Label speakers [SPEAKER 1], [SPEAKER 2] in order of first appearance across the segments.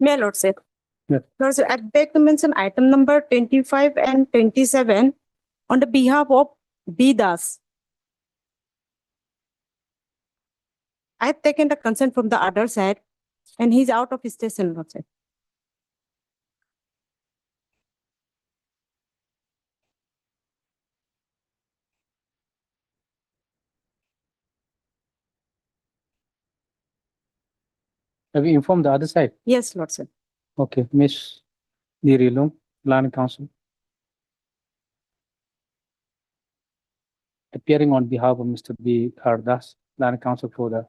[SPEAKER 1] May I, Lordship?
[SPEAKER 2] Yes.
[SPEAKER 1] Lordship, I beg to mention item number 25 and 27 on the behalf of B. Das. I have taken the consent from the other side and he's out of station, Lordship.
[SPEAKER 2] Have you informed the other side?
[SPEAKER 1] Yes, Lordship.
[SPEAKER 2] Okay, Miss Nirilum, Land Council. Appearing on behalf of Mr. B. Kardas, Land Council for the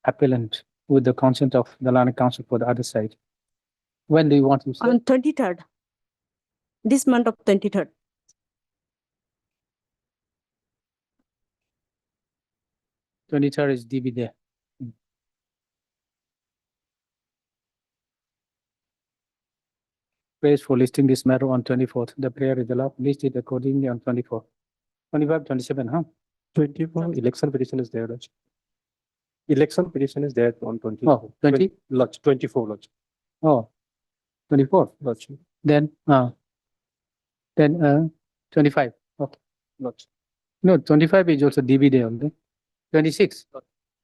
[SPEAKER 2] appellant, with the consent of the Land Council for the other side. When do you want to say?
[SPEAKER 1] On 23rd. This month of 23rd.
[SPEAKER 2] Twenty-third is DB there. Praise for listing this matter on 24th. The prayer is allowed. List it accordingly on 24th. 25, 27, huh?
[SPEAKER 3] 24 election petition is there. Lodge. Election petition is there on 20.
[SPEAKER 2] Oh, 20?
[SPEAKER 3] Lodge, 24 lodge.
[SPEAKER 2] Oh, 24.
[SPEAKER 3] Lodge.
[SPEAKER 2] Then 25. Okay.
[SPEAKER 3] Lodge.
[SPEAKER 2] No, 25 is also DB day only. 26.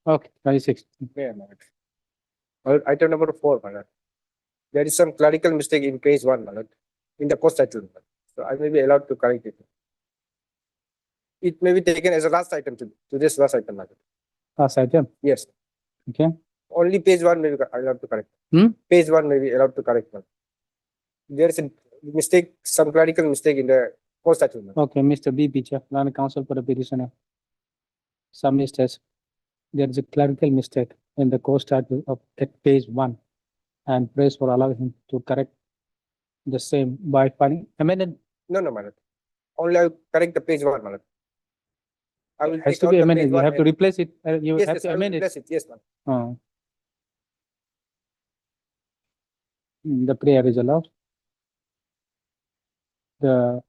[SPEAKER 2] Okay, 26.
[SPEAKER 4] Yeah, my lord. Item number 4, my lord. There is some clerical mistake in page 1, my lord, in the post title. So I may be allowed to correct it. It may be taken as a last item to this last item, my lord.
[SPEAKER 2] Last item.
[SPEAKER 4] Yes.
[SPEAKER 2] Okay.
[SPEAKER 4] Only page 1 may be allowed to correct.
[SPEAKER 2] Hmm?
[SPEAKER 4] Page 1 may be allowed to correct, my lord. There is a mistake, some clerical mistake in the post title, my lord.
[SPEAKER 2] Okay, Mr. B. Picha, Land Council for the petitioner. Submit as there is a clerical mistake in the course title of at page 1, and praise for allowing him to correct the same by finding amended.
[SPEAKER 4] No, my lord. Only I will correct the page 1, my lord. I will
[SPEAKER 2] Has
[SPEAKER 4] take
[SPEAKER 2] to
[SPEAKER 4] out
[SPEAKER 2] be
[SPEAKER 4] the
[SPEAKER 2] amended.
[SPEAKER 4] page
[SPEAKER 2] You
[SPEAKER 4] 1
[SPEAKER 2] have to
[SPEAKER 4] and-
[SPEAKER 2] replace it. You
[SPEAKER 4] Yes,
[SPEAKER 2] have
[SPEAKER 4] yes,
[SPEAKER 2] to
[SPEAKER 4] I will
[SPEAKER 2] amend it.
[SPEAKER 4] replace it. Yes, ma'am.
[SPEAKER 2] Oh. The prayer is allowed. The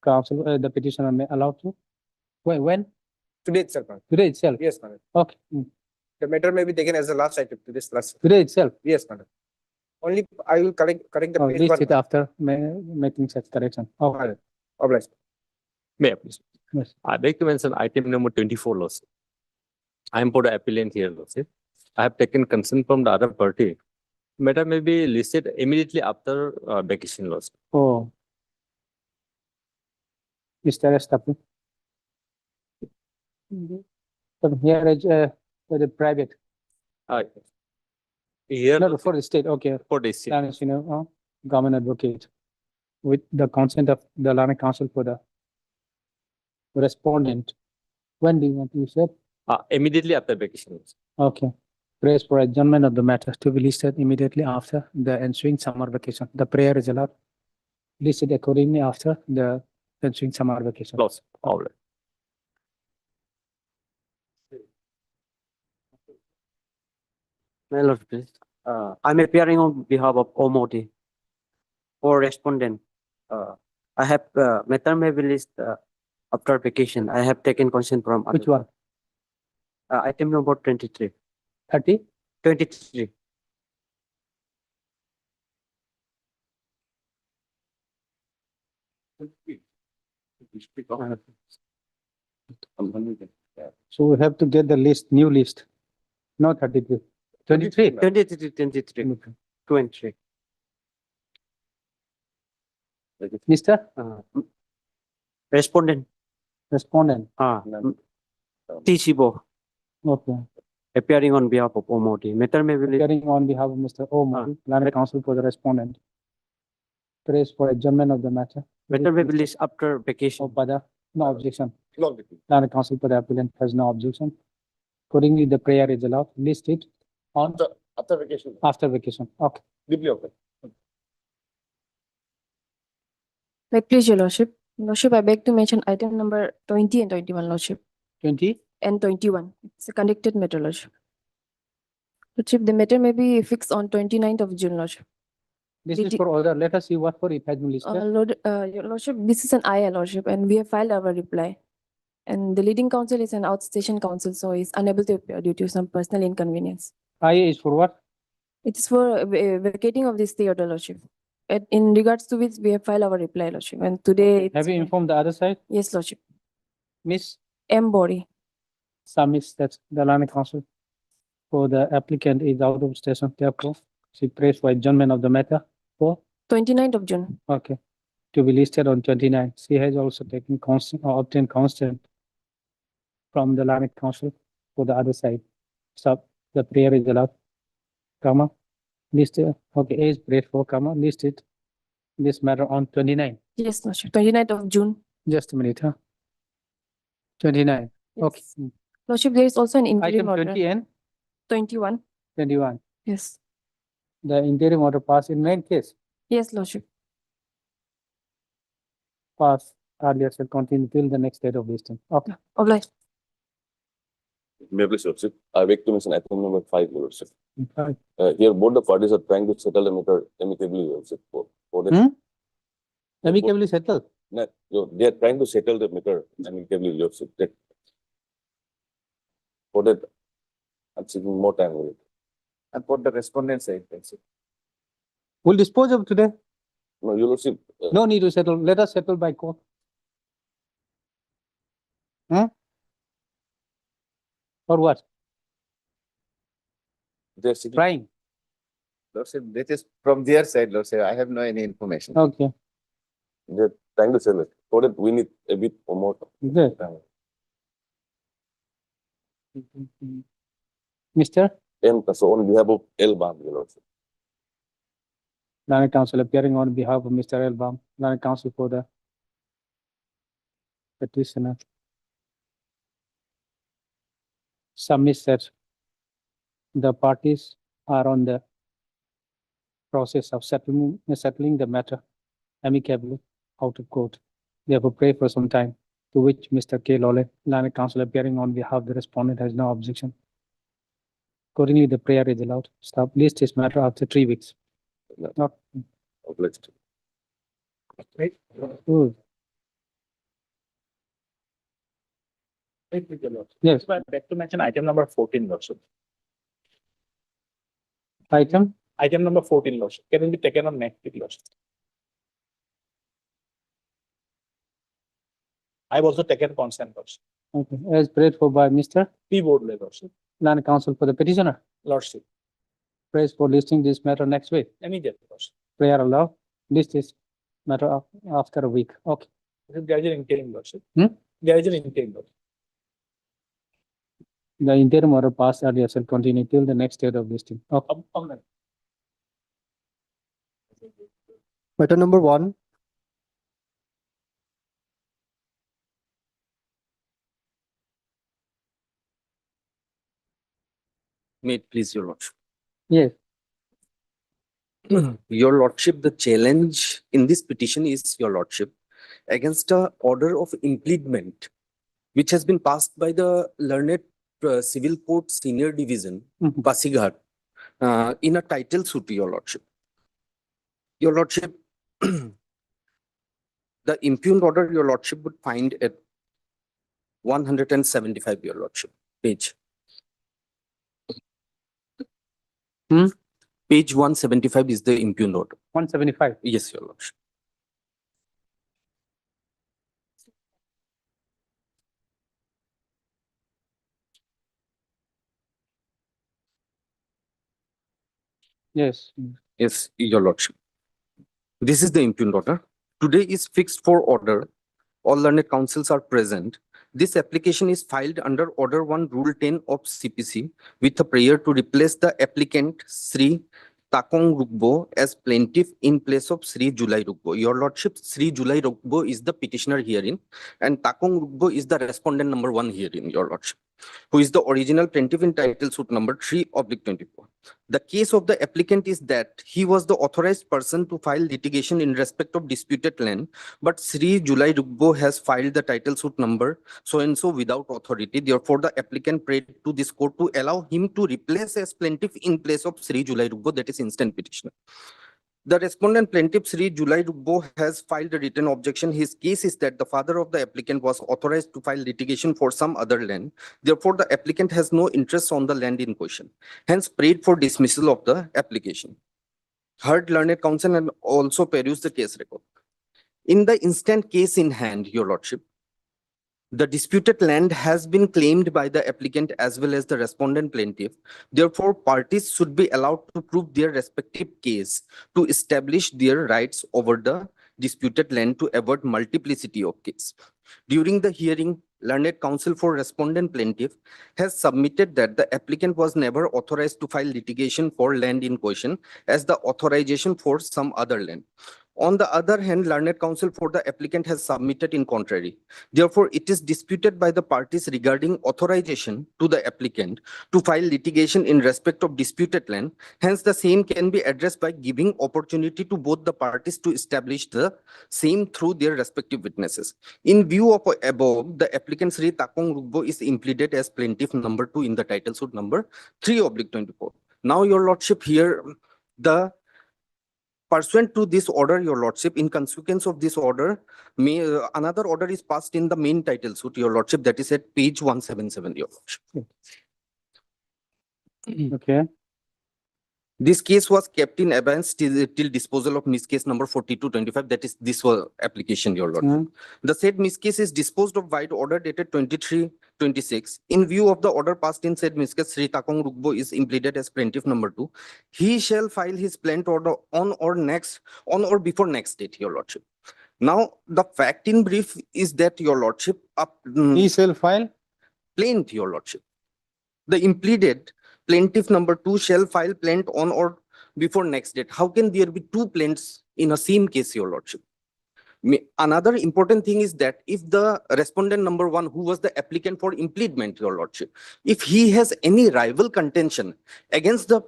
[SPEAKER 2] council, the petitioner may allow to. When?
[SPEAKER 4] Today itself, ma'am.
[SPEAKER 2] Today itself.
[SPEAKER 4] Yes, madam.
[SPEAKER 2] Okay.
[SPEAKER 4] The matter may be taken as the last item to this last.
[SPEAKER 2] Today itself.
[SPEAKER 4] Yes, madam. Only I will correct the
[SPEAKER 2] Oh,
[SPEAKER 4] page
[SPEAKER 2] list
[SPEAKER 4] 1.
[SPEAKER 2] it after making such correction. Okay.
[SPEAKER 4] Obliged.
[SPEAKER 5] May I please?
[SPEAKER 2] Yes.
[SPEAKER 5] I'd like to mention item number 24, Lordship. I am for the appellant here, Lordship. I have taken consent from the other party. Matter may be listed immediately after vacation, Lordship.
[SPEAKER 2] Oh. Mr. Estapi. From here is for the private,
[SPEAKER 5] Here
[SPEAKER 2] no, for the state, okay.
[SPEAKER 5] for this.
[SPEAKER 2] Government advocate with the consent of the Land Council for the respondent. When do you want to say?
[SPEAKER 5] Immediately after vacation, Lordship.
[SPEAKER 2] Okay. Praise for adjournment of the matter to be listed immediately after the ensuing summer vacation. The prayer is allowed. Listed accordingly after the ensuing summer vacation.
[SPEAKER 5] Lordship. All right.
[SPEAKER 6] My lord, please. I'm appearing on behalf of Omodi for respondent. I have matter may be list after vacation. I have taken consent from.
[SPEAKER 2] Which one?
[SPEAKER 6] Item number 23.
[SPEAKER 2] 30?
[SPEAKER 6] 23.
[SPEAKER 2] So we have to get the list, new list. Not 33. 23.
[SPEAKER 6] 23, 23,
[SPEAKER 2] Okay.
[SPEAKER 6] 23.
[SPEAKER 2] Mr.
[SPEAKER 6] Respondent.
[SPEAKER 2] Respondent.
[SPEAKER 6] T. Sibo,
[SPEAKER 2] Okay.
[SPEAKER 6] appearing on behalf of Omodi. Matter may be list.
[SPEAKER 2] Hearing on behalf of Mr. O. Modi, Land Council for the respondent. Praise for adjournment of the matter.
[SPEAKER 6] Matter may be list after vacation.
[SPEAKER 2] Oh, Pada, no objection.
[SPEAKER 4] Long with you.
[SPEAKER 2] Land Council for the appellant has no objection. Accordingly, the prayer is allowed. List it on
[SPEAKER 4] After vacation.
[SPEAKER 2] after vacation. Okay.
[SPEAKER 4] Deeply open.
[SPEAKER 7] May it please your lordship. Lordship, I beg to mention item number 20 and 21, lordship.
[SPEAKER 2] 20.
[SPEAKER 7] And 21. It's a conducted matter, lordship. Lordship, the matter may be fixed on 29th of June, lordship.
[SPEAKER 2] This
[SPEAKER 7] Did
[SPEAKER 2] is
[SPEAKER 7] you-
[SPEAKER 2] for order. Let us see what for it has been listed.
[SPEAKER 7] Your lordship, this is an IA, lordship, and we have filed our reply. And the leading counsel is an outstation counsel, so he's unable to appear due to some personal inconvenience.
[SPEAKER 2] IA is for what?
[SPEAKER 7] It is for vacating of the stay, Your Lordship. In regards to which we have filed our reply, Lordship, and today.
[SPEAKER 2] Have you informed the other side?
[SPEAKER 7] Yes, Lordship.
[SPEAKER 2] Miss
[SPEAKER 7] M. Bori.
[SPEAKER 2] submits that the Lana Council for the applicant is out of station, therefore, she prays for adjournment of the matter for,
[SPEAKER 7] 29th of June.
[SPEAKER 2] okay, to be listed on 29. She has also taken constant or obtained constant from the Lana Council for the other side. So the prayer is allowed, comma, listed, okay, A is prayed for, comma, listed this matter on 29.
[SPEAKER 7] Yes, Lordship. 29th of June.
[SPEAKER 2] Just a minute, huh? 29, okay.
[SPEAKER 7] Yes. Lordship, there is also an interim
[SPEAKER 2] Item
[SPEAKER 7] order.
[SPEAKER 2] 20 and
[SPEAKER 7] 21.
[SPEAKER 2] 21.
[SPEAKER 7] Yes.
[SPEAKER 2] The interim order passed in main case,
[SPEAKER 7] Yes, Lordship.
[SPEAKER 2] passed earlier, shall continue till the next date of listing. Okay.
[SPEAKER 7] Obliged.
[SPEAKER 8] May I please, Lordship? I beg to mention item number 5, Lordship.
[SPEAKER 2] Okay.
[SPEAKER 8] Here, both the parties are trying to settle the matter amicably, Lordship. For that,
[SPEAKER 2] Hmm? Amicably settled.
[SPEAKER 8] no, they are trying to settle the matter amicably, Lordship. For that, I'm seeking more time with it.
[SPEAKER 4] And for the respondent side, Lordship.
[SPEAKER 2] We'll dispose of today.
[SPEAKER 8] No, Your Lordship,
[SPEAKER 2] No need to settle. Let us settle by court. Hmm? Or what?
[SPEAKER 8] they are seeking,
[SPEAKER 2] Trying.
[SPEAKER 4] Lordship, that is from their side, Lordship. I have no any information.
[SPEAKER 2] Okay.
[SPEAKER 8] they're trying to settle it. For that, we need a bit more
[SPEAKER 2] Good.
[SPEAKER 8] time.
[SPEAKER 2] Mr.
[SPEAKER 8] And so on behalf of Elbam, Your Lordship.
[SPEAKER 2] Lana Council appearing on behalf of Mr. Elbaum, Lana Council for the petitioner. Submits that the parties are on the process of settling the matter amicably out of court. Therefore, pray for some time, to which Mr. K. Lole, Lana Council appearing on behalf of the respondent, has no objection. Accordingly, the prayer is allowed. Stop list this matter after 3 weeks.
[SPEAKER 8] No.
[SPEAKER 2] Not
[SPEAKER 8] Obliged.
[SPEAKER 2] good. Yes,
[SPEAKER 9] But back to mention item number 14, Lordship.
[SPEAKER 2] item,
[SPEAKER 9] Item number 14, Lordship. Can it be taken on next week, Lordship? I've also taken consent, Lordship.
[SPEAKER 2] okay, as prayed for by Mr.
[SPEAKER 9] P. Bodley, Lordship.
[SPEAKER 2] Lana Council for the petitioner.
[SPEAKER 9] Lordship.
[SPEAKER 2] Prays for listing this matter next week.
[SPEAKER 9] Immediately, Lordship.
[SPEAKER 2] Prayer allowed. List this matter after a week. Okay.
[SPEAKER 9] There is an interim, Lordship.
[SPEAKER 2] Hmm?
[SPEAKER 9] There is an interim, Lordship.
[SPEAKER 2] The interim order passed earlier shall continue till the next date of listing. Okay.
[SPEAKER 9] Okay.
[SPEAKER 3] Item number 1,
[SPEAKER 6] May it please your lordship.
[SPEAKER 2] Yes.
[SPEAKER 6] Your lordship, the challenge in this petition is, your lordship, against a order of impleadment which has been passed by the learned civil court senior division,
[SPEAKER 2] Mhm.
[SPEAKER 6] Pasighat, in a title suit, your lordship. Your lordship, the impugned order, your lordship, would find at 175, your lordship, page. Page 175 is the impugned order.
[SPEAKER 2] 175.
[SPEAKER 6] Yes, your lordship.
[SPEAKER 2] Yes.
[SPEAKER 6] Yes, your lordship. This is the impugned order. Today is fixed for order. All learned councils are present. This application is filed under Order 1, Rule 10 of CPC with a prayer to replace the applicant Sri Takong Rugbo as plaintiff in place of Sri Julai Rugbo. Your lordship, Sri Julai Rugbo is the petitioner herein and Takong Rugbo is the respondent number 1 herein, your lordship, who is the original plaintiff in title suit number 3/24. The case of the applicant is that he was the authorized person to file litigation in respect of disputed land, but Sri Julai Rugbo has filed the title suit number so and so without authority. Therefore, the applicant prayed to this court to allow him to replace as plaintiff in place of Sri Julai Rugbo, that is instant petitioner.
[SPEAKER 10] The respondent plaintiff Sri Julai Rugbo has filed a written objection. His case is that the father of the applicant was authorized to file litigation for some other land. Therefore, the applicant has no interest on the land in question. Hence, prayed for dismissal of the application. Heard learned counsel and also perused the case record. In the instant case in hand, Your Lordship, the disputed land has been claimed by the applicant as well as the respondent plaintiff. Therefore, parties should be allowed to prove their respective case to establish their rights over the disputed land to avoid multiplicity of case. During the hearing, learned counsel for respondent plaintiff has submitted that the applicant was never authorized to file litigation for land in question as the authorization for some other land. On the other hand, learned counsel for the applicant has submitted in contrary. Therefore, it is disputed by the parties regarding authorization to the applicant to file litigation in respect of disputed land. Hence, the same can be addressed by giving opportunity to both the parties to establish the same through their respective witnesses. In view of above, the applicant Sri Takong Rugbo is impleaded as plaintiff number 2 in the title suit number 3/24. Now, Your Lordship, here the pursuant to this order, Your Lordship, in consequence of this order, another order is passed in the main title suit, Your Lordship, that is at page 177, Your Lordship.
[SPEAKER 2] Okay,
[SPEAKER 10] This case was kept in abeyance till disposal of miss case number 4225, that is this application, Your Lordship.
[SPEAKER 2] Hmm.
[SPEAKER 10] The said miss case is disposed of by the order dated 23/26. In view of the order passed in said miss case, Sri Takong Rugbo is impleaded as plaintiff number 2. He shall file his plaint order on or before next date, Your Lordship. Now, the fact in brief is that, Your Lordship,
[SPEAKER 2] he shall file.
[SPEAKER 10] plaint, Your Lordship. The impleaded plaintiff number 2 shall file plaint on or before next date. How can there be two plaints in a same case, Your Lordship? Another important thing is that if the respondent number 1, who was the applicant for impleadment, Your Lordship, if he has any rival contention against the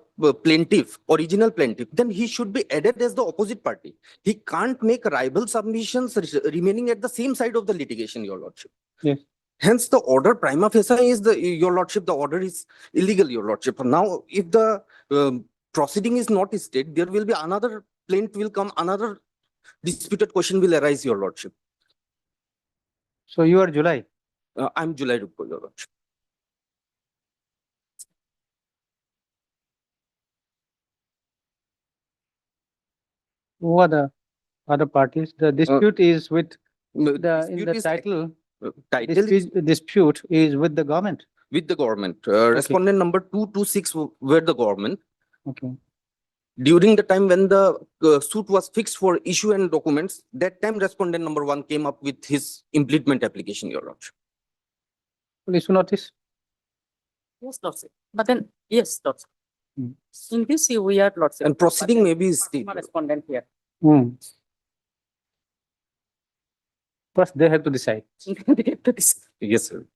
[SPEAKER 10] plaintiff, original plaintiff, then he should be added as the opposite party. He can't make rival submissions remaining at the same side of the litigation, Your Lordship.
[SPEAKER 2] Yes.
[SPEAKER 10] Hence, the order prima facie is Your Lordship, the order is illegal, Your Lordship. Now, if the proceeding is not stayed, there will be another plaint will come, another disputed question will arise, Your Lordship.
[SPEAKER 2] So you are July.
[SPEAKER 10] I'm Julai Rugbo, Your Lordship.
[SPEAKER 2] Who are the other parties? The dispute is with in
[SPEAKER 10] Dispute
[SPEAKER 2] the
[SPEAKER 10] is
[SPEAKER 2] title.
[SPEAKER 10] title is
[SPEAKER 2] Dispute is with the government.
[SPEAKER 10] with the government. Respondent number 226 were the government.
[SPEAKER 2] Okay.
[SPEAKER 10] During the time when the suit was fixed for issue and documents, that time respondent number 1 came up with his impleadment application, Your Lordship.
[SPEAKER 2] Police notice.
[SPEAKER 1] Yes, Lordship. But then, yes, Lordship.
[SPEAKER 2] Hmm.
[SPEAKER 1] In this, we are Lordship.
[SPEAKER 10] And proceeding may be stayed.
[SPEAKER 1] Respondent here.
[SPEAKER 2] Hmm. First, they have to decide.
[SPEAKER 10] Yes, sir.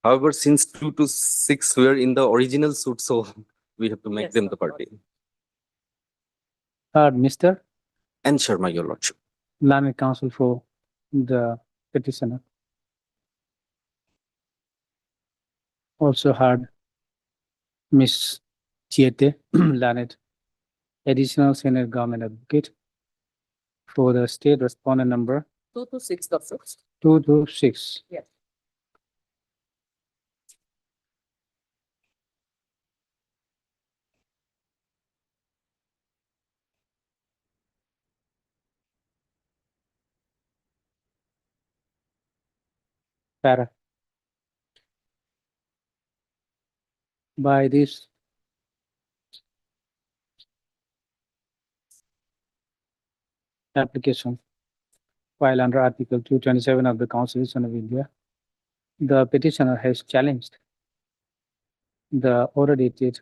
[SPEAKER 10] However, since 2 to 6 were in the original suit, so we have to make
[SPEAKER 1] Yes,
[SPEAKER 10] them the
[SPEAKER 1] of course.
[SPEAKER 10] party.
[SPEAKER 2] Mr.
[SPEAKER 10] And Sharma, Your Lordship.
[SPEAKER 2] Learned counsel for the petitioner. Also heard Miss Chiete, Learned, additional senior government advocate for the state respondent number
[SPEAKER 1] 226, Lordship.
[SPEAKER 2] 226.
[SPEAKER 1] Yes.
[SPEAKER 2] Para. By this application filed under Article 227 of the Constitution of India, the petitioner has challenged the order dated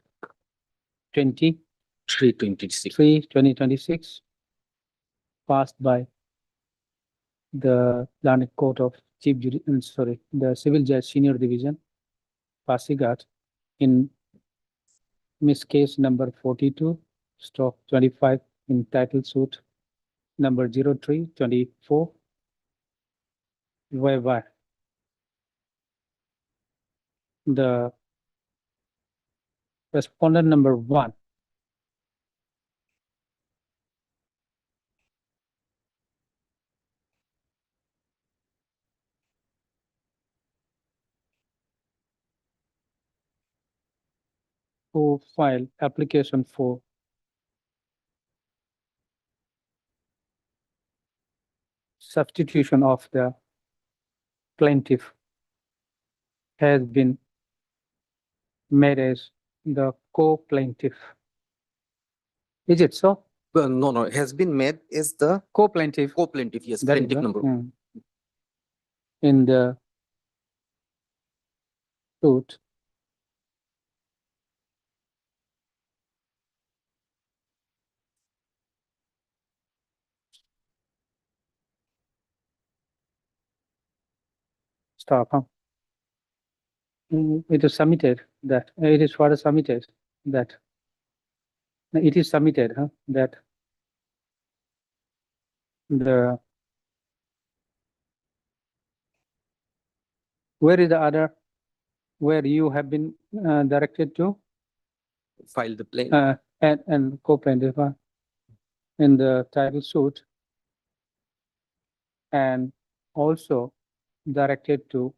[SPEAKER 10] 326.
[SPEAKER 2] 2026 passed by the Learned Court of the Civil Judge Senior Division, Pasighat, in Miss Case number 42/25 in title suit number 03/24, whereby the respondent number 1 who filed application for substitution of the plaintiff has been made as the co-plaintiff. Is it so?
[SPEAKER 10] No, has been made as the
[SPEAKER 2] Co-plaintiff.
[SPEAKER 10] co-plaintiff, yes,
[SPEAKER 2] That is
[SPEAKER 10] plaintiff
[SPEAKER 2] the-
[SPEAKER 10] number.
[SPEAKER 2] mm. In the suit. Stop, huh? It is submitted that, it is further submitted that. It is submitted, huh, that the, where is the other, where you have been directed to,
[SPEAKER 10] File the plain.
[SPEAKER 2] and co-plaintiff, in the title suit, and also directed to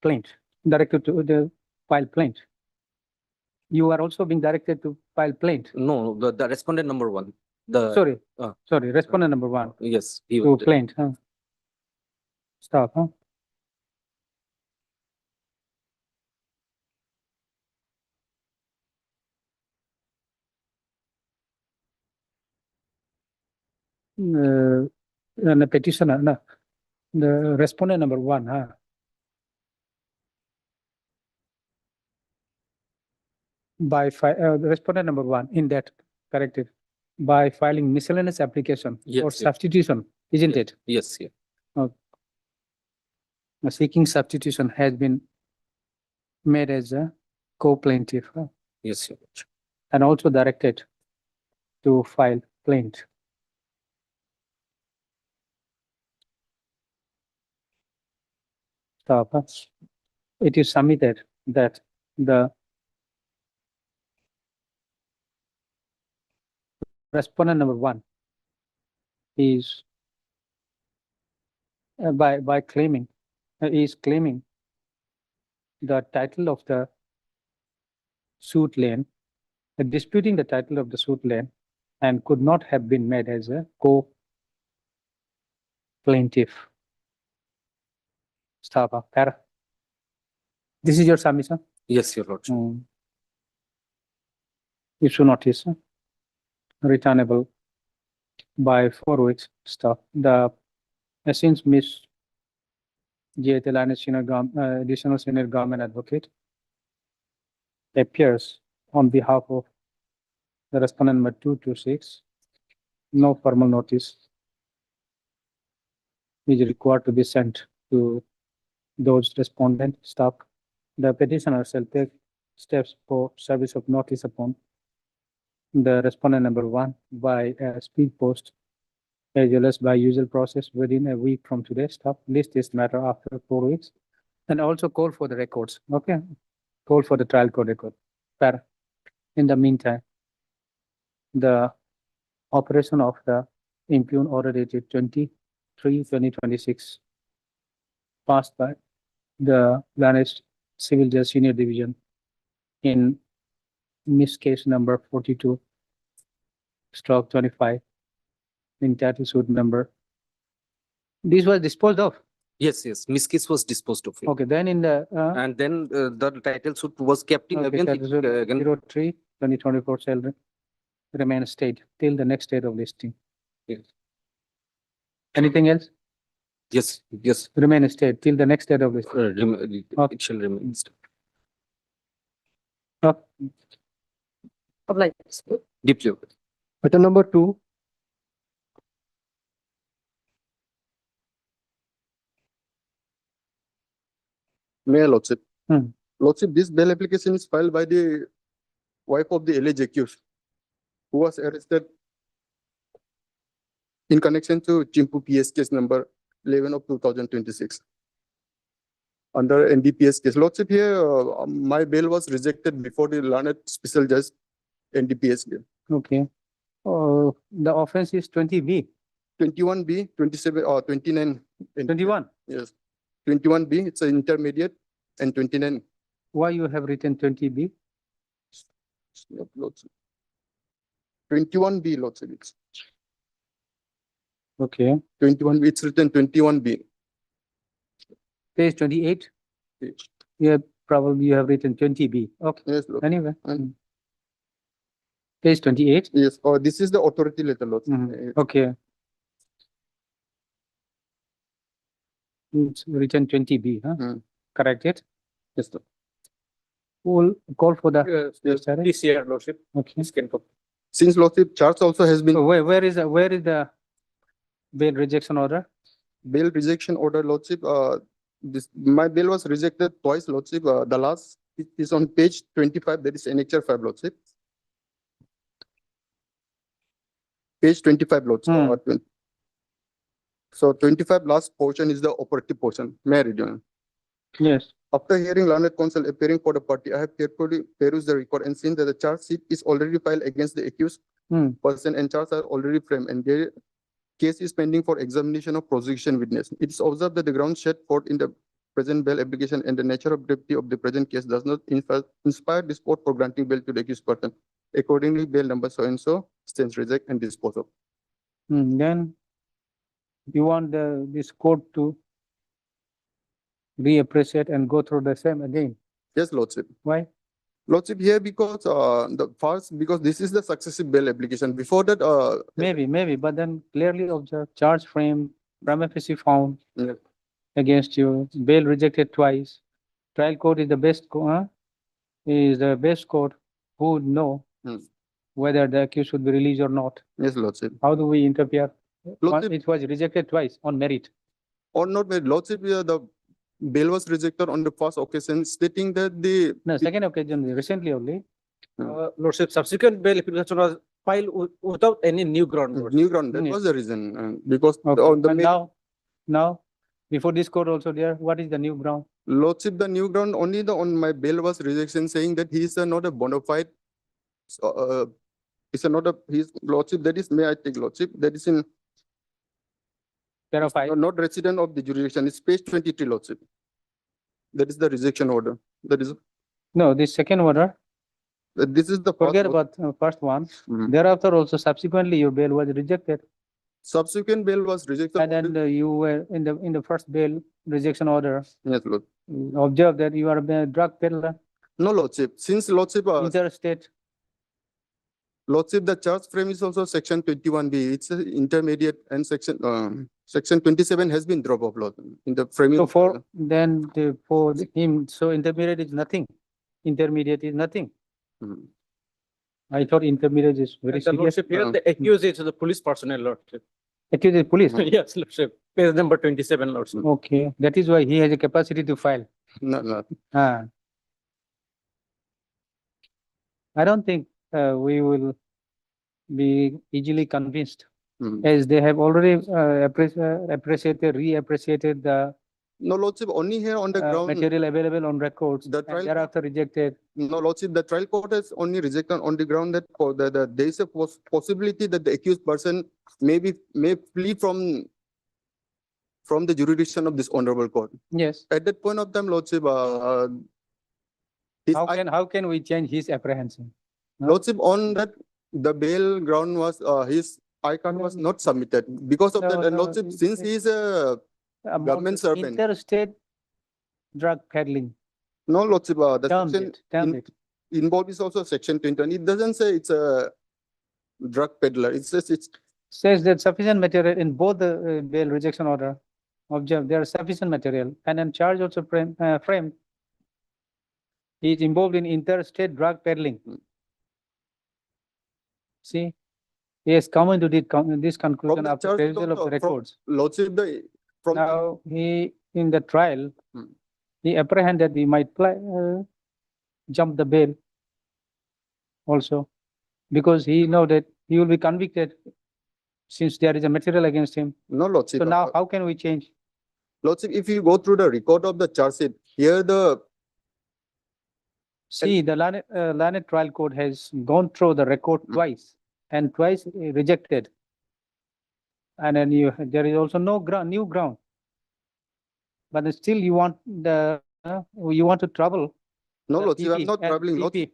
[SPEAKER 2] plaint, directed to the file plaint. You are also being directed to file plaint.
[SPEAKER 10] No, the respondent number one, the,
[SPEAKER 2] Sorry, respondent number one,
[SPEAKER 10] yes, he
[SPEAKER 2] to
[SPEAKER 10] was,
[SPEAKER 2] plaint, huh? Stop, huh? And the petitioner, no, the respondent number one, huh? The respondent number one in that corrected, by filing miscellaneous application for
[SPEAKER 10] Yes, yes.
[SPEAKER 2] substitution, isn't it?
[SPEAKER 10] yes, yeah.
[SPEAKER 2] Seeking substitution has been made as a co-plaintiff, huh?
[SPEAKER 10] Yes, Your Lordship.
[SPEAKER 2] And also directed to file plaint. Stop, huh? It is submitted that the respondent number one is by claiming, is claiming the title of the suit lane, disputing the title of the suit lane, and could not have been made as a co-plaintiff. Stop, huh? Para. This is your submission?
[SPEAKER 10] Yes, Your Lordship.
[SPEAKER 2] Issue notice, returnable by 4 weeks. Stop. The since Miss J. Telani, additional senior government advocate, appears on behalf of the respondent number 226, no formal notice is required to be sent to those respondent. Stop. The petitioner shall take steps for service of notice upon the respondent number one by a speed post, as well as by usual process within a week from today. Stop. List this matter after 4 weeks, and also call for the records. Okay, call for the trial court record. Para. In the meantime, the operation of the impugn order dated 23/2026 passed by the Vanished Civil Judge Senior Division in Miss Case number 42/25 in title suit number. This was disposed of.
[SPEAKER 10] Yes, yes, Miss Case was disposed of.
[SPEAKER 2] Okay, then in the
[SPEAKER 10] And then the title suit was kept in again.
[SPEAKER 2] 03/2024 shall remain state till the next date of listing.
[SPEAKER 10] Yes.
[SPEAKER 2] Anything else?
[SPEAKER 10] Yes, yes,
[SPEAKER 2] Remain state till the next date of listing. Okay.
[SPEAKER 10] it shall remain.
[SPEAKER 2] Okay.
[SPEAKER 10] Deeply.
[SPEAKER 3] Item number 2. Mayor Lordship. Lordship, this bail application is filed by the wife of the alleged accused, who was arrested in connection to Chimpu PS case number 11 of 2026. Under NDPS case. Lordship, here, my bail was rejected before the learned special judge NDPS case.
[SPEAKER 2] Okay. The offense is 20B.
[SPEAKER 3] 21B, 27 or 29
[SPEAKER 2] 21.
[SPEAKER 3] Yes. 21B, it's an intermediate, and 29.
[SPEAKER 2] Why you have written 20B?
[SPEAKER 3] Lordship. 21B, Lordship, it's
[SPEAKER 2] Okay.
[SPEAKER 3] 21B, it's written 21B.
[SPEAKER 2] Page 28.
[SPEAKER 3] Page.
[SPEAKER 2] Yeah, probably you have written 20B. Okay.
[SPEAKER 3] Yes, Lord.
[SPEAKER 2] Anyway.
[SPEAKER 3] And-
[SPEAKER 2] Page 28.
[SPEAKER 3] Yes, this is the authority letter, Lordship.
[SPEAKER 2] Okay. It's written 20B, huh?
[SPEAKER 3] Hmm.
[SPEAKER 2] Correct it?
[SPEAKER 3] Yes, Lord.
[SPEAKER 2] We'll call for the,
[SPEAKER 9] Yes,
[SPEAKER 2] Sorry?
[SPEAKER 9] this year, Lordship.
[SPEAKER 2] okay.
[SPEAKER 9] This can come.
[SPEAKER 3] Since Lordship, charge also has been
[SPEAKER 2] So where is the bail rejection order?
[SPEAKER 3] bail rejection order, Lordship. My bail was rejected twice, Lordship. The last it is on page 25, that is annexure 5, Lordship. Page 25, Lordship.
[SPEAKER 2] Hmm.
[SPEAKER 3] 25 last portion is the operative portion. May I read you?
[SPEAKER 2] Yes.
[SPEAKER 3] After hearing learned counsel appearing for the party, I have carefully perused the record and seen that the charge sheet is already filed against the accused
[SPEAKER 2] Hmm.
[SPEAKER 3] person and charges are already framed and their case is pending for examination of prosecution witness. It is observed that the ground set forth in the present bail application and the nature of gravity of the present case does not inspire this court for granting bail to the accused person. Accordingly, bail number so and so stands reject and dispose of.
[SPEAKER 2] Then you want this court to reappreciate and go through the same again.
[SPEAKER 3] Yes, Lordship.
[SPEAKER 2] Why?
[SPEAKER 3] Lordship here because because this is the successive bail application. Before that,
[SPEAKER 2] Maybe, but then clearly observe charge frame, prima facie found
[SPEAKER 3] Yes.
[SPEAKER 2] against you, bail rejected twice. Trial court is the best, is the best court who would know
[SPEAKER 3] Hmm.
[SPEAKER 2] whether the accused should be released or not.
[SPEAKER 3] yes, Lordship.
[SPEAKER 2] How do we interfere?
[SPEAKER 3] Lordship,
[SPEAKER 2] It was rejected twice on merit.
[SPEAKER 3] or not made, Lordship, the bail was rejected on the first occasion, stating that the
[SPEAKER 2] No, second occasion, recently only.
[SPEAKER 9] Lordship, subsequent bail application was filed without any new ground. Lordship.
[SPEAKER 3] new ground, that
[SPEAKER 2] Yes.
[SPEAKER 3] was the reason, because
[SPEAKER 2] Okay.
[SPEAKER 3] on the
[SPEAKER 2] And now, before this court also there, what is the new ground?
[SPEAKER 3] Lordship, the new ground, only on my bail was rejection, saying that he is not a bona fide, it's not a, his Lordship, that is, may I take Lordship, that is in,
[SPEAKER 2] Verified.
[SPEAKER 3] not resident of the jurisdiction, it's page 23, Lordship. That is the rejection order, that is,
[SPEAKER 2] No, this second order,
[SPEAKER 3] this is the first
[SPEAKER 2] forget
[SPEAKER 3] order.
[SPEAKER 2] about first one.
[SPEAKER 3] Mhm.
[SPEAKER 2] Thereafter also subsequently your bail was rejected.
[SPEAKER 3] Subsequent bail was rejected.
[SPEAKER 2] And then you were in the first bail rejection order,
[SPEAKER 3] Yes, Lord.
[SPEAKER 2] observe that you are a drug peddler,
[SPEAKER 3] No, Lordship, since Lordship,
[SPEAKER 2] interstate.
[SPEAKER 3] Lordship, the charge frame is also section 21B, it's a intermediate and section 27 has been dropped off, Lord, in the framing.
[SPEAKER 2] So
[SPEAKER 3] of
[SPEAKER 2] for for him, so intermediate is nothing. Intermediate is nothing.
[SPEAKER 3] Mhm.
[SPEAKER 2] I thought intermediate is very
[SPEAKER 9] And the
[SPEAKER 2] serious.
[SPEAKER 9] Lordship here, the accused is the police personnel, Lordship.
[SPEAKER 2] Accused is police.
[SPEAKER 9] Yes, Lordship. Page number 27, Lordship.
[SPEAKER 2] Okay, that is why he has a capacity to file.
[SPEAKER 3] No.
[SPEAKER 2] Ah. I don't think we will be easily convinced,
[SPEAKER 3] Mhm.
[SPEAKER 2] as they have already reappreciated the
[SPEAKER 3] No, Lordship, only here on the ground,
[SPEAKER 2] material available on records,
[SPEAKER 3] The
[SPEAKER 2] and
[SPEAKER 3] trial-
[SPEAKER 2] thereafter rejected.
[SPEAKER 3] no, Lordship, the trial court has only rejected on the ground that there is a possibility that the accused person may flee from the jurisdiction of this honorable court.
[SPEAKER 2] Yes.
[SPEAKER 3] At that point of time, Lordship,
[SPEAKER 2] How can we change his apprehension?
[SPEAKER 3] Lordship, on that, the bail ground was, his I-card was not submitted. Because of
[SPEAKER 2] No,
[SPEAKER 3] that, and
[SPEAKER 2] no,
[SPEAKER 3] Lordship,
[SPEAKER 2] it-
[SPEAKER 3] since he is a
[SPEAKER 2] About
[SPEAKER 3] government servant.
[SPEAKER 2] interstate drug peddling,
[SPEAKER 3] No, Lordship, the
[SPEAKER 2] termed
[SPEAKER 3] section
[SPEAKER 2] it, termed it.
[SPEAKER 3] involved is also section 21. It doesn't say it's a drug peddler. It says it's,
[SPEAKER 2] Says that sufficient material in both the bail rejection order. Observe, there are sufficient material and then charge also framed. He is involved in interstate drug peddling. See, he has come into this conclusion
[SPEAKER 3] the
[SPEAKER 2] after
[SPEAKER 3] charge
[SPEAKER 2] revision of the
[SPEAKER 3] from-
[SPEAKER 2] records.
[SPEAKER 3] Lordship, from the
[SPEAKER 2] Now, he, in the trial,
[SPEAKER 3] Hmm.
[SPEAKER 2] he apprehended he might jump the bail also, because he know that he will be convicted since there is a material against him.
[SPEAKER 3] no, Lordship.
[SPEAKER 2] So now how can we change?
[SPEAKER 3] Lordship, if you go through the record of the charge sheet, here the,
[SPEAKER 2] See, the Lanet Trial Court has gone through the record twice and twice rejected. And then there is also no new ground. but still you want you want to trouble.
[SPEAKER 3] No,
[SPEAKER 2] the
[SPEAKER 3] Lordship, I'm
[SPEAKER 2] PP
[SPEAKER 3] not
[SPEAKER 2] and
[SPEAKER 3] troubling, Lordship.
[SPEAKER 2] PP.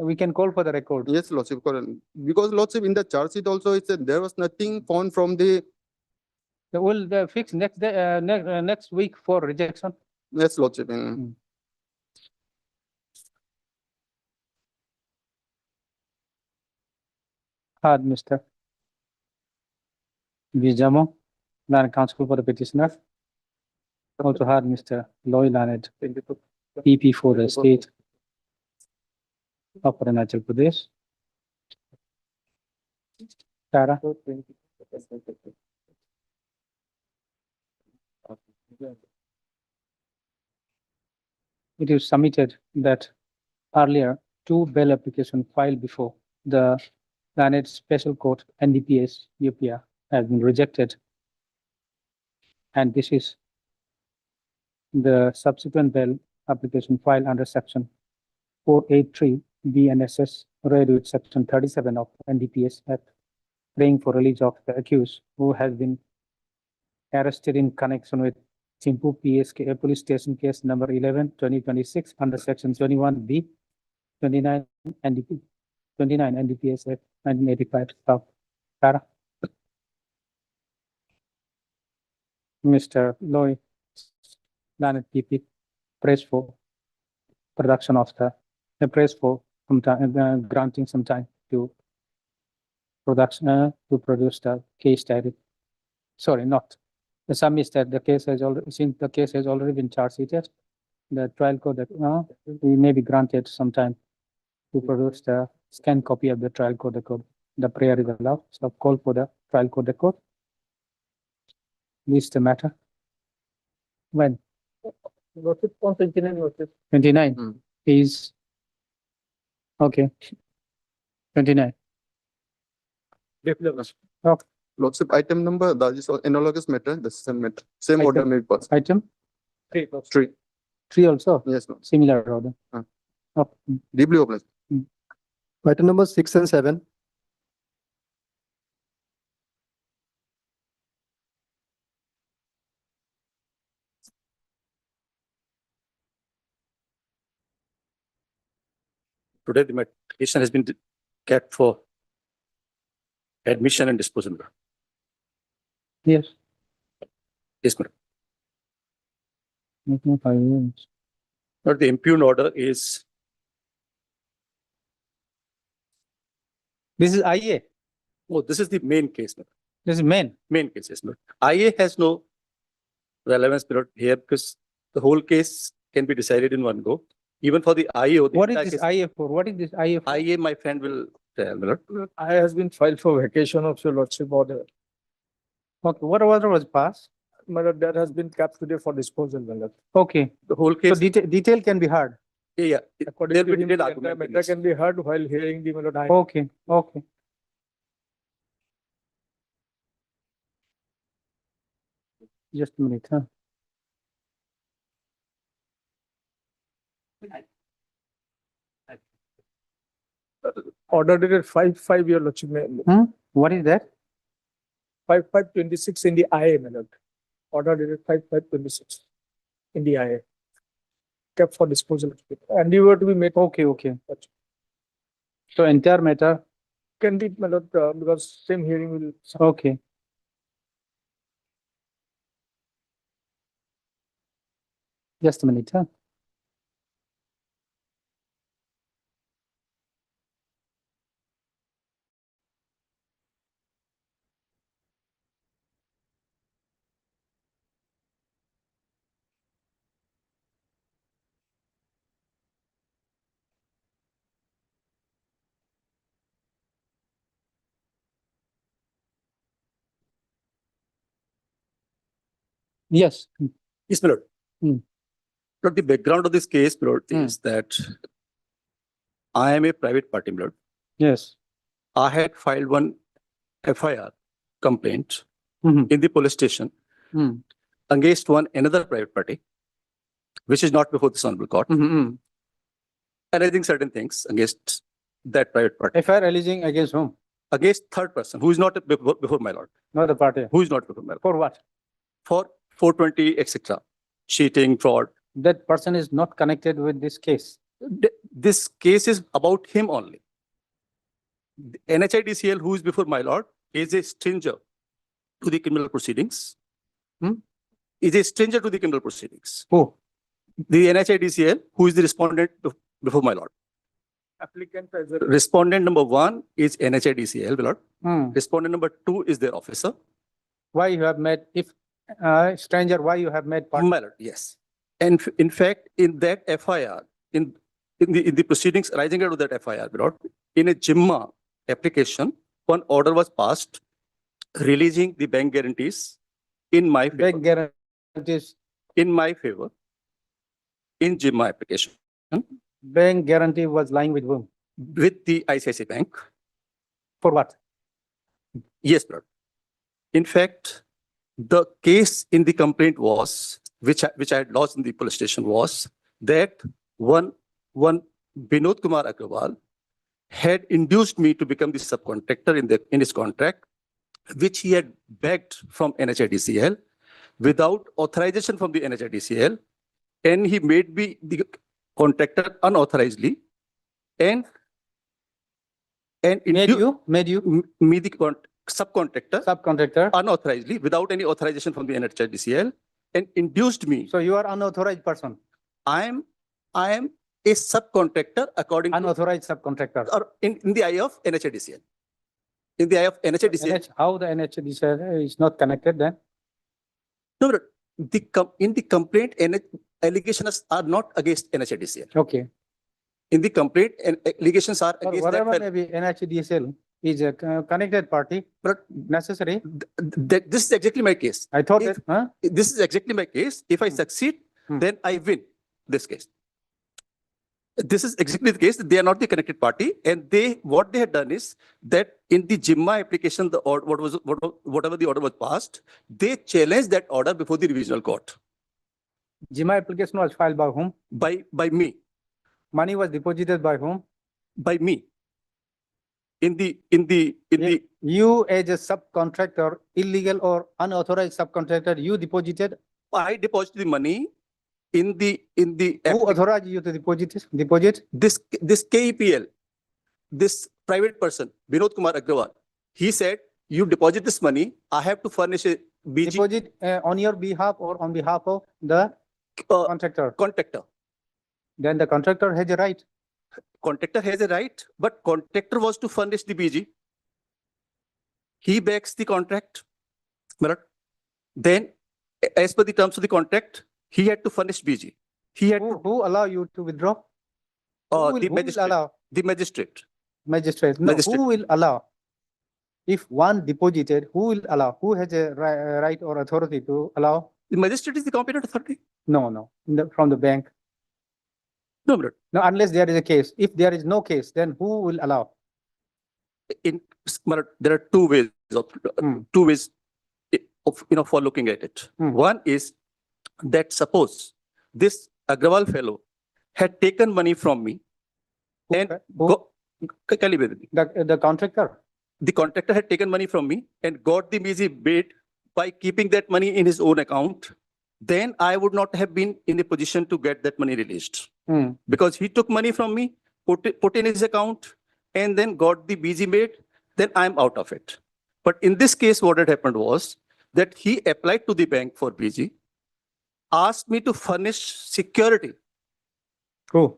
[SPEAKER 2] We can call for the record.
[SPEAKER 3] Yes, Lordship, correct. Because Lordship, in the charge sheet also, it said there was nothing found from the,
[SPEAKER 2] We'll fix next day, next week for rejection.
[SPEAKER 3] yes, Lordship.
[SPEAKER 2] Hard, Mr. Bijamo, Land Council for the petitioner. Also hard, Mr. Loy Lanet, EP for the state of Arunachal Pradesh. Tara. It is submitted that earlier two bail applications filed before the Lanet Special Court NDPS UPR has been rejected. And this is the subsequent bail application filed under section 483 BNSS read with section 37 of NDPS Act, praying for release of the accused who has been arrested in connection with Chimpu PSK police station case number 11/2026 under section 21B 29 NDPS Act 1985 of Tara. Mr. Loy Lanet PP prays for production of the prays for some time, granting some time to production to produce the case diary. Sorry, not. The sum is that the case has already, since the case has already been charge sheeted, the trial court we may be granted some time to produce the scanned copy of the trial court record. The prayer is allowed, so call for the trial court record. List the matter. When? 29 is, okay. 29.
[SPEAKER 3] Lordship, item number, that is analogous matter, the same matter, same
[SPEAKER 2] Item.
[SPEAKER 3] order may be passed.
[SPEAKER 2] Item
[SPEAKER 3] Three,
[SPEAKER 2] 3 also,
[SPEAKER 3] yes, Lord.
[SPEAKER 2] similar order.
[SPEAKER 3] Ah.
[SPEAKER 2] Oh,
[SPEAKER 3] Deeply obliged.
[SPEAKER 11] Item number 6 and 7.
[SPEAKER 12] Today, the application has been kept for admission and disposal.
[SPEAKER 2] yes.
[SPEAKER 12] Yes, madam.
[SPEAKER 2] Making 5 years.
[SPEAKER 12] But the impugned order is,
[SPEAKER 2] This is IA,
[SPEAKER 12] oh, this is the main case, madam.
[SPEAKER 2] this is main.
[SPEAKER 12] Main case, yes, madam. IA has no relevance period here because the whole case can be decided in one go. Even for the IO. the
[SPEAKER 2] What is
[SPEAKER 12] entire
[SPEAKER 2] this
[SPEAKER 12] case-
[SPEAKER 2] IA for? What is this IA for?
[SPEAKER 12] IA, my friend will tell, madam.
[SPEAKER 4] I has been filed for vacation of your lordship order.
[SPEAKER 2] Okay, what order was passed?
[SPEAKER 4] My lord, that has been kept today for disposal, my lord.
[SPEAKER 2] Okay,
[SPEAKER 12] The whole
[SPEAKER 2] so
[SPEAKER 12] case,
[SPEAKER 2] detail can be heard.
[SPEAKER 12] yeah.
[SPEAKER 4] According
[SPEAKER 12] There'll
[SPEAKER 4] to
[SPEAKER 12] be
[SPEAKER 4] him,
[SPEAKER 12] detailed
[SPEAKER 4] the entire
[SPEAKER 12] argument in
[SPEAKER 4] matter
[SPEAKER 12] this.
[SPEAKER 4] can be heard while hearing the, my lord,
[SPEAKER 2] Okay, okay. Just a minute, huh?
[SPEAKER 4] order dated 5/5, your lordship,
[SPEAKER 2] What is that?
[SPEAKER 4] 5/5/26 in the IA, my lord. Order dated 5/5/26 in the IA. Kept for disposal. And you were to be made,
[SPEAKER 2] Okay, okay. So entire matter,
[SPEAKER 4] can be, my lord, because same hearing will.
[SPEAKER 2] okay. Just a minute, huh? Yes.
[SPEAKER 12] Yes, my lord.
[SPEAKER 2] Hmm.
[SPEAKER 12] Lord, the background of this case, my lord,
[SPEAKER 2] Hmm.
[SPEAKER 12] is that I am a private party, my lord.
[SPEAKER 2] Yes.
[SPEAKER 12] I had filed one FIR complaint
[SPEAKER 2] Mhm.
[SPEAKER 12] in the police station
[SPEAKER 2] Hmm.
[SPEAKER 12] against another private party, which is not before this honorable court,
[SPEAKER 2] Mhm.
[SPEAKER 12] alleging certain things against that private party,
[SPEAKER 2] FIR alleging against whom?
[SPEAKER 12] against third person who is not before my lord,
[SPEAKER 2] Not the party.
[SPEAKER 12] who is not before my lord,
[SPEAKER 2] For what?
[SPEAKER 12] for 420, etc. Cheating, fraud.
[SPEAKER 2] That person is not connected with this case.
[SPEAKER 12] This case is about him only. The NHIDCL, who is before my lord, is a stranger to the criminal proceedings. Is a stranger to the criminal proceedings.
[SPEAKER 2] Who?
[SPEAKER 12] The NHIDCL, who is the respondent before my lord. Applicant as a respondent number 1 is NHIDCL, my lord. Respondent number 2 is their officer.
[SPEAKER 2] Why you have made, if stranger, why you have made part?
[SPEAKER 12] My lord, yes. And in fact, in that FIR, in the proceedings arising out of that FIR, my lord, in a JIMMA application, one order was passed releasing the bank guarantees in my favor.
[SPEAKER 2] Bank guarantees,
[SPEAKER 12] In my favor. In JIMMA application.
[SPEAKER 2] bank guarantee was lying with whom?
[SPEAKER 12] With the ICICI Bank.
[SPEAKER 2] For what?
[SPEAKER 12] Yes, lord. In fact, the case in the complaint was, which I had lodged in the police station, was that one Binod Kumar Agrawal had induced me to become the subcontractor in his contract, which he had begged from NHIDCL without authorization from the NHIDCL, and he made me the contractor unauthorizedly, and
[SPEAKER 2] Made you
[SPEAKER 12] me the subcontractor
[SPEAKER 2] subcontractor.
[SPEAKER 12] unauthorizedly without any authorization from the NHIDCL, and induced me.
[SPEAKER 2] So you are unauthorized person,
[SPEAKER 12] I am a subcontractor according to
[SPEAKER 2] unauthorized subcontractor.
[SPEAKER 12] or in the eye of NHIDCL. In the eye of NHIDCL.
[SPEAKER 2] How the NHDCL is not connected then?
[SPEAKER 12] No, but in the complaint, allegations are not against NHIDCL.
[SPEAKER 2] Okay.
[SPEAKER 12] In the complaint, allegations are
[SPEAKER 2] Or
[SPEAKER 12] against
[SPEAKER 2] whatever
[SPEAKER 12] that.
[SPEAKER 2] may be, NHDCL is a connected party,
[SPEAKER 12] But
[SPEAKER 2] necessary.
[SPEAKER 12] this is exactly my case.
[SPEAKER 2] I thought
[SPEAKER 12] If-
[SPEAKER 2] that, huh?
[SPEAKER 12] This is exactly my case. If I succeed, then I win this case. This is exactly the case. They are not the connected party, and what they had done is that in the JIMMA application, whatever the order was passed, they challenged that order before the revisional court
[SPEAKER 2] JIMMA application was filed by whom?
[SPEAKER 12] by me.
[SPEAKER 2] Money was deposited by whom?
[SPEAKER 12] By me. In the
[SPEAKER 2] You as a subcontractor, illegal or unauthorized subcontractor, you deposited.
[SPEAKER 12] I deposited the money in the
[SPEAKER 2] Who authorized you to deposit?
[SPEAKER 12] this KEPL, this private person, Binod Kumar Agrawal, he said, you deposit this money, I have to furnish a BG
[SPEAKER 2] Deposit on your behalf or on behalf of the contractor.
[SPEAKER 12] contractor.
[SPEAKER 2] Then the contractor has a right.
[SPEAKER 12] Contractor has a right, but contractor was to furnish the BG. He backs the contract. Right? Then, as per the terms of the contract, he had to furnish BG. He had
[SPEAKER 2] Who allow you to withdraw?
[SPEAKER 12] the
[SPEAKER 2] Who will
[SPEAKER 12] magistrate.
[SPEAKER 2] allow?
[SPEAKER 12] The magistrate.
[SPEAKER 2] Magistrate. No,
[SPEAKER 12] Magistrate.
[SPEAKER 2] who will allow? If one deposited, who will allow? Who has a right or authority to allow?
[SPEAKER 12] The magistrate is the competent authority.
[SPEAKER 2] No, from the bank.
[SPEAKER 12] No, but
[SPEAKER 2] No, unless there is a case. If there is no case, then who will allow?
[SPEAKER 12] there are two ways of for looking at it.
[SPEAKER 2] Hmm.
[SPEAKER 12] One is that suppose this Agrawal fellow had taken money from me and
[SPEAKER 2] Who?
[SPEAKER 12] the
[SPEAKER 2] contractor.
[SPEAKER 12] contractor had taken money from me and got the BG bid by keeping that money in his own account, then I would not have been in a position to get that money released. Because he took money from me, put in his account, and then got the BG made, then I'm out of it. But in this case, what had happened was that he applied to the bank for BG, asked me to furnish security
[SPEAKER 2] Who?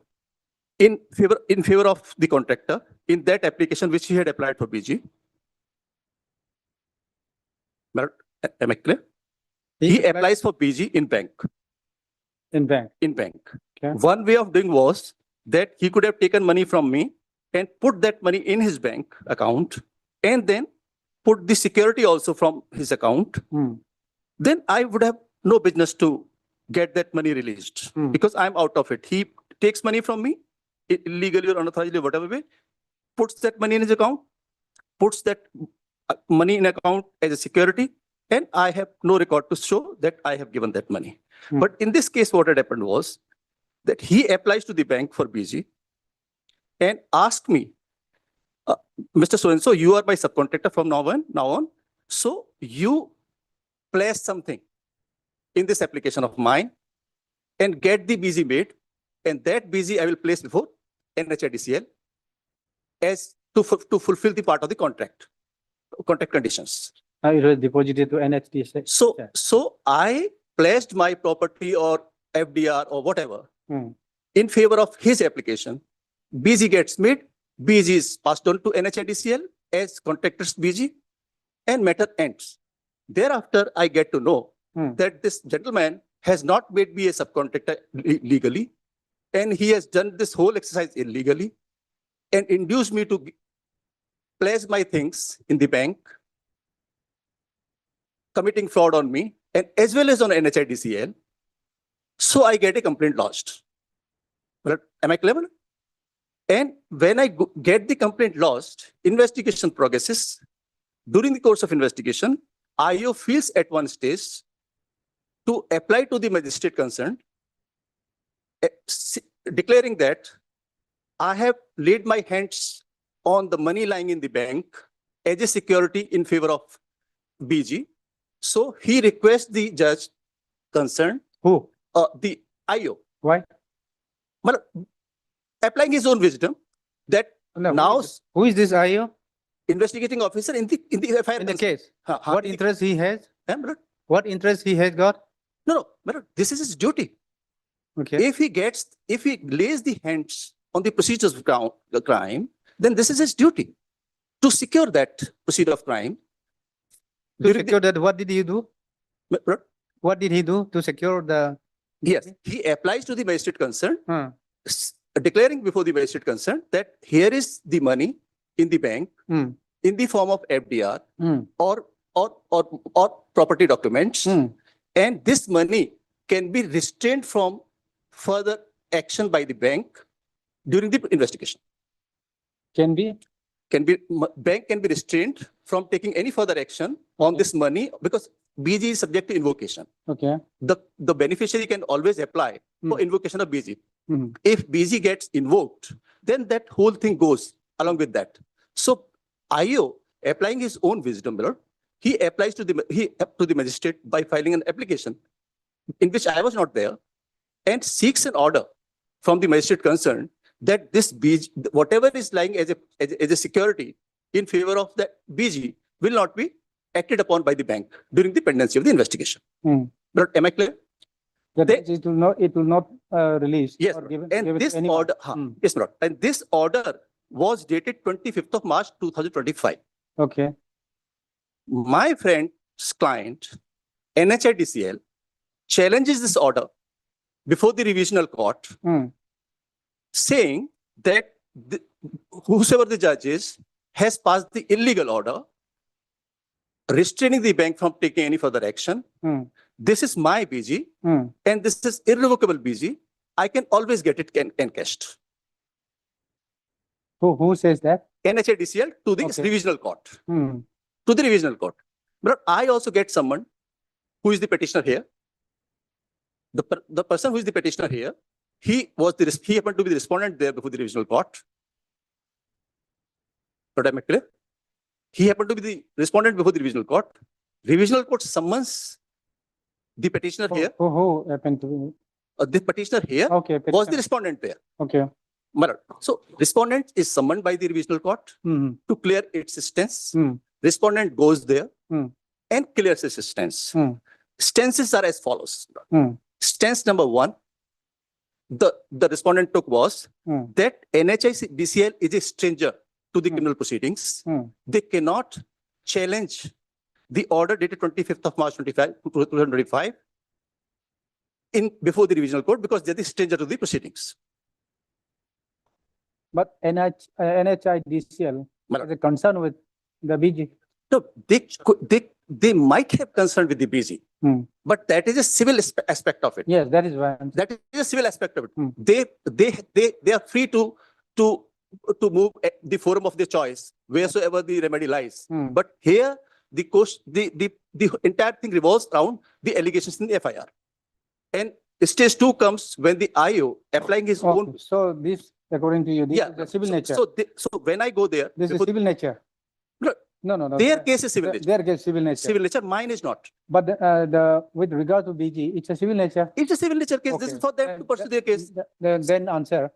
[SPEAKER 12] in favor of the contractor in that application which he had applied for BG. Am I clear? He applies for BG in bank.
[SPEAKER 2] In bank.
[SPEAKER 12] In bank.
[SPEAKER 2] Okay.
[SPEAKER 12] One way of doing was that he could have taken money from me and put that money in his bank account and then put the security also from his account. Then I would have no business to get that money released because I'm out of it. He takes money from me illegally or unauthorizedly, whatever way, puts that money in his account, puts that money in account as a security, and I have no record to show that I have given that money. But in this case, what had happened was that he applies to the bank for BG and asked me, Mr. So-and-so, you are my subcontractor from now on. So you place something in this application of mine and get the BG made, and that BG I will place before NHIDCL as to fulfill the part of the contract conditions.
[SPEAKER 2] It was deposited to NHDC.
[SPEAKER 12] So I placed my property or FDR or whatever
[SPEAKER 2] Hmm.
[SPEAKER 12] in favor of his application. BG gets made, BG is passed on to NHIDCL as contractor's BG, and matter ends. Thereafter, I get to know
[SPEAKER 2] Hmm.
[SPEAKER 12] that this gentleman has not made me a subcontractor legally, and he has done this whole exercise illegally and induced me to place my things in the bank, committing fraud on me and as well as on NHIDCL. So I get a complaint lodged. Well, am I clever? And when I get the complaint lodged, investigation progresses. During the course of investigation, IO feels at one stage to apply to the magistrate concerned, declaring that I have laid my hands on the money lying in the bank as a security in favor of BG. So he requests the judge concerned,
[SPEAKER 2] Who?
[SPEAKER 12] the IO,
[SPEAKER 2] Why?
[SPEAKER 12] well, applying his own wisdom, that
[SPEAKER 2] No,
[SPEAKER 12] now
[SPEAKER 2] who is this IO
[SPEAKER 12] investigating officer in the FIR
[SPEAKER 2] in the
[SPEAKER 12] concern.
[SPEAKER 2] case? What interest he has?
[SPEAKER 12] No,
[SPEAKER 2] What interest he has got?
[SPEAKER 12] no, this is his duty.
[SPEAKER 2] Okay.
[SPEAKER 12] If he lays the hands on the procedures of the crime, then this is his duty to secure that procedure of crime.
[SPEAKER 2] To
[SPEAKER 12] During
[SPEAKER 2] secure that, what did he do?
[SPEAKER 12] the-
[SPEAKER 2] What did he do to secure the?
[SPEAKER 12] Yes, he applies to the magistrate concerned,
[SPEAKER 2] Hmm.
[SPEAKER 12] declaring before the magistrate concerned that here is the money in the bank
[SPEAKER 2] Hmm.
[SPEAKER 12] in the form of FDR
[SPEAKER 2] Hmm.
[SPEAKER 12] or property documents,
[SPEAKER 2] Hmm.
[SPEAKER 12] and this money can be restrained from further action by the bank during the investigation.
[SPEAKER 2] Can be?
[SPEAKER 12] Bank can be restrained from taking any further action on this money because BG is subject to invocation.
[SPEAKER 2] Okay.
[SPEAKER 12] The beneficiary can always apply for invocation of BG.
[SPEAKER 2] Hmm.
[SPEAKER 12] If BG gets invoked, then that whole thing goes along with that. So IO, applying his own wisdom, he applies to the magistrate by filing an application in which I was not there, and seeks an order from the magistrate concerned that this BG, whatever is lying as a security in favor of that BG, will not be acted upon by the bank during the pendency of the investigation.
[SPEAKER 2] Hmm.
[SPEAKER 12] But am I clear?
[SPEAKER 2] That
[SPEAKER 12] They-
[SPEAKER 2] it will not release.
[SPEAKER 12] Yes,
[SPEAKER 2] or give it
[SPEAKER 12] and
[SPEAKER 2] to
[SPEAKER 12] this
[SPEAKER 2] anyone.
[SPEAKER 12] order, yes, Lord. And this order was dated 25th of March 2025.
[SPEAKER 2] Okay.
[SPEAKER 12] My friend's client, NHIDCL, challenges this order before the revisional court,
[SPEAKER 2] Hmm.
[SPEAKER 12] saying that whosoever the judge is has passed the illegal order, restraining the bank from taking any further action.
[SPEAKER 2] Hmm.
[SPEAKER 12] This is my BG,
[SPEAKER 2] Hmm.
[SPEAKER 12] and this is irrevocable BG. I can always get it encashed.
[SPEAKER 2] Who says that?
[SPEAKER 12] NHIDCL to the
[SPEAKER 2] Okay.
[SPEAKER 12] revisional court.
[SPEAKER 2] Hmm.
[SPEAKER 12] To the revisional court. But I also get someone who is the petitioner here. The person who is the petitioner here, he happened to be the respondent there before the revisional court. But am I clear? He happened to be the respondent before the revisional court. Revisional court summons the petitioner here.
[SPEAKER 2] Who happened to be?
[SPEAKER 12] The petitioner here
[SPEAKER 2] Okay.
[SPEAKER 12] was the
[SPEAKER 2] petition.
[SPEAKER 12] respondent there.
[SPEAKER 2] Okay.
[SPEAKER 12] So respondent is summoned by the revisional court
[SPEAKER 2] Hmm.
[SPEAKER 12] to clear its stance.
[SPEAKER 2] Hmm.
[SPEAKER 12] Respondent goes there
[SPEAKER 2] Hmm.
[SPEAKER 12] and clears its stance.
[SPEAKER 2] Hmm.
[SPEAKER 12] Stances are as follows.
[SPEAKER 2] Hmm.
[SPEAKER 12] Stance number one, the respondent took was
[SPEAKER 2] Hmm.
[SPEAKER 12] that NHIDCL is a stranger to the criminal proceedings.
[SPEAKER 2] Hmm.
[SPEAKER 12] They cannot challenge the order dated 25th of March 2025 before the revisional court because they're the stranger to the proceedings.
[SPEAKER 2] But NHIDCL has a concern with the BG.
[SPEAKER 12] No, they might have concern with the BG,
[SPEAKER 2] Hmm.
[SPEAKER 12] but that is a civil aspect of it.
[SPEAKER 2] Yes, that is why.
[SPEAKER 12] That is a civil aspect of it.
[SPEAKER 2] Hmm.
[SPEAKER 12] They are free to move at the forum of their choice wheresoever the remedy lies.
[SPEAKER 2] Hmm.
[SPEAKER 12] But here the entire thing revolves around the allegations in the FIR. And stage 2 comes when the IO applying his own.
[SPEAKER 2] Okay. So this, according to you, this
[SPEAKER 12] Yeah.
[SPEAKER 2] is the civil nature.
[SPEAKER 12] So when I go there,
[SPEAKER 2] This is
[SPEAKER 12] before-
[SPEAKER 2] civil nature.
[SPEAKER 12] Look,
[SPEAKER 2] No, no, no.
[SPEAKER 12] Their case is civil nature.
[SPEAKER 2] Their case civil nature.
[SPEAKER 12] Civil nature, mine is not.
[SPEAKER 2] But with regard to BG, it's a civil nature.
[SPEAKER 12] It's a civil nature case. This
[SPEAKER 2] Okay.
[SPEAKER 12] is for them to pursue their case.
[SPEAKER 2] Then answer,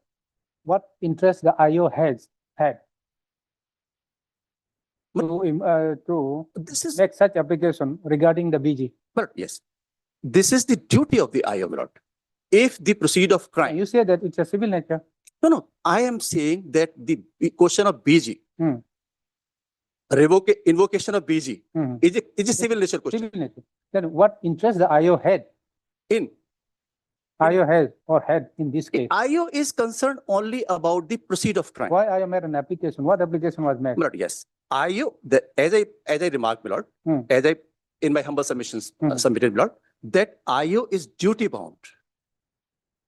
[SPEAKER 2] what interest the IO has had to
[SPEAKER 12] This is,
[SPEAKER 2] make such application regarding the BG?
[SPEAKER 12] but yes, this is the duty of the IO, my lord. If the proceed of crime,
[SPEAKER 2] You say that it's a civil nature.
[SPEAKER 12] no, I am saying that the question of BG,
[SPEAKER 2] Hmm.
[SPEAKER 12] invocation of BG
[SPEAKER 2] Hmm.
[SPEAKER 12] is a civil nature question.
[SPEAKER 2] Civil nature. Then what interest the IO had,
[SPEAKER 12] In
[SPEAKER 2] IO has or had in this case?
[SPEAKER 12] IO is concerned only about the proceed of crime.
[SPEAKER 2] Why IO made an application? What application was made?
[SPEAKER 12] My lord, yes, IO, as I remarked, my lord,
[SPEAKER 2] Hmm.
[SPEAKER 12] as I, in my humble submissions,
[SPEAKER 2] Hmm.
[SPEAKER 12] submitted, my lord, that IO is duty bound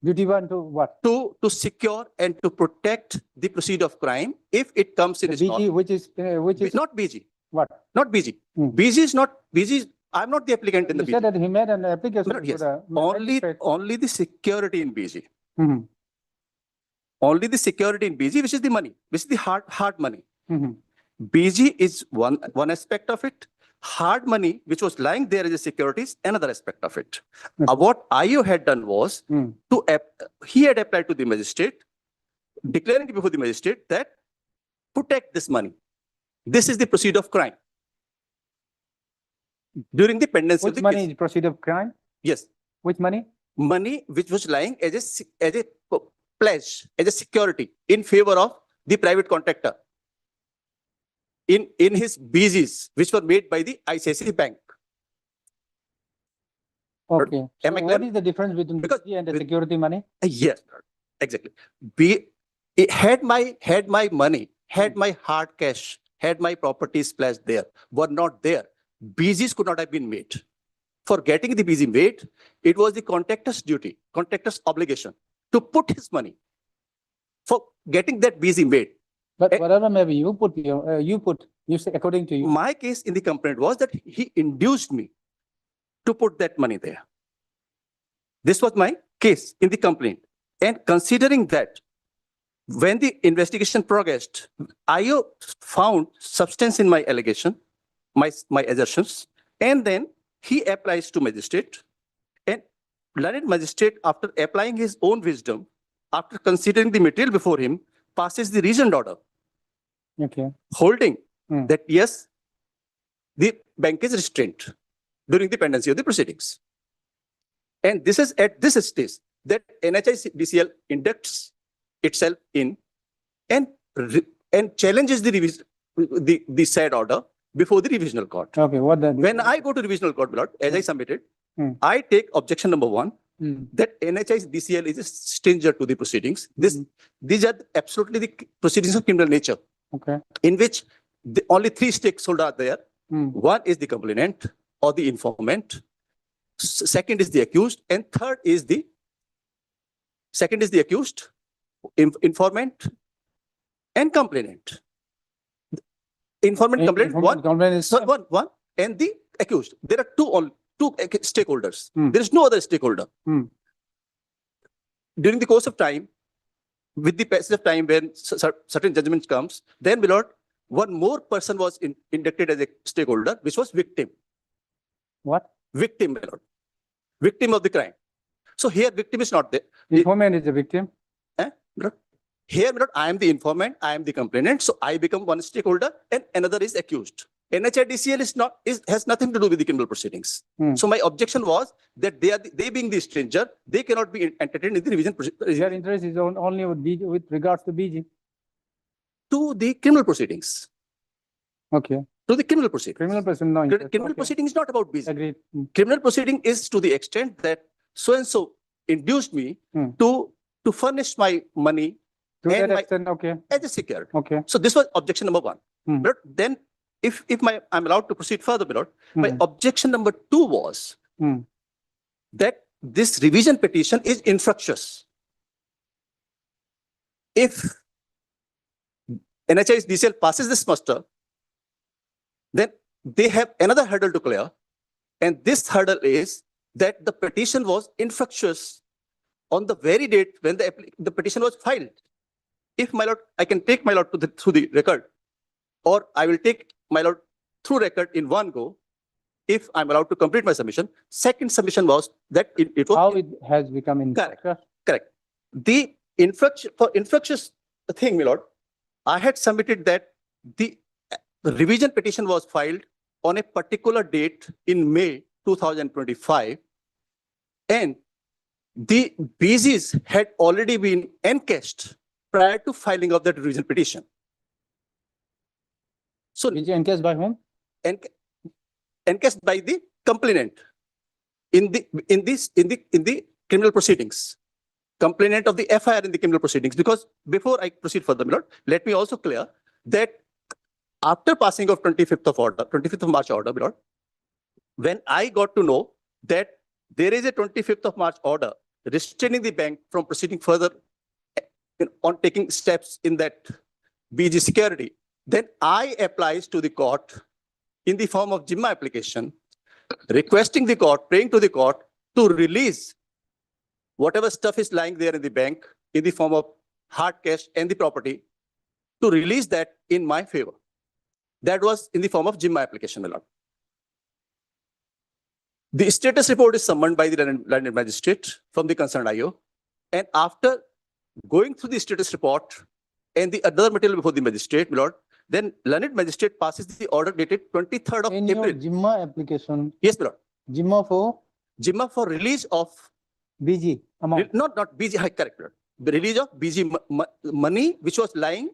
[SPEAKER 2] Duty one to what?
[SPEAKER 12] to secure and to protect the proceed of crime if it comes in
[SPEAKER 2] The
[SPEAKER 12] its
[SPEAKER 2] BG,
[SPEAKER 12] norm.
[SPEAKER 2] which is
[SPEAKER 12] Not BG,
[SPEAKER 2] what?
[SPEAKER 12] not BG.
[SPEAKER 2] Hmm.
[SPEAKER 12] BG is not, I'm not the applicant in the
[SPEAKER 2] You said
[SPEAKER 12] BG.
[SPEAKER 2] that he made an application
[SPEAKER 12] Not
[SPEAKER 2] to
[SPEAKER 12] yes.
[SPEAKER 2] the
[SPEAKER 12] Only,
[SPEAKER 2] magistrate.
[SPEAKER 12] only the security in BG.
[SPEAKER 2] Mhm,
[SPEAKER 12] Only the security in BG, which is the money, which is the hard money.
[SPEAKER 2] mhm.
[SPEAKER 12] BG is one aspect of it. Hard money, which was lying there as a security, is another aspect of it.
[SPEAKER 2] Okay.
[SPEAKER 12] What IO had done was
[SPEAKER 2] Hmm.
[SPEAKER 12] he had applied to the magistrate, declaring before the magistrate that protect this money. This is the proceed of crime. During the pendency of
[SPEAKER 2] Which
[SPEAKER 12] the
[SPEAKER 2] money
[SPEAKER 12] case.
[SPEAKER 2] is proceed of crime?
[SPEAKER 12] Yes,
[SPEAKER 2] Which money?
[SPEAKER 12] money which was lying as a pledge, as a security in favor of the private contractor in his BGs, which were made by the ICICI Bank.
[SPEAKER 2] Okay. So
[SPEAKER 12] Am I
[SPEAKER 2] what
[SPEAKER 12] clear?
[SPEAKER 2] is the difference between
[SPEAKER 12] Because
[SPEAKER 2] BG and the
[SPEAKER 12] with-
[SPEAKER 2] security money?
[SPEAKER 12] Yes, exactly. Had my money, had my hard cash, had my properties pledged there, were not there, BGs could not have been made. For getting the BG made, it was the contractor's duty, contractor's obligation to put his money. For getting that BG made,
[SPEAKER 2] But
[SPEAKER 12] Eh,
[SPEAKER 2] whatever maybe you say according to you.
[SPEAKER 12] my case in the complaint was that he induced me to put that money there. This was my case in the complaint. And considering that, when the investigation progressed, IO found substance in my allegation, my assertions, and then he applies to magistrate. And learned magistrate, after applying his own wisdom, after considering the material before him, passes the reasoned order,
[SPEAKER 2] Okay.
[SPEAKER 12] holding
[SPEAKER 2] Hmm.
[SPEAKER 12] that yes, the bank is restrained during the pendency of the proceedings. And this is at this stage that NHIDCL inducts itself in and challenges the said order before the revisional court.
[SPEAKER 2] Okay, what then?
[SPEAKER 12] When I go to revisional court, my lord, as I submitted,
[SPEAKER 2] Hmm.
[SPEAKER 12] I take objection number 1,
[SPEAKER 2] Hmm.
[SPEAKER 12] that NHIDCL is a stranger to the proceedings. These are absolutely the proceedings of criminal nature,
[SPEAKER 2] Okay.
[SPEAKER 12] in which only 3 stakeholders are there.
[SPEAKER 2] Hmm.
[SPEAKER 12] One is the complainant or the informant. Second is the accused, and third is the accused, informant, and complainant. Informant, complainant, one,
[SPEAKER 2] Complaint is.
[SPEAKER 12] so one, and the accused. There are two stakeholders.
[SPEAKER 2] Hmm.
[SPEAKER 12] There is no other stakeholder.
[SPEAKER 2] Hmm.
[SPEAKER 12] During the course of time, with the passage of time, when certain judgments comes, then, my lord, one more person was inducted as a stakeholder, which was victim.
[SPEAKER 2] What?
[SPEAKER 12] Victim, my lord. Victim of the crime. So here, victim is not there.
[SPEAKER 2] Informant is a victim.
[SPEAKER 12] Here, my lord, I am the informant, I am the complainant, so I become one stakeholder, and another is accused. NHIDCL has nothing to do with the criminal proceedings.
[SPEAKER 2] Hmm.
[SPEAKER 12] So my objection was that they being the stranger, they cannot be entertained in the revision
[SPEAKER 2] Your interest is only with BG, with regards to BG.
[SPEAKER 12] to the criminal proceedings.
[SPEAKER 2] Okay.
[SPEAKER 12] To the criminal proceedings.
[SPEAKER 2] Criminal person, no interest.
[SPEAKER 12] Criminal
[SPEAKER 2] Okay.
[SPEAKER 12] proceeding is not about BG.
[SPEAKER 2] Agreed. Hmm.
[SPEAKER 12] Criminal proceeding is to the extent that so-and-so induced me
[SPEAKER 2] Hmm.
[SPEAKER 12] to furnish my money
[SPEAKER 2] To
[SPEAKER 12] and
[SPEAKER 2] that
[SPEAKER 12] my-
[SPEAKER 2] extent, okay.
[SPEAKER 12] as a security.
[SPEAKER 2] Okay.
[SPEAKER 12] So this was objection number 1.
[SPEAKER 2] Hmm.
[SPEAKER 12] But then, if I'm allowed to proceed further, my lord, my
[SPEAKER 2] Hmm.
[SPEAKER 12] objection number 2 was
[SPEAKER 2] Hmm.
[SPEAKER 12] that this revision petition is infructuous. If NHIDCL passes this muster, then they have another hurdle to clear. And this hurdle is that the petition was infructuous on the very date when the petition was filed. If, my lord, I can take, my lord, through the record, or I will take, my lord, through record in one go, if I'm allowed to complete my submission. Second submission was that it was.
[SPEAKER 2] How it has become in.
[SPEAKER 12] Correct. The infractious thing, my lord, I had submitted that the revision petition was filed on a particular date in May 2025, and the BGs had already been encashed prior to filing of that revision petition. So
[SPEAKER 2] Which encased by whom?
[SPEAKER 12] encased by the complainant in the criminal proceedings. Complainant of the FIR in the criminal proceedings. Because before I proceed further, my lord, let me also clear that after passing of 25th of March order, my lord, when I got to know that there is a 25th of March order restraining the bank from proceeding further on taking steps in that BG security, then I applies to the court in the form of JIMMA application, requesting the court, praying to the court to release whatever stuff is lying there in the bank in the form of hard cash and the property, to release that in my favor. That was in the form of JIMMA application, my lord. The status report is summoned by the London magistrate from the concerned IO, and after going through the status report and the other material before the magistrate, my lord, then London magistrate passes the order dated 23rd of
[SPEAKER 2] In your
[SPEAKER 12] April.
[SPEAKER 2] JIMMA application,
[SPEAKER 12] Yes, my lord.
[SPEAKER 2] JIMMA for
[SPEAKER 12] Release of
[SPEAKER 2] BG amount.
[SPEAKER 12] not BG, correct, Lord. The release of BG money which was lying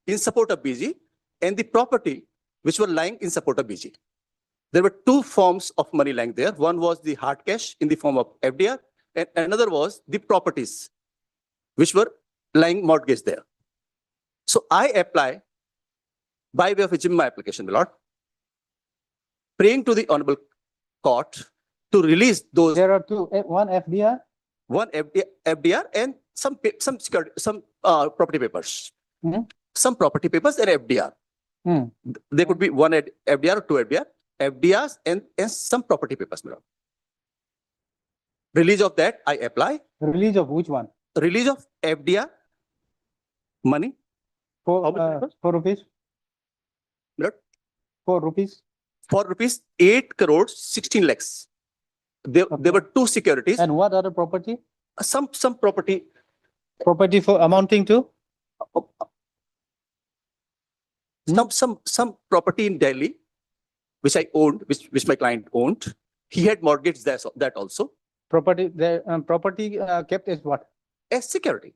[SPEAKER 12] in support of BG, and the property which were lying in support of BG. There were two forms of money lying there. One was the hard cash in the form of FDR, and another was the properties which were lying mortgaged there. So I apply by way of a JIMMA application, my lord, praying to the honorable court to release those.
[SPEAKER 2] There are two, one FDR.
[SPEAKER 12] One FDR and some security, some property papers. Some property papers and FDR. There could be one FDR or two FDRs and some property papers. Release of that I apply.
[SPEAKER 2] Release of which one?
[SPEAKER 12] Release of FDR money.
[SPEAKER 2] For
[SPEAKER 12] How much?
[SPEAKER 2] 4 rupees.
[SPEAKER 12] What?
[SPEAKER 2] 4 rupees.
[SPEAKER 12] 4 rupees 8 crores 16 lakhs. There were two securities.
[SPEAKER 2] And what other property?
[SPEAKER 12] Some property.
[SPEAKER 2] Property for amounting to?
[SPEAKER 12] Some property in Delhi, which I owned, which my client owned. He had mortgaged that also.
[SPEAKER 2] Property, property kept as what?
[SPEAKER 12] As security.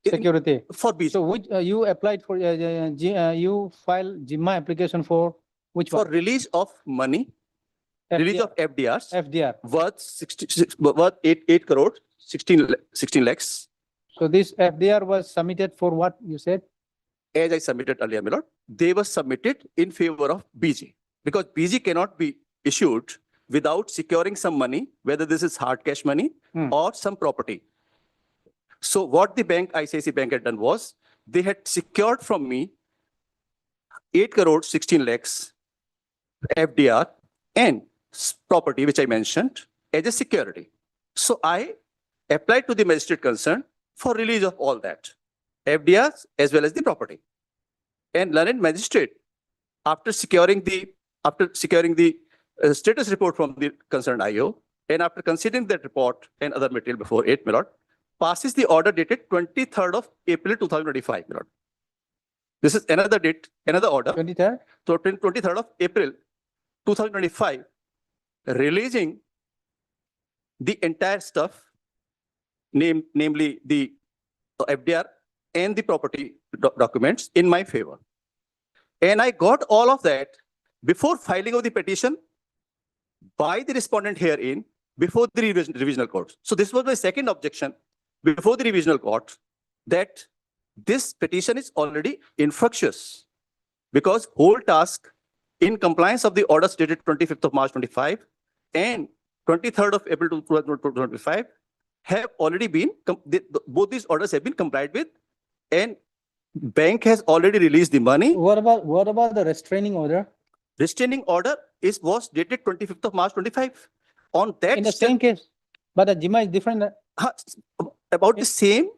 [SPEAKER 2] Security.
[SPEAKER 12] For BG.
[SPEAKER 2] So which you applied for, you filed JIMMA application for which
[SPEAKER 12] For
[SPEAKER 2] one?
[SPEAKER 12] release of money, release of FDRs
[SPEAKER 2] FDR.
[SPEAKER 12] worth 8 crores 16 lakhs.
[SPEAKER 2] So this FDR was submitted for what you said?
[SPEAKER 12] As I submitted earlier, my lord, they were submitted in favor of BG, because BG cannot be issued without securing some money, whether this is hard cash money or some property. So what the bank, ICICI Bank, had done was, they had secured from me 8 crores 16 lakhs FDR and property, which I mentioned, as a security. So I applied to the magistrate concerned for release of all that, FDRs as well as the property. And learned magistrate, after securing the status report from the concerned IO, and after considering that report and other material before it, my lord, passes the order dated 23rd of April 2025, my lord. This is another date, another order.
[SPEAKER 2] 23rd?
[SPEAKER 12] So 23rd of April 2025, releasing the entire stuff, namely the FDR and the property documents in my favor. And I got all of that before filing of the petition by the respondent herein before the revisional court. So this was my second objection before the revisional court, that this petition is already infructuous, because whole task in compliance of the orders dated 25th of March 25 and 23rd of April 2025 have already been, both these orders have been complied with, and bank has already released the money.
[SPEAKER 2] What about the restraining order?
[SPEAKER 12] Restraining order was dated 25th of March 25. On that,
[SPEAKER 2] In the same case, but the JIMMA is different.
[SPEAKER 12] about the same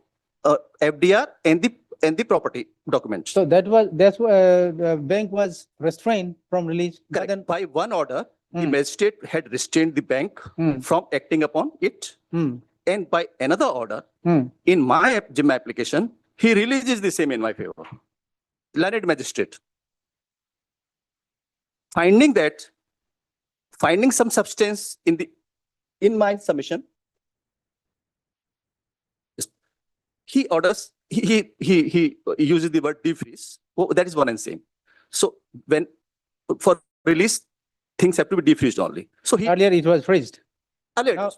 [SPEAKER 12] FDR and the and the property documents.
[SPEAKER 2] So that's why the bank was restrained from release. But
[SPEAKER 12] Correct.
[SPEAKER 2] then-
[SPEAKER 12] By one order, the
[SPEAKER 2] Hmm.
[SPEAKER 12] magistrate had restrained the bank
[SPEAKER 2] Hmm.
[SPEAKER 12] from acting upon it.
[SPEAKER 2] Hmm.
[SPEAKER 12] And by another order,
[SPEAKER 2] Hmm.
[SPEAKER 12] in my GIM application, he releases the same in my favor. Learned magistrate. Finding some substance in my submission, he orders, he uses the word defreeze. Oh, that is one and same. So for release, things have to be defreezed only. So he
[SPEAKER 2] Earlier it was freezed.
[SPEAKER 12] earlier it was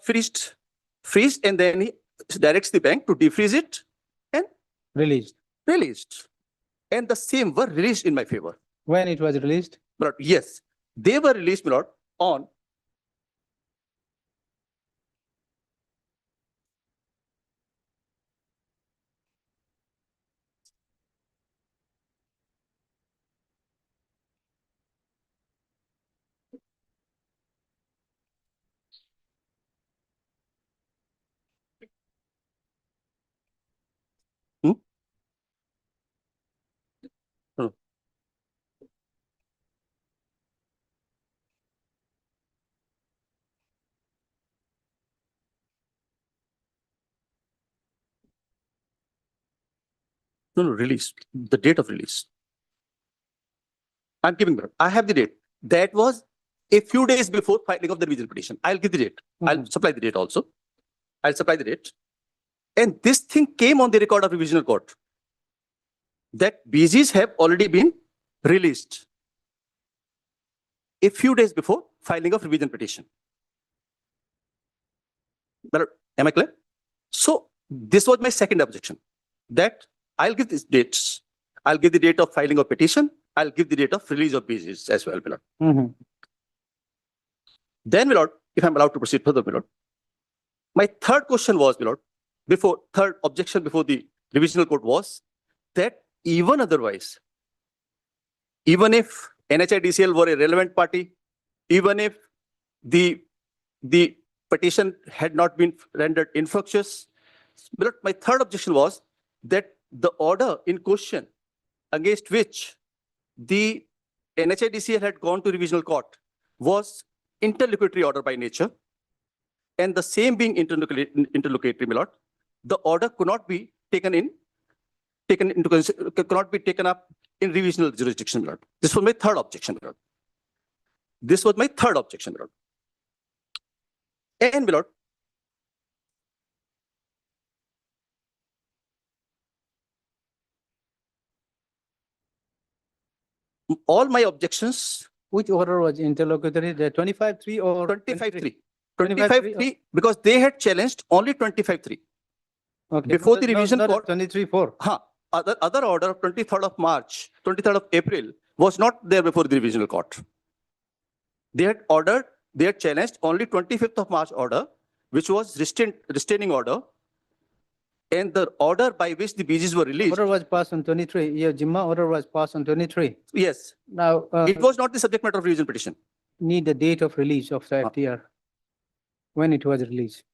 [SPEAKER 12] freezed, and then he directs the bank to defreeze it and
[SPEAKER 2] Released.
[SPEAKER 12] released. And the same were released in my favor.
[SPEAKER 2] When it was released?
[SPEAKER 12] But yes, they were released, my lord, on release, the date of release. I'm giving that. I have the date. That was a few days before filing of the revision petition. I'll give the date. I'll supply the date also. I'll supply the date. And this thing came on the record of revisional court that BGs have already been released a few days before filing of revision petition. But am I clear? So this was my second objection, that I'll give these dates. I'll give the date of filing of petition. I'll give the date of release of BGs as well, my lord.
[SPEAKER 2] Mhm.
[SPEAKER 12] Then, my lord, if I'm allowed to proceed further, my lord, my third question was, my lord, third objection before the revisional court was that even otherwise, even if NHIDCL were a relevant party, even if the petition had not been rendered infructuous, my lord, my third objection was that the order in question against which the NHIDCL had gone to revisional court was interlocutory order by nature, and the same being interlocutory, my lord, the order could not be taken up in revisional jurisdiction, my lord. This was my third objection, my lord. This was my third objection, my lord. And, my lord, all my objections,
[SPEAKER 2] Which order was interlocutory? The 25-3 or?
[SPEAKER 12] 25-3.
[SPEAKER 2] 25-3,
[SPEAKER 12] 25-3, because they had challenged only 25-3.
[SPEAKER 2] Okay.
[SPEAKER 12] Before the revision court,
[SPEAKER 2] 23-4.
[SPEAKER 12] other order of 23rd of March, 23rd of April was not there before the revisional court. They had challenged only 25th of March order, which was restraining order, and the order by which the BGs were released.
[SPEAKER 2] Order was passed on 23. Yeah, Jimma order was passed on 23.
[SPEAKER 12] Yes,
[SPEAKER 2] Now,
[SPEAKER 12] it was not the subject matter of revision petition.
[SPEAKER 2] need the date of release of the FTR. When it was released.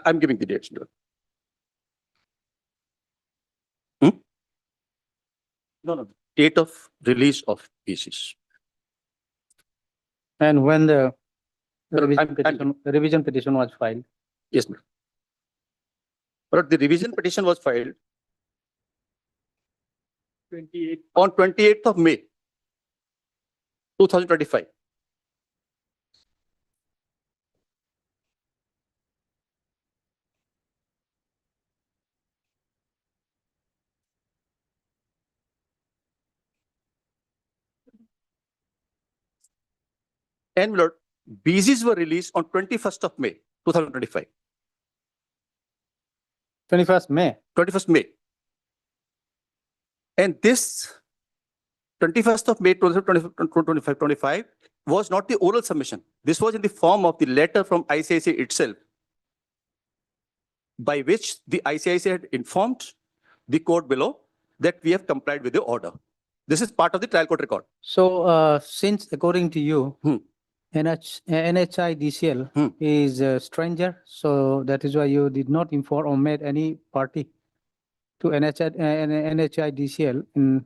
[SPEAKER 12] I'm giving the dates. No. Date of release of BGs.
[SPEAKER 2] And when the
[SPEAKER 12] Sir,
[SPEAKER 2] revision petition was filed.
[SPEAKER 12] Yes, ma'am. But the revision petition was filed on 28th of May, 2025. And, my lord, BGs were released on 21st of May, 2025.
[SPEAKER 2] 21st May.
[SPEAKER 12] 21st May. And this 21st of May 2025 was not the oral submission. This was in the form of the letter from ICICI itself, by which the ICICI had informed the court below that we have complied with the order. This is part of the trial court record.
[SPEAKER 2] So, since according to you, NHIDCL is a stranger, so that is why you did not inform or made any party to NHIDCL in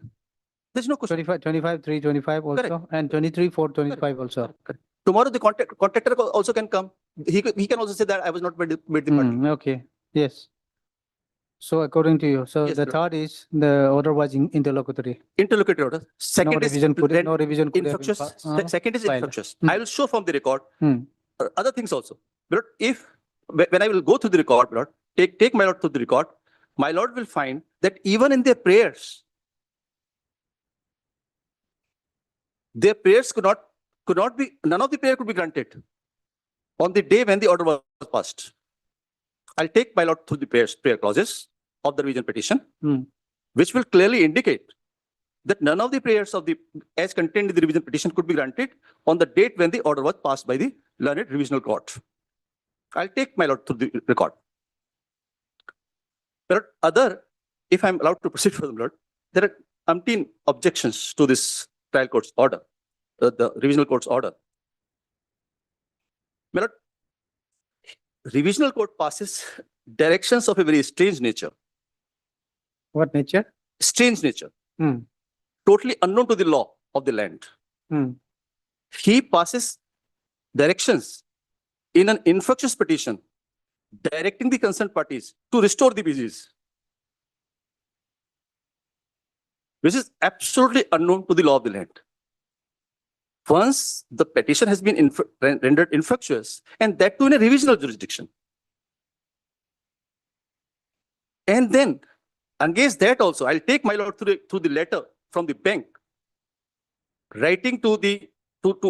[SPEAKER 12] There's no question.
[SPEAKER 2] 25, 325 also, and 23, 425 also.
[SPEAKER 12] Tomorrow the contractor also can come. He can also say that I was not made the party.
[SPEAKER 2] Okay, yes. So according to you, so
[SPEAKER 12] Yes,
[SPEAKER 2] the
[SPEAKER 12] sir.
[SPEAKER 2] third is the order was interlocutory.
[SPEAKER 12] Interlocutory order.
[SPEAKER 2] No
[SPEAKER 12] Second is
[SPEAKER 2] revision could,
[SPEAKER 12] rent-
[SPEAKER 2] no revision could have been.
[SPEAKER 12] infructuous. Second is
[SPEAKER 2] filed.
[SPEAKER 12] infructuous.
[SPEAKER 2] Hmm.
[SPEAKER 12] I will show from the record
[SPEAKER 2] Hmm.
[SPEAKER 12] other things also. But if when I will go through the record, my lord, take my lord through the record, my lord will find that even in their prayers could not be, none of the prayer could be granted on the day when the order was passed. I'll take my lord through the prayer clauses of the revision petition,
[SPEAKER 2] Hmm.
[SPEAKER 12] which will clearly indicate that none of the prayers as contained in the revision petition could be granted on the date when the order was passed by the learned revisional court. I'll take my lord through the record. But if I'm allowed to proceed for the lord, there are umpteen objections to this trial court's order, the revisional court's order. My lord, revisional court passes directions of a very strange nature.
[SPEAKER 2] What nature?
[SPEAKER 12] Strange nature.
[SPEAKER 2] Hmm.
[SPEAKER 12] Totally unknown to the law of the land.
[SPEAKER 2] Hmm.
[SPEAKER 12] He passes directions in an infructuous petition directing the concerned parties to restore the BGs, which is absolutely unknown to the law of the land. Once the petition has been rendered infructuous, and that too in a revisional jurisdiction. And then against that also, I'll take my lord through the letter from the bank, writing to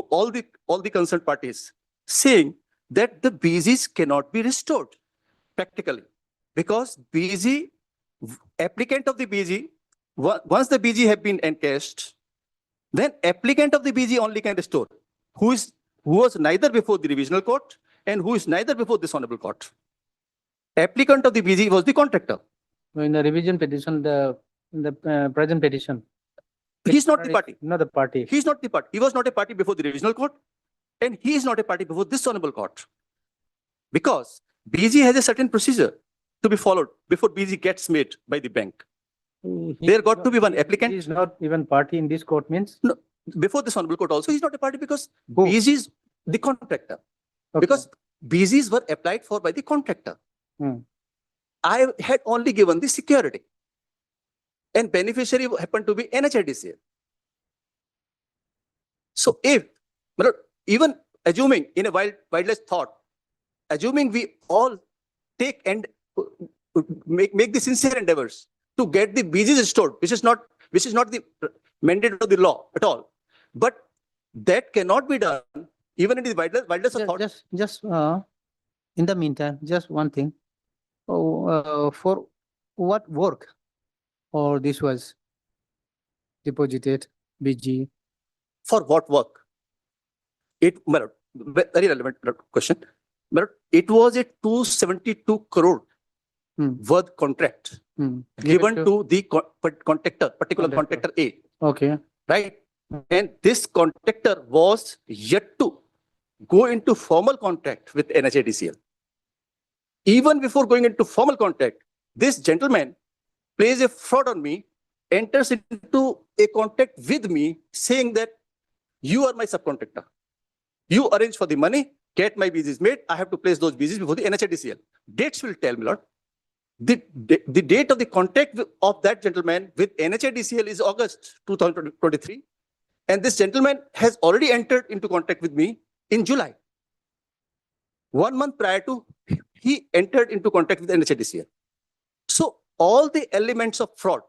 [SPEAKER 12] all the concerned parties, saying that the BGs cannot be restored practically, because BG, applicant of the BG, once the BG have been encashed, then applicant of the BG only can restore, who was neither before the revisional court and who is neither before this honorable court. Applicant of the BG was the contractor.
[SPEAKER 2] In the revision petition, in the present petition.
[SPEAKER 12] He's not the party.
[SPEAKER 2] Not the party.
[SPEAKER 12] He's not the party. He was not a party before the revisional court, and he is not a party before this honorable court. Because BG has a certain procedure to be followed before BG gets made by the bank. There got to be one applicant.
[SPEAKER 2] He is not even party in this court means?
[SPEAKER 12] No, before this honorable court also, he's not a party because
[SPEAKER 2] Who?
[SPEAKER 12] BG is the contractor.
[SPEAKER 2] Okay.
[SPEAKER 12] Because BGs were applied for by the contractor.
[SPEAKER 2] Hmm.
[SPEAKER 12] I had only given the security, and beneficiary happened to be NHIDCL. So if, even assuming in a wildest thought, assuming we all take and make the sincere endeavors to get the BGs restored, which is not the mandate of the law at all, but that cannot be done even in the wildest of thought.
[SPEAKER 2] Just in the meantime, just one thing. For what work or this was deposited, BG?
[SPEAKER 12] For what work? Very relevant question. It was a 272 crore worth contract given to the contractor, particular contractor A.
[SPEAKER 2] Okay.
[SPEAKER 12] Right? And this contractor was yet to go into formal contract with NHIDCL. Even before going into formal contract, this gentleman plays a fraud on me, enters into a contract with me saying that you are my subcontractor. You arrange for the money, get my BGs made, I have to place those BGs before the NHIDCL. Dates will tell me, Lord. The date of the contract of that gentleman with NHIDCL is August 2023. And this gentleman has already entered into contract with me in July. 1 month prior to, he entered into contract with NHIDCL. So all the elements of fraud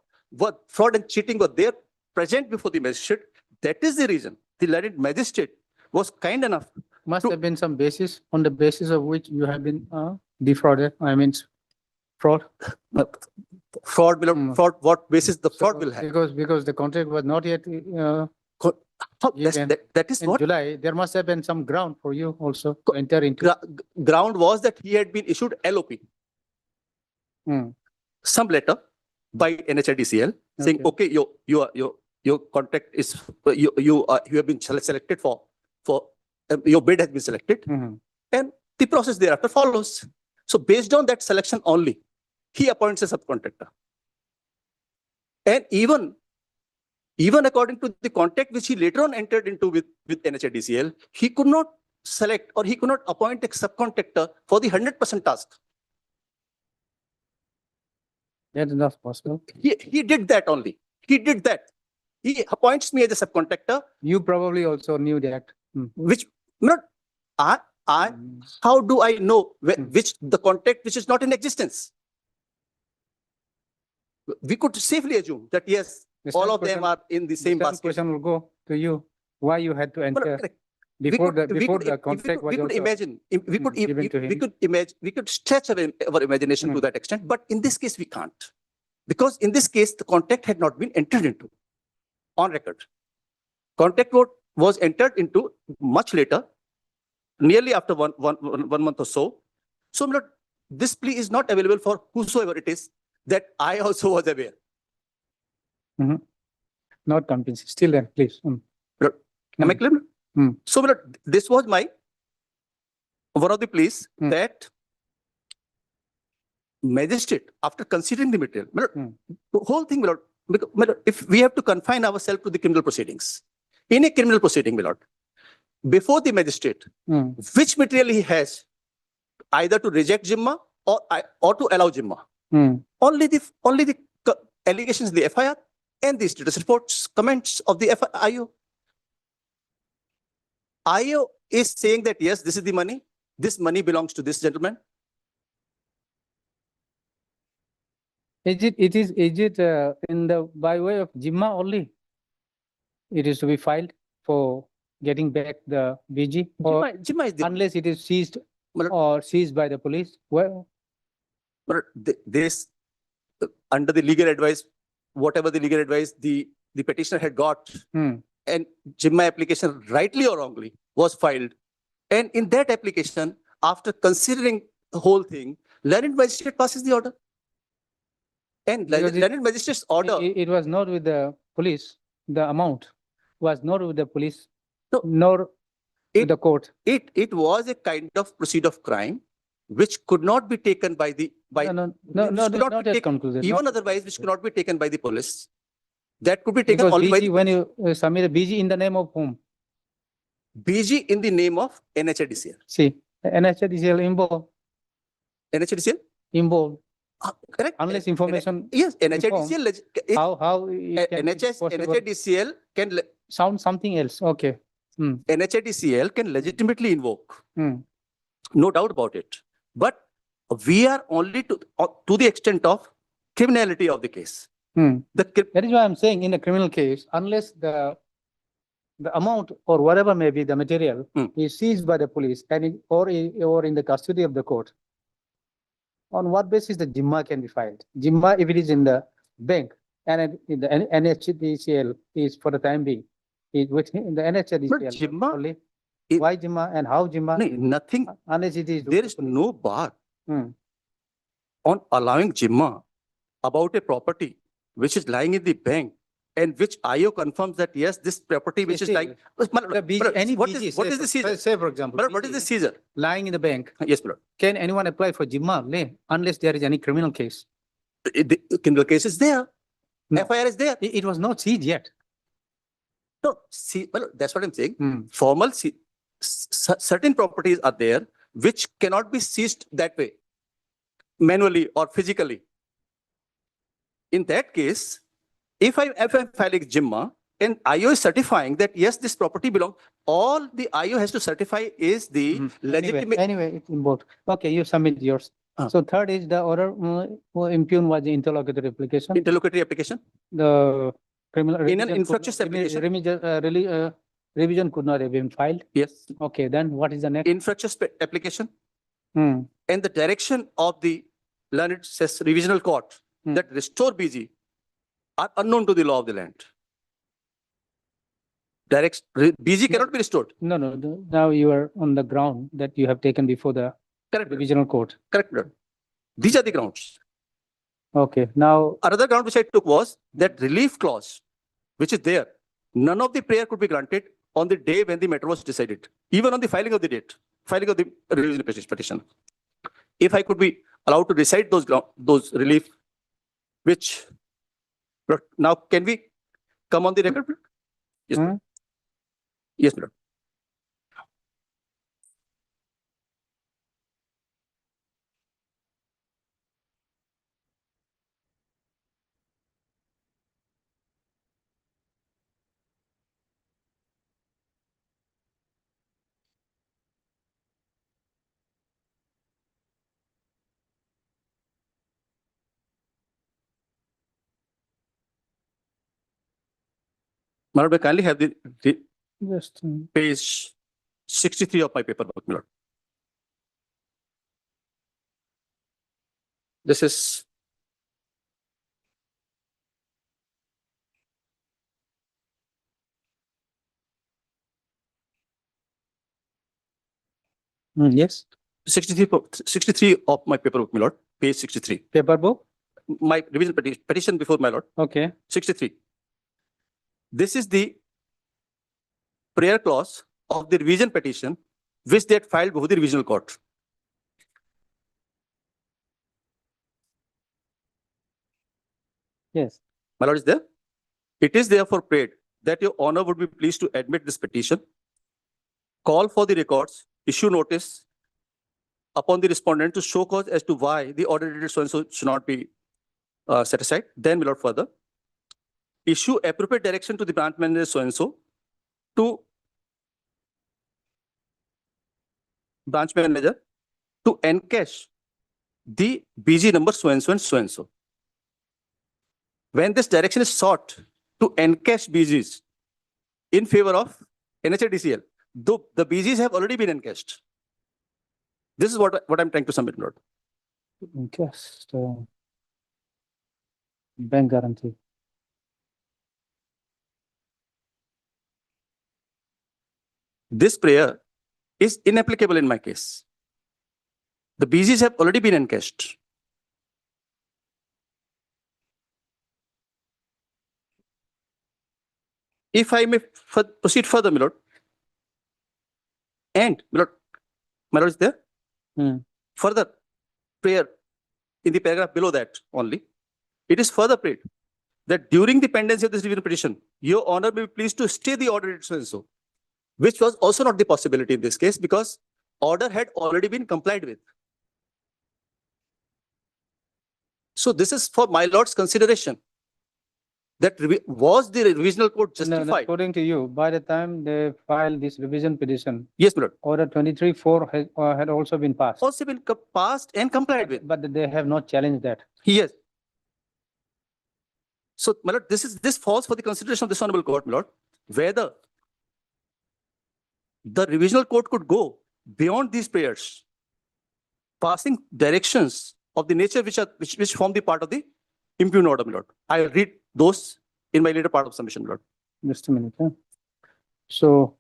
[SPEAKER 12] and cheating were there present before the magistrate. That is the reason the learned magistrate was kind enough.
[SPEAKER 2] Must have been some basis on the basis of which you have been defrauded. I mean, fraud.
[SPEAKER 12] Fraud, what basis the fraud will have?
[SPEAKER 2] Because the contract was not yet
[SPEAKER 12] that is
[SPEAKER 2] in
[SPEAKER 12] what
[SPEAKER 2] July. There must have been some ground for you also to enter into.
[SPEAKER 12] ground was that he had been issued LOP. Some letter by NHIDCL saying, okay, your contract is you have been selected for your bid has been selected, and the process thereafter follows. So based on that selection only, he appoints a subcontractor. And even according to the contract which he later on entered into with NHIDCL, he could not select or he could not appoint a subcontractor for the 100% task.
[SPEAKER 2] That is not possible.
[SPEAKER 12] He did that only. He did that. He appoints me as a subcontractor,
[SPEAKER 2] You probably also knew that.
[SPEAKER 12] which not I how do I know which the contract which is not in existence? We could safely assume that yes,
[SPEAKER 2] The
[SPEAKER 12] all
[SPEAKER 2] same
[SPEAKER 12] of them
[SPEAKER 2] question-
[SPEAKER 12] are in the same
[SPEAKER 2] The same
[SPEAKER 12] basket.
[SPEAKER 2] question will go to you. Why you had to
[SPEAKER 12] But,
[SPEAKER 2] enter
[SPEAKER 12] correct.
[SPEAKER 2] before
[SPEAKER 12] we
[SPEAKER 2] before
[SPEAKER 12] could-
[SPEAKER 2] the
[SPEAKER 12] if
[SPEAKER 2] contract was
[SPEAKER 12] we could
[SPEAKER 2] also.
[SPEAKER 12] imagine, we could,
[SPEAKER 2] given to
[SPEAKER 12] we
[SPEAKER 2] him.
[SPEAKER 12] could imagine, we could stretch our imagination to
[SPEAKER 2] Hmm.
[SPEAKER 12] that extent, but in this case, we can't. Because in this case, the contract had not been entered into on record. Contract was entered into much later, nearly after one month or so. So, my lord, this plea is not available for whosoever it is that I also was aware.
[SPEAKER 2] Not convincing. Still then, please.
[SPEAKER 12] Am I clear?
[SPEAKER 2] Hmm.
[SPEAKER 12] So, my lord, this was one of the pleas
[SPEAKER 2] Hmm.
[SPEAKER 12] that magistrate, after considering the material, my lord, the whole thing, my lord, my lord, if we have to confine ourselves to the criminal proceedings, in a criminal proceeding, my lord, before the magistrate, which material he has, either to reject Jimma or to allow Jimma. Only the allegations in the FIR and the status reports, comments of the IO. IO is saying that yes, this is the money. This money belongs to this gentleman.
[SPEAKER 2] Is it in the by way of Jimma only? It is to be filed for getting back the BG or
[SPEAKER 12] Jimma is the
[SPEAKER 2] unless it is seized
[SPEAKER 12] Well-
[SPEAKER 2] or seized by the police? Well,
[SPEAKER 12] but this under the legal advice, whatever the legal advice the petitioner had got, and Jimma application, rightly or wrongly, was filed. And in that application, after considering the whole thing, learned magistrate passes the order. And
[SPEAKER 2] Because it-
[SPEAKER 12] learned magistrate's order,
[SPEAKER 2] it was not with the police. The amount was not with the police,
[SPEAKER 12] No.
[SPEAKER 2] nor with the court.
[SPEAKER 12] it was a kind of proceed of crime, which could not be taken by the
[SPEAKER 2] No,
[SPEAKER 12] which could
[SPEAKER 2] not
[SPEAKER 12] be
[SPEAKER 2] yet
[SPEAKER 12] taken-
[SPEAKER 2] concluded.
[SPEAKER 12] even
[SPEAKER 2] not-
[SPEAKER 12] otherwise, which could not be taken by the police. That could be taken
[SPEAKER 2] Because
[SPEAKER 12] only by
[SPEAKER 2] BG,
[SPEAKER 12] the
[SPEAKER 2] when you submit a BG in the name of whom?
[SPEAKER 12] BG in the name of NHIDCL.
[SPEAKER 2] See, NHIDCL
[SPEAKER 12] NHIDCL?
[SPEAKER 2] involved,
[SPEAKER 12] Correct?
[SPEAKER 2] unless information,
[SPEAKER 12] Yes, NHIDCL,
[SPEAKER 2] how it can be possible?
[SPEAKER 12] NHIDCL can,
[SPEAKER 2] Sound something else, okay.
[SPEAKER 12] NHIDCL can legitimately invoke,
[SPEAKER 2] Hmm.
[SPEAKER 12] no doubt about it. But we are only to the extent of criminality of the case.
[SPEAKER 2] That is why I'm saying in a criminal case, unless the amount or whatever may be the material is seized by the police and or in the custody of the court, on what basis the Jimma can be filed? Jimma, if it is in the bank and in the NHIDCL is for the time being, is within the NHIDCL
[SPEAKER 12] Jimma-
[SPEAKER 2] only. Why Jimma and how Jimma?
[SPEAKER 12] Nothing,
[SPEAKER 2] Unless it is.
[SPEAKER 12] there is no bar
[SPEAKER 2] Hmm.
[SPEAKER 12] on allowing Jimma about a property which is lying in the bank and which IO confirms that yes, this property which is
[SPEAKER 2] See,
[SPEAKER 12] lying.
[SPEAKER 2] The BG, any
[SPEAKER 12] What
[SPEAKER 2] BG,
[SPEAKER 12] is the seizure?
[SPEAKER 2] Say for example,
[SPEAKER 12] What is the
[SPEAKER 2] BG
[SPEAKER 12] seizure?
[SPEAKER 2] lying in the bank,
[SPEAKER 12] Yes, my lord.
[SPEAKER 2] can anyone apply for Jimma unless there is any criminal case?
[SPEAKER 12] The criminal case is there.
[SPEAKER 2] No.
[SPEAKER 12] FIR is there.
[SPEAKER 2] It was not seized yet.
[SPEAKER 12] No, see, well, that's what I'm saying. Formal, certain properties are there which cannot be seized that way, manually or physically. In that case, if I'm filing Jimma and IO is certifying that yes, this property belongs, all the IO has to certify is the legitimate.
[SPEAKER 2] Anyway, it's involved. Okay, you submit yours. So third is the order impugn was the interlocutory application.
[SPEAKER 12] Interlocutory application
[SPEAKER 2] The criminal.
[SPEAKER 12] in an
[SPEAKER 2] revision could
[SPEAKER 12] infructuous
[SPEAKER 2] not-
[SPEAKER 12] application.
[SPEAKER 2] Revision could not have been filed.
[SPEAKER 12] Yes.
[SPEAKER 2] Okay, then what is the next?
[SPEAKER 12] Infructuous application
[SPEAKER 2] Hmm.
[SPEAKER 12] and the direction of the learned revisional court that restore BG are unknown to the law of the land. BG cannot be restored.
[SPEAKER 2] No, now you are on the ground that you have taken before the
[SPEAKER 12] Correct.
[SPEAKER 2] revisional court.
[SPEAKER 12] Correct. Lord. These are the grounds.
[SPEAKER 2] Okay, now,
[SPEAKER 12] Another ground which I took was that relief clause, which is there. None of the prayer could be granted on the day when the matter was decided, even on the filing of the revision petition. If I could be allowed to recite those relief, which But now can we come on the record? my lord? Yes, my lord. Yes, my lord. My lord, may I kindly have the
[SPEAKER 2] Just,
[SPEAKER 12] page 63 of my paperwork, my lord. This is
[SPEAKER 2] yes,
[SPEAKER 12] 63 of my paperwork, my lord, page 63.
[SPEAKER 2] paper book,
[SPEAKER 12] My revision petition before my lord,
[SPEAKER 2] okay,
[SPEAKER 12] 63. This is the prayer clause of the revision petition which they had filed before the revisional court.
[SPEAKER 2] yes,
[SPEAKER 12] My lord is there. It is therefore prayed that your honor would be pleased to admit this petition, call for the records, issue notice upon the respondent to show cause as to why the order dated so and so should not be set aside. Then, my lord, further issue appropriate direction to the branch manager so and so to branch manager to encash the BG number so and so and so and so. When this direction is sought to encash BGs in favor of NHADCL, though the BGs have already been encashed. This is what I'm trying to submit, Lord.
[SPEAKER 2] just, bank guarantee.
[SPEAKER 12] This prayer is inapplicable in my case. The BGs have already been encashed. If I may proceed further, my lord. And, my lord is there? Further prayer in the paragraph below that only. It is further prayed that during the pendency of this revision petition, your honor may be pleased to stay the order so and so, which was also not the possibility in this case because order had already been complied with. So this is for my lord's consideration. That was the revisional court
[SPEAKER 2] No,
[SPEAKER 12] justified?
[SPEAKER 2] according to you, by the time they filed this revision petition,
[SPEAKER 12] Yes, my lord.
[SPEAKER 2] order 23-4 had also been passed.
[SPEAKER 12] Also been passed and complied with.
[SPEAKER 2] But they have not challenged that.
[SPEAKER 12] Yes. So, my lord, this falls for the consideration of this honorable court, my lord, whether the revisional court could go beyond these prayers, passing directions of the nature which form the part of the impugned order, my lord. I will read those in my later part of submission, my lord.
[SPEAKER 2] Just a minute. So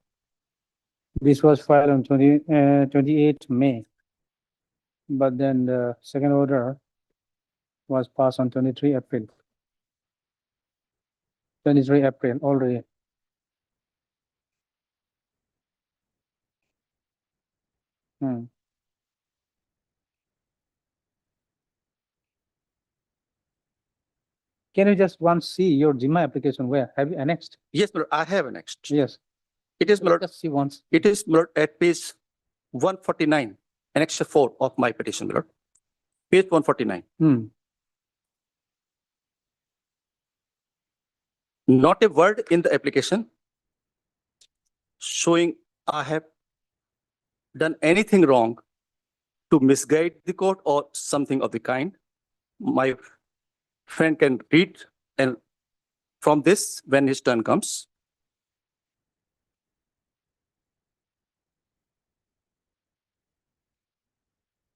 [SPEAKER 2] this was filed on 28 May. But then the second order was passed on 23 April. 23 April already. Can you just once see your GMA application where have you annexed?
[SPEAKER 12] Yes, my lord, I have annexed.
[SPEAKER 2] Yes.
[SPEAKER 12] It is, my lord,
[SPEAKER 2] Just see once.
[SPEAKER 12] it is, my lord, at page 149, annexure 4 of my petition, my lord. Page 149. Not a word in the application showing I have done anything wrong to misguide the court or something of the kind. My friend can read and from this when his turn comes.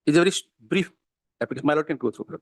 [SPEAKER 12] It's a very brief application. My lord can go through. Lord.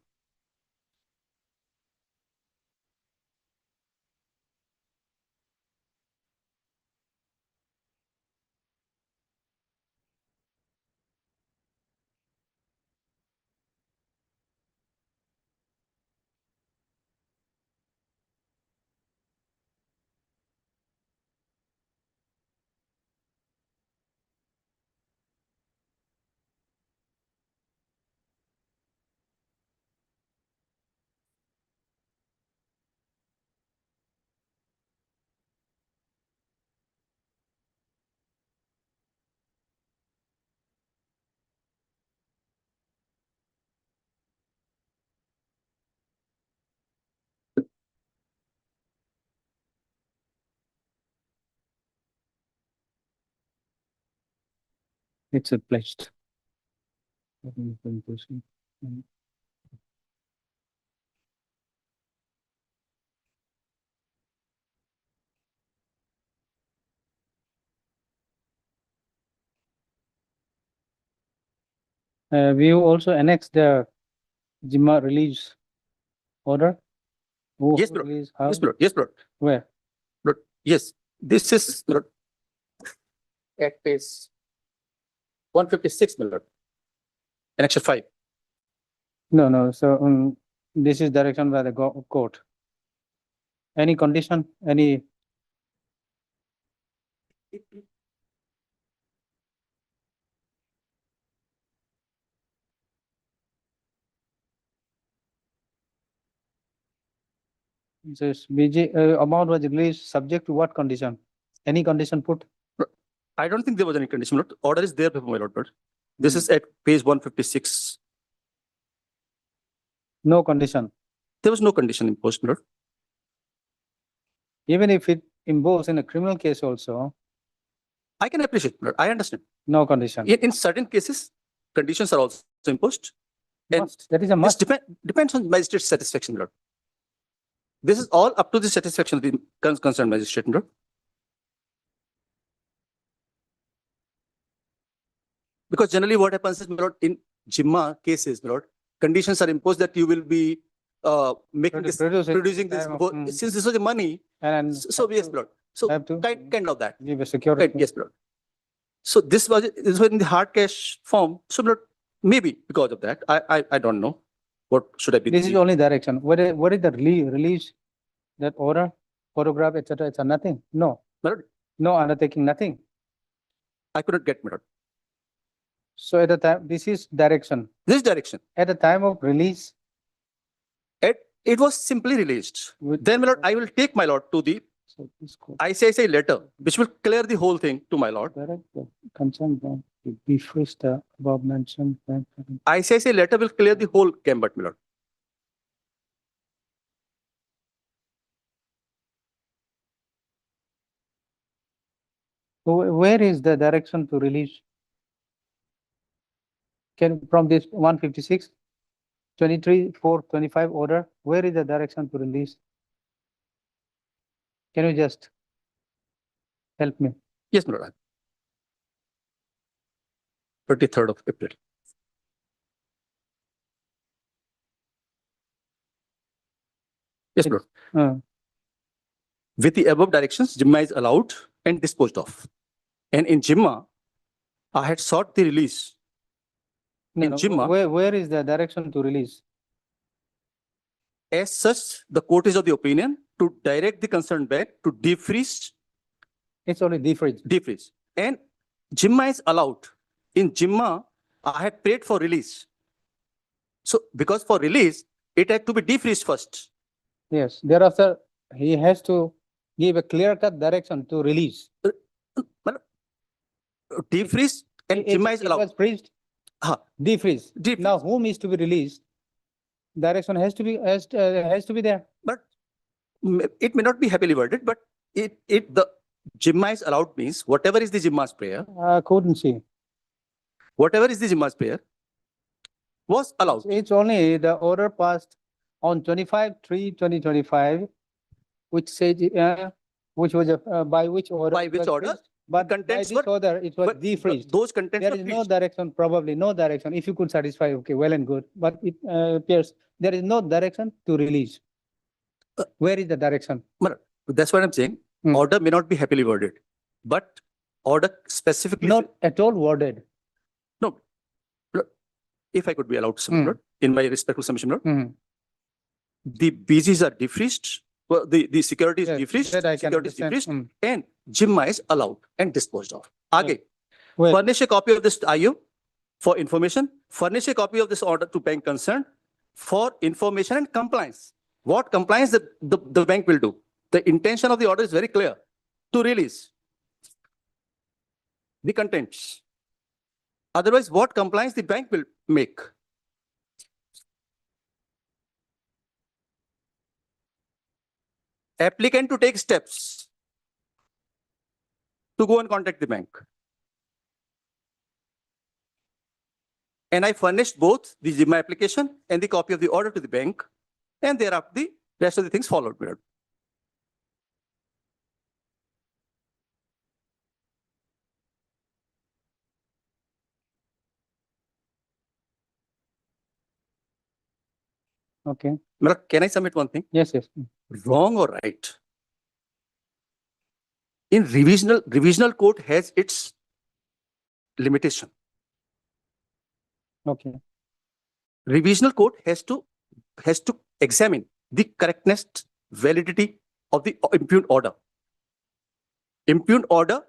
[SPEAKER 2] It's a pledged. We also annexed the Jima release order. Who
[SPEAKER 12] Yes, bro.
[SPEAKER 2] release how?
[SPEAKER 12] Yes, bro. Yes, bro.
[SPEAKER 2] Where?
[SPEAKER 12] Bro, yes, this is bro, at page 156, my lord. Annexure 5.
[SPEAKER 2] No. So this is direction by the court. Any condition, any? This BG amount was released subject to what condition? Any condition put?
[SPEAKER 12] I don't think there was any condition, my lord. Order is there before my lord. This is at page 156.
[SPEAKER 2] No condition.
[SPEAKER 12] There was no condition imposed, my lord.
[SPEAKER 2] Even if it imposed in a criminal case also,
[SPEAKER 12] I can appreciate, my lord. I understand.
[SPEAKER 2] no condition.
[SPEAKER 12] In certain cases, conditions are also imposed. And
[SPEAKER 2] Must. That is a
[SPEAKER 12] this
[SPEAKER 2] must.
[SPEAKER 12] depends on magistrate's satisfaction, my lord. This is all up to the satisfaction of the concerned magistrate, my lord. Because generally what happens is, my lord, in Jimma cases, my lord, conditions are imposed that you will be making this, producing this, since this was the money.
[SPEAKER 2] And
[SPEAKER 12] So yes, my lord. So
[SPEAKER 2] have to
[SPEAKER 12] kind of that.
[SPEAKER 2] give a security.
[SPEAKER 12] Right, yes, my lord. So this was in the hard cash form. So my lord, maybe because of that, I don't know. What should I be?
[SPEAKER 2] This is only direction. What is the release, that order, photograph, etc. It's nothing. No.
[SPEAKER 12] My lord,
[SPEAKER 2] No undertaking, nothing.
[SPEAKER 12] I couldn't get, my lord.
[SPEAKER 2] So at the time, this is direction.
[SPEAKER 12] This direction.
[SPEAKER 2] At the time of release.
[SPEAKER 12] It was simply released.
[SPEAKER 2] with-
[SPEAKER 12] Then, my lord, I will take my lord to the
[SPEAKER 2] So this court
[SPEAKER 12] ICICI letter, which will clear the whole thing to my lord.
[SPEAKER 2] direct the concerned bank to defreeze the above mentioned bank.
[SPEAKER 12] ICICI letter will clear the whole gambit, my lord.
[SPEAKER 2] Where is the direction to release? Can, from this 156, 23, 4, 25 order, where is the direction to release? Can you just help me?
[SPEAKER 12] Yes, my lord. 23rd of April. Yes, my lord.
[SPEAKER 2] Uh,
[SPEAKER 12] With the above directions, Jimma is allowed and disposed of. And in Jimma, I had sought the release.
[SPEAKER 2] no,
[SPEAKER 12] In
[SPEAKER 2] no,
[SPEAKER 12] Jimma,
[SPEAKER 2] where is the direction to release?
[SPEAKER 12] as such, the court is of the opinion to direct the concerned bank to defreeze.
[SPEAKER 2] It's only defreeze.
[SPEAKER 12] And Jimma is allowed. In Jimma, I had prayed for release. So because for release, it had to be defreezed first.
[SPEAKER 2] Yes, thereafter, he has to give a clear-cut direction to release.
[SPEAKER 12] Defreeze and Jimma is
[SPEAKER 2] It
[SPEAKER 12] allowed.
[SPEAKER 2] was freezed, defreeze.
[SPEAKER 12] Defreeze.
[SPEAKER 2] Now, whom is to be released? Direction has to be there.
[SPEAKER 12] But it may not be happily worded, but the Jimma is allowed means whatever is the Jimma's prayer,
[SPEAKER 2] Couldn't see.
[SPEAKER 12] whatever is the Jimma's prayer was allowed.
[SPEAKER 2] It's only the order passed on 25/3/2025, which said, which was, by which order?
[SPEAKER 12] By
[SPEAKER 2] it
[SPEAKER 12] which
[SPEAKER 2] was
[SPEAKER 12] order?
[SPEAKER 2] freezed. But by
[SPEAKER 12] Contents
[SPEAKER 2] this
[SPEAKER 12] were-
[SPEAKER 2] order, it was
[SPEAKER 12] But
[SPEAKER 2] defreezed.
[SPEAKER 12] those contents
[SPEAKER 2] There
[SPEAKER 12] were
[SPEAKER 2] is no
[SPEAKER 12] freezed.
[SPEAKER 2] direction, probably no direction. If you could satisfy, okay, well and good, but it appears there is no direction to release. Where is the direction?
[SPEAKER 12] That's what I'm saying.
[SPEAKER 2] Hmm.
[SPEAKER 12] Order may not be happily worded, but order specifically.
[SPEAKER 2] Not at all worded.
[SPEAKER 12] No. If I could be allowed to
[SPEAKER 2] Hmm.
[SPEAKER 12] submit, in my respectful submission, Lord,
[SPEAKER 2] Mhm.
[SPEAKER 12] the BGs are defreezed, well, the security is
[SPEAKER 2] Yes,
[SPEAKER 12] defreezed,
[SPEAKER 2] that I can
[SPEAKER 12] security is
[SPEAKER 2] understand.
[SPEAKER 12] defreezed, and Jimma is allowed and disposed of. Again,
[SPEAKER 2] Well,
[SPEAKER 12] furnish a copy of this to IU for information, furnish a copy of this order to bank concerned for information and compliance. What compliance the bank will do? The intention of the order is very clear, to release the contents. Otherwise, what compliance the bank will make? Applicant to take steps to go and contact the bank. And I furnished both my application and the copy of the order to the bank. And thereafter, the rest of the things followed, my lord.
[SPEAKER 2] Okay,
[SPEAKER 12] My lord, can I submit one thing?
[SPEAKER 2] yes, yes.
[SPEAKER 12] Wrong or right? In revisional court has its limitation.
[SPEAKER 2] Okay,
[SPEAKER 12] Revisional court has to examine the correctness, validity of the impugned order. Impugned order,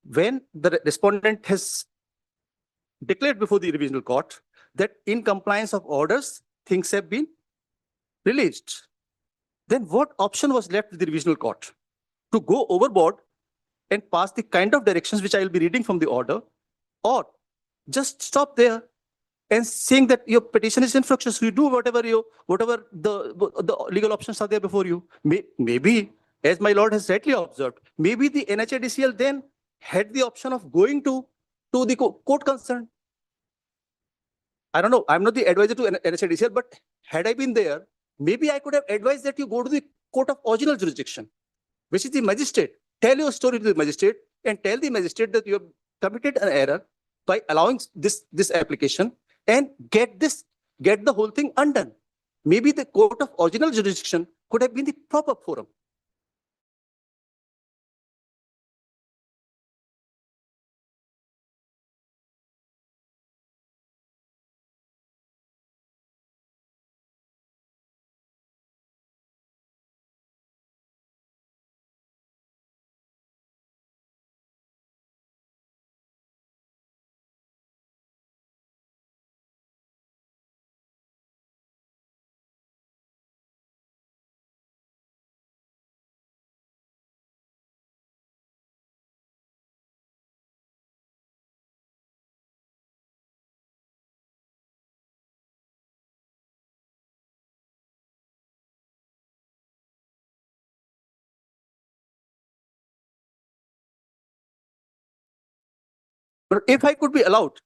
[SPEAKER 12] when the respondent has declared before the revisional court that in compliance of orders, things have been released. Then what option was left with the revisional court? To go overboard and pass the kind of directions which I will be reading from the order, or just stop there and saying that your petition is infructuous, you do whatever the legal options are there before you. Maybe, as my lord has rightly observed, maybe the NHIDCL then had the option of going to the court concerned. I don't know, I'm not the advisor to NHIDCL, but had I been there, maybe I could have advised that you go to the court of original jurisdiction, which is the magistrate. Tell your story to the magistrate and tell the magistrate that you have committed an error by allowing this application, and get the whole thing undone. Maybe the court of original jurisdiction could have been the proper forum. But if I could be allowed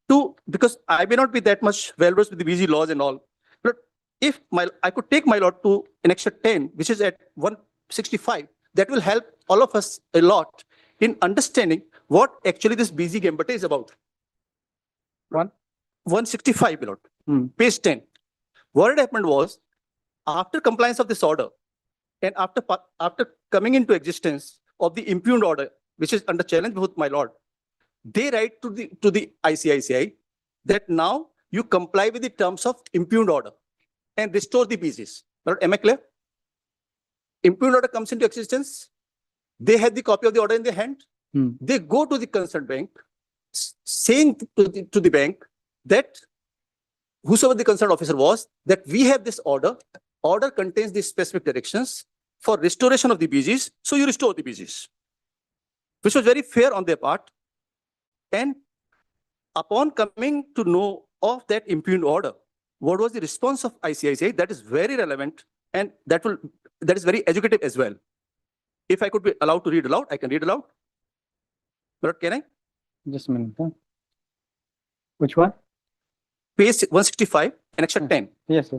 [SPEAKER 12] to, because I may not be that much well-versed with the BG laws and all, but if I could take my lord to Annexure 10, which is at 165, that will help all of us a lot in understanding what actually this BG gambit is about. 165, my lord, page 10. What had happened was, after compliance of this order, and after coming into existence of the impugned order, which is under challenge with my lord, they write to the ICICI that now you comply with the terms of impugned order and restore the BGs. Am I clear? Impugned order comes into existence. They have the copy of the order in their hand. They go to the concerned bank, saying to the bank that whosoever the concerned officer was, that we have this order. Order contains the specific directions for restoration of the BGs. So you restore the BGs, which was very fair on their part. And upon coming to know of that impugned order, what was the response of ICICI? That is very relevant, and that is very educative as well. If I could be allowed to read aloud, I can read aloud. But can I?
[SPEAKER 2] Just a minute. Huh? Which one?
[SPEAKER 12] Page 165, Annexure 10.
[SPEAKER 2] Yes,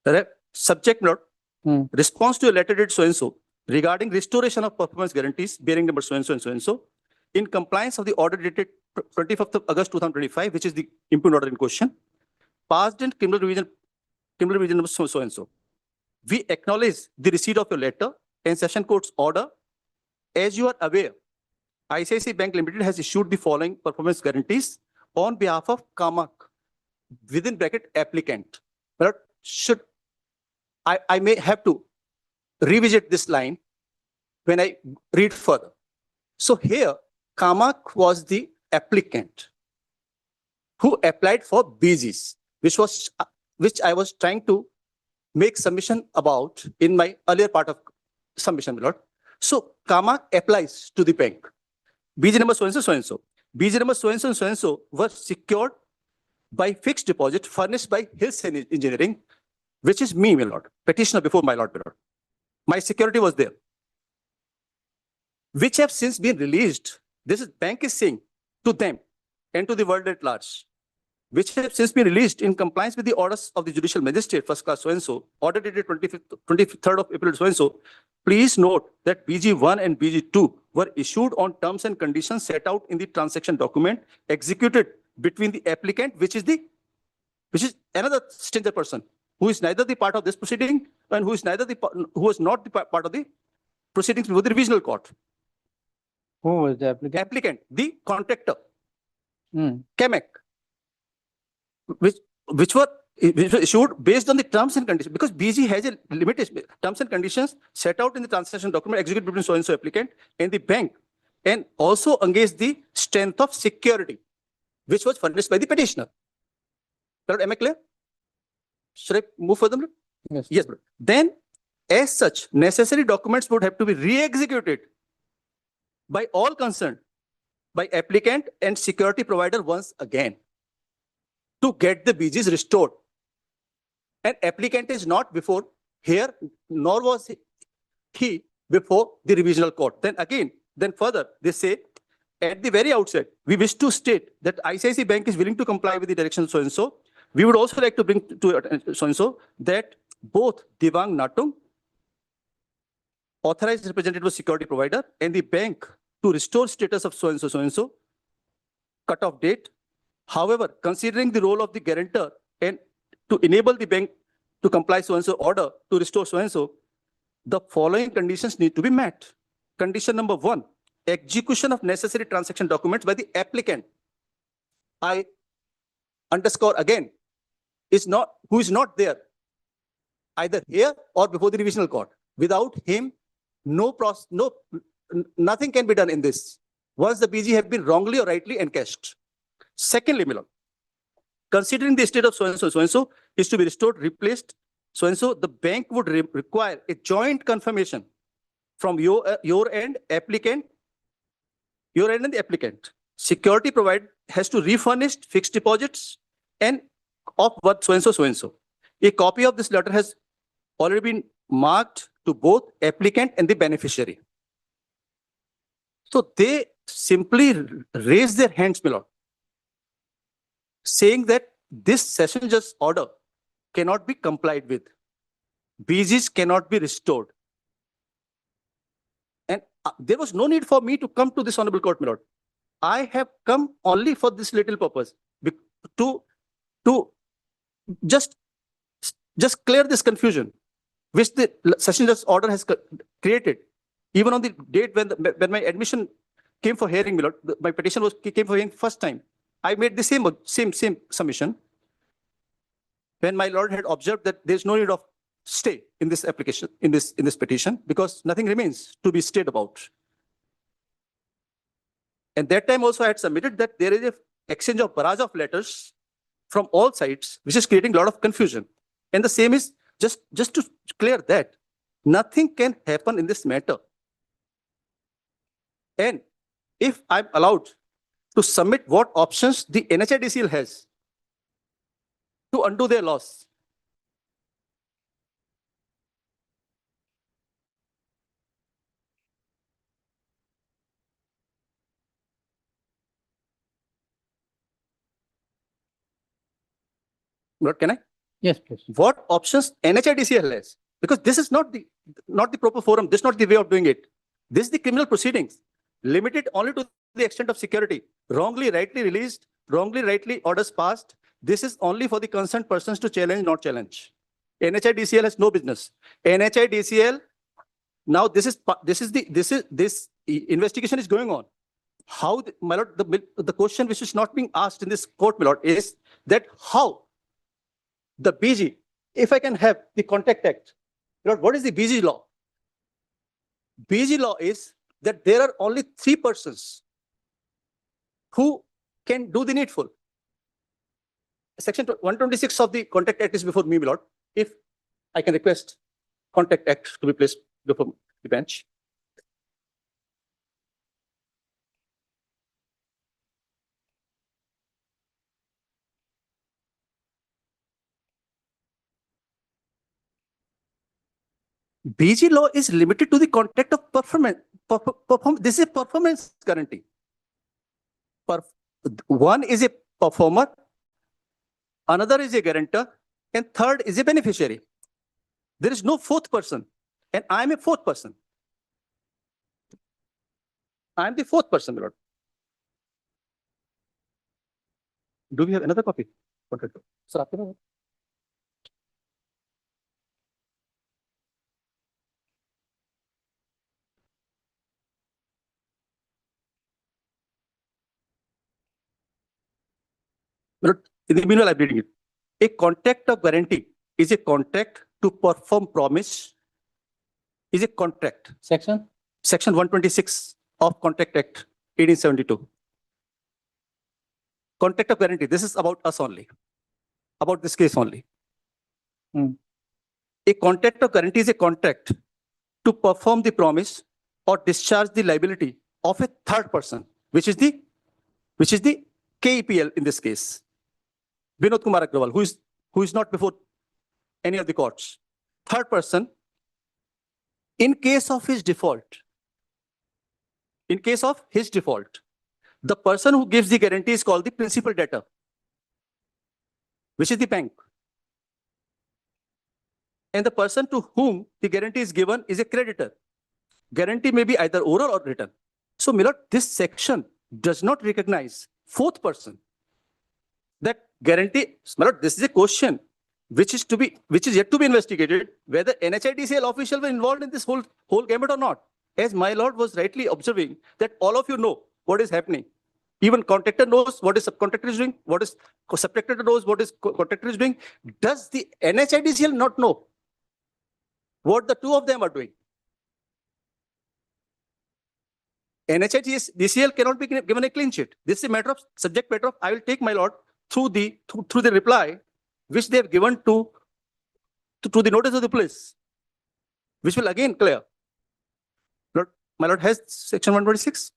[SPEAKER 2] yes.
[SPEAKER 12] Subject note, response to a letter dated so-and-so regarding restoration of performance guarantees bearing number so-and-so and so-and-so, in compliance of the order dated 25th of August 2025, which is the impugned order in question, passed in criminal revision number so and so. We acknowledge the receipt of your letter and session court's order. As you are aware, ICICI Bank Limited has issued the following performance guarantees on behalf of Kamak, within bracket applicant. But I may have to revisit this line when I read further. So here, Kamak was the applicant who applied for BGs, which I was trying to make submission about in my earlier part of submission, my lord. So Kamak applies to the bank. BG number so and so, so and so. BG number so and so and so and so were secured by fixed deposit furnished by Hills Engineering, which is me, my lord, petitioner before my lord, my lord. My security was there, which have since been released. This is bank is saying to them and to the world at large, which have since been released in compliance with the orders of the judicial magistrate, first class so-and-so, order dated 23rd of April so-and-so, please note that BG1 and BG2 were issued on terms and conditions set out in the transaction document executed between the applicant, which is another stranger person, who is neither the part of this proceeding and who is not the part of the proceedings before the revisional court.
[SPEAKER 2] Who was the applicant?
[SPEAKER 12] Applicant, the contractor,
[SPEAKER 2] Hmm.
[SPEAKER 12] CAMEC, which were issued based on the terms and conditions, because BG has a limitation, terms and conditions set out in the transaction document executed between so-and-so applicant and the bank, and also against the strength of security, which was furnished by the petitioner. Am I clear? Should I move further?
[SPEAKER 2] Yes.
[SPEAKER 12] Yes, bro. Then, as such, necessary documents would have to be re-executed by all concerned, by applicant and security provider once again, to get the BGs restored. And applicant is not before here, nor was he before the revisional court. Then further, they say, at the very outset, we wish to state that ICICI Bank is willing to comply with the direction so-and-so. We would also like to bring to so-and-so that both Devang Natung, authorized representative of security provider, and the bank to restore status of so-and-so, so-and-so, cut-off date. However, considering the role of the guarantor and to enable the bank to comply so-and-so order to restore so-and-so, the following conditions need to be met. Condition number 1, execution of necessary transaction documents by the applicant. I underscore again, who is not there, either here or before the revisional court. Without him, nothing can be done in this, once the BG have been wrongly or rightly encashed. Secondly, Milord, considering the state of so-and-so, so-and-so is to be restored, replaced, so-and-so, the bank would require a joint confirmation from your end, applicant, your end and the applicant. Security provider has to refurnish fixed deposits and of what so-and-so, so-and-so. A copy of this letter has already been marked to both applicant and the beneficiary. So they simply raise their hands, Milord, saying that this session judge order cannot be complied with. BGs cannot be restored. And there was no need for me to come to this honorable court, Milord. I have come only for this little purpose, to just clear this confusion, which the session judge order has created. Even on the date when my admission came for hearing, Milord, my petition came for hearing first time, I made the same submission. When my lord had observed that there is no need of stay in this application, in this petition, because nothing remains to be stayed about. And that time also I had submitted that there is a exchange of barrage of letters from all sides, which is creating a lot of confusion. And the same is, just to clear that, nothing can happen in this matter. And if I'm allowed to submit what options the NHIDCL has to undo their loss. What can I?
[SPEAKER 2] Yes, please.
[SPEAKER 12] What options NHIDCL has? Because this is not the proper forum. This is not the way of doing it. This is the criminal proceedings, limited only to the extent of security. Wrongly, rightly released, wrongly, rightly orders passed. This is only for the concerned persons to challenge, not challenge. NHIDCL has no business. NHIDCL, now this investigation is going on. How, my lord, the question which is not being asked in this court, my lord, is that how the BG, if I can have the Contact Act, my lord, what is the BG law? BG law is that there are only 3 persons who can do the needful. Section 126 of the Contact Act is before me, my lord. If I can request Contact Act to be placed before the bench. BG law is limited to the contract of performance. This is a performance guarantee. one is a performer, another is a guarantor, and third is a beneficiary. There is no fourth person, and I am a fourth person. I am the fourth person, my lord. Do we have another copy? Sir, आपके पास? But in the meanwhile, I'm reading it. A contract of guarantee is a contract to perform promise. Is a contract.
[SPEAKER 2] Section?
[SPEAKER 12] Section 126 of Contract Act 1872. Contract of guarantee. This is about us only. About this case only. A contract of guarantee is a contract to perform the promise or discharge the liability of a third person, which is the KEPL in this case. Vinod Kumar Agrawal, who is not before any of the courts. Third person, in case of his default, the person who gives the guarantee is called the principal debtor, which is the bank. And the person to whom the guarantee is given is a creditor. Guarantee may be either oral or written. So, my lord, this section does not recognize fourth person. That guarantee, my lord, this is a question which is yet to be investigated, whether NHIDCL official were involved in this whole gamut or not. As my lord was rightly observing, that all of you know what is happening. Even contractor knows what is subcontractor is doing, what is subcontractor knows what is contractor is doing. Does the NHIDCL not know what the two of them are doing? NHIDCL cannot be given a clean sheet. This is a matter of subject matter of, I will take my lord through the reply which they have given to the notice of the police, which will again clear. Lord, my lord has section 126.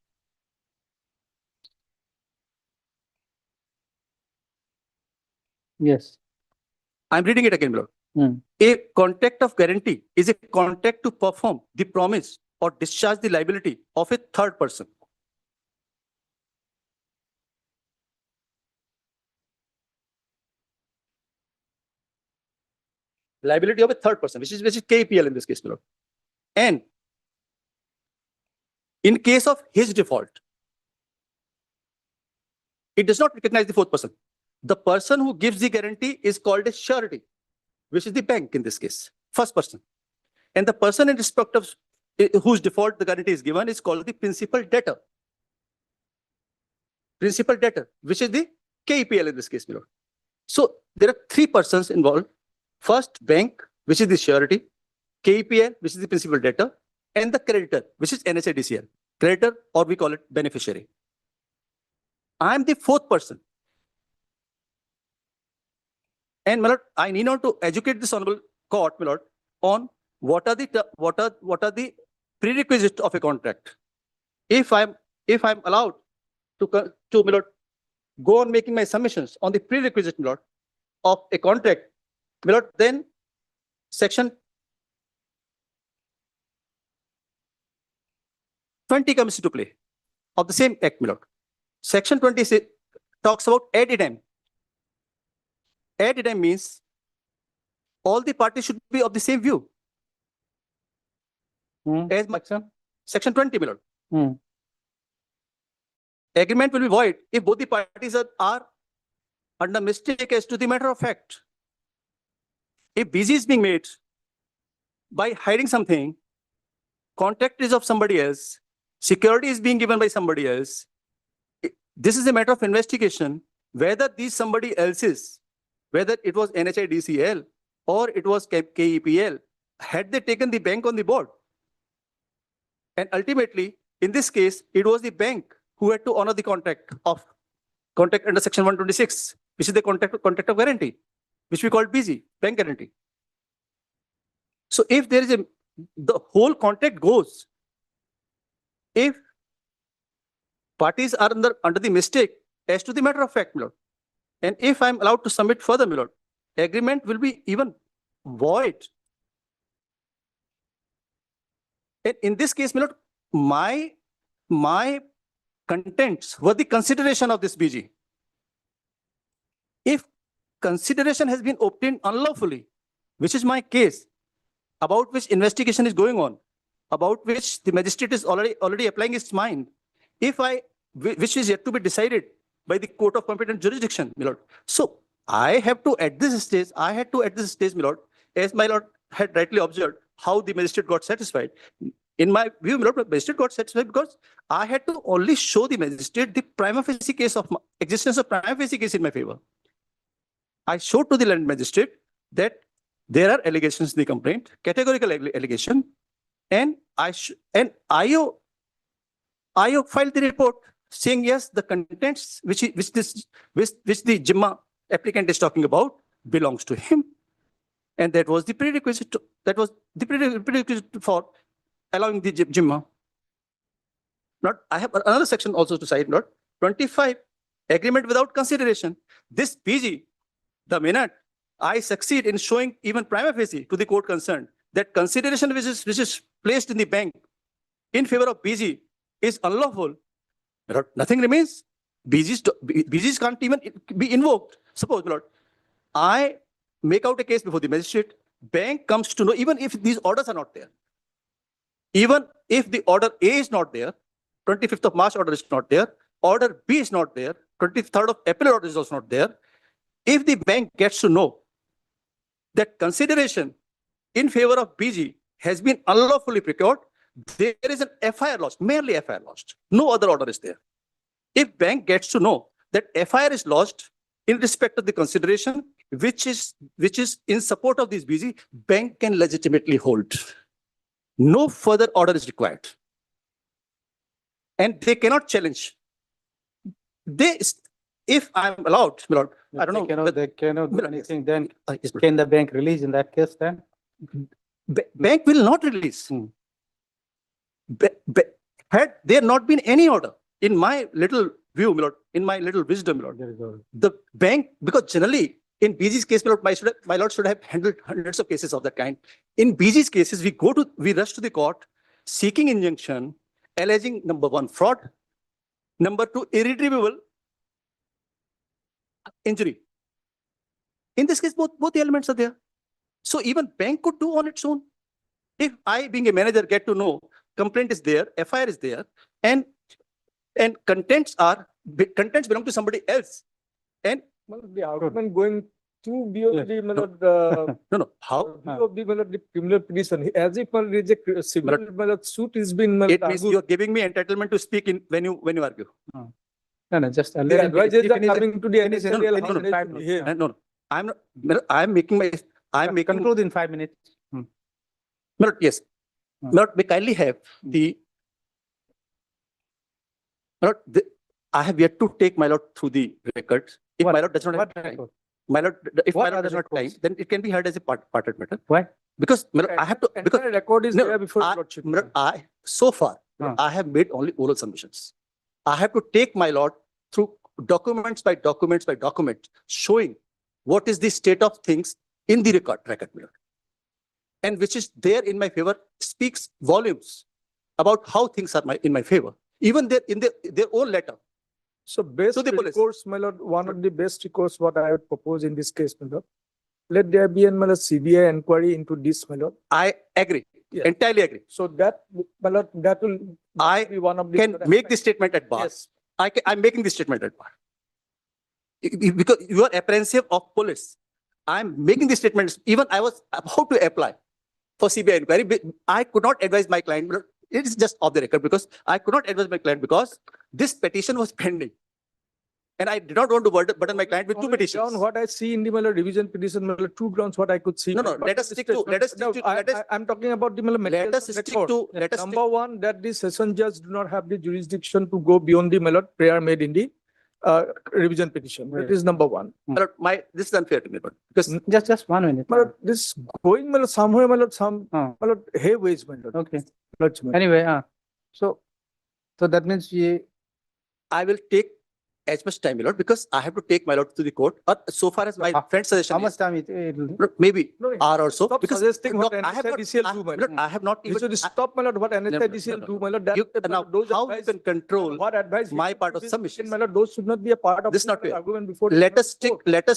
[SPEAKER 2] Yes.
[SPEAKER 12] I'm reading it again, my lord. A contract of guarantee is a contract to perform the promise or discharge the liability of a third person. Liability of a third person, which is KPL in this case, my lord. And in case of his default, it does not recognize the fourth person. The person who gives the guarantee is called a surety, which is the bank in this case, first person. And the person in respect of whose default the guarantee is given is called the principal debtor. Principal debtor, which is the KPL in this case, my lord. So there are three persons involved. First, bank, which is the surety, KPL, which is the principal debtor, and the creditor, which is NHIDCL. Creditor, or we call it beneficiary. I am the fourth person. And my lord, I need not to educate this honorable court, my lord, on what are the prerequisites of a contract. If I'm allowed to my lord, go on making my submissions on the prerequisite, my lord, of a contract, my lord, then section 20 comes into play of the same act, my lord. Section 26 talks about ad idem. Ad idem means all the parties should be of the same view. As section 20, my lord. Agreement will be void if both the parties are under mistake as to the matter of fact. If busy is being made by hiding something, contract is of somebody else, security is being given by somebody else, this is a matter of investigation whether these somebody else's, whether it was NHIDCL or it was KEPL, had they taken the bank on the board. And ultimately, in this case, it was the bank who had to honor the contract under section 126, which is the contract of guarantee, which we call BG, bank guarantee. So if there is the whole contract goes, if parties are under the mistake as to the matter of fact, my lord, and if I'm allowed to submit further, my lord, agreement will be even void. And in this case, my lord, my contents were the consideration of this BG. If consideration has been obtained unlawfully, which is my case, about which investigation is going on, about which the magistrate is already applying his mind, which is yet to be decided by the court of competent jurisdiction, my lord. So I had to at this stage, my lord, as my lord had rightly observed, how the magistrate got satisfied. In my view, my lord, the magistrate got satisfied because I had to only show the magistrate the prima facie case of existence of prima facie case in my favor. I showed to the land magistrate that there are allegations in the complaint, categorical allegation, and IO filed the report saying yes, the contents which the Jimma applicant is talking about belongs to him, and that was the prerequisite. That was the prerequisite for allowing the Jimma. Not, I have another section also to cite. Not 25 agreement without consideration. This PG, the minute I succeed in showing even prima facie to the court concerned that consideration which is placed in the bank in favor of BG is unlawful, nothing remains. BGs can't even be invoked. Suppose, my lord, I make out a case before the magistrate, bank comes to know, even if these orders are not there, even if the order A is not there, 25th of March order is not there, order B is not there, 23rd of April order is also not there. If the bank gets to know that consideration in favor of BG has been unlawfully procured, there is an FIR lodged, merely FIR lodged. No other order is there. If bank gets to know that FIR is lodged in respect of the consideration, which is in support of this BG, bank can legitimately hold. No further order is required. And they cannot challenge. If I'm allowed, my lord, I don't know.
[SPEAKER 2] They cannot do anything, then
[SPEAKER 12] Yes, my lord.
[SPEAKER 2] can the bank release in that case then?
[SPEAKER 12] Bank will not release. Had there not been any order, in my little view, my lord, in my little wisdom, my lord, the bank, because generally in BG's case, my lord should have handled hundreds of cases of that kind. In BG's cases, we rush to the court seeking injunction, alleging number one, fraud, number two, irretrievable injury. In this case, both the elements are there. So even bank could do on its own. If I, being a manager, get to know complaint is there, FIR is there, and contents belong to somebody else. And
[SPEAKER 4] The argument going too beyond the,
[SPEAKER 12] no, how?
[SPEAKER 4] the criminal petition, as if a civil suit is been.
[SPEAKER 12] It means you're giving me entitlement to speak in when you argue.
[SPEAKER 2] No, just a
[SPEAKER 4] The
[SPEAKER 2] little.
[SPEAKER 4] advisors are coming to the
[SPEAKER 2] finish it.
[SPEAKER 4] adversarial
[SPEAKER 2] No, no, no,
[SPEAKER 4] handle here.
[SPEAKER 12] No, I'm making
[SPEAKER 2] Conclude in 5 minutes.
[SPEAKER 12] Yes. We kindly have I have yet to take my lord through the records. If my lord does not have time, my lord, if my lord does not have time, then it can be heard as a parted matter.
[SPEAKER 2] Why?
[SPEAKER 12] Because my lord, I have to, because
[SPEAKER 4] Entire record is
[SPEAKER 12] No,
[SPEAKER 4] there before
[SPEAKER 12] I-
[SPEAKER 4] lordship.
[SPEAKER 12] my lord, so far, I have made only oral submissions. I have to take my lord through documents by documents by document, showing what is the state of things in the record, my lord. And which is there in my favor, speaks volumes about how things are in my favor. Even in their own letter.
[SPEAKER 4] So best
[SPEAKER 12] to the police.
[SPEAKER 4] recourse, my lord, one of the best recourse what I would propose in this case, my lord. Let there be my lord CBI inquiry into this, my lord.
[SPEAKER 12] I agree,
[SPEAKER 4] Yeah.
[SPEAKER 12] entirely agree.
[SPEAKER 4] So that, my lord, that will
[SPEAKER 12] I
[SPEAKER 4] be one of the.
[SPEAKER 12] can make this statement at bar.
[SPEAKER 4] Yes.
[SPEAKER 12] I'm making this statement at bar. Because you are apprehensive of police. I'm making this statement. Even I was about to apply for CBI inquiry. But I could not advise my client. But it is just off the record because I could not advise my client because this petition was pending. And I did not want to burden my client with two
[SPEAKER 4] Only
[SPEAKER 12] petitions.
[SPEAKER 4] ground what I see in the my lord, revision petition, my lord, two grounds what I could see.
[SPEAKER 12] No, no,
[SPEAKER 4] But
[SPEAKER 12] let us
[SPEAKER 4] the
[SPEAKER 12] stick to- let us
[SPEAKER 4] statement-
[SPEAKER 12] stick
[SPEAKER 4] No,
[SPEAKER 12] to- let us-
[SPEAKER 4] I'm talking about the my lord,
[SPEAKER 12] Let
[SPEAKER 4] materials
[SPEAKER 12] us
[SPEAKER 4] of
[SPEAKER 12] stick
[SPEAKER 4] record.
[SPEAKER 12] to, let us stick
[SPEAKER 4] Number one, that the session judge do not have the jurisdiction to go beyond the my lord, prayer made in the revision petition. That is number one.
[SPEAKER 12] my lord, this is unfair to me, but because
[SPEAKER 2] Just 1 minute.
[SPEAKER 4] My lord, this going my lord, somewhere, my lord, some,
[SPEAKER 2] Uh,
[SPEAKER 4] my lord, hayways, my lord.
[SPEAKER 2] Okay.
[SPEAKER 4] Lodge, my lord.
[SPEAKER 2] Anyway, so that means
[SPEAKER 12] I will take as much time, my lord, because I have to take my lord to the court. Or so far as my friend's
[SPEAKER 2] How
[SPEAKER 12] suggestion
[SPEAKER 2] much
[SPEAKER 12] is,
[SPEAKER 2] time it'll?
[SPEAKER 12] maybe
[SPEAKER 4] No,
[SPEAKER 12] hour or so.
[SPEAKER 4] stop
[SPEAKER 12] Because
[SPEAKER 4] suggesting what
[SPEAKER 12] no, I have not,
[SPEAKER 4] NHIDCL
[SPEAKER 12] I-
[SPEAKER 4] do,
[SPEAKER 12] my
[SPEAKER 4] my
[SPEAKER 12] lord,
[SPEAKER 4] lord.
[SPEAKER 12] I have not
[SPEAKER 4] You
[SPEAKER 12] even.
[SPEAKER 4] should stop, my lord, what NHIDCL do, my lord. That-
[SPEAKER 12] You,
[SPEAKER 4] my
[SPEAKER 12] now,
[SPEAKER 4] lord, those
[SPEAKER 12] how you
[SPEAKER 4] advice-
[SPEAKER 12] can control
[SPEAKER 4] What advice?
[SPEAKER 12] my
[SPEAKER 4] given
[SPEAKER 12] part
[SPEAKER 4] to
[SPEAKER 12] of
[SPEAKER 4] this
[SPEAKER 12] submissions?
[SPEAKER 4] My lord, those should not be a part of.
[SPEAKER 12] This is not
[SPEAKER 4] the
[SPEAKER 12] fair.
[SPEAKER 4] Argument before.
[SPEAKER 12] Let us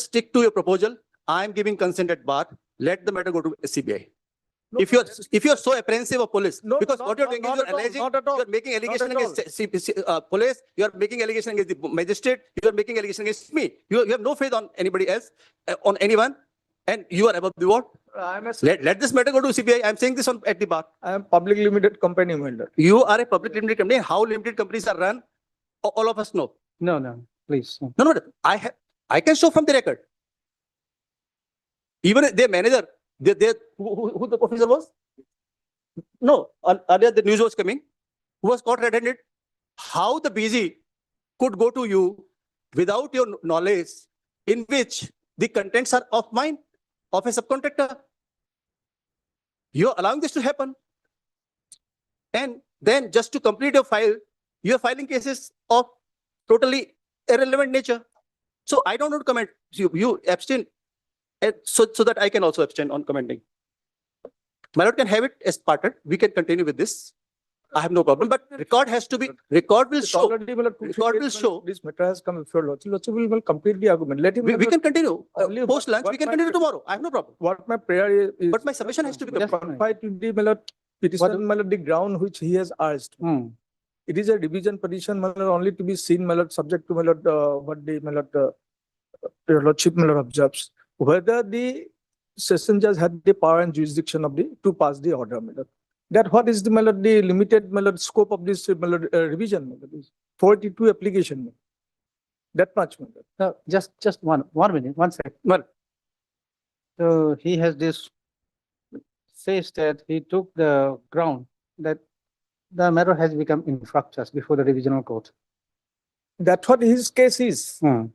[SPEAKER 12] stick to your proposal. I am giving consent at bar. Let the matter go to CBI.
[SPEAKER 4] No,
[SPEAKER 12] If you're so apprehensive of police,
[SPEAKER 4] No,
[SPEAKER 12] because
[SPEAKER 4] not-
[SPEAKER 12] what you're
[SPEAKER 4] not-
[SPEAKER 12] doing is
[SPEAKER 4] not
[SPEAKER 12] you're
[SPEAKER 4] at all,
[SPEAKER 12] alleging,
[SPEAKER 4] not at all,
[SPEAKER 12] you're making allegation
[SPEAKER 4] at all.
[SPEAKER 12] against police, you're making allegation against the magistrate, you're making allegation against me. You have no faith on anybody else, on anyone, and you are above the law.
[SPEAKER 4] I am a,
[SPEAKER 12] Let this matter go to CBI. I'm saying this at the bar.
[SPEAKER 4] I am public limited company, my lord.
[SPEAKER 12] You are a public limited company. How limited companies are run, all of us know.
[SPEAKER 2] No, please.
[SPEAKER 12] No, I can show from the record. Even their manager, who the officer was? No, earlier the news was coming, who was caught red-handed. How the BG could go to you without your knowledge, in which the contents are of mine, of a subcontractor. You're allowing this to happen. And then just to complete your file, you're filing cases of totally irrelevant nature. So I don't want to comment. You abstain. And so that I can also abstain on commenting. My lord can have it as parted. We can continue with this. I have no problem, but record has to be, record will
[SPEAKER 4] It's
[SPEAKER 12] show.
[SPEAKER 4] already, my lord,
[SPEAKER 12] Record will show.
[SPEAKER 4] This matter has come before lordship. Lordship will complete the argument. Let him.
[SPEAKER 12] We can continue.
[SPEAKER 4] Only
[SPEAKER 12] Post lunch,
[SPEAKER 4] what
[SPEAKER 12] we can
[SPEAKER 4] my-
[SPEAKER 12] continue tomorrow. I have no problem.
[SPEAKER 4] What my prayer is.
[SPEAKER 12] But my submission has to be
[SPEAKER 4] the confined to the, my lord, petition, my lord, the ground which he has asked. It is a revision petition, my lord, only to be seen, my lord, subject to, my lord, what the, my lord, your lordship, my lord, observes. Whether the session judge had the power and jurisdiction of the, to pass the order, my lord. That what is the, my lord, the limited, my lord, scope of this, my lord, revision, my lord, is 42 application. My lord. That much, my lord.
[SPEAKER 2] No, just one minute, 1 second.
[SPEAKER 12] Well,
[SPEAKER 2] So he has this, says that he took the ground that the matter has become infructuous before the revisional court.
[SPEAKER 4] That's what his case is.
[SPEAKER 2] Hmm.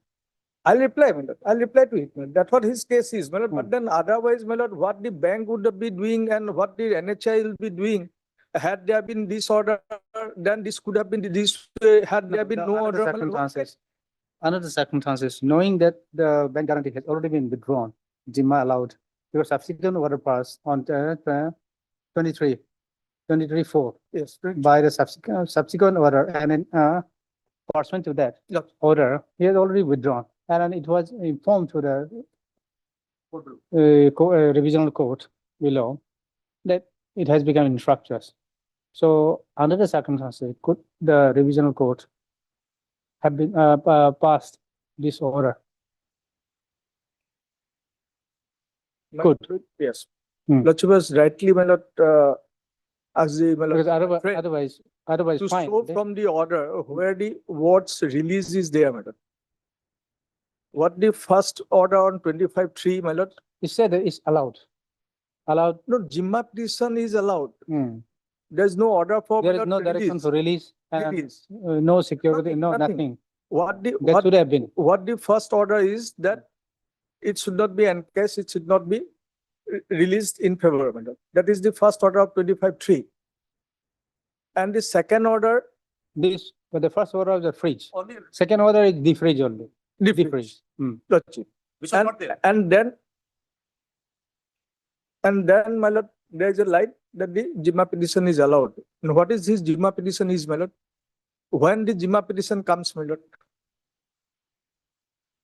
[SPEAKER 4] I'll reply, my lord. I'll reply to it, my lord. That's what his case is, my lord.
[SPEAKER 2] Hmm.
[SPEAKER 4] But then otherwise, my lord, what the bank would be doing and what the NHI will be doing, had there been this order, then this could have been this way, had there been no
[SPEAKER 2] Under the
[SPEAKER 4] order. my lord,
[SPEAKER 2] under the circumstances, knowing that the bank guarantee has already been withdrawn, Jimma allowed your subsequent order passed on 23/4
[SPEAKER 4] Yes, correct.
[SPEAKER 2] by the subsequent order, and in pursuant to that
[SPEAKER 4] Yes.
[SPEAKER 2] order, he has already withdrawn, and then it was informed to the revisional court below that it has become infructuous. So under the circumstances, could the revisional court have been passed this order?
[SPEAKER 4] My
[SPEAKER 2] Good.
[SPEAKER 4] lord, yes.
[SPEAKER 2] Hmm.
[SPEAKER 4] Lordship was rightly, my lord, as the, my lord,
[SPEAKER 2] Because
[SPEAKER 4] friend,
[SPEAKER 2] otherwise
[SPEAKER 4] to
[SPEAKER 2] fine.
[SPEAKER 4] show from the order where the words release is there, my lord. What the first order on 25/3, my lord,
[SPEAKER 2] It said that it's allowed. Allowed.
[SPEAKER 4] no, Jimma petition is allowed.
[SPEAKER 2] Hmm.
[SPEAKER 4] There's no order for.
[SPEAKER 2] There
[SPEAKER 4] my
[SPEAKER 2] is
[SPEAKER 4] lord,
[SPEAKER 2] no direction
[SPEAKER 4] release.
[SPEAKER 2] to release and
[SPEAKER 4] Release.
[SPEAKER 2] no security,
[SPEAKER 4] Nothing,
[SPEAKER 2] nothing.
[SPEAKER 4] What the,
[SPEAKER 2] That
[SPEAKER 4] what,
[SPEAKER 2] should have been.
[SPEAKER 4] what the first order is that it should not be encased, it should not be released in favor of it. That is the first order of 25/3. And the second order,
[SPEAKER 2] But the first order was the fridge.
[SPEAKER 4] only
[SPEAKER 2] Second order is the fridge only.
[SPEAKER 4] the
[SPEAKER 2] The
[SPEAKER 4] fridge.
[SPEAKER 2] fridge. Hmm.
[SPEAKER 4] Lordship.
[SPEAKER 12] which was not there.
[SPEAKER 4] And then, my lord, there is a line that the Jimma petition is allowed. And what is this Jimma petition is, my lord? When the Jimma petition comes, my lord,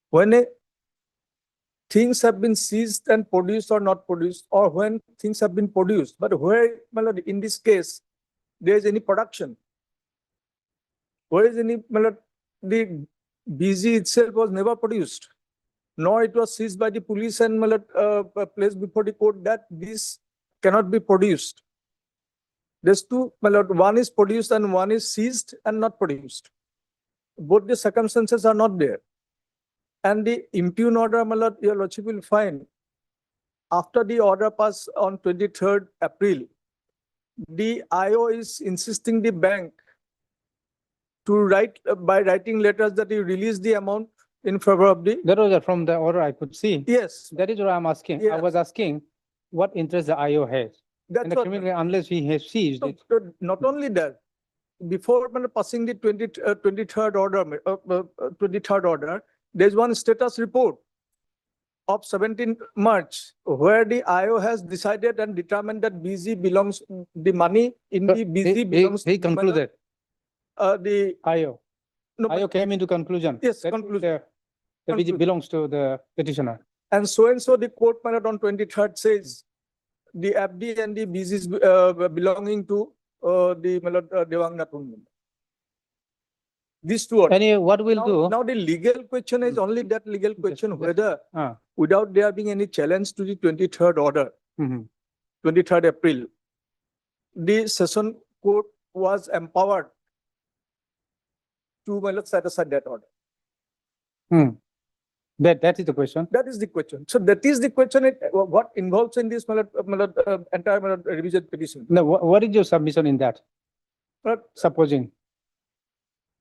[SPEAKER 4] when things have been seized and produced or not produced, or when things have been produced, but where, my lord, in this case, there is any production, where is any, my lord, the BG itself was never produced, nor it was seized by the police and, my lord, placed before the court that this cannot be produced. There's two, my lord, one is produced and one is seized and not produced. Both the circumstances are not there. And the impugn order, my lord, your lordship will find, after the order passed on 23rd April, the IO is insisting the bank to write, by writing letters that you release the amount in favor of the,
[SPEAKER 2] That was from the order I could see.
[SPEAKER 4] yes,
[SPEAKER 2] That is what I'm asking. I
[SPEAKER 4] Yes.
[SPEAKER 2] was asking what interest the IO has.
[SPEAKER 4] that's
[SPEAKER 2] And the
[SPEAKER 4] what.
[SPEAKER 2] criminal, unless he has seized
[SPEAKER 4] No,
[SPEAKER 2] it.
[SPEAKER 4] Not only that,
[SPEAKER 13] before passing the 23rd order, 23rd order, there's one status report of 17th March, where the IO has decided and determined that BZ belongs, the money in the BZ belongs.
[SPEAKER 2] He
[SPEAKER 13] to the
[SPEAKER 2] concluded,
[SPEAKER 13] The,
[SPEAKER 2] IO.
[SPEAKER 13] no,
[SPEAKER 2] IO came into conclusion.
[SPEAKER 13] Yes,
[SPEAKER 2] that
[SPEAKER 13] conclusion.
[SPEAKER 2] The BG belongs to the petitioner.
[SPEAKER 13] and so the court on 23rd says the FD and the BZs belonging to the Devang Natun. These two are.
[SPEAKER 2] Anyway, what we'll do,
[SPEAKER 13] Now the legal question is only that legal question whether
[SPEAKER 2] uh,
[SPEAKER 13] without there being any challenge to the 23rd order,
[SPEAKER 2] mhm.
[SPEAKER 13] 23rd April, the session court was empowered to set aside that order.
[SPEAKER 2] That is the question.
[SPEAKER 13] That is the question. So that is the question, what involves in this entire revision petition.
[SPEAKER 2] Now, what is your submission in that?
[SPEAKER 13] But
[SPEAKER 2] Supposing,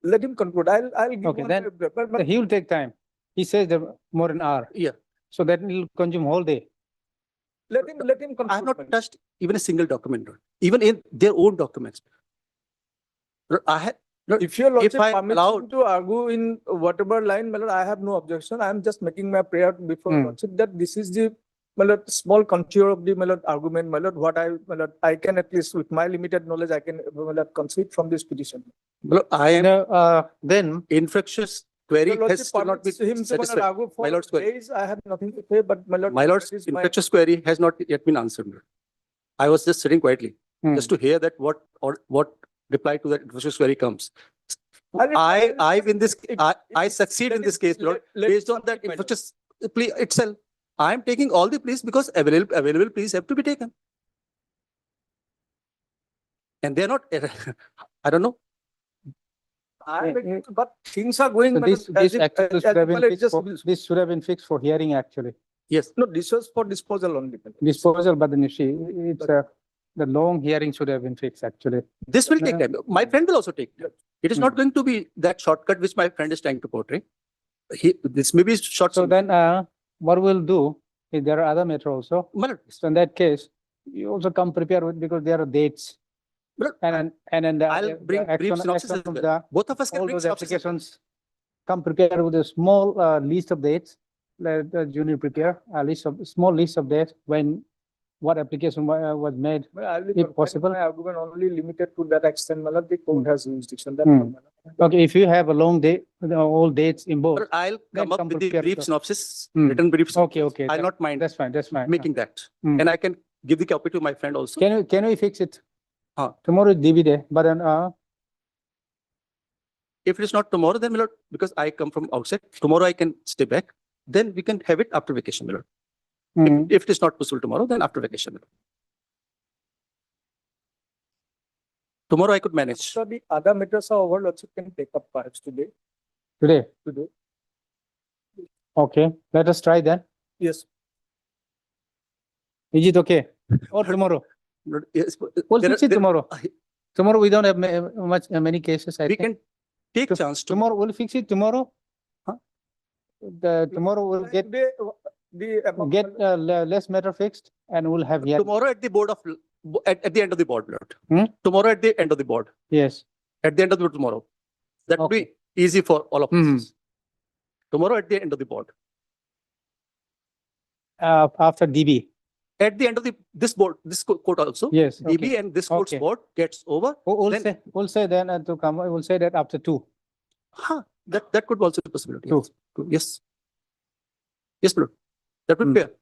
[SPEAKER 13] let him conclude. I'll give
[SPEAKER 2] Okay,
[SPEAKER 13] one,
[SPEAKER 2] then-
[SPEAKER 13] but
[SPEAKER 2] he will take time. He says that more than an hour.
[SPEAKER 12] Yeah.
[SPEAKER 2] So that will consume whole day.
[SPEAKER 13] let him conclude.
[SPEAKER 12] I have not touched even a single document, Lord. Even in their own documents. Lord, I had, Lord,
[SPEAKER 13] If your lordship
[SPEAKER 12] I
[SPEAKER 13] permits
[SPEAKER 12] allowed-
[SPEAKER 13] him to argue in whatever line, I have no objection. I am just making my prayer before lordship that this is the small contour of the argument, what I can at least with my limited knowledge, I can concede from this petition.
[SPEAKER 12] Lord, I am
[SPEAKER 2] Then,
[SPEAKER 12] infectious query
[SPEAKER 13] Your
[SPEAKER 12] has still not been
[SPEAKER 13] permits him to
[SPEAKER 12] satisfied.
[SPEAKER 13] argue for
[SPEAKER 12] My lord's query.
[SPEAKER 13] days, I have nothing to say, but
[SPEAKER 12] My lord's
[SPEAKER 13] that is my-
[SPEAKER 12] infectious query has not yet been answered. Lord. I was just sitting quietly, just to hear that what reply to that infectious query comes. I in this, I succeed in this case, Lord, based on that infectious plea itself. I am taking all the pleas because available pleas have to be taken. And they're not, I don't know.
[SPEAKER 13] But things are going.
[SPEAKER 2] so this,
[SPEAKER 13] as
[SPEAKER 2] this
[SPEAKER 13] if-
[SPEAKER 2] actually
[SPEAKER 13] as
[SPEAKER 2] should have
[SPEAKER 13] if,
[SPEAKER 2] been
[SPEAKER 13] it
[SPEAKER 2] fixed
[SPEAKER 13] just-
[SPEAKER 2] for, this should have been fixed for hearing actually.
[SPEAKER 12] Yes,
[SPEAKER 13] No, this was for disposal only.
[SPEAKER 2] Disposal, but then you see, it's the long hearing should have been fixed actually.
[SPEAKER 12] this will take
[SPEAKER 2] No.
[SPEAKER 12] time. My friend will also take time. It is not going to be that shortcut which my friend is trying to portray. This may be short.
[SPEAKER 2] So then, what we'll do, is there are other matter also.
[SPEAKER 12] My lord,
[SPEAKER 2] So in that case, you also come prepared with, because there are dates.
[SPEAKER 12] Well,
[SPEAKER 2] And then the.
[SPEAKER 12] I'll bring brief synopsis as
[SPEAKER 2] of
[SPEAKER 12] well.
[SPEAKER 2] the-
[SPEAKER 12] Both of us can
[SPEAKER 2] all
[SPEAKER 12] bring
[SPEAKER 2] those
[SPEAKER 12] synopsis as well.
[SPEAKER 2] applications, come prepared with a small list of dates. Let the junior prepare a small list of dates when, what application was made. If possible.
[SPEAKER 13] My argument only limited to that extent, the court has jurisdiction. That
[SPEAKER 2] Hmm. Okay, if you have a long day, all dates in both.
[SPEAKER 12] Lord, I'll
[SPEAKER 2] Then
[SPEAKER 12] come up
[SPEAKER 2] come
[SPEAKER 12] with the
[SPEAKER 2] prepared
[SPEAKER 12] brief
[SPEAKER 2] to-
[SPEAKER 12] synopsis,
[SPEAKER 2] Hmm.
[SPEAKER 12] written brief.
[SPEAKER 2] Okay, okay.
[SPEAKER 12] I'll
[SPEAKER 2] that-
[SPEAKER 12] not mind
[SPEAKER 2] That's fine.
[SPEAKER 12] making that.
[SPEAKER 2] Hmm.
[SPEAKER 12] And I can give the copy to my friend also.
[SPEAKER 2] Can we fix it?
[SPEAKER 12] Huh.
[SPEAKER 2] Tomorrow is DB day, but then,
[SPEAKER 12] If it is not tomorrow, then my lord, because I come from outside, tomorrow I can stay back. Then we can have it after vacation, my lord.
[SPEAKER 2] hmm.
[SPEAKER 12] If it is not possible tomorrow, then after vacation. my lord. Tomorrow I could manage.
[SPEAKER 13] So the other matters are over, also can take up perhaps today.
[SPEAKER 2] Today, okay, let us try that.
[SPEAKER 13] Yes.
[SPEAKER 2] Is it okay? Or tomorrow?
[SPEAKER 12] Lord, yes,
[SPEAKER 2] We'll
[SPEAKER 12] there
[SPEAKER 2] fix
[SPEAKER 12] are-
[SPEAKER 2] it
[SPEAKER 12] there-
[SPEAKER 2] tomorrow. Tomorrow, we don't have many cases, I
[SPEAKER 12] We
[SPEAKER 2] think.
[SPEAKER 12] can take chance to.
[SPEAKER 2] Tomorrow, we'll fix it tomorrow.
[SPEAKER 12] Huh?
[SPEAKER 2] Tomorrow we'll get
[SPEAKER 13] Today,
[SPEAKER 2] less matter fixed and we'll have here.
[SPEAKER 12] Tomorrow at the board of, at the end of the board, my lord.
[SPEAKER 2] Hmm?
[SPEAKER 12] Tomorrow at the end of the board,
[SPEAKER 2] Yes.
[SPEAKER 12] at the end of the tomorrow. That would be
[SPEAKER 2] Okay.
[SPEAKER 12] easy for all of
[SPEAKER 2] Mhm.
[SPEAKER 12] us. Tomorrow at the end of the board.
[SPEAKER 2] After DB.
[SPEAKER 12] At the end of this board, this court also.
[SPEAKER 2] Yes.
[SPEAKER 12] DB
[SPEAKER 2] okay.
[SPEAKER 12] and this court's
[SPEAKER 2] Okay.
[SPEAKER 12] board gets over.
[SPEAKER 2] We'll
[SPEAKER 12] then-
[SPEAKER 2] say then to come, we'll say that after 2.
[SPEAKER 12] Huh, that could also be a possibility.
[SPEAKER 2] Two.
[SPEAKER 12] Yes. Yes, my lord. That would be fair.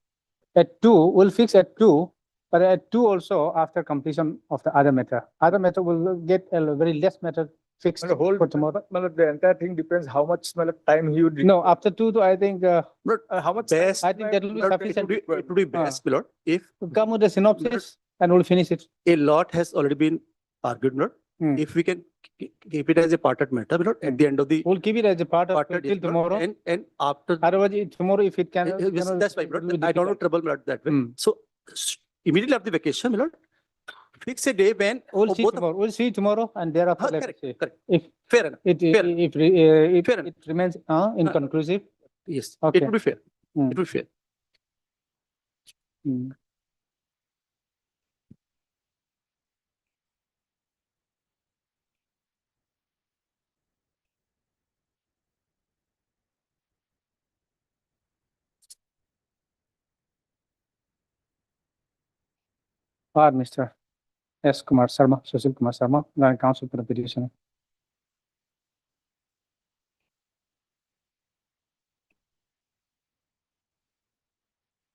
[SPEAKER 2] At 2, we'll fix at 2, but at 2 also after completion of the other matter. Other matter will get a very less matter fixed
[SPEAKER 13] And the whole,
[SPEAKER 2] for tomorrow.
[SPEAKER 13] the entire thing depends how much time he would.
[SPEAKER 2] No, after 2, I think,
[SPEAKER 13] How much?
[SPEAKER 12] Best-
[SPEAKER 2] I think that will be
[SPEAKER 12] Lord,
[SPEAKER 2] sufficient.
[SPEAKER 12] it would be best, my lord, if
[SPEAKER 2] We'll come with the synopsis and we'll finish it.
[SPEAKER 12] a lot has already been argued, my lord.
[SPEAKER 2] Hmm.
[SPEAKER 12] If we can keep it as a parted matter, my lord, at the end of the
[SPEAKER 2] We'll keep it as a part of
[SPEAKER 12] parted
[SPEAKER 2] till
[SPEAKER 12] is, my lord,
[SPEAKER 2] tomorrow.
[SPEAKER 12] and after.
[SPEAKER 2] Otherwise, tomorrow if it can.
[SPEAKER 12] Yes, that's why, my
[SPEAKER 2] it will
[SPEAKER 12] lord.
[SPEAKER 2] be
[SPEAKER 12] I don't know
[SPEAKER 2] difficult.
[SPEAKER 12] trouble, my lord, that way.
[SPEAKER 2] Hmm.
[SPEAKER 12] So immediately after the vacation, my lord, fix a day when.
[SPEAKER 2] We'll
[SPEAKER 12] oh,
[SPEAKER 2] see
[SPEAKER 12] both of-
[SPEAKER 2] tomorrow. We'll see tomorrow and thereafter
[SPEAKER 12] Huh,
[SPEAKER 2] let us
[SPEAKER 12] correct,
[SPEAKER 2] see.
[SPEAKER 12] correct.
[SPEAKER 2] If
[SPEAKER 12] Fair enough.
[SPEAKER 2] it,
[SPEAKER 12] Fair.
[SPEAKER 2] if
[SPEAKER 12] Fair
[SPEAKER 2] it remains inconclusive.
[SPEAKER 12] Yes,
[SPEAKER 2] Okay.
[SPEAKER 12] it would be fair.
[SPEAKER 2] Hmm.
[SPEAKER 12] It would be fair.
[SPEAKER 2] Hmm. Or Mr. S. Kumar Sharma, Sushil Kumar Sharma, Learned Counsel for the petitioner.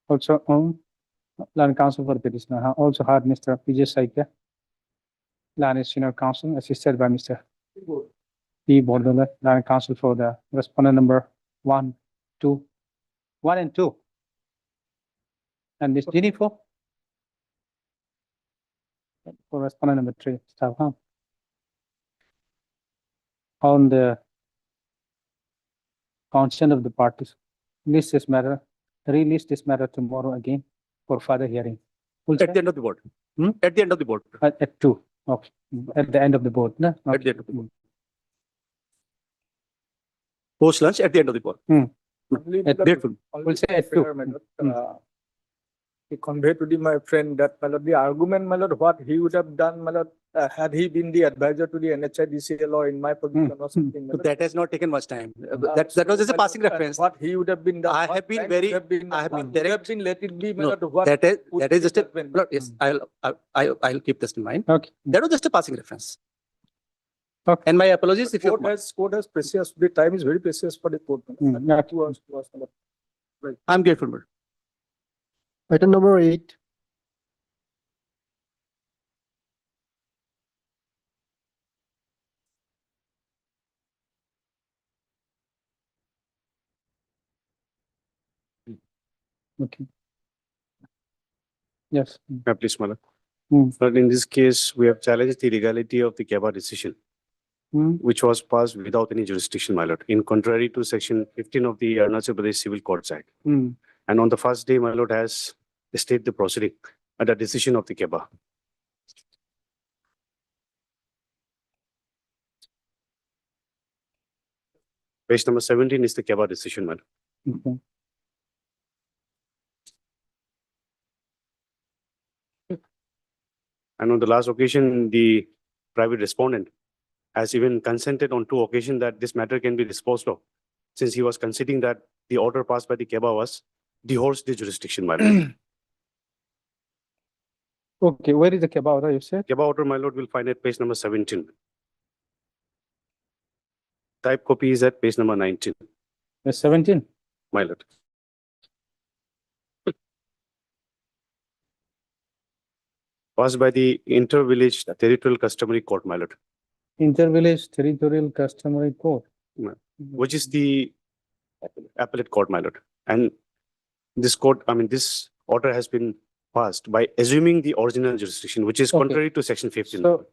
[SPEAKER 2] Also, Learned Counsel for the petitioner, also had Mr. Vijay Saikya, Learned Senior Counsel, assisted by Mr. P. Bordula, Learned Counsel for the respondent number 1, 2, 1 and 2. And Ms. Jennifer? For respondent number 3, staff, on the consent of the parties, release this matter tomorrow again for further hearing.
[SPEAKER 12] At the end of the board. At the end of the board.
[SPEAKER 2] At 2, okay, at the end of the board, no?
[SPEAKER 12] At the end of the board. Post lunch at the end of the board.
[SPEAKER 2] At
[SPEAKER 13] Already-
[SPEAKER 2] We'll say at 2.
[SPEAKER 13] fair, my lord. He conveyed to my friend that, my lord, the argument, my lord, what he would have done, my lord, had he been the advisor to the NHIDCL or in my position or something. my
[SPEAKER 12] So
[SPEAKER 13] lord.
[SPEAKER 12] that has not taken much time. That was just a
[SPEAKER 13] So, my
[SPEAKER 12] passing
[SPEAKER 13] lord,
[SPEAKER 12] reference.
[SPEAKER 13] What he would have been done.
[SPEAKER 12] I
[SPEAKER 13] what
[SPEAKER 12] have been
[SPEAKER 13] time
[SPEAKER 12] very-
[SPEAKER 13] would have been-
[SPEAKER 12] I have
[SPEAKER 13] what
[SPEAKER 12] been
[SPEAKER 13] would have
[SPEAKER 12] direct.
[SPEAKER 13] been, let it be, my
[SPEAKER 12] No,
[SPEAKER 13] lord, what
[SPEAKER 12] that
[SPEAKER 13] would
[SPEAKER 12] is
[SPEAKER 13] be
[SPEAKER 12] just a,
[SPEAKER 13] the when-
[SPEAKER 12] no, yes, I'll keep this in mind.
[SPEAKER 2] Okay.
[SPEAKER 12] That was just a passing reference.
[SPEAKER 2] Okay.
[SPEAKER 12] And my apologies if you.
[SPEAKER 13] Court has precious, the time is very precious for the court. my lord.
[SPEAKER 2] Yeah.
[SPEAKER 13] 2 hours, 2 hours, my lord.
[SPEAKER 12] I'm grateful, madam.
[SPEAKER 11] Item number 8.
[SPEAKER 2] Okay. Yes.
[SPEAKER 5] Please, Madam.
[SPEAKER 2] Hmm.
[SPEAKER 5] But in this case, we have challenged the legality of the KEBA decision, which was passed without any jurisdiction, my lord, in contrary to section 15 of the Arunachal Pradesh Civil Courts Act.
[SPEAKER 2] Hmm.
[SPEAKER 5] And on the first day, my lord has stayed the proceeding at the decision of the KEBA. Page number 17 is the KEBA decision, madam.
[SPEAKER 2] Okay.
[SPEAKER 5] And on the last occasion, the private respondent has even consented on 2 occasions that this matter can be disposed of, since he was conceding that the order passed by the KEBA was divorced the jurisdiction, my lord.
[SPEAKER 2] Okay, where is the KEBA order, you said?
[SPEAKER 5] KEBA order, my lord, will find at page number 17. Type copy is at page number 19,
[SPEAKER 2] 17.
[SPEAKER 5] my lord. Passed by the Inter-Village Territorial Customary Court, my lord,
[SPEAKER 2] Inter-village territorial customary court.
[SPEAKER 5] which is the appellate court, my lord. And this court, this order has been passed by assuming the original jurisdiction, which is
[SPEAKER 2] Okay.
[SPEAKER 5] contrary to section 15.
[SPEAKER 2] So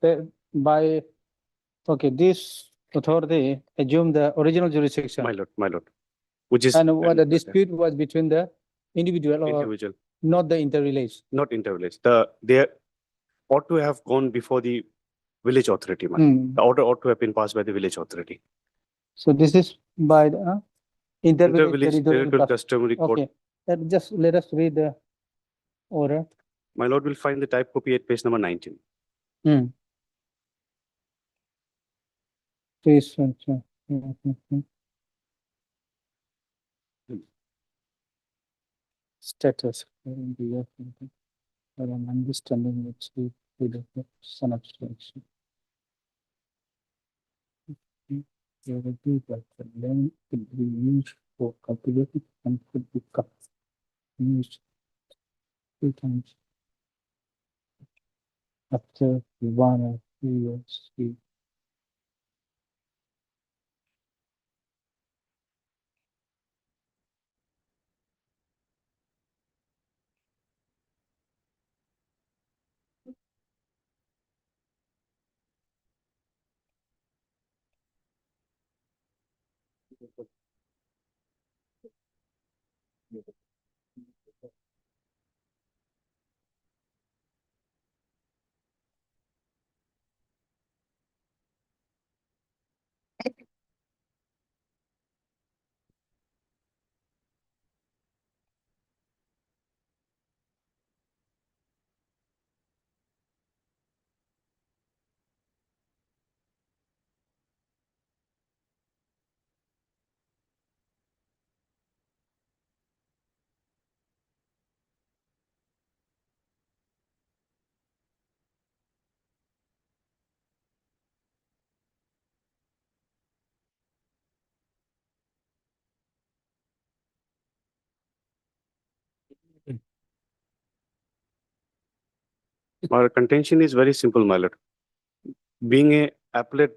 [SPEAKER 2] okay, this authority assume the original jurisdiction.
[SPEAKER 5] My lord, which is.
[SPEAKER 2] And what the dispute was between the individual or
[SPEAKER 5] Individual,
[SPEAKER 2] not the intervillage?
[SPEAKER 5] not inter-village. They ought to have gone before the village authority, my lord.
[SPEAKER 2] Hmm.
[SPEAKER 5] The order ought to have been passed by the village authority.
[SPEAKER 2] So this is by the intervillage
[SPEAKER 5] Inter-Village
[SPEAKER 2] territorial
[SPEAKER 5] Territorial
[SPEAKER 2] cus-
[SPEAKER 5] Customary Court.
[SPEAKER 2] Okay, just let us read the order.
[SPEAKER 5] My lord will find the type copy at page number 19.
[SPEAKER 2] Please. Status. Understanding which with the son abstraction. There will be like the land could be used for cultivated and could be cut. Used 2 times. After 1 or 2 years.
[SPEAKER 5] Our contention is very simple, my lord. Being a appellate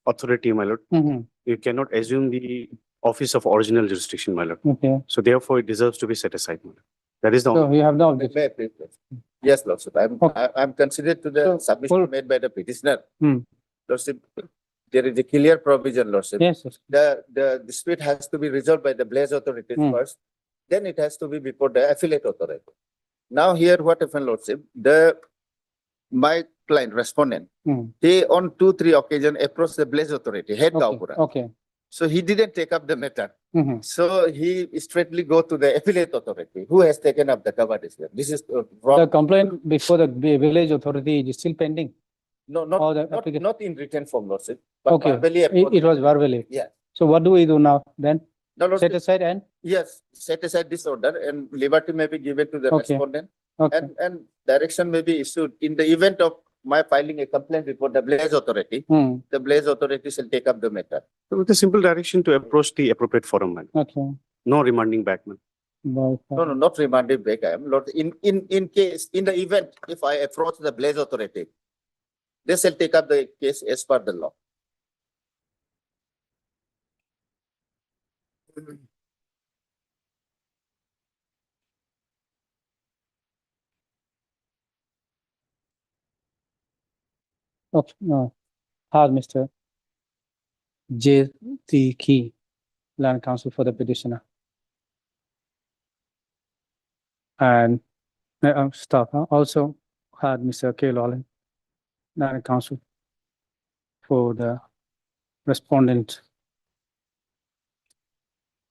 [SPEAKER 5] authority, my lord,
[SPEAKER 2] Mhm.
[SPEAKER 5] you cannot assume the office of original jurisdiction, my lord.
[SPEAKER 2] Okay,
[SPEAKER 5] So therefore, it deserves to be set aside, my lord. That is the
[SPEAKER 2] so
[SPEAKER 5] only.
[SPEAKER 2] you have no objection.
[SPEAKER 4] May I please, please? Yes, Lordship,
[SPEAKER 2] Okay.
[SPEAKER 4] I'm considered to the
[SPEAKER 2] So,
[SPEAKER 4] submission
[SPEAKER 2] full-
[SPEAKER 4] made by the petitioner.
[SPEAKER 2] Hmm.
[SPEAKER 4] Lordship, there is a clear provision, Lordship.
[SPEAKER 2] Yes, yes.
[SPEAKER 4] The dispute has to be resolved by the Blaze authorities
[SPEAKER 2] Hmm.
[SPEAKER 4] first, then it has to be before the affiliate authority. Now here what happened, Lordship, my client respondent,
[SPEAKER 2] Hmm.
[SPEAKER 4] he on 2, 3 occasions approached the Blaze authority, head
[SPEAKER 2] Okay,
[SPEAKER 4] Gaupura.
[SPEAKER 2] okay.
[SPEAKER 4] So he didn't take up the matter.
[SPEAKER 2] Mhm.
[SPEAKER 4] So he straightly go to the affiliate authority who has taken up the cover dispute. This is
[SPEAKER 2] The
[SPEAKER 4] wrong.
[SPEAKER 2] complaint before the village authority is still pending.
[SPEAKER 4] No,
[SPEAKER 2] or the
[SPEAKER 4] not,
[SPEAKER 2] application-
[SPEAKER 4] not in written form, Lordship. But
[SPEAKER 2] Okay,
[SPEAKER 4] verbally
[SPEAKER 2] it was verbally.
[SPEAKER 4] Yeah.
[SPEAKER 2] So what do we do now then?
[SPEAKER 4] No,
[SPEAKER 2] Set
[SPEAKER 4] Lordship,
[SPEAKER 2] aside and,
[SPEAKER 4] yes, set aside this order and liberty may be given to the
[SPEAKER 2] Okay.
[SPEAKER 4] respondent
[SPEAKER 2] okay,
[SPEAKER 4] and direction may be issued in the event of my filing a complaint before the Blaze authority.
[SPEAKER 2] Hmm.
[SPEAKER 4] The Blaze authority shall take up the matter.
[SPEAKER 5] So with a simple direction to approach the appropriate forum, man.
[SPEAKER 2] Okay.
[SPEAKER 5] No remanding back, man.
[SPEAKER 2] Well,
[SPEAKER 4] No, not remanded back. I am not in case, in the event, if I approach the Blaze authority, they shall take up the case as per the law.
[SPEAKER 2] Okay, no. Has Mr. J. T. Key, Land Council for the petitioner. And staff also had Mr. K. Lawlin, Land Council for the respondent.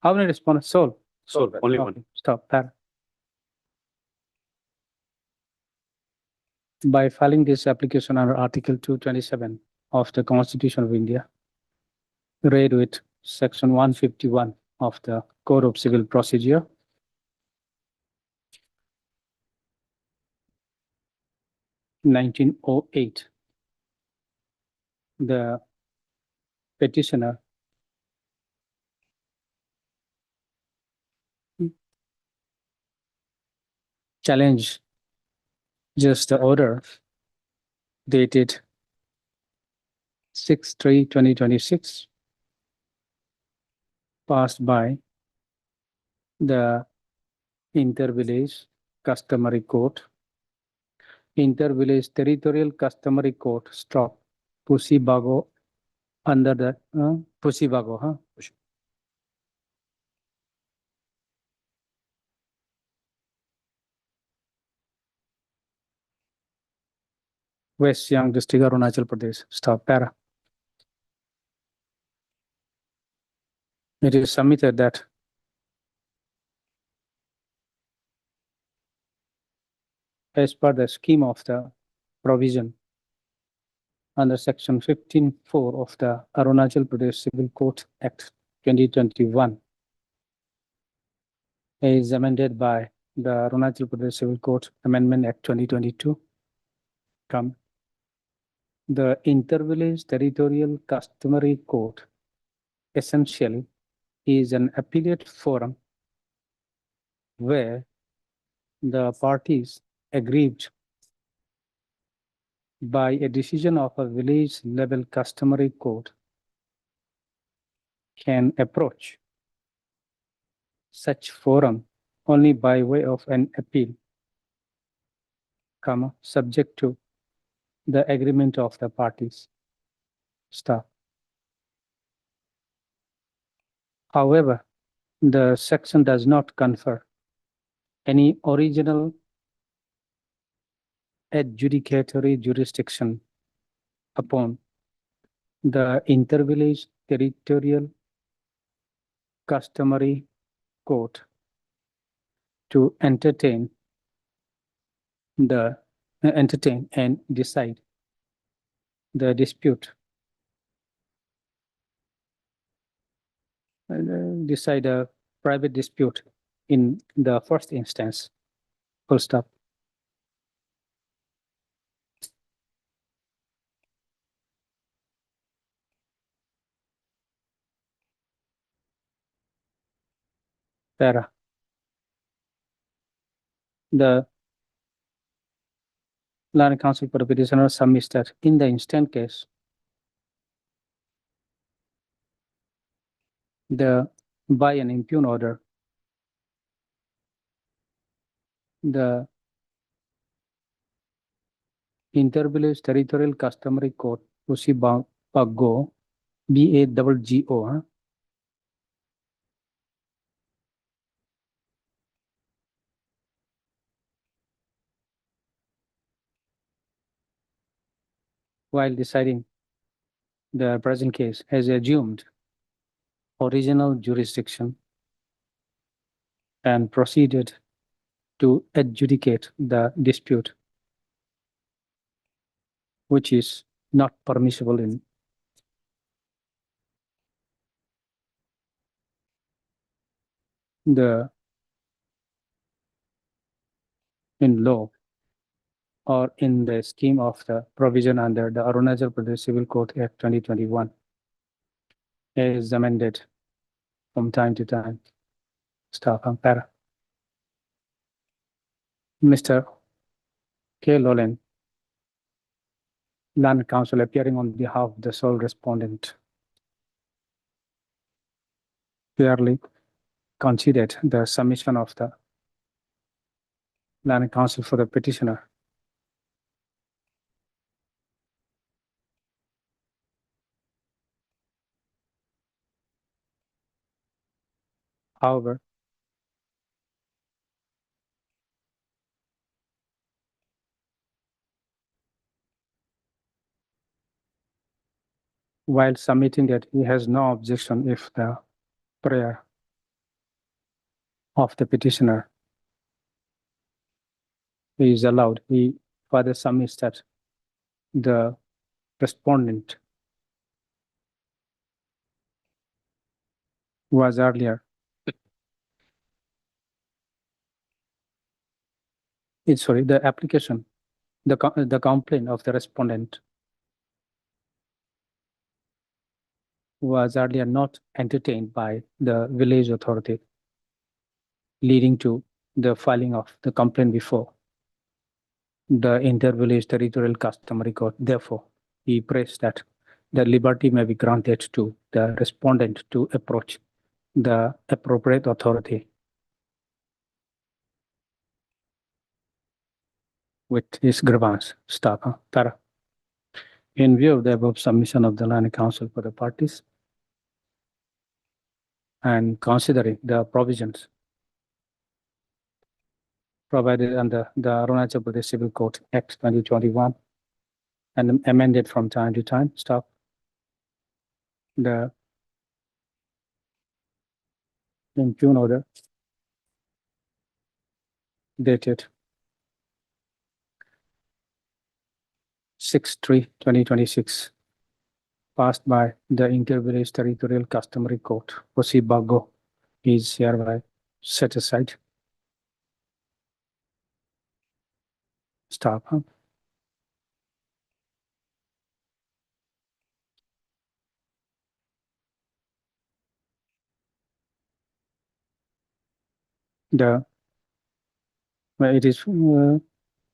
[SPEAKER 2] How many respondents? Sole.
[SPEAKER 5] So only
[SPEAKER 2] Okay,
[SPEAKER 5] one.
[SPEAKER 2] stop that. By filing this application under Article 227 of the Constitution of India, read with Section 151 of the Code of Civil Procedure, (1908), the petitioner challenged just the order dated 6/3/2026, passed by the Inter-Village Customary Court, Inter-Village Territorial Customary Court, stop, Pusibago, under the Pusibago, huh? West Siang District, Arunachal Pradesh, stop, para. It is submitted that as per the scheme of the provision under Section 15(4) of the Arunachal Pradesh Civil Code Act 2021, is amended by the Arunachal Pradesh Civil Code Amendment Act 2022. Come. The Inter-Village Territorial Customary Court essentially is an appellate forum where the parties aggrieved by a decision of a village level customary court can approach such forum only by way of an appeal, subject to the agreement of the parties. Stop. However, the section does not confer any original adjudicatory jurisdiction upon the Inter-Village Territorial Customary Court to entertain and decide the dispute, decide a private dispute in the first instance. Full stop. Para. The Land Council for the petitioner submits that in the instant case, the by an impugn order, the Inter-Village Territorial Customary Court, Pusibago, BAGGO, while deciding the present case, has assumed original jurisdiction and proceeded to adjudicate the dispute, which is not permissible in law or in the scheme of the provision under the Arunachal Pradesh Civil Code Act 2021 is amended from time to time. Staff and para. Mr. K. Lolen, Land Council appearing on behalf of the sole respondent, fairly considered the submission of the Land Council for the petitioner. However, while submitting it, he has no objection if the prayer of the petitioner is allowed. He further submits that the respondent was earlier. The application, the complaint of the respondent was earlier not entertained by the village authority, leading to the filing of the complaint before the Inter-Village Territorial Customary Court. Therefore, he prays that the liberty may be granted to the respondent to approach the appropriate authority with his grievance. Stop. Para. In view of the above submission of the Land Council for the parties, and considering the provisions provided under the Arunachal Pradesh Civil Code Act 2021 and amended from time to time, stop. The impugn order dated 6/3/2026 passed by the Inter-Village Territorial Customary Court, Pusibago, is hereby set aside. Stop.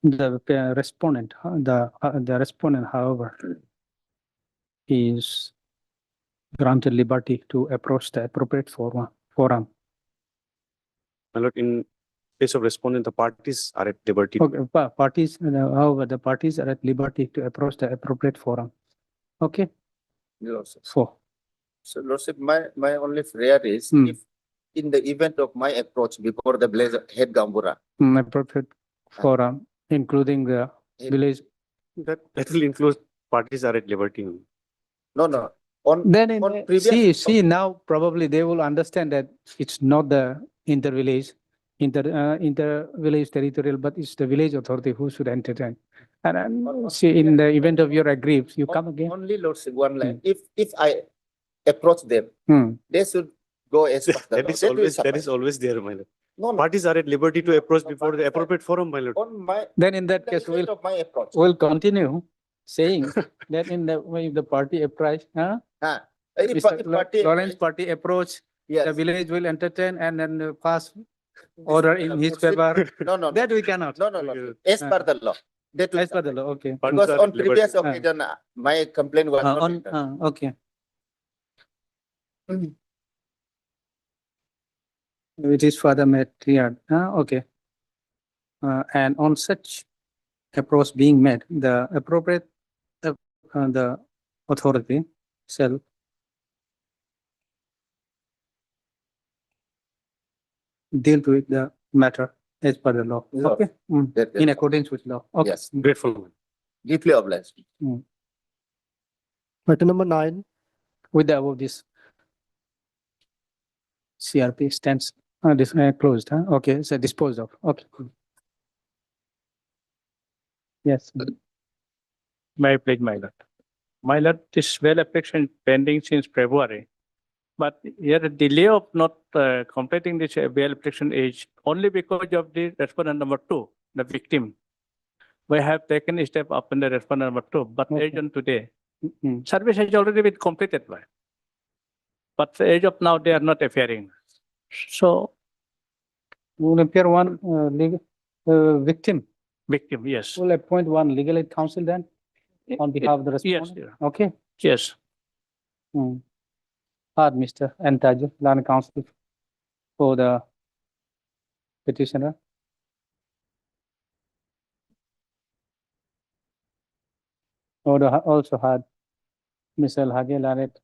[SPEAKER 2] The respondent, however, is granted liberty to approach the appropriate forum.
[SPEAKER 5] My lord, in case of respondent, the parties are at liberty.
[SPEAKER 2] Okay, however, the parties are at liberty to approach the appropriate forum. Okay,
[SPEAKER 4] Lordship.
[SPEAKER 2] so
[SPEAKER 4] So Lordship, my only prayer is if in the event of my approach before the head Gambura.
[SPEAKER 2] appropriate forum, including the village.
[SPEAKER 5] That will include parties are at liberty.
[SPEAKER 4] No.
[SPEAKER 2] Then
[SPEAKER 4] On previous-
[SPEAKER 2] see now probably they will understand that it's not the inter-village territorial, but it's the village authority who should entertain. And see, in the event of your aggrieved, you come again.
[SPEAKER 4] Only Lordship, one line. If I approach them, they should go as per the
[SPEAKER 5] That
[SPEAKER 4] law.
[SPEAKER 5] is
[SPEAKER 4] That will
[SPEAKER 5] always, that
[SPEAKER 4] suffice.
[SPEAKER 5] is always there, my lord.
[SPEAKER 4] No.
[SPEAKER 5] Parties are at liberty to approach before the appropriate forum, my lord.
[SPEAKER 4] On my,
[SPEAKER 2] Then in that
[SPEAKER 4] the
[SPEAKER 2] case,
[SPEAKER 4] event of my approach.
[SPEAKER 2] we'll continue saying that in the way the party approach,
[SPEAKER 4] If
[SPEAKER 2] Mr.
[SPEAKER 4] party-
[SPEAKER 2] Lawrence party approach, the
[SPEAKER 4] Yes.
[SPEAKER 2] village will entertain and then pass order in his favor.
[SPEAKER 4] No.
[SPEAKER 2] That we cannot.
[SPEAKER 4] No. As per the law.
[SPEAKER 8] That
[SPEAKER 2] As per the law, okay.
[SPEAKER 5] Funds
[SPEAKER 8] because
[SPEAKER 5] are
[SPEAKER 8] on
[SPEAKER 5] at liberty.
[SPEAKER 8] previous occasion, my complaint was not entered.
[SPEAKER 2] Okay. It is for the material, okay. And on such approach being made, the appropriate, the authority shall deal with the matter as per the law,
[SPEAKER 8] Law.
[SPEAKER 2] okay?
[SPEAKER 8] That-
[SPEAKER 2] In
[SPEAKER 8] that-
[SPEAKER 2] accordance with law, okay.
[SPEAKER 8] Yes,
[SPEAKER 5] Grateful.
[SPEAKER 8] deeply obliged.
[SPEAKER 11] Item number 9.
[SPEAKER 2] With the above this CRP stands, closed, okay, so disposed of, okay. Yes,
[SPEAKER 14] May I plead, my lord? My lord, this well application pending since February. But here the delay of not completing this bail application is only because of the respondent number 2, the victim. We have taken a step up in the respondent number 2, but
[SPEAKER 2] Okay.
[SPEAKER 14] as on today,
[SPEAKER 2] Mhm.
[SPEAKER 14] service has already been completed by. But as of now, they are not appearing. So
[SPEAKER 2] Will appear one, legal, victim,
[SPEAKER 14] victim, yes.
[SPEAKER 2] will appoint one legal aid counsel then on behalf of the
[SPEAKER 14] Yes,
[SPEAKER 2] respondent, okay?
[SPEAKER 14] yes.
[SPEAKER 2] Mr. Antaj, land counsel for the petitioner. Also had Ms. El Hage Lanet,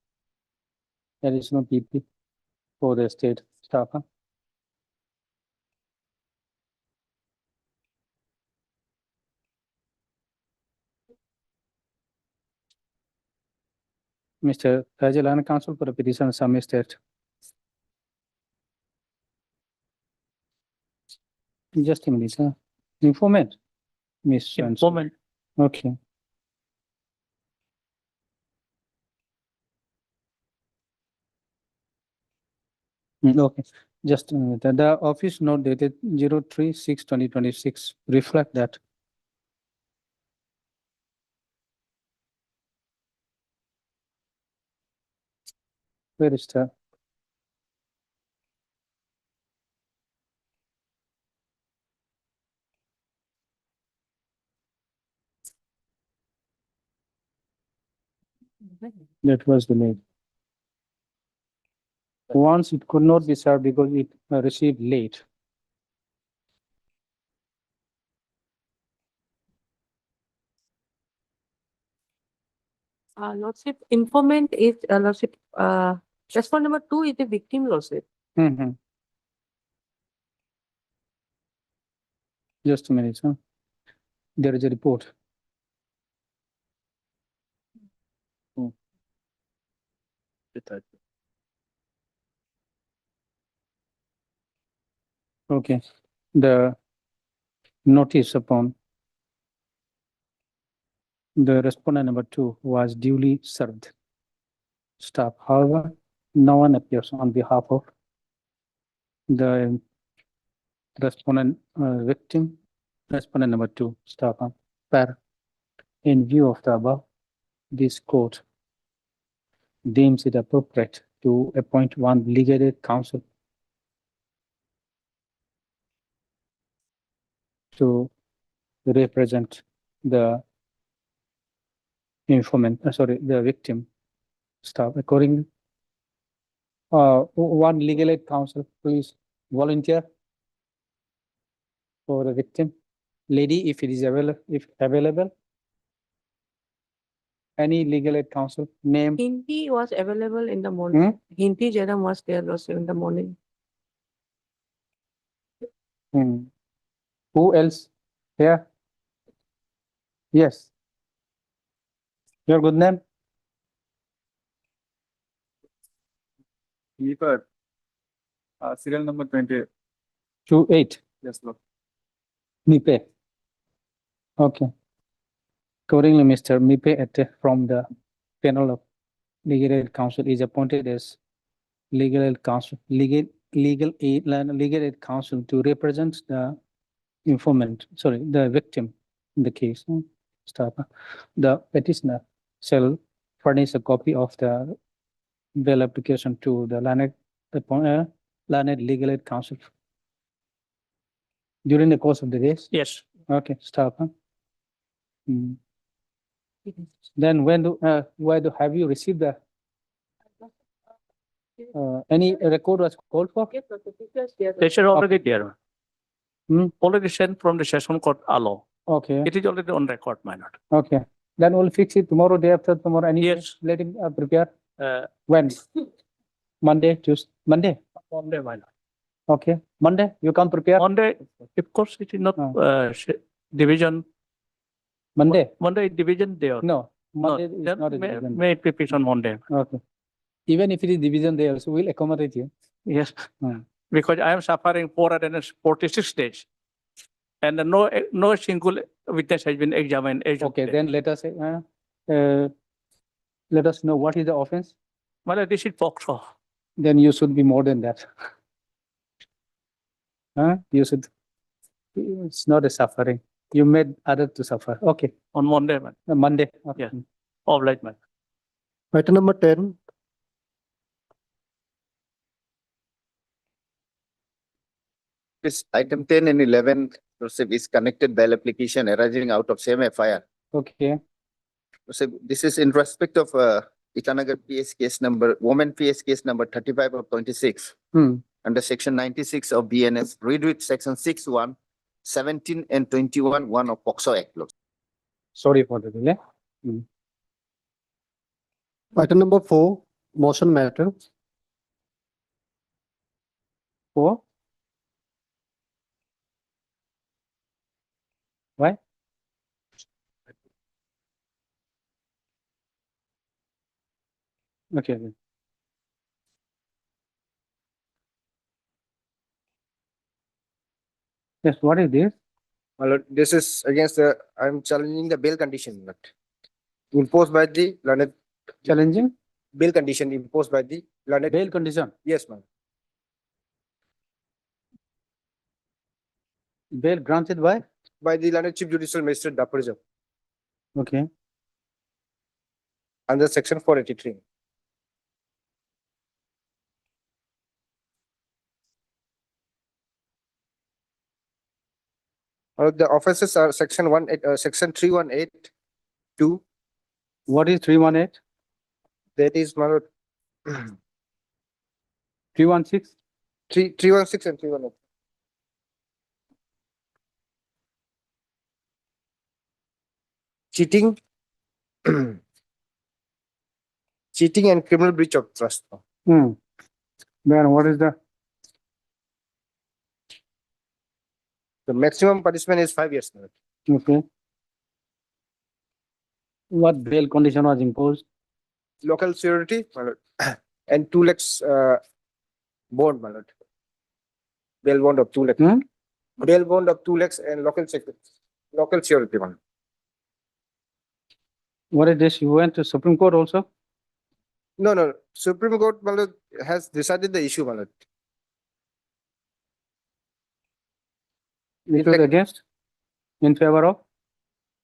[SPEAKER 2] additional PP for the state staff. Mr. Tajal land counsel for the petition submitted. Just a minute, sir. Informant. Miss. Swansea.
[SPEAKER 14] Informant.
[SPEAKER 2] Okay. Okay, just a minute. The office note dated 03/6/2026 reflect that. Where is the? That was the mail. Once it could not be served because it received late.
[SPEAKER 15] Lordship, informant is, Lordship, respondent number 2 is the victim, Lordship.
[SPEAKER 2] Just a minute, sir. There is a report. Okay, the notice upon the respondent number 2 was duly served. Staff, however, no one appears on behalf of the respondent victim, respondent number 2, staff. In view of the above, this court deems it appropriate to appoint one legal aid counsel to represent the informant, the victim staff accordingly. One legal aid counsel, please volunteer for the victim. Lady, if it is available. Any legal aid counsel, name,
[SPEAKER 15] Hinti was available in the morning. Hinti Jadam was there, Lordship, in the morning.
[SPEAKER 2] who else here? Yes. Your good name?
[SPEAKER 16] Serial number 28.
[SPEAKER 2] 28.
[SPEAKER 16] Yes, Lord.
[SPEAKER 2] Mipe. Okay. Accordingly, Mr. Mipe Ette from the panel of legal aid counsel is appointed as legal aid counsel, legal aid counsel to represent the informant, the victim in the case. Staff. The petitioner shall furnish a copy of the bail application to the learned legal aid counsel during the course of the case.
[SPEAKER 14] Yes.
[SPEAKER 2] Okay, staff. Hmm. Then have you received the, any record was called for?
[SPEAKER 14] They should already there.
[SPEAKER 2] Hmm.
[SPEAKER 14] Already sent from the session court allow.
[SPEAKER 2] Okay,
[SPEAKER 14] It is already on record, my lord.
[SPEAKER 2] okay. Then we'll fix it tomorrow, day after tomorrow, any,
[SPEAKER 14] Yes.
[SPEAKER 2] let him prepare.
[SPEAKER 14] Uh,
[SPEAKER 2] When? Monday, Tuesday, Monday?
[SPEAKER 14] Monday, my lord.
[SPEAKER 2] Okay, Monday, you can prepare?
[SPEAKER 14] Monday, of course, it is not, division.
[SPEAKER 2] Monday?
[SPEAKER 14] Monday is division day.
[SPEAKER 2] No,
[SPEAKER 14] No,
[SPEAKER 2] Monday is
[SPEAKER 14] then
[SPEAKER 2] not a division.
[SPEAKER 14] may it be fixed on Monday.
[SPEAKER 2] Okay. Even if it is division, they also will accommodate you.
[SPEAKER 14] Yes,
[SPEAKER 2] Hmm.
[SPEAKER 14] because I am suffering 446 days. And no single witness has been examined. as of
[SPEAKER 2] Okay,
[SPEAKER 14] today.
[SPEAKER 2] then let us, let us know what is the offense.
[SPEAKER 14] My lord, this is POCSO.
[SPEAKER 2] Then you should be more than that. You should, it's not a suffering. You made others to suffer. Okay,
[SPEAKER 14] On Monday, man.
[SPEAKER 2] Monday. Okay.
[SPEAKER 14] Yeah. Of late, man.
[SPEAKER 11] Item number 10.
[SPEAKER 16] This item 10 and 11 is connected bail application arising out of same FIR.
[SPEAKER 2] Okay,
[SPEAKER 16] So this is in respect of Itanagar PS case number, woman PS case number 35 of 26
[SPEAKER 2] hmm,
[SPEAKER 16] under section 96 of BNS, read with section 6(1), 17 and 21(1) of POCSO Act.
[SPEAKER 2] sorry for the delay.
[SPEAKER 11] Item number 4, motion matter.
[SPEAKER 2] For? Why? Okay. then. Yes, what is this?
[SPEAKER 4] My lord, this is against the, I'm challenging the bail condition that imposed by the learned
[SPEAKER 2] Challenging
[SPEAKER 4] bail condition imposed by the learned.
[SPEAKER 2] bail condition.
[SPEAKER 4] Yes, ma'am.
[SPEAKER 2] Bail granted by?
[SPEAKER 4] The learned Chief Judicial Magistrate Dapurijam
[SPEAKER 2] Okay.
[SPEAKER 4] under section 483. The offenses are section 3182.
[SPEAKER 2] What is 318?
[SPEAKER 4] That is, my lord,
[SPEAKER 2] 316?
[SPEAKER 4] 316 and 318. Cheating, cheating and criminal breach of trust.
[SPEAKER 2] Hmm. Then what is the,
[SPEAKER 4] The maximum punishment is 5 years. My lord.
[SPEAKER 2] okay. What bail condition was imposed?
[SPEAKER 4] Local security, my lord, and 2 lakhs bond, my lord. Bail bond of 2 lakhs.
[SPEAKER 2] Hmm?
[SPEAKER 4] Bail bond of 2 lakhs and local security, my lord.
[SPEAKER 2] What is this? You went to Supreme Court also?
[SPEAKER 4] No, Supreme Court, my lord, has decided the issue, my lord.
[SPEAKER 2] It was against? In favor of?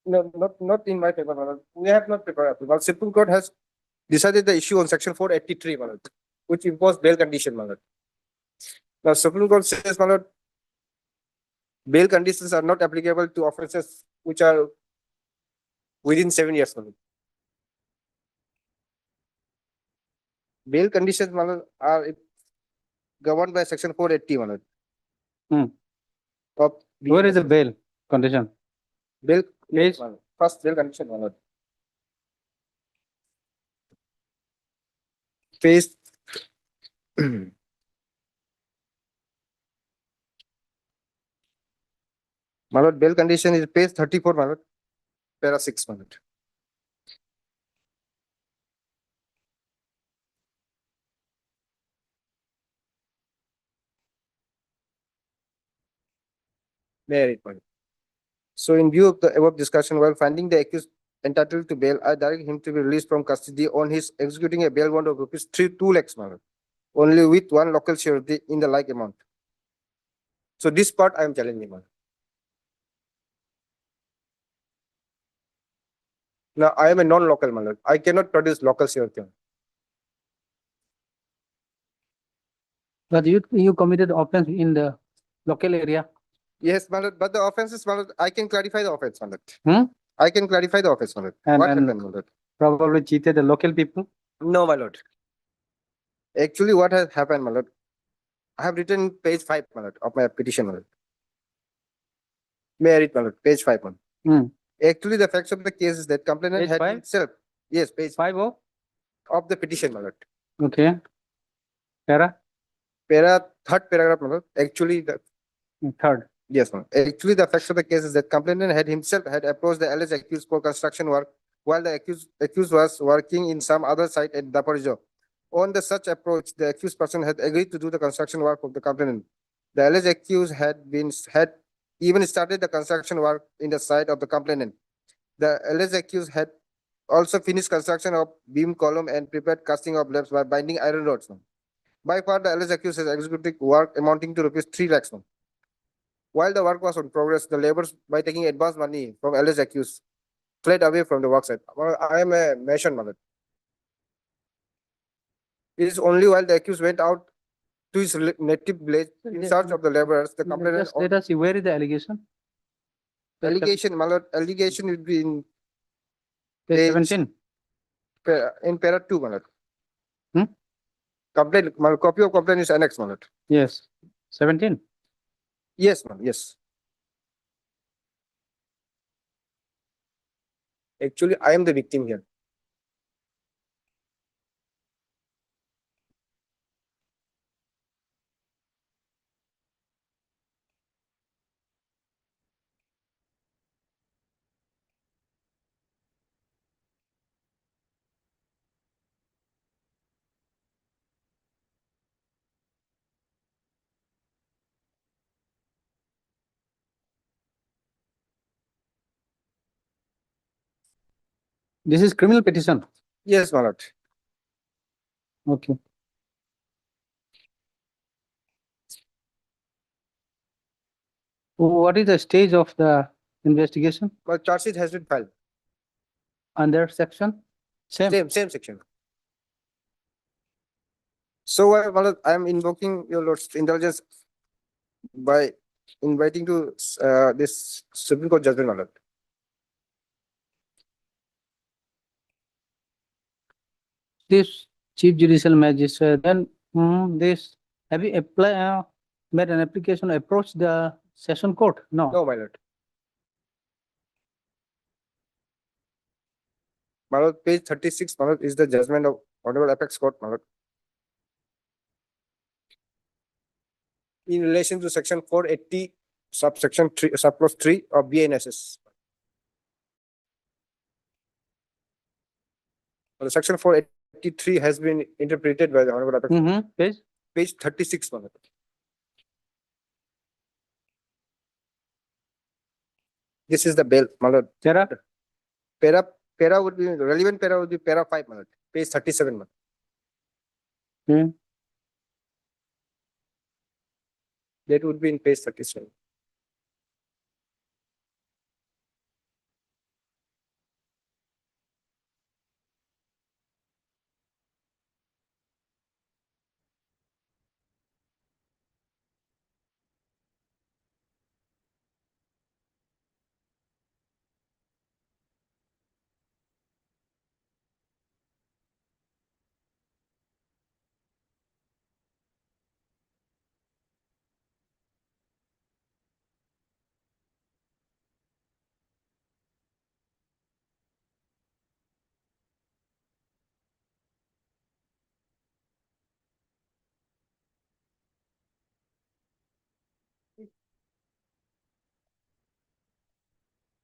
[SPEAKER 4] No, not in my paper, my lord. We have not prepared. But Supreme Court has decided the issue on section 483, my lord, which imposed bail condition, my lord. Now, Supreme Court says, my lord, bail conditions are not applicable to offences which are within 7 years, my lord. Bail conditions, my lord, are governed by section 480, my lord.
[SPEAKER 2] Hmm.
[SPEAKER 4] Of
[SPEAKER 2] Where is the bail condition?
[SPEAKER 4] bail,
[SPEAKER 2] Yes.
[SPEAKER 4] my lord. First bail condition, my lord. Phase my lord, bail condition is page 34, my lord, para 6, my lord. May I read, my lord? So in view of the above discussion, while finding the accused entitled to bail, I direct him to be released from custody on his executing a bail bond of rupees 2 lakhs, my lord, only with 1 local surety in the like amount. So this part I am challenging, my lord. Now, I am a non-local, my lord. I cannot produce local surety.
[SPEAKER 2] But you committed offense in the local area.
[SPEAKER 4] Yes, my lord, but the offenses, my lord, I can clarify the offense, my lord.
[SPEAKER 2] Hmm?
[SPEAKER 4] I can clarify the office, my lord.
[SPEAKER 2] And-
[SPEAKER 4] What
[SPEAKER 2] and-
[SPEAKER 4] happened, my lord?
[SPEAKER 2] Probably cheated the local people.
[SPEAKER 4] No, my lord. Actually, what has happened, my lord? I have written page 5, my lord, of my petition, my lord. May I read, my lord? Page 5, my lord.
[SPEAKER 2] Hmm.
[SPEAKER 4] Actually, the facts of the case is that complainant
[SPEAKER 2] Page
[SPEAKER 4] had
[SPEAKER 2] 5?
[SPEAKER 4] himself, yes, page
[SPEAKER 2] 5 oh,
[SPEAKER 4] of the petition, my lord.
[SPEAKER 2] okay. Para,
[SPEAKER 4] Third paragraph, my lord. Actually, the
[SPEAKER 2] third.
[SPEAKER 4] yes, ma'am. Actually, the facts of the case is that complainant had himself had approached the alleged accused for construction work while the accused was working in some other site at Daporijo. On the such approach, the accused person had agreed to do the construction work of the complainant. The alleged accused had even started the construction work in the site of the complainant. The alleged accused had also finished construction of beam column and prepared casting of slabs by binding iron rods, ma'am. By far, the alleged accused has executed work amounting to rupees 3 lakhs, ma'am. While the work was in progress, the laborers, by taking advance money from alleged accused, fled away from the work site. Well, I am a mason, my lord. It is only while the accused went out to his native village in search of the laborers, the complainant
[SPEAKER 2] Just let us see, where is the allegation?
[SPEAKER 4] allegation, my lord, allegation would be in
[SPEAKER 2] Page
[SPEAKER 4] page-
[SPEAKER 2] 17.
[SPEAKER 4] in para 2, my lord.
[SPEAKER 2] Hmm?
[SPEAKER 4] Complaint, my copy of complaint is annexed, my lord.
[SPEAKER 2] Yes, 17.
[SPEAKER 4] Yes, ma'am, yes. Actually, I am the victim here.
[SPEAKER 2] This is criminal petition.
[SPEAKER 4] Yes, my lord.
[SPEAKER 2] Okay. What is the stage of the investigation
[SPEAKER 4] My charge sheet has been filed.
[SPEAKER 2] under section? Same.
[SPEAKER 4] Same section. So, my lord, I am invoking your lord's indulgence by inviting to this Supreme Court judgment, my lord.
[SPEAKER 2] This chief judicial magistrate, then this, have you made an application, approach the session court? No.
[SPEAKER 4] No, my lord. My lord, page 36, my lord, is the judgment of Honorable Apex Court, my lord. In relation to section 480, subsection 3, subclause 3 of BNSS. The section 483 has been interpreted by the Honorable Apex.
[SPEAKER 2] Page?
[SPEAKER 4] Page 36, my lord. This is the bail, my lord.
[SPEAKER 2] Para?
[SPEAKER 4] Para would be, relevant para would be para 5, my lord. Page 37, my lord.
[SPEAKER 2] Hmm.
[SPEAKER 4] That would be in page 37.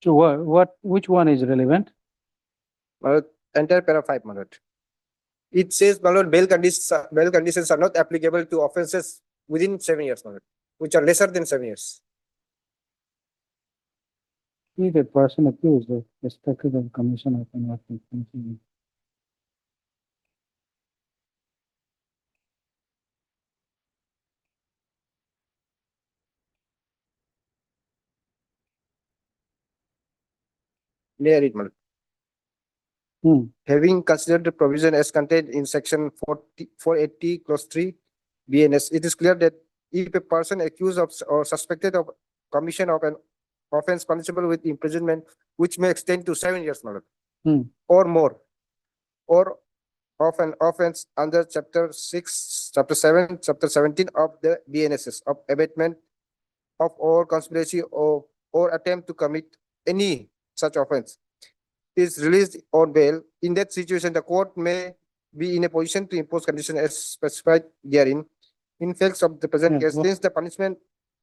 [SPEAKER 2] So which one is relevant?
[SPEAKER 4] My lord, entire para 5, my lord. It says, my lord, bail conditions are not applicable to offences within 7 years, my lord, which are lesser than 7 years.
[SPEAKER 2] If a person accused of respected of commission of an offense.
[SPEAKER 4] May I read, my lord? Having considered the provision as contained in section 480 clause 3 BNS, it is clear that if a person accused of or suspected of commission of an offense punishable with imprisonment which may extend to 7 years, my lord,
[SPEAKER 2] Hmm.
[SPEAKER 4] or more, or of an offense under chapter 6, chapter 7, chapter 17 of the BNSS of abatement of or conspiracy or attempt to commit any such offense is released on bail. In that situation, the court may be in a position to impose conditions as specified therein. In facts of the present
[SPEAKER 2] Yeah,
[SPEAKER 4] case,
[SPEAKER 2] wha-
[SPEAKER 4] since the punishment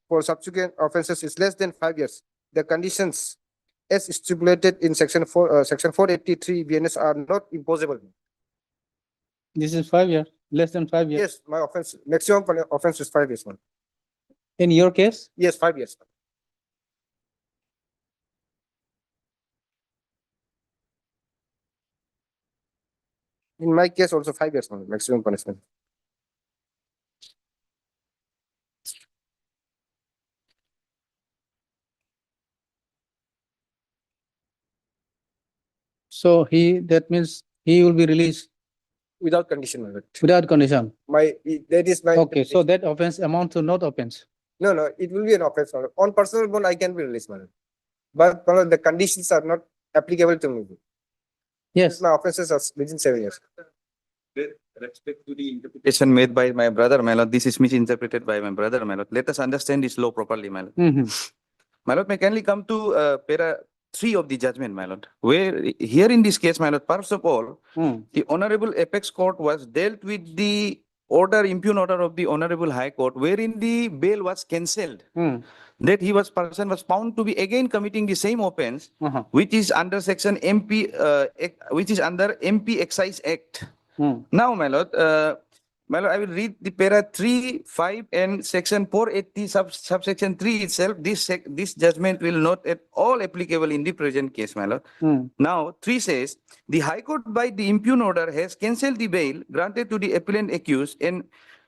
[SPEAKER 4] for subsequent offences is less than 5 years, the conditions as stipulated in section 483 BNS are not imposable.
[SPEAKER 2] This is 5 years, less than 5 years.
[SPEAKER 4] Yes, my offense, maximum offense is 5 years, man.
[SPEAKER 2] In your case,
[SPEAKER 4] Yes, 5 years. In my case, also 5 years, man, maximum punishment.
[SPEAKER 2] so that means he will be released
[SPEAKER 4] Without condition, my lord.
[SPEAKER 2] without condition.
[SPEAKER 4] That is my.
[SPEAKER 2] Okay, so that offense amount to not offense.
[SPEAKER 4] No, no, it will be an offense, my lord. On personal bond, I can be released, my lord. But my lord, the conditions are not applicable to me.
[SPEAKER 2] Yes.
[SPEAKER 4] My offenses are within 7 years.
[SPEAKER 17] With respect to the interpretation made by my brother, my lord, this is misinterpreted by my brother, my lord. Let us understand this law properly, my lord.
[SPEAKER 2] Mhm.
[SPEAKER 17] My lord, may kindly come to para 3 of the judgment, my lord, where here in this case, my lord, first of all,
[SPEAKER 2] Hmm.
[SPEAKER 17] the Honorable Apex Court was dealt with the impugn order of the Honorable High Court, wherein the bail was cancelled.
[SPEAKER 2] Hmm.
[SPEAKER 17] That person was found to be again committing the same offense,
[SPEAKER 2] Uh-huh.
[SPEAKER 17] which is under section which is under MP Excise Act.
[SPEAKER 2] Hmm.
[SPEAKER 17] Now, my lord, I will read the para 3, 5 and section 480 subsection 3 itself. This judgment will not at all applicable in the present case, my lord.
[SPEAKER 2] Hmm.
[SPEAKER 17] Now, 3 says, the High Court by the impugn order has cancelled the bail granted to the appellant accused and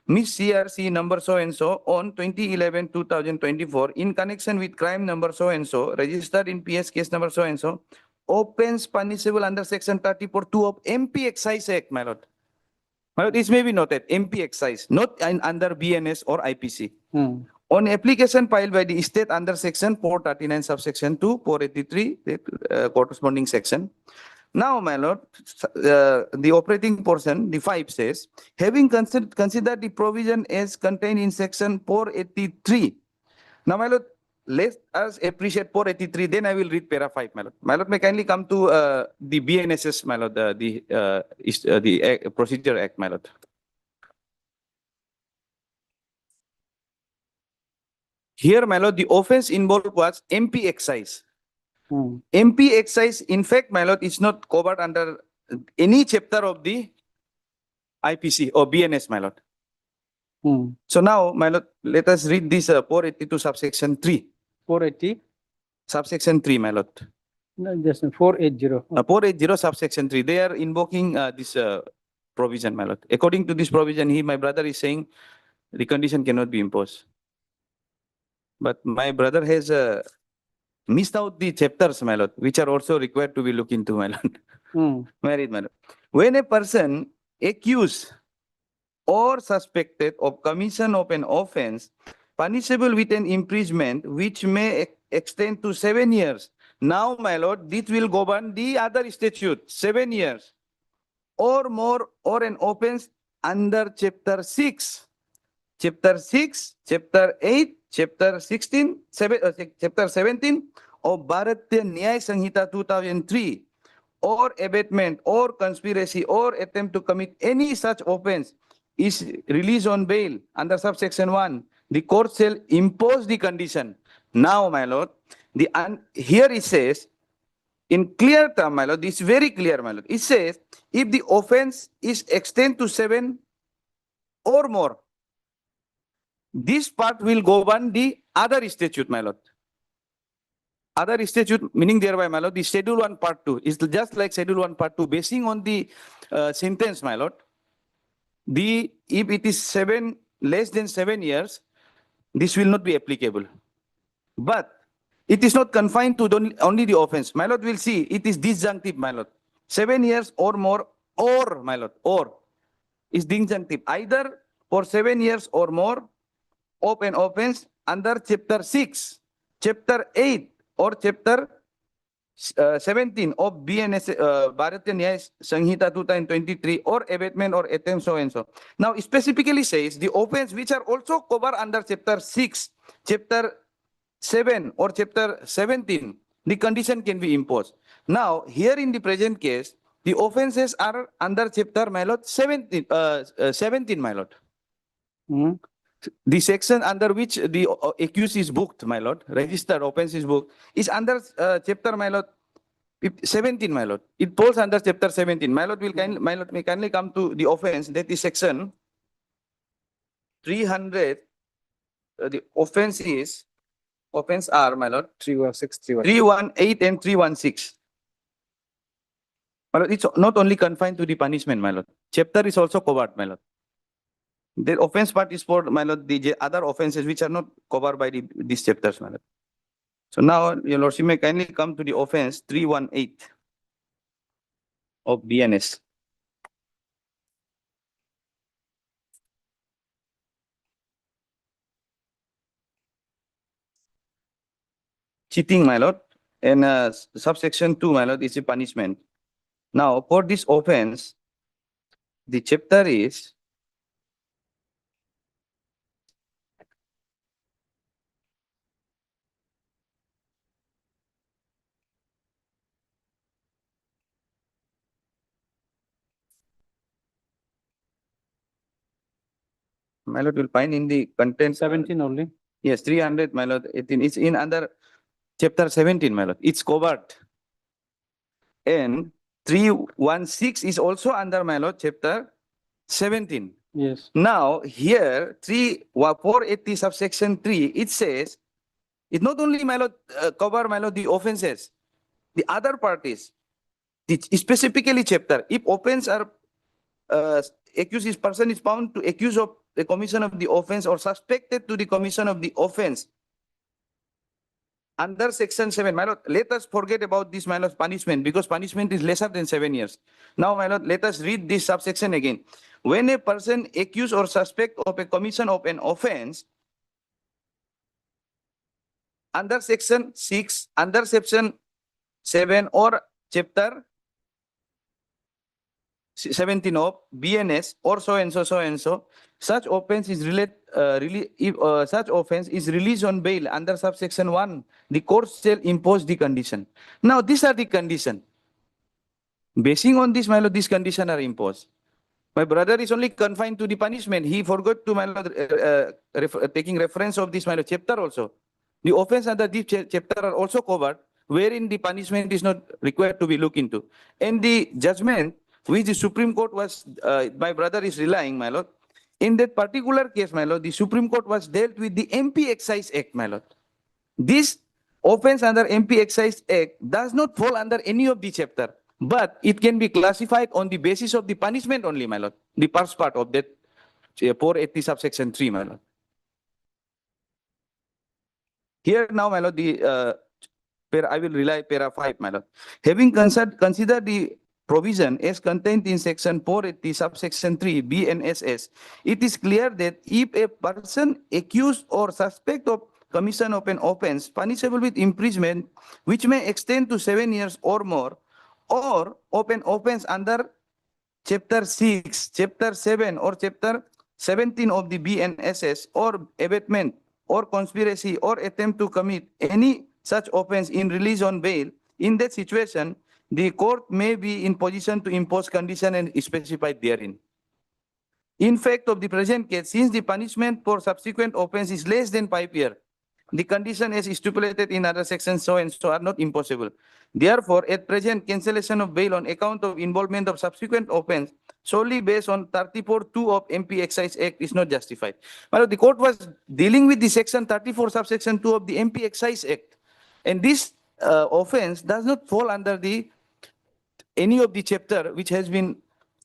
[SPEAKER 17] Miss CRC number so and so on 2011-2024 in connection with crime number so and so registered in PS case number so and so, offense punishable under section 34(2) of MP Excise Act, my lord. My lord, this may be noted, MP Excise, not under BNS or IPC.
[SPEAKER 2] Hmm.
[SPEAKER 17] On application filed by the state under section 439 subsection 2, 483, the corresponding section. Now, my lord, the operating portion, the 5 says, having considered the provision as contained in section 483. Now, my lord, let us appreciate 483, then I will read para 5, my lord. My lord, may kindly come to the BNSS, my lord, the Procedure Act, my lord. Here, my lord, the offense involved was MP Excise.
[SPEAKER 2] Hmm.
[SPEAKER 17] MP Excise, in fact, my lord, is not covered under any chapter of the IPC or BNS, my lord.
[SPEAKER 2] Hmm.
[SPEAKER 17] So now, my lord, let us read this 482 subsection 3.
[SPEAKER 2] 480,
[SPEAKER 17] Subsection 3, my lord.
[SPEAKER 2] no, just 480.
[SPEAKER 17] 480 subsection 3. They are invoking this provision, my lord. According to this provision, my brother is saying the condition cannot be imposed. But my brother has missed out the chapters, my lord, which are also required to be looked into, my lord.
[SPEAKER 2] Hmm.
[SPEAKER 17] Married, my lord. When a person accused or suspected of commission of an offense punishable with an imprisonment which may extend to 7 years. Now, my lord, this will govern the other statute, 7 years or more, or an offense under chapter 6. Chapter 6, chapter 8, chapter 16, chapter 17 of Bharatiya Nyaya Sanhita 2003, or abatement or conspiracy or attempt to commit any such offense is released on bail under subsection 1. The court shall impose the condition. Now, my lord, here it says, in clear term, my lord, this is very clear, my lord. It says, if the offense is extend to 7 or more, this part will govern the other statute, my lord. Other statute, meaning thereby, my lord, the schedule 1 part 2 is just like schedule 1 part 2, basing on the sentence, my lord. If it is less than 7 years, this will not be applicable. But it is not confined to only the offense. My lord will see, it is disjunctive, my lord. 7 years or more, or, my lord, or is disjunctive. Either for 7 years or more of an offense under chapter 6, chapter 8, or chapter 17 of BNS, Bharatiya Nyaya Sanhita 2023 or abatement or attempt so and so. Now it specifically says the offense which are also covered under chapter 6, chapter 7 or chapter 17, the condition can be imposed. Now here in the present case, the offenses are under chapter, my lord, 17, 17, my lord. The section under which the accused is booked, my lord, registered offense is booked, is under chapter, my lord, 17, my lord. It falls under chapter 17. My lord my lord may kindly come to the offense, that is section 300. The offense is, offense are, my lord,
[SPEAKER 4] 316,
[SPEAKER 17] 318 and 316. My lord, it's not only confined to the punishment, my lord. Chapter is also covered, my lord. The offense part is for, my lord, the other offenses which are not covered by these chapters, my lord. So now, your lordship may kindly come to the offense 318 of BNS. Cheating, my lord, and subsection 2, my lord, is a punishment. Now, for this offense, the chapter is my lord will find in the content
[SPEAKER 2] 17 only.
[SPEAKER 17] Yes, 300, my lord. It's in under chapter 17, my lord. It's covered. And 316 is also under, my lord, chapter 17.
[SPEAKER 2] Yes.
[SPEAKER 17] Now, here, 480 subsection 3, it says, it not only, my lord, cover, my lord, the offenses, the other parties, specifically chapter, if offense are, accused, this person is found to accuse of the commission of the offense or suspected to the commission of the offense, under section 7, my lord, let us forget about this, my lord, punishment, because punishment is lesser than 7 years. Now, my lord, let us read this subsection again. When a person accused or suspect of a commission of an offense, under section 6, under section 7 or chapter 17 of BNS or so and so, such offense is such offense is released on bail under subsection 1, the court shall impose the condition. Now, these are the condition. Basing on this, my lord, these conditions are imposed. My brother is only confined to the punishment. He forgot to, my lord, taking reference of this, my lord, chapter also. The offense under this chapter are also covered, wherein the punishment is not required to be looked into. And the judgment which the Supreme Court was, my brother is relying, my lord, in that particular case, my lord, the Supreme Court was dealt with the MP Excise Act, my lord. This offense under MP Excise Act does not fall under any of the chapter, but it can be classified on the basis of the punishment only, my lord, the first part of that 480 subsection 3, my lord. Here now, my lord, I will rely para 5, my lord. Having considered the provision as contained in section 480 subsection 3 BNSS, it is clear that if a person accused or suspect of commission of an offense punishable with imprisonment which may extend to 7 years or more, or of an offense under chapter 6, chapter 7 or chapter 17 of the BNSS, or abatement or conspiracy or attempt to commit any such offense in release on bail, in that situation, the court may be in position to impose condition and specify therein. In fact, of the present case, since the punishment for subsequent offense is less than 5 years, the condition as stipulated in other sections so and so are not impossible. Therefore, at present, cancellation of bail on account of involvement of subsequent offense solely based on 34(2) of MP Excise Act is not justified. But the court was dealing with the section 34 subsection 2 of the MP Excise Act, and this offense does not fall under the any of the chapter which has been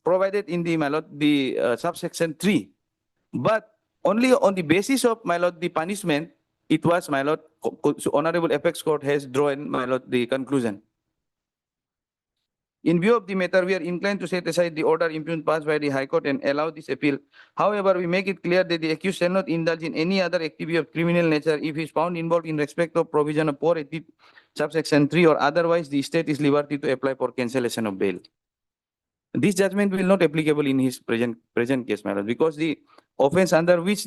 [SPEAKER 17] provided in the, my lord, the subsection 3, but only on the basis of, my lord, the punishment, it was, my lord, Honorable Apex Court has drawn, my lord, the conclusion. In view of the matter, we are inclined to set aside the order impugned passed by the High Court and allow this appeal. However, we make it clear that the accused shall not indulge in any other activity of criminal nature if he is found involved in respect of provision of 480 subsection 3 or otherwise the state is liberty to apply for cancellation of bail. This judgment will not applicable in his present case, my lord, because the offense under which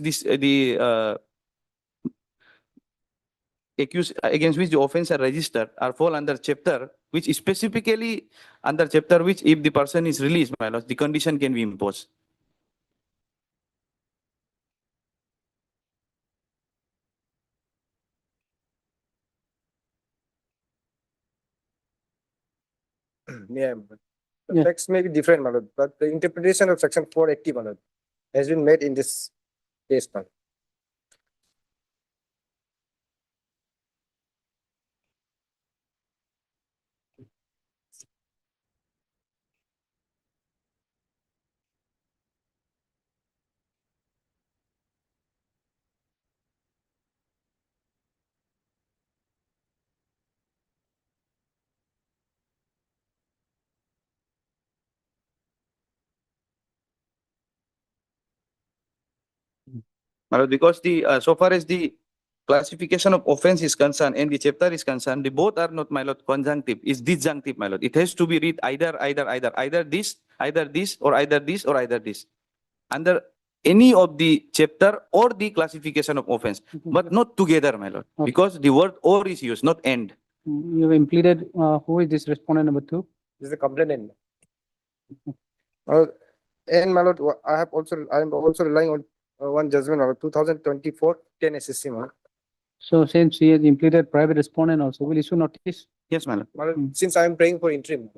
[SPEAKER 17] accused against which the offense are registered are fall under chapter which is specifically under chapter which if the person is released, my lord, the condition can be imposed.
[SPEAKER 4] Yeah, but the
[SPEAKER 2] Yeah.
[SPEAKER 4] text may be different, my lord, but the interpretation of section 480, my lord, has been made in this case, my lord.
[SPEAKER 17] My lord, because the so far as the classification of offense is concerned and the chapter is concerned, the both are not, my lord, conjunctive, is disjunctive, my lord. It has to be read either this, or either this, or either this. Under any of the chapter or the classification of offense, but not together, my lord,
[SPEAKER 2] Okay.
[SPEAKER 17] because the word or is used, not and.
[SPEAKER 2] You have implemented, who is this respondent number 2?
[SPEAKER 4] This is the complainant. And my lord, I am also relying on one judgment of 2024 10 SSC, my lord.
[SPEAKER 2] So since he has implemented private respondent also, will issue notice?
[SPEAKER 17] Yes, my lord.
[SPEAKER 4] My lord, since I am praying for interim,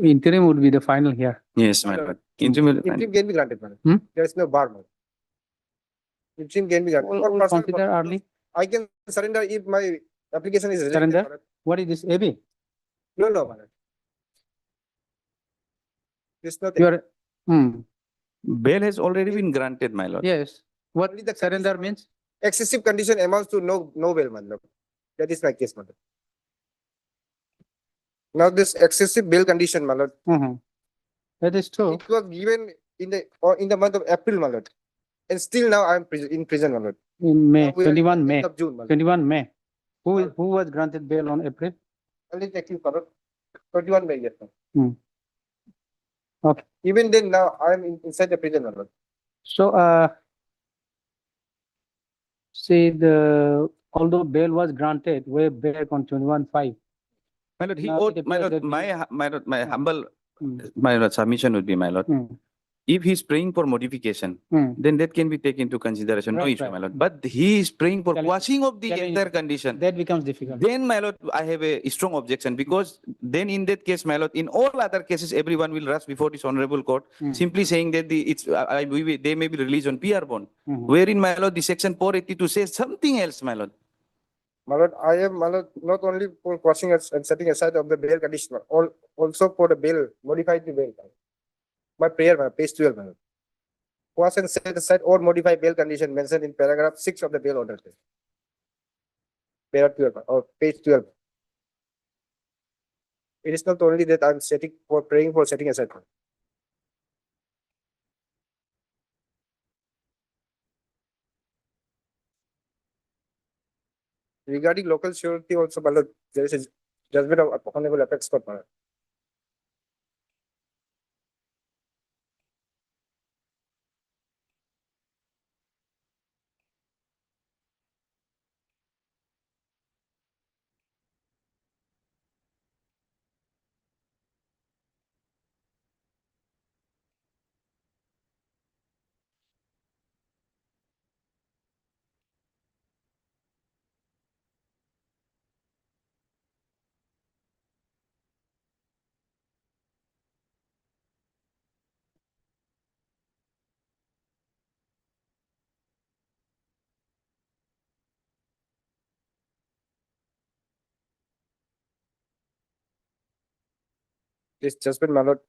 [SPEAKER 2] Interim would be the final here.
[SPEAKER 17] Yes, my lord. Interim
[SPEAKER 4] interim can be granted, my lord.
[SPEAKER 2] Hmm?
[SPEAKER 4] There is no bar, my lord. Interim can be granted. For personal
[SPEAKER 2] Consider
[SPEAKER 4] purpose,
[SPEAKER 2] early,
[SPEAKER 4] I can surrender if my application is rejected.
[SPEAKER 2] Surrender?
[SPEAKER 4] my lord.
[SPEAKER 2] what is this, AB?
[SPEAKER 4] No, my lord. This is not.
[SPEAKER 2] You are,
[SPEAKER 17] Bail has already been granted, my lord.
[SPEAKER 2] yes, what
[SPEAKER 4] Only the
[SPEAKER 2] surrender means?
[SPEAKER 4] excessive condition amounts to no bail, my lord. That is my case, my lord. Now this excessive bail condition, my lord,
[SPEAKER 2] That is true.
[SPEAKER 4] it was given in the month of April, my lord, and still now I am in prison, my lord.
[SPEAKER 2] In May,
[SPEAKER 4] Now we are in the
[SPEAKER 2] 21
[SPEAKER 4] end
[SPEAKER 2] May,
[SPEAKER 4] of June, my lord.
[SPEAKER 2] 21 May. Who was granted bail on April?
[SPEAKER 4] Only check you, my lord. 21 May, yes, my lord.
[SPEAKER 2] Okay.
[SPEAKER 4] Even then, now I am inside the prison, my lord.
[SPEAKER 2] So, see although bail was granted way back on 21/5.
[SPEAKER 17] My lord, he
[SPEAKER 2] Now
[SPEAKER 17] owed,
[SPEAKER 2] it
[SPEAKER 17] my
[SPEAKER 2] appears
[SPEAKER 17] lord,
[SPEAKER 2] that
[SPEAKER 17] my humble,
[SPEAKER 2] Hmm.
[SPEAKER 17] my lord, submission would be, my lord. If he's praying for modification, then that can be taken into consideration, no
[SPEAKER 2] Right,
[SPEAKER 17] issue,
[SPEAKER 2] right.
[SPEAKER 17] my lord. But he is praying for
[SPEAKER 2] Challenge-
[SPEAKER 17] quashing of the
[SPEAKER 2] challenge-
[SPEAKER 17] entire condition.
[SPEAKER 2] That becomes difficult.
[SPEAKER 17] Then, my lord, I have a strong objection because then in that case, my lord, in all other cases, everyone will rush before this honorable court, simply saying that they may be released on PR bond. Wherein, my lord, the section 482 says something else, my lord.
[SPEAKER 4] My lord, I am, my lord, not only for crossing and setting aside of the bail condition, but also for the bail, modified the bail. My prayer, my page 12, my lord. Quash and set aside or modify bail condition mentioned in paragraph 6 of the bail order. Paragraph 12 or page 12. It is not only that I'm praying for setting aside. Regarding local surety also, my lord, there is a judgment of Honorable Apex Court, my lord. This judgment, my lord,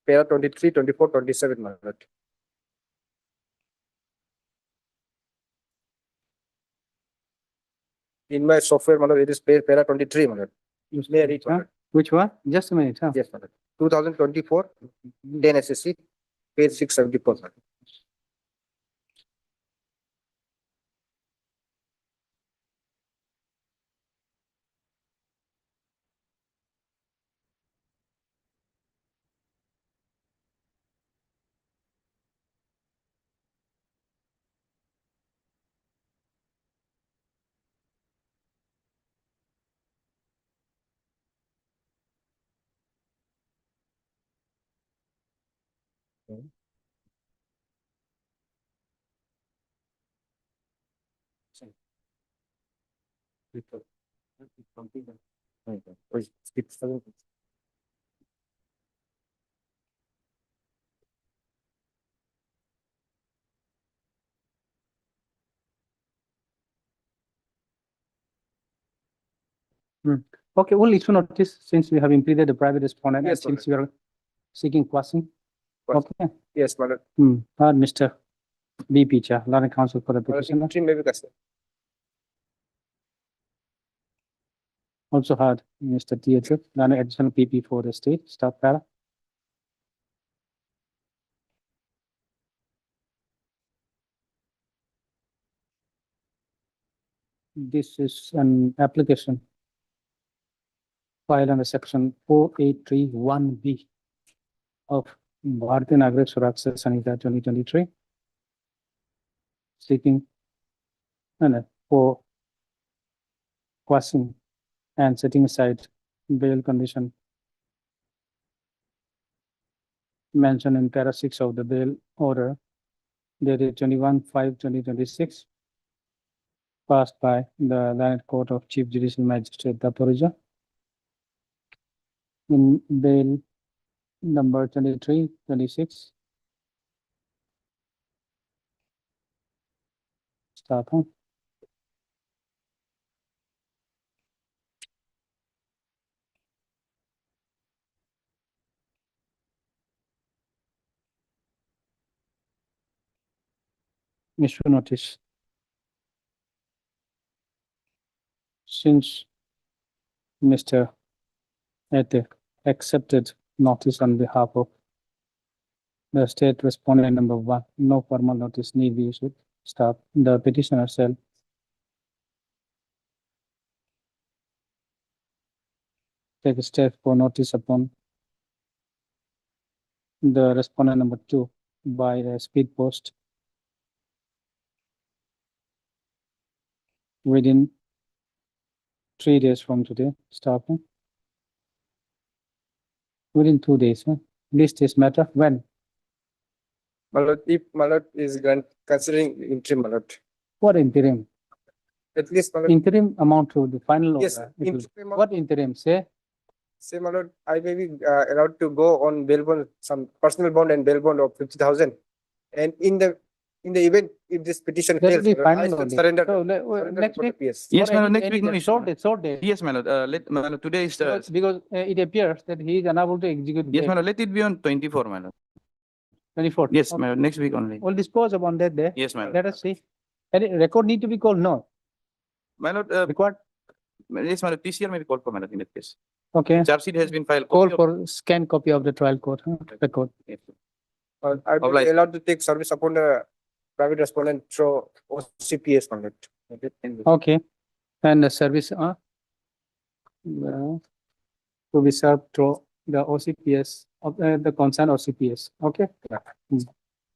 [SPEAKER 4] para 23, 24, 27, my lord. In my software, my lord, it is para 23, my lord. May I read, my lord?
[SPEAKER 2] Which one? Just a minute, huh?
[SPEAKER 4] Yes, my lord. 2024, 10 SSC, page 674. my lord.
[SPEAKER 2] Okay, only issue notice since we have implemented the private respondent and
[SPEAKER 4] Yes,
[SPEAKER 2] since we are seeking quashing. Okay.
[SPEAKER 4] Yes, my lord.
[SPEAKER 2] Mr. B. Picha, Learning Council for the
[SPEAKER 4] My lord,
[SPEAKER 2] petitioner.
[SPEAKER 4] interim may be custody.
[SPEAKER 2] Also heard Mr. Theatre, Learning Additional PP for the state, staff para. This is an application filed under section 4831B of Bharatiya Nagarik Suraksha Sanhita 2023, seeking for quashing and setting aside bail condition mentioned in para 6 of the bail order dated 21/5/2026, passed by the Landed Court of Chief Judicial Magistrate Daporeja in bail number 2326. Start, huh? Issue notice. Since Mr. Ete accepted notice on behalf of the state respondent number 1, no formal notice need be issued. Stop. The petitioner shall take a step for notice upon the respondent number 2 by a speed post within 3 days from today. Stop. Within 2 days. This is matter when?
[SPEAKER 4] My lord, if my lord is considering interim, my lord.
[SPEAKER 2] What interim?
[SPEAKER 4] At least, my lord,
[SPEAKER 2] Interim amount to the final
[SPEAKER 4] yes,
[SPEAKER 2] order. It will-
[SPEAKER 4] interim,
[SPEAKER 2] What interim? Say,
[SPEAKER 4] my lord, I may be allowed to go on bail bond, some personal bond and bail bond of 50,000. And in the event, if this petition
[SPEAKER 2] that will
[SPEAKER 4] fails,
[SPEAKER 2] be
[SPEAKER 4] my lord, I
[SPEAKER 2] final
[SPEAKER 4] shall
[SPEAKER 2] only.
[SPEAKER 4] surrender.
[SPEAKER 2] So,
[SPEAKER 4] surrender
[SPEAKER 2] next
[SPEAKER 4] before the
[SPEAKER 2] week.
[SPEAKER 4] PS.
[SPEAKER 17] Yes,
[SPEAKER 2] or
[SPEAKER 17] my lord,
[SPEAKER 2] any-
[SPEAKER 17] next
[SPEAKER 2] any
[SPEAKER 17] week, no
[SPEAKER 2] day.
[SPEAKER 17] issue.
[SPEAKER 2] Short day.
[SPEAKER 17] Yes, my lord, my lord, today is,
[SPEAKER 2] Because it appears that he is unable to execute.
[SPEAKER 17] yes, my
[SPEAKER 2] bail.
[SPEAKER 17] lord, let it be on 24, my lord.
[SPEAKER 2] 24th.
[SPEAKER 17] Yes,
[SPEAKER 2] Okay.
[SPEAKER 17] my lord, next week only.
[SPEAKER 2] We'll dispose upon that day.
[SPEAKER 17] Yes, my lord.
[SPEAKER 2] Let us see. Any record need to be called? No.
[SPEAKER 17] My lord,
[SPEAKER 2] Required?
[SPEAKER 17] yes, my lord, TCR may be called for, my lord, in that case.
[SPEAKER 2] Okay.
[SPEAKER 17] Charge sheet has been filed.
[SPEAKER 2] Call
[SPEAKER 17] Copy of-
[SPEAKER 2] for scan copy of the trial court record.
[SPEAKER 17] Yes.
[SPEAKER 4] I will be
[SPEAKER 17] Obliged.
[SPEAKER 4] allowed to take service upon the private respondent through OCPS, my lord.
[SPEAKER 2] Okay. And the service to be served through the OCPS of the concerned OCPS. Okay.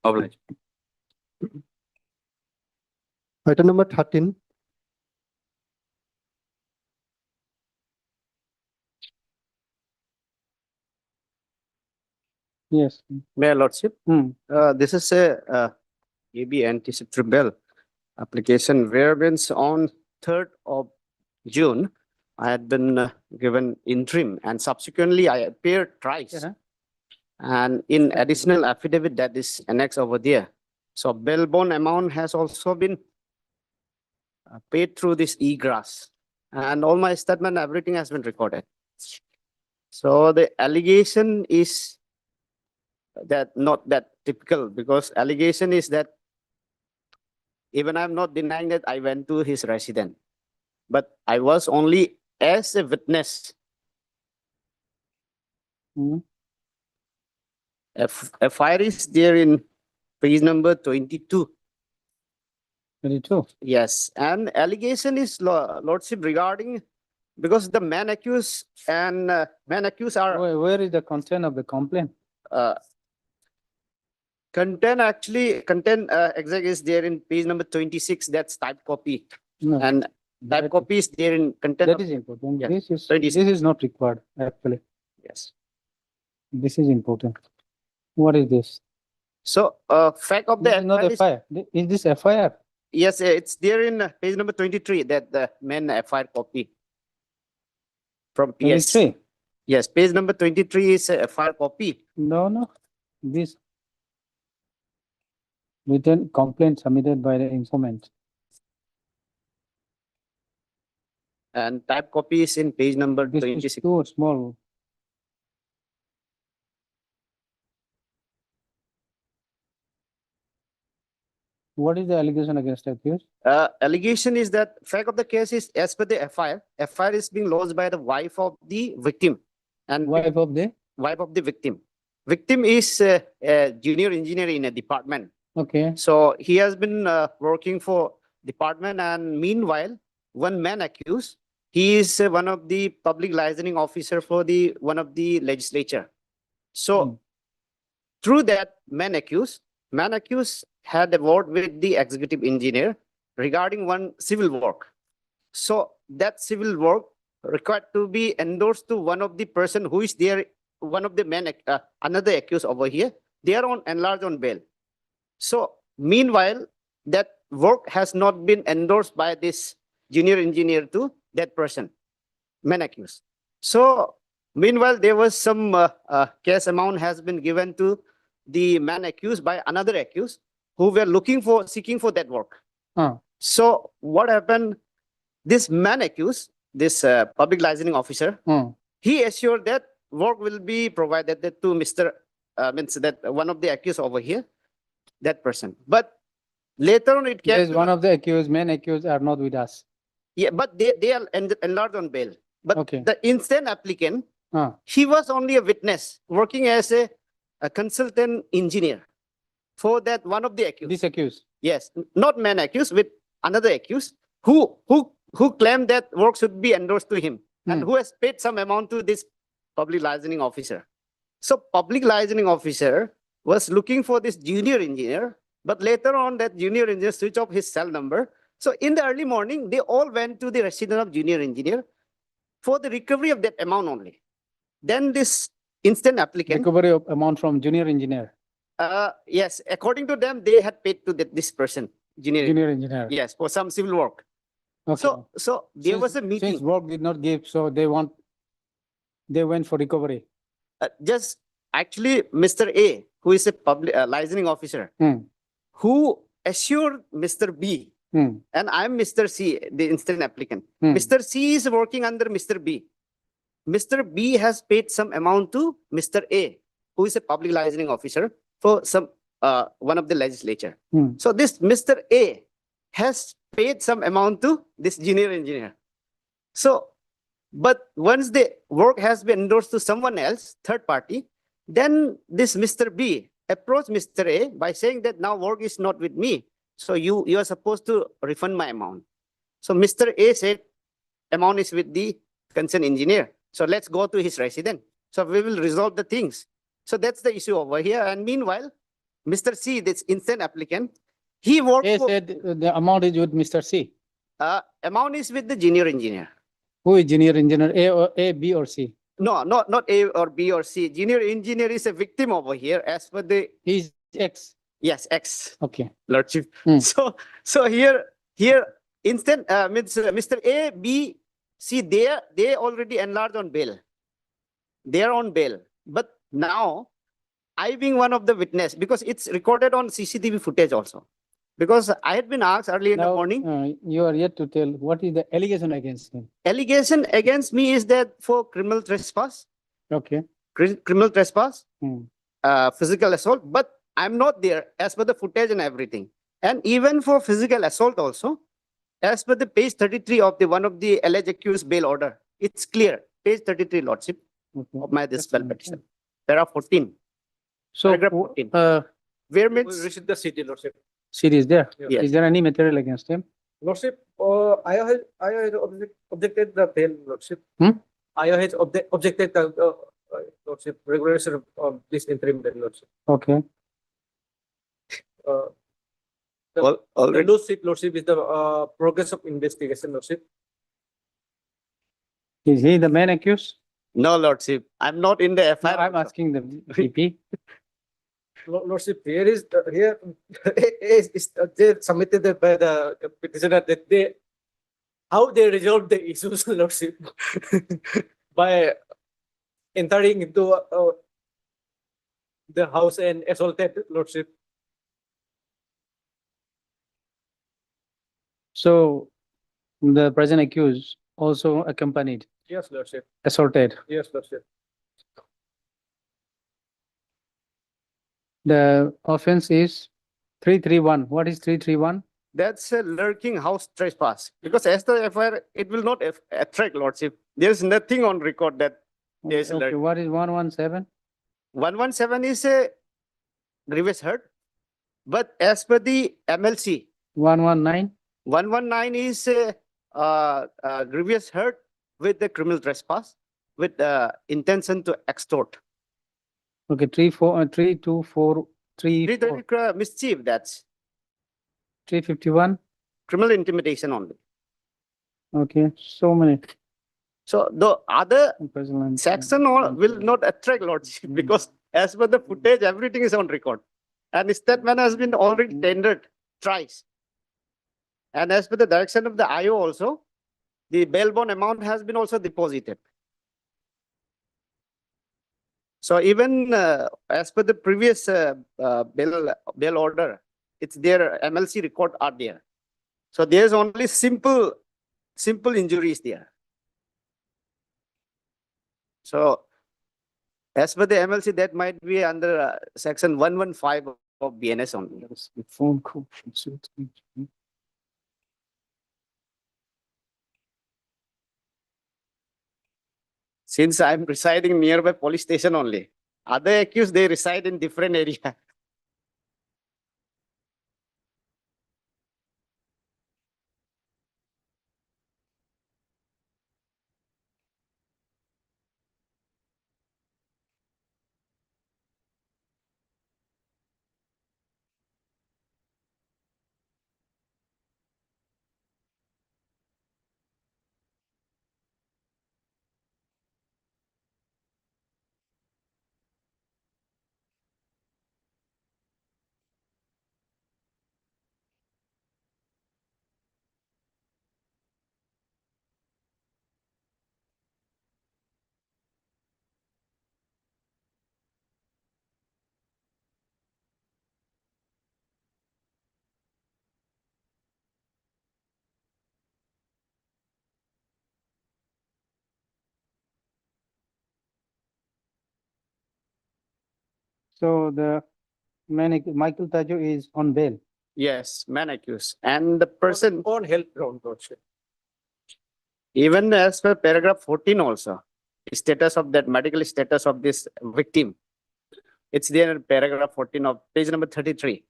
[SPEAKER 17] Obliged.
[SPEAKER 11] Item number 13.
[SPEAKER 2] Yes.
[SPEAKER 18] Mayor Lordship,
[SPEAKER 2] Hmm.
[SPEAKER 18] this is a AB anticipatory bail application whereas on 3rd of June, I had been given interim and subsequently I appeared twice.
[SPEAKER 2] Uh-huh.
[SPEAKER 18] And in additional affidavit that is annexed over there. So bail bond amount has also been paid through this e-grass. And all my statement, everything has been recorded. So the allegation is that not that typical because allegation is that even I'm not denying that I went to his residence, but I was only as a witness
[SPEAKER 2] Hmm.
[SPEAKER 18] FIR is there in page number 22.
[SPEAKER 2] 22.
[SPEAKER 18] Yes, and allegation is lordship regarding, because the man accused and man accused are
[SPEAKER 2] Where is the content of the complaint?
[SPEAKER 18] content exact is there in page number 26. That's type copy,
[SPEAKER 2] No,
[SPEAKER 18] and type
[SPEAKER 2] that-
[SPEAKER 18] copy is there in content.
[SPEAKER 2] that
[SPEAKER 18] of-
[SPEAKER 2] is important.
[SPEAKER 18] Yeah,
[SPEAKER 2] This is
[SPEAKER 18] 26.
[SPEAKER 2] not required, actually.
[SPEAKER 18] Yes.
[SPEAKER 2] This is important. What is this?
[SPEAKER 18] So, fact of
[SPEAKER 2] This
[SPEAKER 18] the
[SPEAKER 2] is not
[SPEAKER 18] FIR is-
[SPEAKER 2] FIR. Is this FIR?
[SPEAKER 18] yes, it's there in page number 23. That the man FIR copy from PS.
[SPEAKER 2] 23?
[SPEAKER 18] Yes, page number 23 is a FIR copy.
[SPEAKER 2] No. This written complaint submitted by the informant.
[SPEAKER 18] And type copy is in page number
[SPEAKER 2] This is
[SPEAKER 18] 26.
[SPEAKER 2] too small. What is the allegation against accused?
[SPEAKER 18] Allegation is that fact of the case is as per the FIR is being lodged by the wife of the victim and
[SPEAKER 2] Wife of the?
[SPEAKER 18] wife of the victim. Victim is a junior engineer in a department.
[SPEAKER 2] Okay.
[SPEAKER 18] So he has been working for department, and meanwhile, one man accused, he is one of the public licensing officer for the one of the legislature. So through that man accused had a word with the executive engineer regarding one civil work. So that civil work required to be endorsed to one of the person who is there, one of the men, another accused over here. They are on enlarged on bail. So meanwhile, that work has not been endorsed by this junior engineer to that person, man accused. So meanwhile, there was some case amount has been given to the man accused by another accused who were seeking for that work. So what happened? This man accused, this public licensing officer, he assured that work will be provided to Mr. Means that one of the accused over here, that person. But later on, it came.
[SPEAKER 2] Yes,
[SPEAKER 18] to-
[SPEAKER 2] one of the accused, main accused are not with us.
[SPEAKER 18] Yeah, but they are enlarged on bail. But
[SPEAKER 2] Okay.
[SPEAKER 18] the instant applicant,
[SPEAKER 2] Ah.
[SPEAKER 18] he was only a witness working as a consultant engineer for that one of the accused.
[SPEAKER 2] This accused.
[SPEAKER 18] Yes, not man accused, with another accused who claimed that work should be endorsed to him and who has paid some amount to this public licensing officer. So public licensing officer was looking for this junior engineer, but later on that junior engineer switched off his cell number. So in the early morning, they all went to the residence of junior engineer for the recovery of that amount only. Then this instant applicant,
[SPEAKER 2] Recovery of amount from junior engineer,
[SPEAKER 18] yes, according to them, they had paid to this person, junior
[SPEAKER 2] engineer.
[SPEAKER 18] yes, for some civil work.
[SPEAKER 2] Okay.
[SPEAKER 18] So there was a meeting.
[SPEAKER 2] Since work did not give, so they went for recovery.
[SPEAKER 18] Just actually, Mr. A, who is a public licensing officer, who assured Mr. B, and I'm Mr. C, the instant applicant. Mr. C is working under Mr. B. Mr. B has paid some amount to Mr. A, who is a public licensing officer for some one of the legislature. So this Mr. A has paid some amount to this junior engineer. So, but once the work has been endorsed to someone else, third party, then this Mr. B approached Mr. A by saying that now work is not with me. So you are supposed to refund my amount. So Mr. A said, amount is with the concerned engineer. So let's go to his residence. So we will resolve the things. So that's the issue over here. And meanwhile, Mr. C, this instant applicant, he worked
[SPEAKER 2] They
[SPEAKER 18] for,
[SPEAKER 2] said the amount is with Mr. C.
[SPEAKER 18] amount is with the junior engineer.
[SPEAKER 2] Who is junior engineer, A, B or C?
[SPEAKER 18] No, not A or B or C. Junior engineer is a victim over here as per the.
[SPEAKER 2] He's X.
[SPEAKER 18] Yes, X.
[SPEAKER 2] Okay.
[SPEAKER 18] Lordship. So here instant means Mr. A, B, C, they already enlarged on bail. They are on bail. But now I being one of the witness, because it's recorded on CCTV footage also. Because I had been asked early in the morning.
[SPEAKER 2] You are yet to tell what is the allegation against him.
[SPEAKER 18] Allegation against me is that for criminal trespass.
[SPEAKER 2] Okay.
[SPEAKER 18] Criminal trespass, physical assault, but I'm not there as per the footage and everything. And even for physical assault also, as per the page 33 of the one of the alleged accused bail order, it's clear, page 33, Lordship.
[SPEAKER 2] Okay.
[SPEAKER 18] of my this
[SPEAKER 2] That's
[SPEAKER 18] bail
[SPEAKER 2] fine.
[SPEAKER 18] petition. Para 14,
[SPEAKER 2] So,
[SPEAKER 18] paragraph 14. Where
[SPEAKER 9] We
[SPEAKER 18] means,
[SPEAKER 9] received the CD, Lordship.
[SPEAKER 2] CD is there?
[SPEAKER 18] Yes.
[SPEAKER 2] Is there any material against him?
[SPEAKER 9] Lordship, I have objected the bail, Lordship.
[SPEAKER 2] Hmm?
[SPEAKER 9] I have objected the Lordship regulation of this interim bail, Lordship.
[SPEAKER 2] Okay.
[SPEAKER 9] The
[SPEAKER 18] already,
[SPEAKER 9] Lordship is the progress of investigation, Lordship.
[SPEAKER 2] Is he the main accused?
[SPEAKER 18] no, Lordship, I'm not in the
[SPEAKER 2] No,
[SPEAKER 18] FIR.
[SPEAKER 2] I'm
[SPEAKER 18] also.
[SPEAKER 2] asking the VP.
[SPEAKER 9] Lordship, here is here is they submitted by the petitioner that they how they resolved the issues, Lordship, by entering into the house and assaulted, Lordship.
[SPEAKER 2] So the present accused also accompanied,
[SPEAKER 9] Yes, Lordship.
[SPEAKER 2] assaulted.
[SPEAKER 9] Yes, Lordship.
[SPEAKER 2] The offense is 331. What is 331?
[SPEAKER 18] That's a lurking house trespass. Because as the FIR, it will not attract, Lordship. There's nothing on record that there's
[SPEAKER 2] Okay,
[SPEAKER 18] lurking.
[SPEAKER 2] what is 117?
[SPEAKER 18] 117 is a grievous hurt. But as per the MLC,
[SPEAKER 2] 119?
[SPEAKER 18] 119 is a grievous hurt with the criminal trespass with intention to extort.
[SPEAKER 2] Okay, 324,
[SPEAKER 18] 330 mischief, that's
[SPEAKER 2] 351.
[SPEAKER 18] criminal intimidation only.
[SPEAKER 2] Okay, so many.
[SPEAKER 18] So the other
[SPEAKER 2] Personal-
[SPEAKER 18] section will not attract, Lordship, because as per the footage, everything is on record. And statement has been already tendered thrice. And as per the direction of the IO also, the bail bond amount has been also deposited. So even as per the previous bail order, it's their MLC record are there. So there's only simple injuries there. So as per the MLC, that might be under section 115 of BNS only.
[SPEAKER 2] Phone call.
[SPEAKER 18] Since I'm residing nearby police station only, other accused, they reside in different area.
[SPEAKER 2] So the Michael Tajo is on bail.
[SPEAKER 18] Yes, man accused. And the person,
[SPEAKER 9] On health ground, Lordship.
[SPEAKER 18] even as per paragraph 14 also, status of that medical status of this victim. It's there in paragraph 14 of page number 33.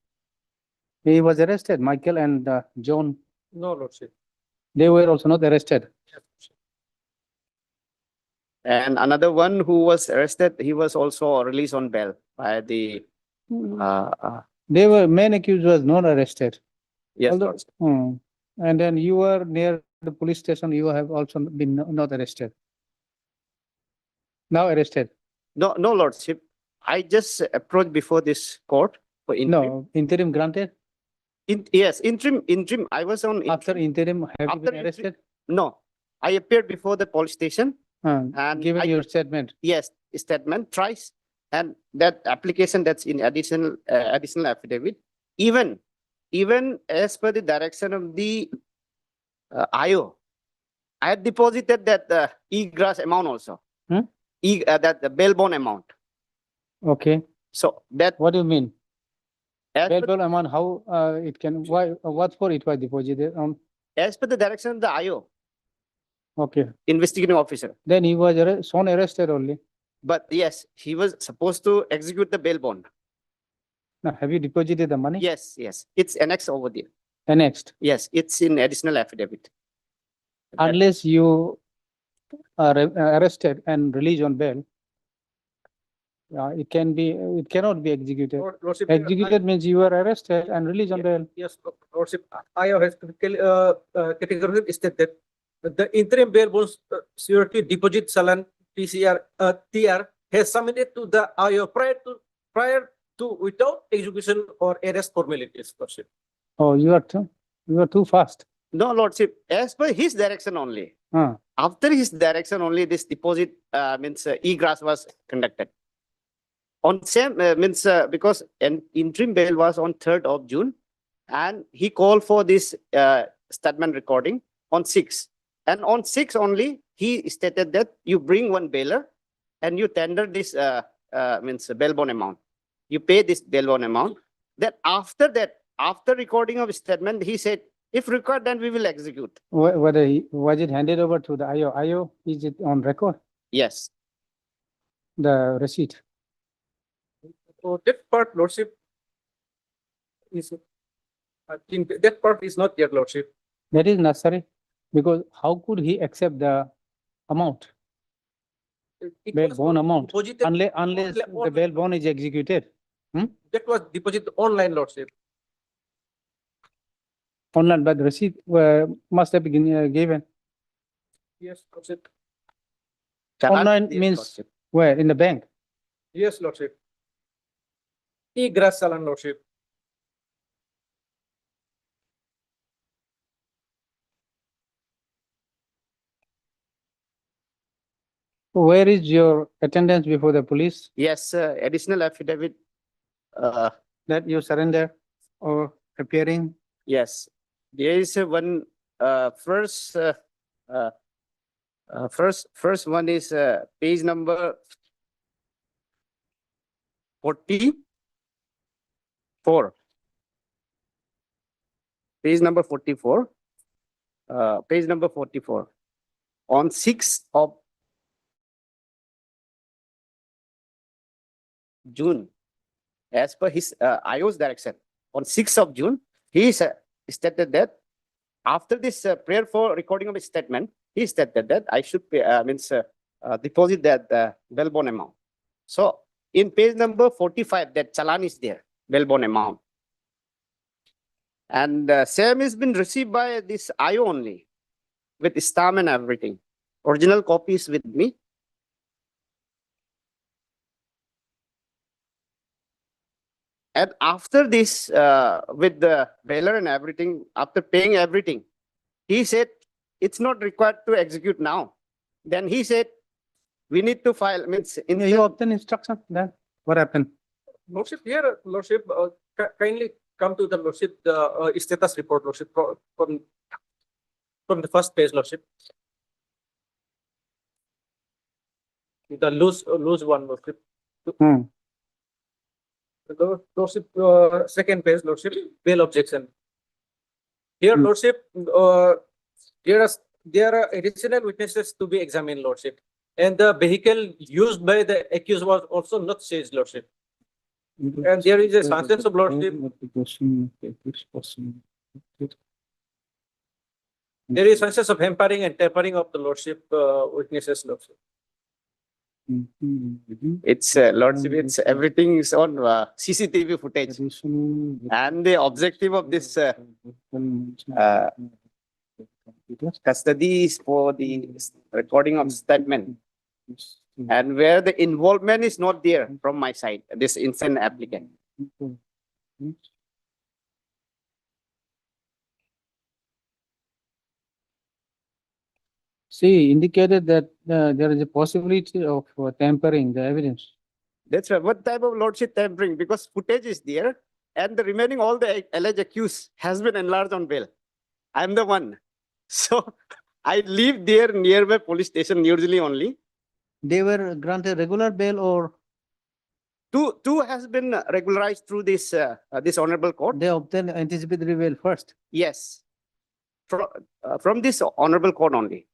[SPEAKER 2] He was arrested, Michael and John.
[SPEAKER 9] No, Lordship.
[SPEAKER 2] They were also not arrested.
[SPEAKER 18] And another one who was arrested, he was also released on bail by the,
[SPEAKER 2] They were, main accused was not arrested.
[SPEAKER 18] yes,
[SPEAKER 2] Although-
[SPEAKER 18] Lordship.
[SPEAKER 2] And then you were near the police station, you have also been not arrested. Now arrested.
[SPEAKER 18] No, Lordship. I just approached before this court for interim.
[SPEAKER 2] No, interim granted.
[SPEAKER 18] Yes, interim, I was on.
[SPEAKER 2] After interim, have you
[SPEAKER 18] After
[SPEAKER 2] been
[SPEAKER 18] interim-
[SPEAKER 2] arrested?
[SPEAKER 18] No, I appeared before the police station. And
[SPEAKER 2] Given
[SPEAKER 18] I-
[SPEAKER 2] your statement.
[SPEAKER 18] Yes, statement thrice, and that application that's in additional affidavit, even as per the direction of the IO, I had deposited that e-grass amount also.
[SPEAKER 2] Hmm?
[SPEAKER 18] That the bail bond amount.
[SPEAKER 2] Okay,
[SPEAKER 18] So that
[SPEAKER 2] what do you mean?
[SPEAKER 18] as
[SPEAKER 2] Bail
[SPEAKER 18] per,
[SPEAKER 2] bond amount, how it can, why, what for it was deposited on?
[SPEAKER 18] as per the direction of the IO,
[SPEAKER 2] Okay,
[SPEAKER 18] investigating officer.
[SPEAKER 2] then he was shown arrested only.
[SPEAKER 18] But yes, he was supposed to execute the bail bond.
[SPEAKER 2] Now, have you deposited the money?
[SPEAKER 18] Yes, yes, it's annexed over there.
[SPEAKER 2] Annexed.
[SPEAKER 18] Yes, it's in additional affidavit.
[SPEAKER 2] Unless you are arrested and released on bail, it cannot be executed.
[SPEAKER 9] Lordship,
[SPEAKER 2] Executed means you were arrested and released on bail.
[SPEAKER 9] yes, Lordship, IO has categorically stated that the interim bail bonds security deposit Salan TR has submitted to the IO prior to without execution or arrest formalities, Lordship.
[SPEAKER 2] Oh, you are too fast.
[SPEAKER 18] No, Lordship, as per his direction only. After his direction only, this deposit means egress was conducted. On same because an interim bail was on 3rd of June, and he called for this statement recording on 6th. And on 6th only, he stated that you bring one bailer and you tender this bail bond amount. You pay this bail bond amount. That, after recording of statement, he said, if required, then we will execute.
[SPEAKER 2] Was it handed over to the IO? IO, is it on record?
[SPEAKER 18] Yes.
[SPEAKER 2] The receipt.
[SPEAKER 9] So that part, Lordship, is, I think that part is not there, Lordship.
[SPEAKER 2] That is necessary, because how could he accept the amount?
[SPEAKER 9] It
[SPEAKER 2] Bail
[SPEAKER 9] was
[SPEAKER 2] bond amount,
[SPEAKER 9] deposited
[SPEAKER 2] unless the bail bond is executed.
[SPEAKER 9] That was deposited online, Lordship.
[SPEAKER 2] Online, but the receipt must have been given.
[SPEAKER 9] Yes, Lordship.
[SPEAKER 2] Online means where? In the bank?
[SPEAKER 9] Yes, Lordship. Egress Salan, Lordship.
[SPEAKER 2] Where is your attendance before the police
[SPEAKER 18] Yes, additional affidavit.
[SPEAKER 2] that you surrender or appearing?
[SPEAKER 18] Yes, there is one first one is page number 44. Page number 44. Page number 44. On 6th of June, as per his IO's direction, on 6th of June, he stated that after this prayer for recording of his statement, he stated that I should pay, deposit that bail bond amount. So in page number 45, that challan is there, bail bond amount. And same has been received by this IO only, with stamp and everything. Original copy is with me. And after this, with the bailer and everything, after paying everything, he said, it's not required to execute now. Then he said, we need to file,
[SPEAKER 2] You obtain instruction, then what happened?
[SPEAKER 9] Lordship, here, Lordship, kindly come to the Lordship, the status report, Lordship, from the first page, Lordship. The loose one, Lordship. Lordship, second page, Lordship, bail objection. Here, Lordship, there are additional witnesses to be examined, Lordship. And the vehicle used by the accused was also not seized, Lordship. And there is a chances of, Lordship. There is chances of hampering and tampering of the Lordship witnesses, Lordship.
[SPEAKER 18] It's Lordship, it's everything is on CCTV footage. And the objective of this custody is for the recording of statement. And where the involvement is not there from my side, this innocent applicant.
[SPEAKER 2] See, indicated that there is a possibility of tampering the evidence.
[SPEAKER 18] That's right. What type of Lordship tampering? Because footage is there and the remaining all the alleged accused has been enlarged on bail. I'm the one. So I live there nearby police station usually only.
[SPEAKER 2] They were granted regular bail or?
[SPEAKER 18] Two has been regularized through this this honorable court.
[SPEAKER 2] They obtained anticipatory bail first?
[SPEAKER 18] Yes. From this honorable court only.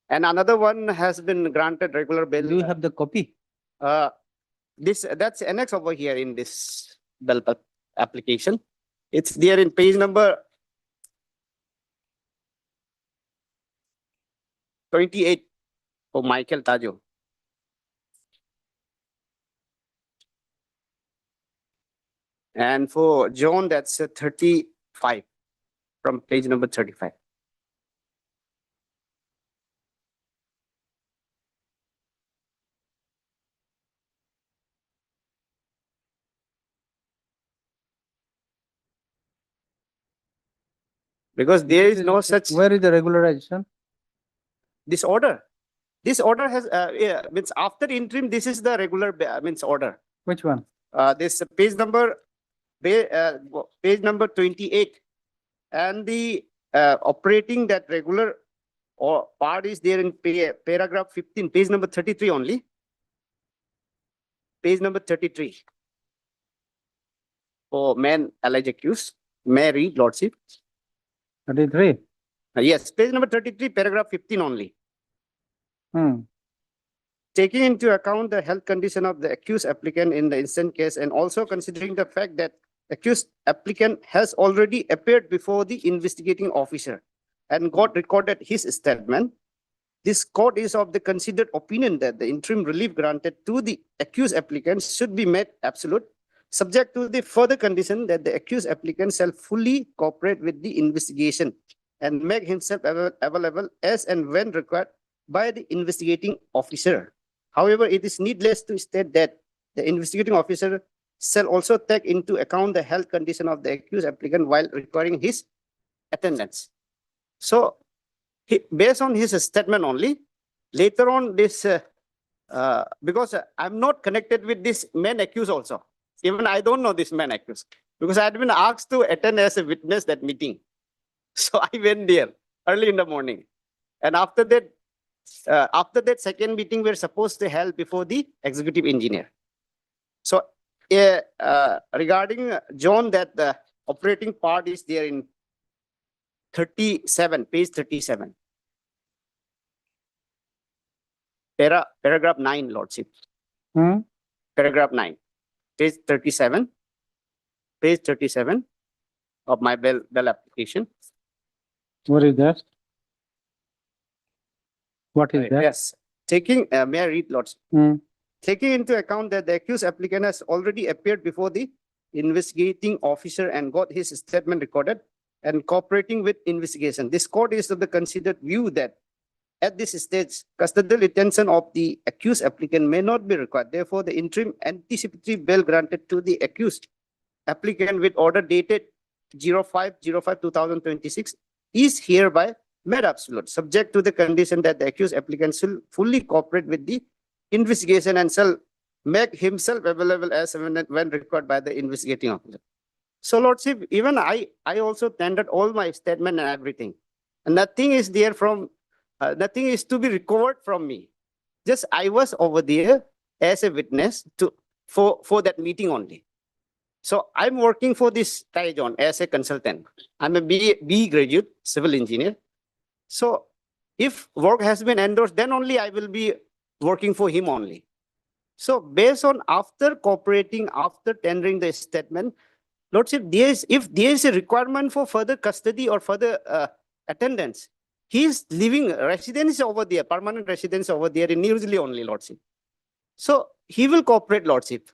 [SPEAKER 18] And another one has been granted regular bail.
[SPEAKER 2] Do you have the copy?
[SPEAKER 18] That's annex over here in this bail application. It's there in page number 28 for Michael Tajo. And for John, that's 35 from page number 35. Because there is no such,
[SPEAKER 2] Where is the regularization? Where is the regularization?
[SPEAKER 18] this order. This order has, means after interim, this is the regular, means order.
[SPEAKER 2] Which one?
[SPEAKER 18] This page number 28. And the operating that regular or part is there in paragraph 15, page number 33 only. Page number 33. For man alleged accused, may I read, Lordship?
[SPEAKER 2] 33.
[SPEAKER 18] Yes, page number 33, paragraph 15 only.
[SPEAKER 2] Hmm.
[SPEAKER 18] Taking into account the health condition of the accused applicant in the instant case and also considering the fact that accused applicant has already appeared before the investigating officer and got recorded his statement, this court is of the considered opinion that the interim relief granted to the accused applicant should be made absolute, subject to the further condition that the accused applicant shall fully cooperate with the investigation and make himself available as and when required by the investigating officer. However, it is needless to state that the investigating officer shall also take into account the health condition of the accused applicant while requiring his attendance. So, based on his statement only, later on this, because I'm not connected with this man accused also. Even I don't know this man accused because I had been asked to attend as a witness that meeting. So I went there early in the morning. And after that second meeting, we're supposed to held before the executive engineer. So regarding John, that the operating part is there in 37, page 37. Paragraph 9, Lordship.
[SPEAKER 2] Hmm?
[SPEAKER 18] Paragraph 9, page 37. Page 37 of my bail application.
[SPEAKER 2] What is that? What is that?
[SPEAKER 18] Yes. Taking, may I read, Lordship?
[SPEAKER 2] Hmm.
[SPEAKER 18] Taking into account that the accused applicant has already appeared before the investigating officer and got his statement recorded and cooperating with investigation, this court is of the considered view that at this stage, custodial detention of the accused applicant may not be required. Therefore, the interim anticipatory bail granted to the accused applicant with order dated 05/05/2026 is hereby made absolute, subject to the condition that the accused applicant shall fully cooperate with the investigation and shall make himself available as when required by the investigating officer. So, Lordship, even I also tendered all my statement and everything. And nothing is there from, nothing is to be recovered from me. Just I was over there as a witness for that meeting only. So I'm working for this Tajon as a consultant. I'm a B graduate civil engineer. So if work has been endorsed, then only I will be working for him only. So based on after cooperating, after tendering the statement, Lordship, if there is a requirement for further custody or further attendance, he is living residence over there, permanent residence over there in New Zealand only, Lordship. So he will cooperate, Lordship.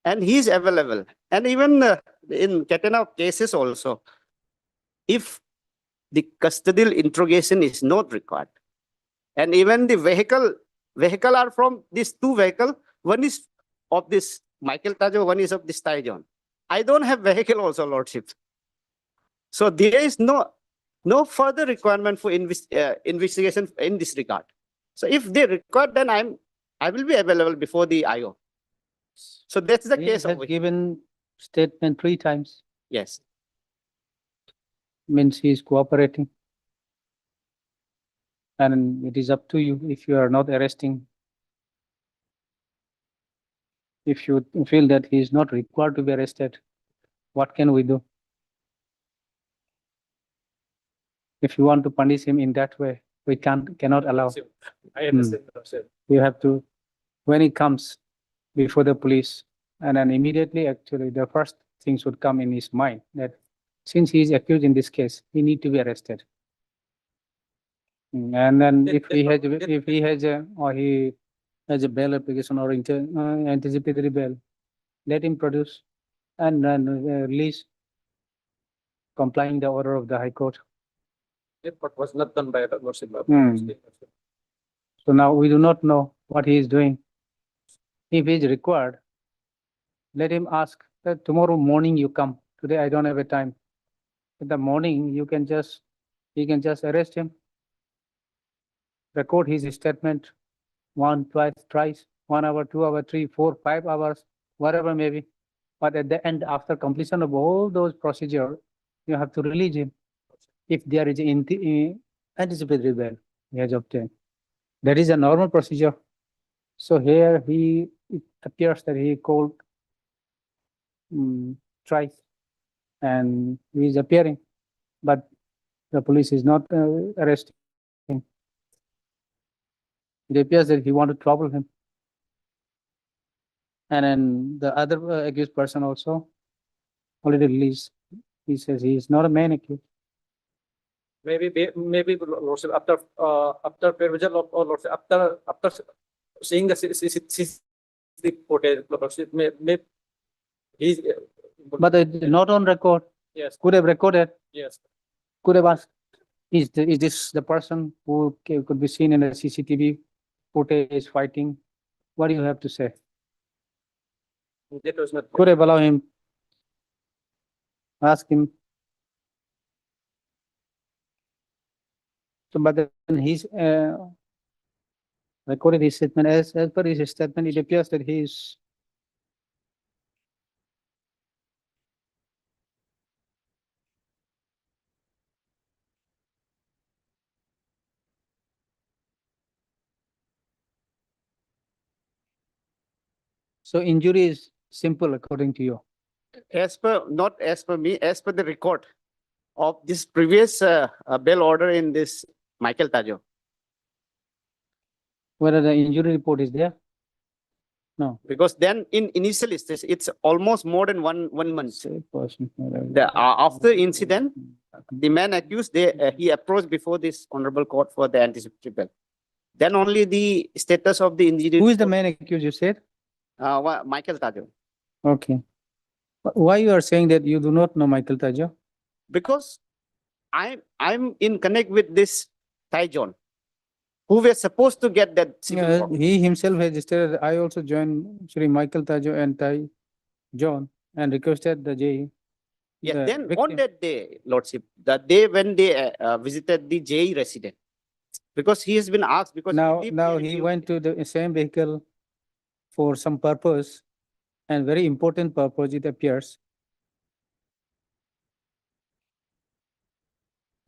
[SPEAKER 18] And he is available. And even in Katana cases also, if the custodial interrogation is not required, and even the vehicle are from these two vehicles, one is of this Michael Tajo, one is of this Tajon. I don't have vehicle also, Lordship. So there is no further requirement for investigation in this regard. So if they require, then I will be available before the IO. So that's the case.
[SPEAKER 2] He has given statement 3 times.
[SPEAKER 18] Yes.
[SPEAKER 2] Means he is cooperating. And it is up to you if you are not arresting. If you feel that he is not required to be arrested, what can we do? If you want to punish him in that way, we cannot allow.
[SPEAKER 9] I understand, Lordship.
[SPEAKER 2] You have to, when he comes before the police, and then immediately, actually, the first things would come in his mind that since he is accused in this case, he need to be arrested. And then if he has a, or he has a bail application or anticipatory bail, let him produce and then release, complying the order of the High Court.
[SPEAKER 9] What was not done by the Lordship.
[SPEAKER 2] So now we do not know what he is doing. If he is required, let him ask that tomorrow morning you come. Today I don't have a time. In the morning, he can just arrest him. Record his statement 1, 2, thrice, 1 hour, 2 hour, 3, 4, 5 hours, whatever may be. But at the end, after completion of all those procedures, you have to release him. If there is anticipatory bail he has obtained. That is a normal procedure. So here it appears that he called thrice and he is appearing, but the police is not arresting him. It appears that he wanted to trouble him. And then the other accused person also already released. He says he is not a main accused.
[SPEAKER 9] Maybe Lordship, after perusal of, or Lordship, after seeing the CCTV footage, Lordship, maybe he's.
[SPEAKER 2] But not on record.
[SPEAKER 9] Yes.
[SPEAKER 2] Could have recorded.
[SPEAKER 9] Yes.
[SPEAKER 2] Could have asked, is this the person who could be seen in the CCTV footage fighting? What do you have to say?
[SPEAKER 9] That was not.
[SPEAKER 2] Could have allowed him, ask him. So, but then he's recorded his statement. As per his statement, it appears that he is so injury is simple according to you.
[SPEAKER 18] Not as per me, as per the record of this previous bail order in this Michael Tajo.
[SPEAKER 2] Whether the injury report is there? No.
[SPEAKER 18] Because then in initial stage, it's almost more than one month. After incident, the man accused, he approached before this honorable court for the anticipatory bail. Then only the status of the injury.
[SPEAKER 2] Who is the man accused, you said?
[SPEAKER 18] Michael Tajo.
[SPEAKER 2] Okay. Why you are saying that you do not know Michael Tajo?
[SPEAKER 18] Because I'm in connect with this Tai John, who were supposed to get that civil form.
[SPEAKER 2] He himself has stated, I also joined Shri Michael Tajo and Tai John and requested the JE.
[SPEAKER 18] Yeah, then on that day, Lordship, the day when they visited the JE resident, because he has been asked, because
[SPEAKER 2] now he went to the same vehicle for some purpose and very important purpose, it appears.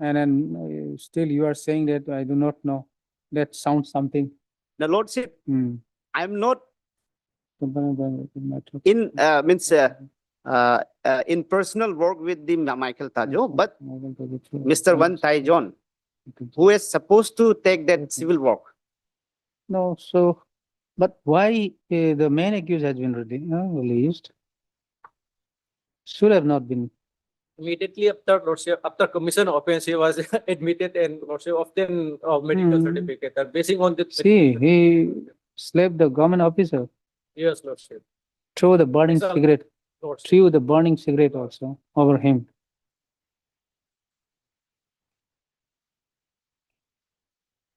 [SPEAKER 2] And then still you are saying that I do not know. That sounds something.
[SPEAKER 18] The Lordship, I'm not
[SPEAKER 2] in
[SPEAKER 18] in personal work with the Michael Tajo, but Mr. Wan Tai John, who is supposed to take that civil work.
[SPEAKER 2] No, so, but why the main accused has been released? Should have not been.
[SPEAKER 9] Immediately after Lordship, after commission offense, he was admitted and Lordship obtained medical certificate. And basing on the.
[SPEAKER 2] See, he slapped the government officer.
[SPEAKER 9] Yes, Lordship.
[SPEAKER 2] Threw the burning cigarette. Threw the burning cigarette also over him.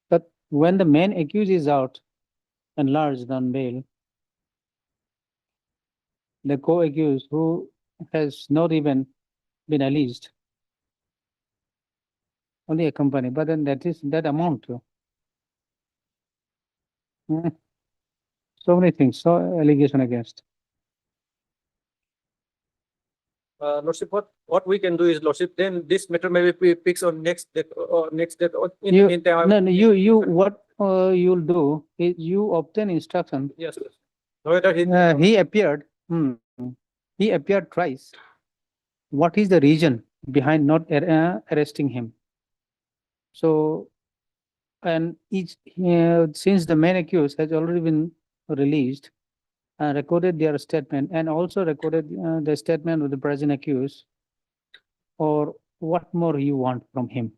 [SPEAKER 2] But when the main accused is out and enlarged on bail, the co-accused who has not even been alleged, only a company, but then that amount to. So many things, so allegation against.
[SPEAKER 9] Lordship, what we can do is, Lordship, then this matter may be fixed on next date or next date. Or in the meantime,
[SPEAKER 2] What you'll do is you obtain instruction.
[SPEAKER 9] Yes, whether
[SPEAKER 2] he appeared. He appeared twice. What is the reason behind not arresting him? So And since the main accused has already been released, recorded their statement and also recorded the statement of the present accused, or what more you want from him?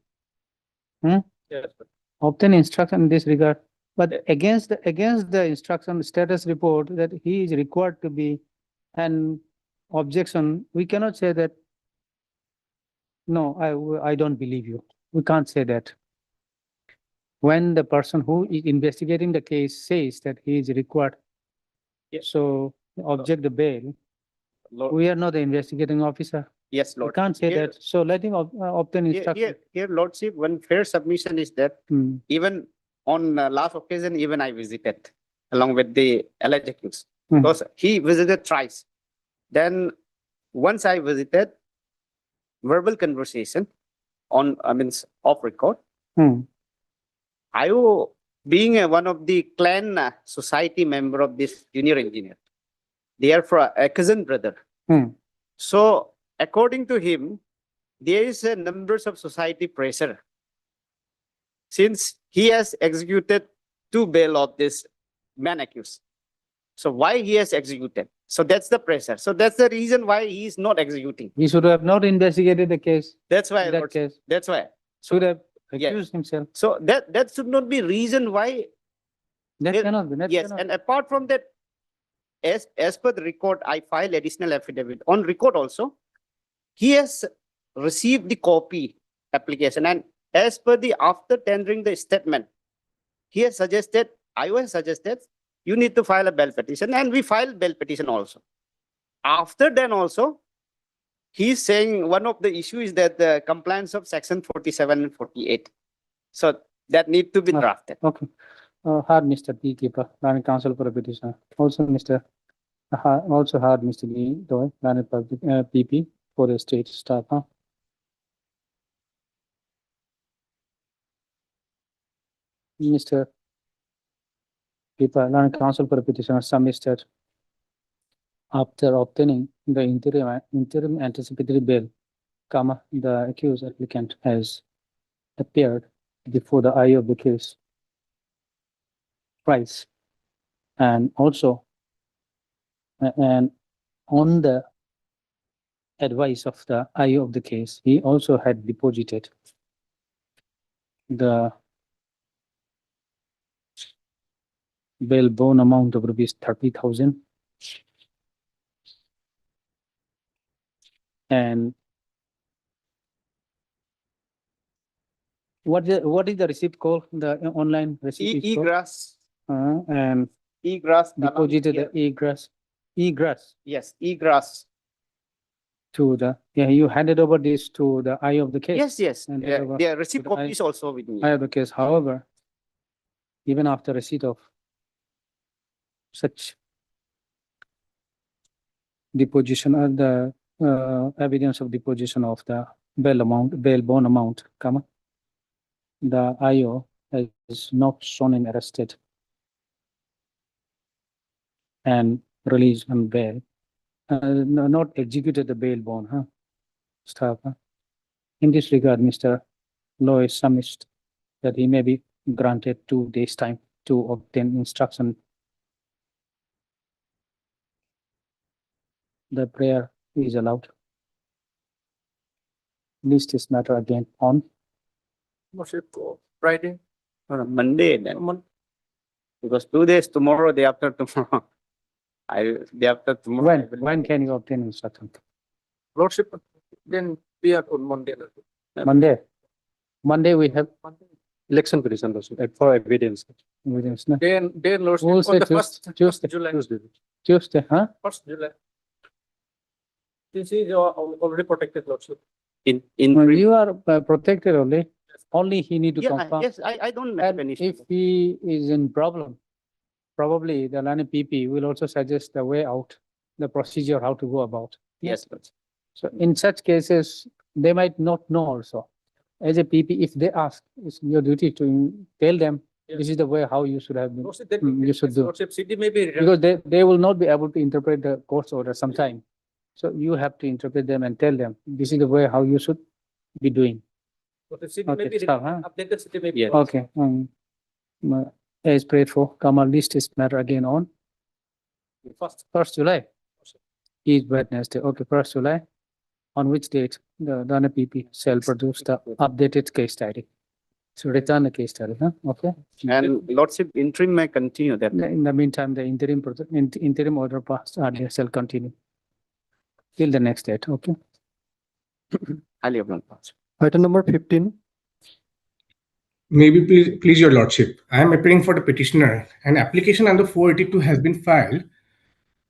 [SPEAKER 9] Yes.
[SPEAKER 2] Obtain instruction in this regard, but against the instruction status report that he is required to be an objection, we cannot say that, no, I don't believe you. We can't say that. When the person who is investigating the case says that he is required, so object the bail, we are not the investigating officer.
[SPEAKER 18] Yes,
[SPEAKER 2] We
[SPEAKER 18] Lord.
[SPEAKER 2] can't say
[SPEAKER 18] Here-
[SPEAKER 2] that, so let him obtain
[SPEAKER 18] Here,
[SPEAKER 2] instruction.
[SPEAKER 18] here, Lordship, one fair submission is that
[SPEAKER 2] Hmm.
[SPEAKER 18] even on last occasion, even I visited along with the alleged accused.
[SPEAKER 2] Hmm.
[SPEAKER 18] Because he visited thrice. Then once I visited, verbal conversation off record.
[SPEAKER 2] Hmm.
[SPEAKER 18] Being one of the clan society member of this junior engineer, they are for a cousin brother.
[SPEAKER 2] Hmm.
[SPEAKER 18] So according to him, there is a numbers of society pressure. Since he has executed 2 bail of this man accused. So why he has executed? So that's the pressure. So that's the reason why he is not executing.
[SPEAKER 2] He should have not investigated the case.
[SPEAKER 18] That's why,
[SPEAKER 2] In that
[SPEAKER 18] Lordship,
[SPEAKER 2] case,
[SPEAKER 18] that's why.
[SPEAKER 2] should have
[SPEAKER 18] Yes.
[SPEAKER 2] accused himself.
[SPEAKER 18] So that should not be reason why.
[SPEAKER 2] That
[SPEAKER 18] There-
[SPEAKER 2] cannot be. That
[SPEAKER 18] Yes,
[SPEAKER 2] cannot.
[SPEAKER 18] and apart from that, as per the record, I filed additional affidavit. On record also, he has received the copy application, and as per the after tendering the statement, he has suggested, I was suggested, you need to file a bail petition, and we filed bail petition also. After then also, he's saying one of the issue is that the compliance of section 47 and 48. So that need to be
[SPEAKER 2] Ah.
[SPEAKER 18] drafted.
[SPEAKER 2] Okay. Hard Mr. P. Keeper, Learned Counsel for a petitioner. Also Mr. Also hard Mr. B. Doy, Learned Public, PP for the state staff, huh? Mr. Keeper, Learned Counsel for a petitioner submitted after obtaining the interim anticipatory bail, the accused applicant has appeared before the eye of the case twice. And also, and on the advice of the eye of the case, he also had deposited the bail bond amount of rupees 30,000. And what is the receipt called? The online receipt? is called?
[SPEAKER 18] E-grass,
[SPEAKER 2] And
[SPEAKER 18] e-grass.
[SPEAKER 2] deposited the egress
[SPEAKER 18] Yes, e-grass.
[SPEAKER 2] to the, you handed over this to the eye of the case.
[SPEAKER 18] Yes, yes.
[SPEAKER 2] And
[SPEAKER 18] Yeah,
[SPEAKER 2] over
[SPEAKER 18] their receipt
[SPEAKER 2] to the
[SPEAKER 18] copies also with me.
[SPEAKER 2] eye of the case. However, even after receipt of such deposition of the evidence of deposition of the bail bond amount, the IO is not shown and arrested and released on bail, not executed the bail bond, staff. In this regard, Mr. Lois submits that he may be granted 2 days time to obtain instruction. The prayer is allowed. List this matter again on
[SPEAKER 9] Lordship, Friday.
[SPEAKER 18] On Monday then. Because 2 days, tomorrow, day after tomorrow. Day after tomorrow. I will-
[SPEAKER 2] when can you obtain instruction?
[SPEAKER 9] Lordship, then we are on Monday.
[SPEAKER 2] Monday we have
[SPEAKER 11] Election petition also, for evidence.
[SPEAKER 2] evidence, no?
[SPEAKER 9] Then Lordship,
[SPEAKER 2] We'll
[SPEAKER 9] on
[SPEAKER 2] say
[SPEAKER 9] the first
[SPEAKER 2] Tuesday.
[SPEAKER 9] July.
[SPEAKER 2] Tuesday, huh?
[SPEAKER 9] 1st July. Since he is already protected, Lordship.
[SPEAKER 18] In
[SPEAKER 2] Well,
[SPEAKER 18] brief.
[SPEAKER 2] you are protected only. Only he need to
[SPEAKER 18] Yeah,
[SPEAKER 2] confirm.
[SPEAKER 18] yes, I don't have
[SPEAKER 2] And
[SPEAKER 18] any
[SPEAKER 2] if
[SPEAKER 18] issue.
[SPEAKER 2] he is in problem, probably the Lani PP will also suggest the way out, the procedure, how to go about.
[SPEAKER 18] Yes, Lordship.
[SPEAKER 2] So in such cases, they might not know also. As a PP, if they ask, it's your duty to tell them, this is the way how you should have been,
[SPEAKER 9] Lordship, then
[SPEAKER 2] you should do.
[SPEAKER 9] Lordship, CD may be.
[SPEAKER 2] Because they will not be able to interpret the court's order sometime. So you have to interpret them and tell them, this is the way how you should be doing.
[SPEAKER 9] So the city
[SPEAKER 2] Okay,
[SPEAKER 9] maybe
[SPEAKER 2] stop, huh?
[SPEAKER 9] updated city maybe.
[SPEAKER 2] Yes. Okay. As prayed for, Kamal list this matter again on first July. Is Wednesday. Okay, 1st July. On which date the NPP shall produce the updated case study. So return the case study, huh? Okay.
[SPEAKER 18] And Lordship interim may continue that.
[SPEAKER 2] In the meantime, the interim order passed earlier shall continue till the next date. Okay.
[SPEAKER 18] Highly acknowledged.
[SPEAKER 11] Item number 15.
[SPEAKER 19] Maybe please your lordship, I am appearing for the petitioner. An application under 482 has been filed.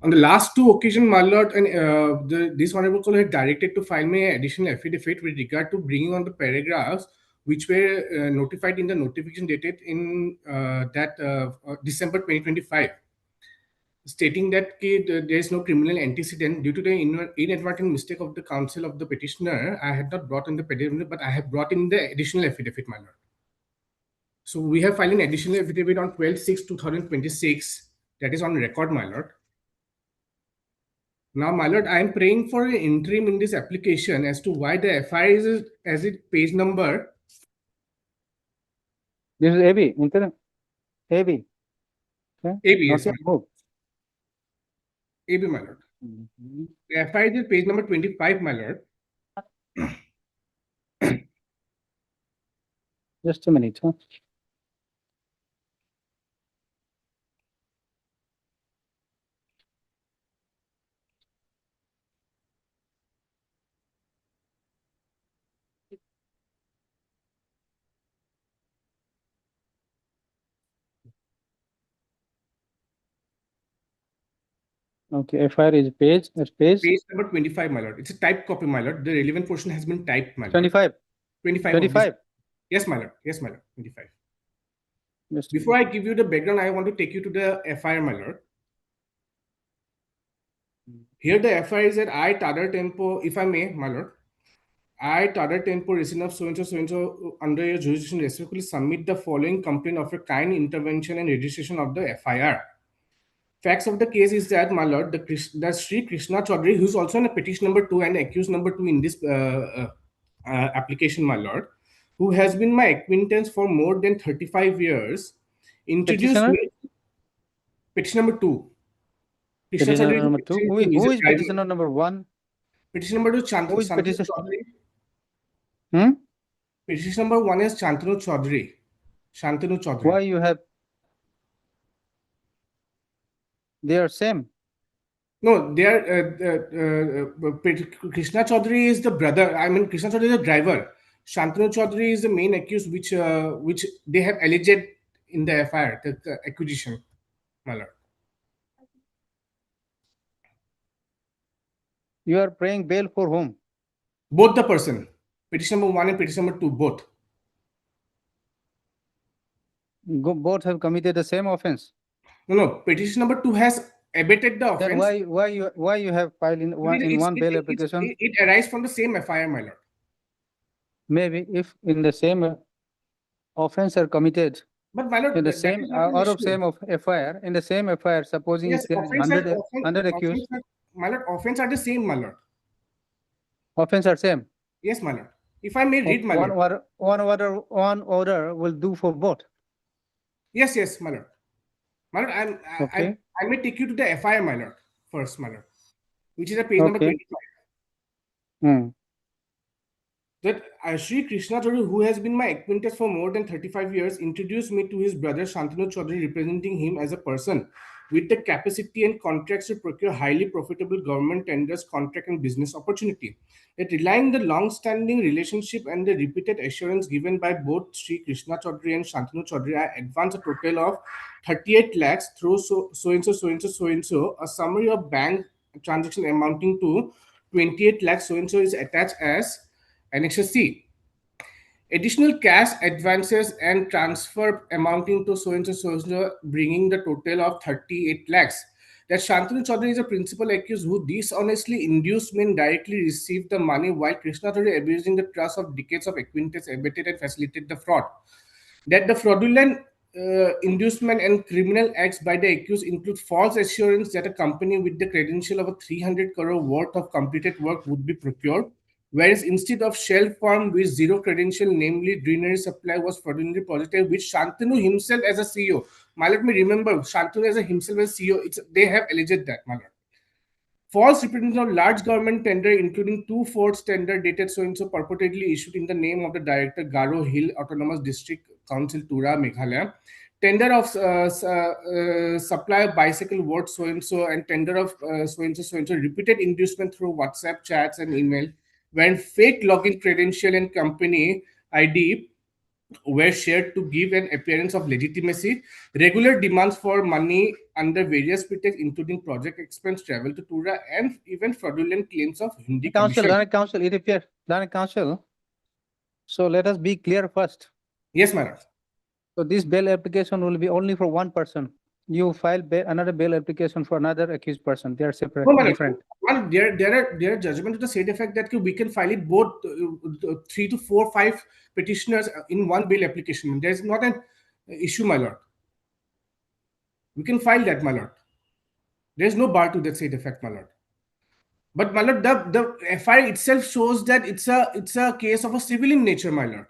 [SPEAKER 19] On the last two occasions, my lord, and this honorable call had directed to file me an additional affidavit with regard to bringing on the paragraphs which were notified in the notification dated in December 2025, stating that there is no criminal antecedent due to the inadvertent mistake of the counsel of the petitioner. I had not brought in the petitioner, but I have brought in the additional affidavit, my lord. So we have filed an additional affidavit on 12/6/2026. That is on record, my lord. Now, my lord, I am praying for an interim in this application as to why the FIR is as it page number.
[SPEAKER 2] This is AB, interim. AB. Okay.
[SPEAKER 19] AB, yes,
[SPEAKER 2] Not yet moved.
[SPEAKER 19] AB, my lord. The FIR is page number 25, my lord.
[SPEAKER 2] Just a minute, huh? Okay, FIR is page.
[SPEAKER 19] Page number 25, my lord. It's a typed copy, my lord. The relevant portion has been typed, my lord.
[SPEAKER 2] 25.
[SPEAKER 19] 25.
[SPEAKER 2] 25.
[SPEAKER 19] Yes, my lord. Yes, my lord. 25.
[SPEAKER 2] Just
[SPEAKER 19] Before I give you the background, I want to take you to the FIR, my lord. Here the FIR is that I, Tadar Tempo, if I may, my lord, I, Tadar Tempo, resident of so-and-so, under your jurisdiction, respectfully submit the following complaint of a kind intervention and registration of the FIR. Facts of the case is that, my lord, the Sri Krishna Chaudhary, who is also in a petition number 2 and accused number 2 in this application, my lord, who has been my acquaintance for more than 35 years, introduced
[SPEAKER 2] Petitioner?
[SPEAKER 19] me. Petition number 2. Krishna
[SPEAKER 2] Petitioner
[SPEAKER 19] Chaudhary
[SPEAKER 2] number 2. Who
[SPEAKER 19] is a
[SPEAKER 2] is
[SPEAKER 19] driver.
[SPEAKER 2] petitioner number 1?
[SPEAKER 19] Petition number 2,
[SPEAKER 2] Who is
[SPEAKER 19] Shantanu
[SPEAKER 2] petition?
[SPEAKER 19] Chaudhary. Petition number 1 is Shantanu Chaudhary. Shantanu Chaudhary.
[SPEAKER 2] Why you have? They are same.
[SPEAKER 19] No, they are. Krishna Chaudhary is the brother. I mean, Krishna Chaudhary is the driver. Shantanu Chaudhary is the main accused, which they have alleged in the FIR, the acquisition, my lord.
[SPEAKER 2] You are praying bail for whom?
[SPEAKER 19] Both the person. Petition number 1 and petition number 2, both.
[SPEAKER 2] Both have committed the same offense.
[SPEAKER 19] No. Petition number 2 has abated the
[SPEAKER 2] Then
[SPEAKER 19] offense.
[SPEAKER 2] why you have filed in one bail application?
[SPEAKER 19] It arises from the same FIR, my lord.
[SPEAKER 2] Maybe if in the same offense are committed
[SPEAKER 19] But my lord,
[SPEAKER 2] in the
[SPEAKER 19] that
[SPEAKER 2] same
[SPEAKER 19] is not an
[SPEAKER 2] out of
[SPEAKER 19] issue.
[SPEAKER 2] same of FIR, in the same FIR, supposing
[SPEAKER 19] Yes,
[SPEAKER 2] if there is
[SPEAKER 19] offense
[SPEAKER 2] 100 accused,
[SPEAKER 19] my lord, offense are the same, my lord.
[SPEAKER 2] offense are same.
[SPEAKER 19] Yes, my lord. If I may read, my lord.
[SPEAKER 2] One order will do for both.
[SPEAKER 19] Yes, my lord. My lord,
[SPEAKER 2] Okay.
[SPEAKER 19] I may take you to the FIR, my lord, first, my lord, which is a page number
[SPEAKER 2] Okay.
[SPEAKER 19] 25. That Sri Krishna Chaudhary, who has been my acquaintance for more than 35 years, introduced me to his brother Shantanu Chaudhary, representing him as a person with the capacity and contracts to procure highly profitable government tenders, contract and business opportunity. That relying the long-standing relationship and the repeated assurance given by both Sri Krishna Chaudhary and Shantanu Chaudhary, I advanced a total of 38 lakhs through so-and-so, a summary of bank transaction amounting to 28 lakhs so-and-so is attached as Annexure C. Additional cash advances and transfer amounting to so-and-so, bringing the total of 38 lakhs. That Shantanu Chaudhary is a principal accused who dishonestly induced me and directly received the money, while Krishna Chaudhary, abusing the trust of decades of acquaintance, abated and facilitated the fraud. That the fraudulent inducement and criminal acts by the accused include false assurance that a company with the credential of a 300 crore worth of completed work would be procured, whereas instead of shell form with zero credential, namely Greenery Supply, was fraudulently posited with Shantanu himself as a CEO. My lord, me remember Shantanu as a himself as CEO. They have alleged that, my lord. False representation of large government tender, including 2/4 tender dated so-and-so, purportedly issued in the name of the director, Garo Hill Autonomous District Council, Tura, Meghalaya. Tender of supply of bicycle worth so-and-so, and tender of so-and-so, repeated inducement through WhatsApp chats and email, when fake login credential and company ID were shared to give an appearance of legitimacy. Regular demands for money under various pretexts, including project expense, travel to Tura, and even fraudulent claims of Hindi commission.
[SPEAKER 2] Council, it appears, Council. So let us be clear first.
[SPEAKER 19] Yes, my lord.
[SPEAKER 2] So this bail application will be only for one person. You file another bail application for another accused person. They are separate,
[SPEAKER 19] No, my lord.
[SPEAKER 2] different.
[SPEAKER 19] Well, there are judgment to the same effect that we can file it both 3 to 4, 5 petitioners in one bail application. There is not an issue, my lord. We can file that, my lord. There is no bar to that same effect, my lord. But my lord, the FIR itself shows that it's a case of a civil in nature, my lord.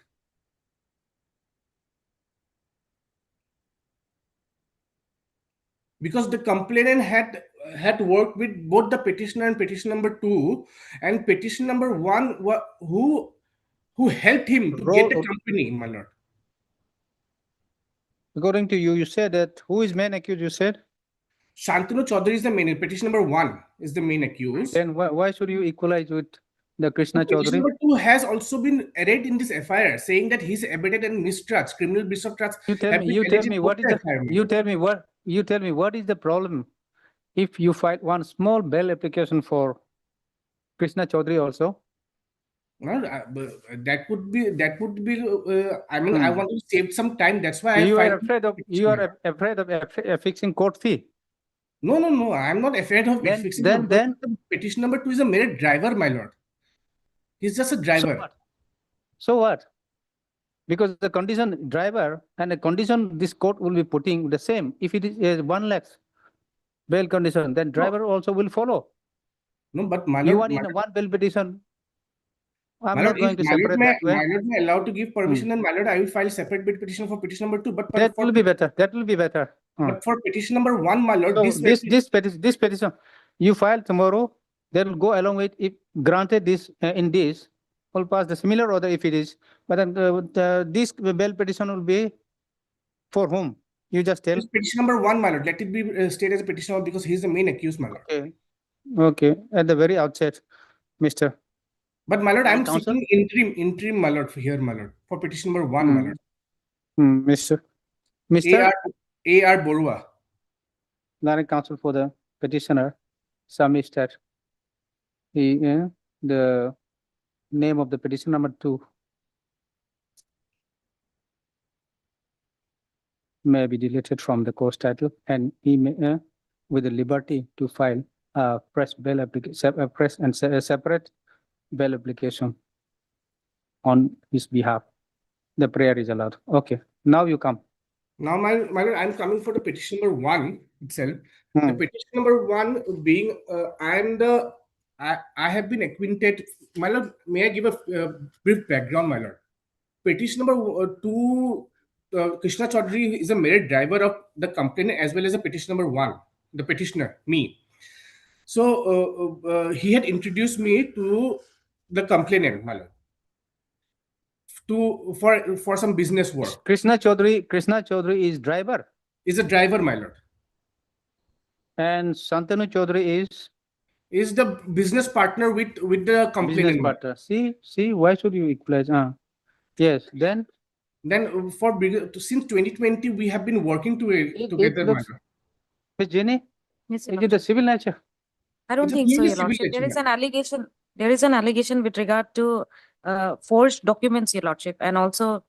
[SPEAKER 19] Because the complainant had worked with both the petitioner and petition number 2, and petition number 1 who helped him to get the company, my lord.
[SPEAKER 2] According to you, you said that who is main accused, you said?
[SPEAKER 19] Shantanu Chaudhary is the main, petition number 1 is the main accused.
[SPEAKER 2] Then why should you equalize with the Krishna
[SPEAKER 19] Petition
[SPEAKER 2] Chaudhary?
[SPEAKER 19] number 2 has also been arraigned in this FIR, saying that he's abetted and mistrust, criminal breach of trust.
[SPEAKER 2] You tell me what is the problem if you file one small bail application for Krishna Chaudhary also?
[SPEAKER 19] Well, that would be. I mean, I want to save some time. That's why
[SPEAKER 2] You
[SPEAKER 19] I
[SPEAKER 2] are afraid of fixing court fee.
[SPEAKER 19] No. I'm not afraid of
[SPEAKER 2] Then-
[SPEAKER 19] fixing.
[SPEAKER 2] then- then-
[SPEAKER 19] petition number 2 is a mere driver, my lord. He's just a driver.
[SPEAKER 2] So what? Because the condition driver and the condition this court will be putting the same. If it is 1 lakh bail condition, then driver also will follow.
[SPEAKER 19] No, but my
[SPEAKER 2] You
[SPEAKER 19] lord,
[SPEAKER 2] want in one bail petition. I'm
[SPEAKER 19] my
[SPEAKER 2] not
[SPEAKER 19] lord,
[SPEAKER 2] going
[SPEAKER 19] if
[SPEAKER 2] to
[SPEAKER 19] my lord
[SPEAKER 2] separate
[SPEAKER 19] may,
[SPEAKER 2] that way.
[SPEAKER 19] my lord may allow to give permission, then my lord, I will file separate bid petition for petition number 2. But
[SPEAKER 2] That
[SPEAKER 19] for,
[SPEAKER 2] will be better. That will be better.
[SPEAKER 19] but for petition number 1, my lord,
[SPEAKER 2] So this petition you file tomorrow, they will go along with if granted this in this will pass the similar order if it is. But then this bail petition will be for whom? You just tell.
[SPEAKER 19] this petition number 1, my lord, let it be stated as a petition because he's the main accused, my lord.
[SPEAKER 2] Okay. Okay. At the very outset, Mr.
[SPEAKER 19] But my lord, I'm
[SPEAKER 2] Counsel?
[SPEAKER 19] seeking interim, my lord, here, my lord, for petition number 1, my lord.
[SPEAKER 2] Mr.
[SPEAKER 19] A.R. Borua.
[SPEAKER 2] Direct counsel for the petitioner submits that the name of the petition number 2 may be deleted from the course title, and he may with the liberty to file a press bail application, press and a separate bail application on his behalf. The prayer is allowed. Okay, now you come.
[SPEAKER 19] Now, my lord, I'm coming for the petition number 1 itself. The petition number 1 being, I have been acquainted, my lord, may I give a brief background, my lord? Petition number 2, Krishna Chaudhary is a merit driver of the complainant as well as a petition number 1, the petitioner, me. So he had introduced me to the complainant, my lord, for some business work.
[SPEAKER 2] Krishna Chaudhary is driver.
[SPEAKER 19] Is a driver, my lord.
[SPEAKER 2] And Shantanu Chaudhary
[SPEAKER 19] is the business partner with the complainant.
[SPEAKER 2] Business partner. See, why should you equalize? Yes, then
[SPEAKER 19] for since 2020 we have been working together.
[SPEAKER 2] Ms. Jenny,
[SPEAKER 15] Yes,
[SPEAKER 2] is it a civil nature?
[SPEAKER 15] I don't
[SPEAKER 19] It's a
[SPEAKER 15] think so,
[SPEAKER 19] purely
[SPEAKER 15] Your
[SPEAKER 19] civil
[SPEAKER 15] Lordship. There is
[SPEAKER 19] nature.
[SPEAKER 15] an allegation. There is an allegation with regard to forged documents, Your Lordship, and also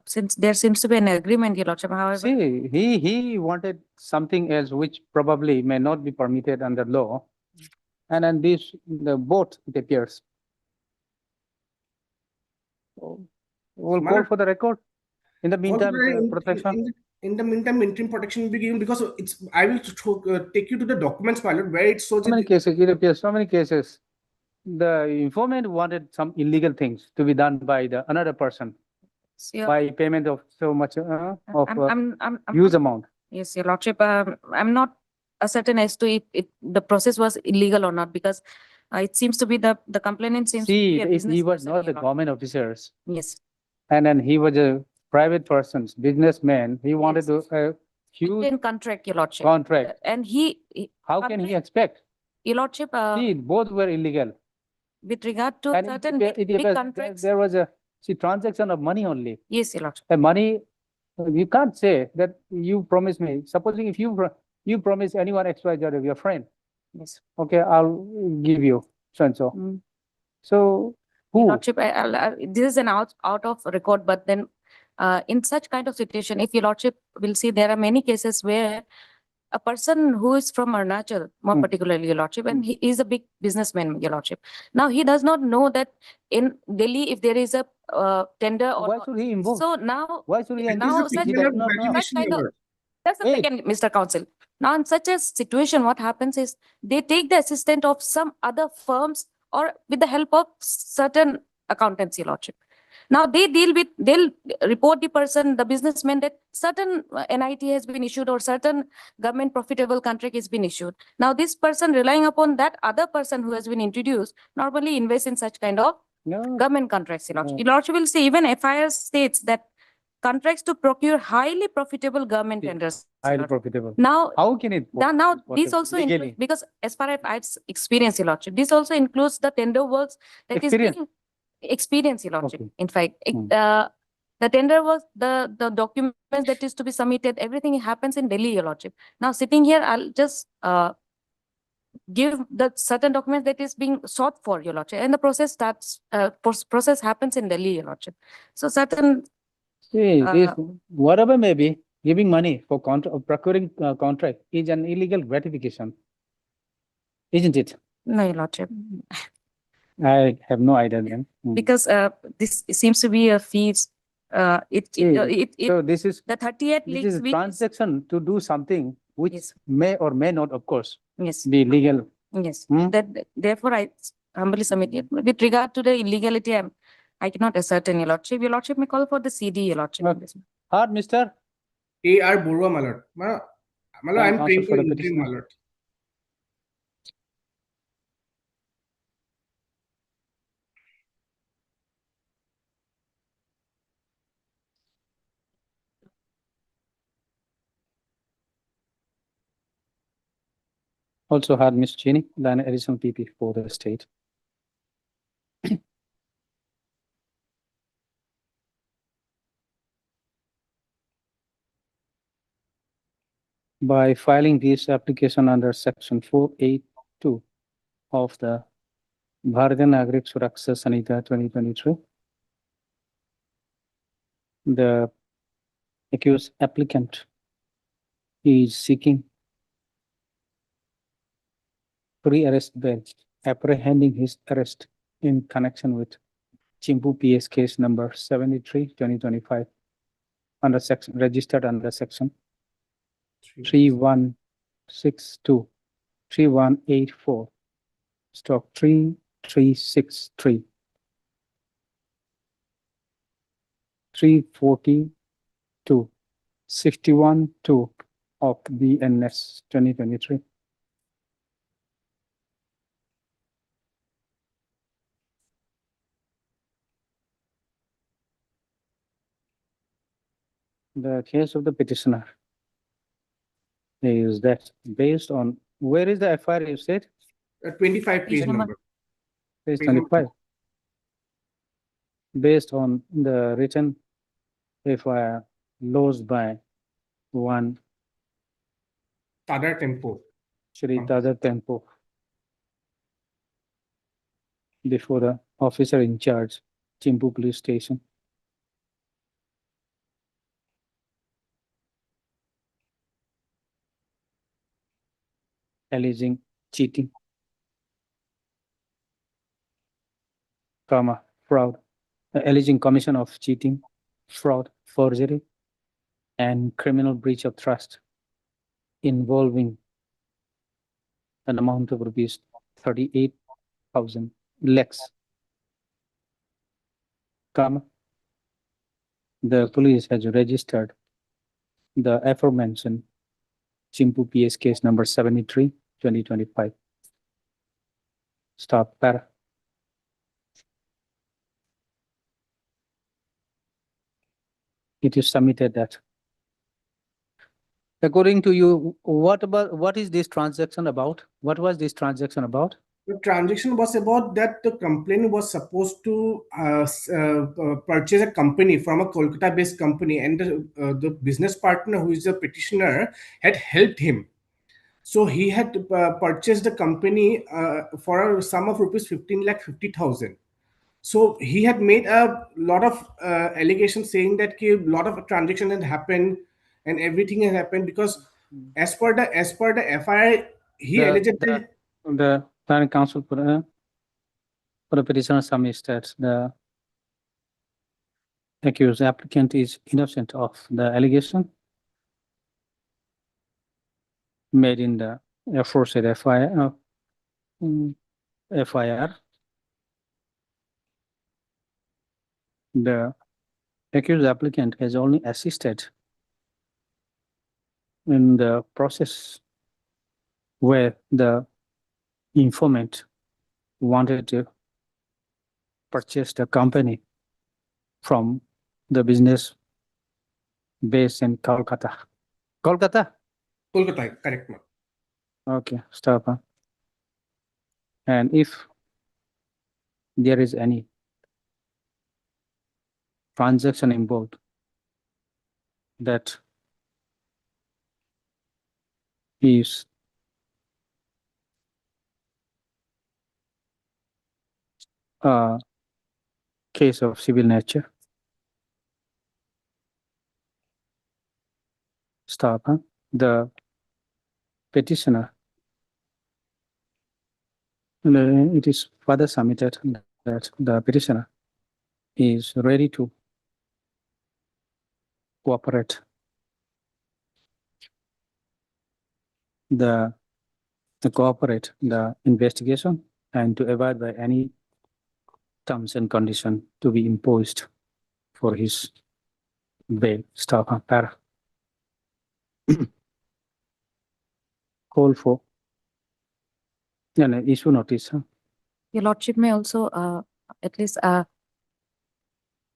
[SPEAKER 15] since there seems to be an agreement, Your Lordship. However,
[SPEAKER 2] See, he wanted something else which probably may not be permitted under law, and then the both it appears. So, we'll call for the record. In the meantime, protection.
[SPEAKER 19] In the meantime, interim protection will be given because I will take you to the documents, my lord, where it shows.
[SPEAKER 2] How many cases? It appears so many cases. the informant wanted some illegal things to be done by the another person
[SPEAKER 15] So your-
[SPEAKER 2] by payment of so much of
[SPEAKER 15] I'm
[SPEAKER 2] huge
[SPEAKER 15] not-
[SPEAKER 2] amount.
[SPEAKER 15] Yes, Your Lordship, I'm not certain as to if the process was illegal or not, because it seems to be the complainant seems to
[SPEAKER 2] See,
[SPEAKER 15] be a
[SPEAKER 2] if
[SPEAKER 15] business
[SPEAKER 2] he was
[SPEAKER 15] person,
[SPEAKER 2] not
[SPEAKER 15] Your
[SPEAKER 2] the
[SPEAKER 15] Lordship.
[SPEAKER 2] government officers
[SPEAKER 15] Yes,
[SPEAKER 2] and then he was a private person, businessman, he wanted to huge
[SPEAKER 15] in contract, Your Lordship.
[SPEAKER 2] contract.
[SPEAKER 15] And
[SPEAKER 2] How can he expect?
[SPEAKER 15] Your Lordship,
[SPEAKER 2] See, both were illegal.
[SPEAKER 15] with regard to
[SPEAKER 2] And
[SPEAKER 15] certain
[SPEAKER 2] it
[SPEAKER 15] big
[SPEAKER 2] was-
[SPEAKER 15] contracts.
[SPEAKER 2] there was a, see, transaction of money only.
[SPEAKER 15] Yes, Your Lordship.
[SPEAKER 2] The money, you can't say that you promised me, supposing if you promise anyone X, Y, Z of your friend,
[SPEAKER 15] Yes.
[SPEAKER 2] okay, I'll give you so and so.
[SPEAKER 15] Mm.
[SPEAKER 2] So
[SPEAKER 15] Your
[SPEAKER 2] who?
[SPEAKER 15] Lordship, this is an out of record, but then in such kind of situation, if Your Lordship will see, there are many cases where a person who is from Arunachal, more particularly, Your Lordship, and he is a big businessman, Your Lordship. Now, he does not know that in Delhi, if there is a tender or
[SPEAKER 2] Why
[SPEAKER 15] not.
[SPEAKER 2] should he invoke?
[SPEAKER 15] So now,
[SPEAKER 2] Why should he
[SPEAKER 15] now
[SPEAKER 2] anticipate?
[SPEAKER 15] such
[SPEAKER 2] He does not know.
[SPEAKER 15] such kind of, that's the
[SPEAKER 2] Wait.
[SPEAKER 15] second, Mr. Counsel. Now, in such a situation, what happens is they take the assistant of some other firms or with the help of certain accountants, Your Lordship. Now they'll report the person, the businessman, that certain NIT has been issued or certain government profitable contract has been issued. Now this person, relying upon that other person who has been introduced, normally invests in such kind of government contracts, Your Lordship. Your Lordship will see, even FIR states that contracts to procure highly profitable government tenders.
[SPEAKER 2] Highly profitable.
[SPEAKER 15] Now,
[SPEAKER 2] How can it?
[SPEAKER 15] now
[SPEAKER 2] what
[SPEAKER 15] this
[SPEAKER 2] is
[SPEAKER 15] also
[SPEAKER 2] legally?
[SPEAKER 15] includes, because as far as I've experienced, Your Lordship, this also includes the tender works that is
[SPEAKER 2] Experience.
[SPEAKER 15] being experienced, Your Lordship.
[SPEAKER 2] Okay.
[SPEAKER 15] In fact, the tender was the documents that is to be submitted, everything happens in Delhi, Your Lordship. Now sitting here, I'll just give the certain documents that is being sought for, Your Lordship, and the process starts, process happens in Delhi, Your Lordship. So certain
[SPEAKER 2] See, this,
[SPEAKER 15] Uh,
[SPEAKER 2] whatever may be, giving money for procuring contract is an illegal gratification. Isn't it?
[SPEAKER 15] no, Your Lordship,
[SPEAKER 2] I have no idea then.
[SPEAKER 15] because this seems to be a fees.
[SPEAKER 2] So this is,
[SPEAKER 15] The 38
[SPEAKER 2] this
[SPEAKER 15] leagues,
[SPEAKER 2] is a
[SPEAKER 15] which is,
[SPEAKER 2] transaction to do something which may or may not, of course,
[SPEAKER 15] yes,
[SPEAKER 2] be legal.
[SPEAKER 15] yes.
[SPEAKER 2] Hmm?
[SPEAKER 15] That therefore I humbly submit it. With regard to the illegality, I cannot ascertain, Your Lordship. Your Lordship may call for the CD, Your Lordship.
[SPEAKER 2] Hard, mister.
[SPEAKER 19] A.R. Borua, my lord. My lord, I'm
[SPEAKER 2] Counsel
[SPEAKER 19] praying
[SPEAKER 2] for
[SPEAKER 19] for
[SPEAKER 2] the
[SPEAKER 19] interim,
[SPEAKER 2] petitioner.
[SPEAKER 19] my lord.
[SPEAKER 2] Also had Ms. Cheney, then additional PP for the state. By filing this application under section 482 of the Bharatiya Nagarik Suraksha Sanhita 2023, the accused applicant is seeking pre-arrest bail, apprehending his arrest in connection with Chimpu PS case number 73/2025 under section, registered under section 3162, 3184, stroke 3363, 342, 61-2 of BNS 2023. The case of the petitioner is that based on, where is the FIR you said?
[SPEAKER 19] 25 page number.
[SPEAKER 2] Page
[SPEAKER 19] Page number
[SPEAKER 2] 25. Based on the written FIR lodged by one
[SPEAKER 19] Tadar Tempo.
[SPEAKER 2] Shri Tadar Tempo before the officer in charge, Chimpu Police Station. Alleging cheating, fraud, alleging commission of cheating, fraud, forgery, and criminal breach of trust involving an amount of rupees 38,000 lakhs. Comma. The police has registered the aforementioned Chimpu PS case number 73, 2025. Stop. Para. It is submitted that. According to you, what is this transaction about? What was this transaction about?
[SPEAKER 19] The transaction was about that the complainant was supposed to purchase a company from a Kolkata-based company, and the business partner, who is the petitioner, had helped him. So he had purchased the company for a sum of rupees 15,50,000. So he had made a lot of allegations saying that a lot of transactions had happened and everything had happened because as per the FIR, he allegedly.
[SPEAKER 2] The planning council for the petitioner submits that the accused applicant is innocent of the allegation made in the aforesaid FIR. The accused applicant has only assisted in the process where the informant wanted to purchase the company from the business based in Kolkata. Kolkata?
[SPEAKER 19] Kolkata, correct, ma'am.
[SPEAKER 2] Okay, stop. Huh? And if there is any transaction involved that is a case of civil nature. Stop. Huh? The petitioner, it is further submitted that the petitioner is ready to cooperate. The cooperate the investigation and to abide by any terms and conditions to be imposed for his bail. Stop. Huh? Para. Call for issue notice. Huh?
[SPEAKER 15] Your Lordship may also at least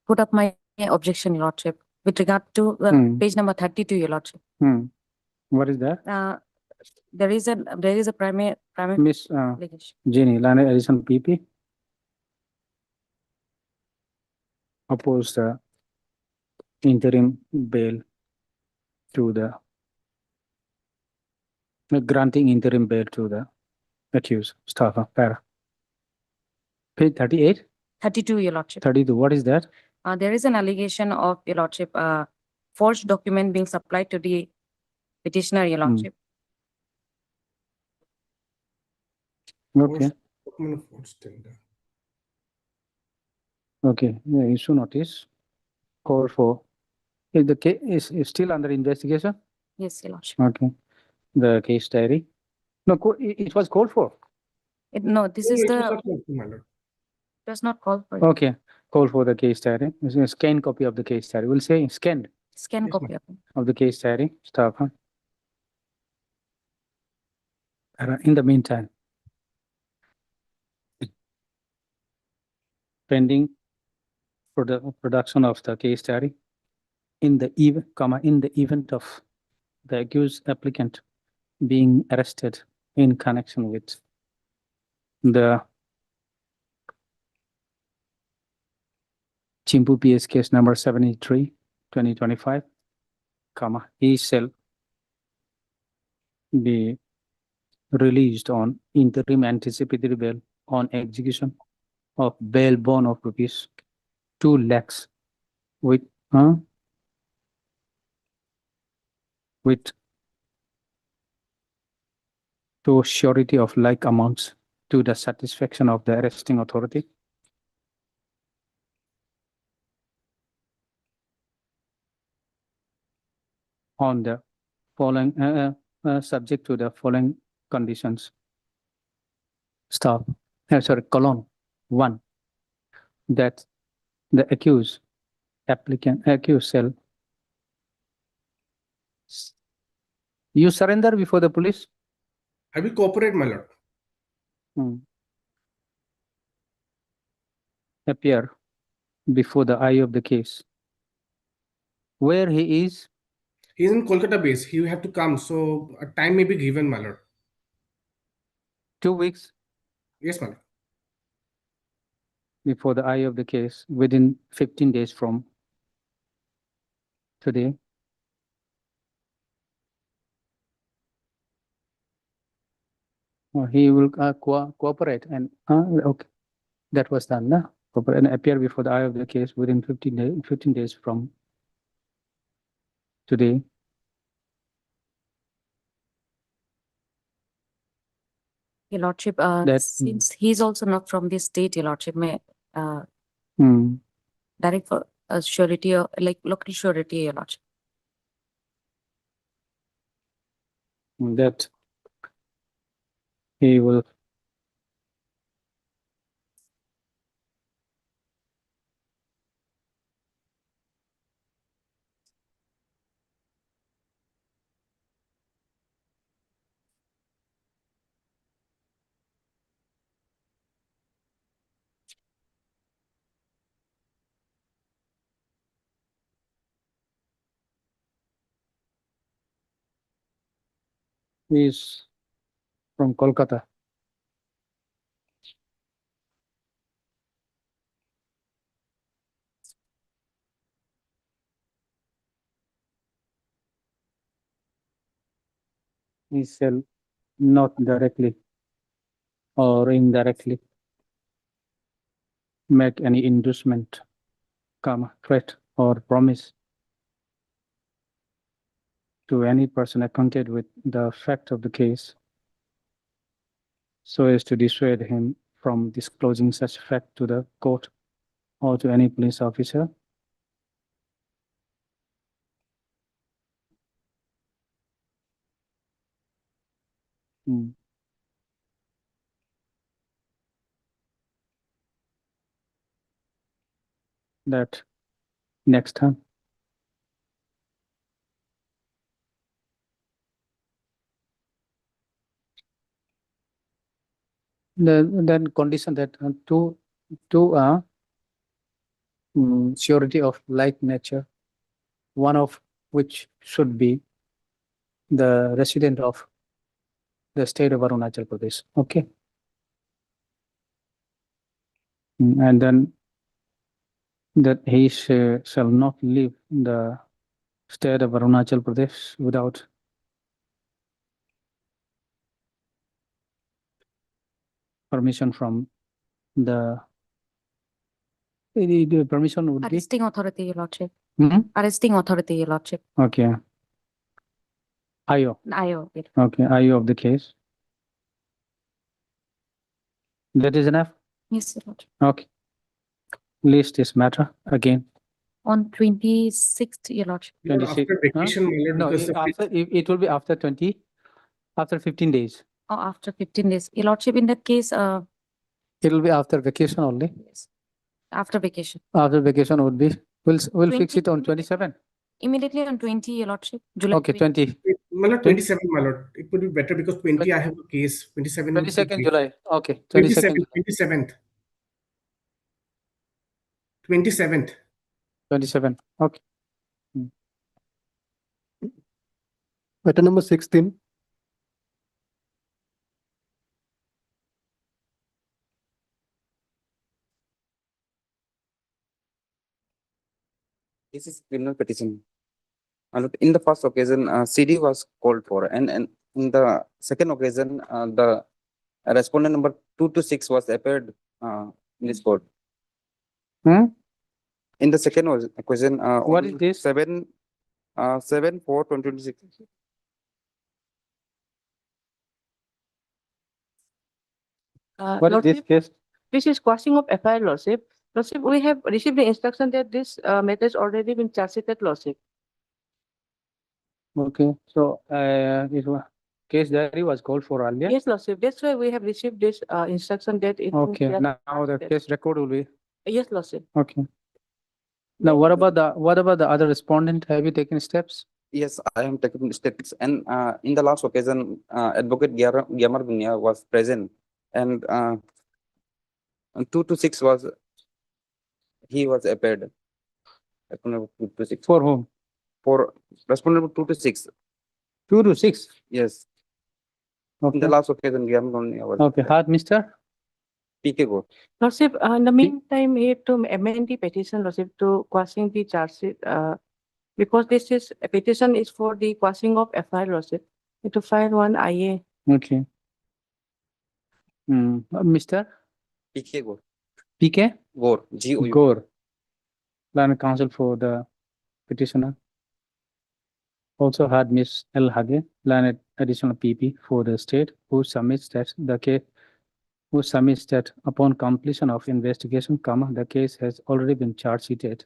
[SPEAKER 15] put up my objection, Your Lordship, with regard to page number 32, Your Lordship.
[SPEAKER 2] What is that?
[SPEAKER 15] There is a primary
[SPEAKER 2] Miss
[SPEAKER 15] allegation.
[SPEAKER 2] Jenny, Land Addition PP opposed the interim bail to the granting interim bail to the accused. Staffer. Para. Page 38?
[SPEAKER 15] 32, Your Lordship.
[SPEAKER 2] 32. What is that?
[SPEAKER 15] There is an allegation of, Your Lordship, forged document being supplied to the petitioner, Your Lordship.
[SPEAKER 2] Okay. Okay. Yeah, issue notice. Call for. Is the case is still under investigation?
[SPEAKER 15] Yes, Your Lordship.
[SPEAKER 2] Okay. The case diary. No, it was called for.
[SPEAKER 15] No, this is the. Does not call for it.
[SPEAKER 2] Okay. Call for the case diary. This is a scanned copy of the case diary. We'll say scanned
[SPEAKER 15] Scan copy of it.
[SPEAKER 2] of the case diary. Stop. Huh? In the meantime, pending for the production of the case diary, in the event of the accused applicant being arrested in connection with the Chimpu PS case number 73, 2025, he shall be released on interim anticipatory bail on execution of bail bond of rupees 2 lakhs with to surety of like amounts to the satisfaction of the arresting authority. On the following, subject to the following conditions. Stop. Sorry, colon. 1, that the accused shall you surrender before the police?
[SPEAKER 19] I will cooperate, my lord.
[SPEAKER 2] Appear before the eye of the case. Where he is?
[SPEAKER 19] He is in Kolkata base. He will have to come. So a time may be given, my lord.
[SPEAKER 2] 2 weeks
[SPEAKER 19] Yes, my lord.
[SPEAKER 2] before the eye of the case, within 15 days from today. He will cooperate and okay, that was done. No? Cooperate and appear before the eye of the case within 15 days from today.
[SPEAKER 15] Your Lordship,
[SPEAKER 2] That-
[SPEAKER 15] since he's also not from this state, Your Lordship, may
[SPEAKER 2] Hmm.
[SPEAKER 15] direct for a surety or like local surety, Your Lordship.
[SPEAKER 2] That he will he is from Kolkata. He shall not directly or indirectly make any inducement, threat or promise to any person acquainted with the fact of the case so as to dissuade him from disclosing such fact to the court or to any police officer. That next time. Then condition that two surety of like nature, one of which should be the resident of the state of Arunachal Pradesh. Okay. And then that he shall not leave the state of Arunachal Pradesh without permission from the permission would be
[SPEAKER 15] Arresting authority, Your Lordship.
[SPEAKER 2] Mhm.
[SPEAKER 15] Arresting authority, Your Lordship.
[SPEAKER 2] Okay. IO.
[SPEAKER 15] IO.
[SPEAKER 2] Okay, IO of the case. That is enough?
[SPEAKER 15] Yes, Your Lordship.
[SPEAKER 2] Okay. List this matter again.
[SPEAKER 15] On 26th, Your Lordship.
[SPEAKER 19] Lord,
[SPEAKER 2] 26.
[SPEAKER 19] after vacation, my lord,
[SPEAKER 2] No,
[SPEAKER 19] because of
[SPEAKER 2] it will be after 15 days.
[SPEAKER 15] Oh, after 15 days. Your Lordship, in that case,
[SPEAKER 2] It will be after vacation only.
[SPEAKER 15] after vacation.
[SPEAKER 2] After vacation would be, we'll fix
[SPEAKER 15] 20
[SPEAKER 2] it on 27.
[SPEAKER 15] Immediately on 20, Your Lordship. July
[SPEAKER 2] Okay, 20.
[SPEAKER 19] my lord, 27, my lord. It would be better because 20 I have a case. 27 would be
[SPEAKER 2] 22nd
[SPEAKER 19] great.
[SPEAKER 2] July. Okay,
[SPEAKER 19] 27th.
[SPEAKER 2] 22nd.
[SPEAKER 19] 27th.
[SPEAKER 2] 27. Okay.
[SPEAKER 11] Matter number 16.
[SPEAKER 20] This is criminal petition. In the first occasion, CD was called for, and in the second occasion, the respondent number 2 to 6 was appeared in this court. In the second occasion,
[SPEAKER 2] What
[SPEAKER 20] on
[SPEAKER 2] is this?
[SPEAKER 20] 7/4/2026.
[SPEAKER 2] What is this
[SPEAKER 21] Lordship,
[SPEAKER 2] case?
[SPEAKER 21] this is quashing of FIR, Lordship. Lordship, we have received the instruction that this matter has already been charged sheeted, Lordship.
[SPEAKER 2] Okay, so case diary was called for earlier?
[SPEAKER 21] Yes, Lordship, that's why we have received this instruction that it.
[SPEAKER 2] Okay, now the case record will be,
[SPEAKER 21] Yes, Lordship.
[SPEAKER 2] okay. Now, what about the other respondent? Have you taken steps?
[SPEAKER 20] Yes, I am taking steps. And in the last occasion, Advocate Gyamar Bunia was present, and 2 to 6 was, he was appeared. Respondent 2 to 6.
[SPEAKER 2] For whom?
[SPEAKER 20] For respondent 2 to 6.
[SPEAKER 2] 2 to 6?
[SPEAKER 20] Yes. In
[SPEAKER 2] Okay.
[SPEAKER 20] the last occasion, Gyamar Bunia was.
[SPEAKER 2] Okay, hard, Mr.
[SPEAKER 20] PK go.
[SPEAKER 21] Lordship, in the meantime, he had to amend the petition, Lordship, to quashing the charge sheet, because this is, a petition is for the quashing of FIR, Lordship. He had to file one IA.
[SPEAKER 2] Okay. Mr.
[SPEAKER 20] PK go.
[SPEAKER 2] PK?
[SPEAKER 20] Gore. G-O-U.
[SPEAKER 2] Gore. Learned counsel for the petitioner. Also had Miss L. Hage, learned additional PP for the state, who submits that upon completion of investigation, the case has already been charge sheeted.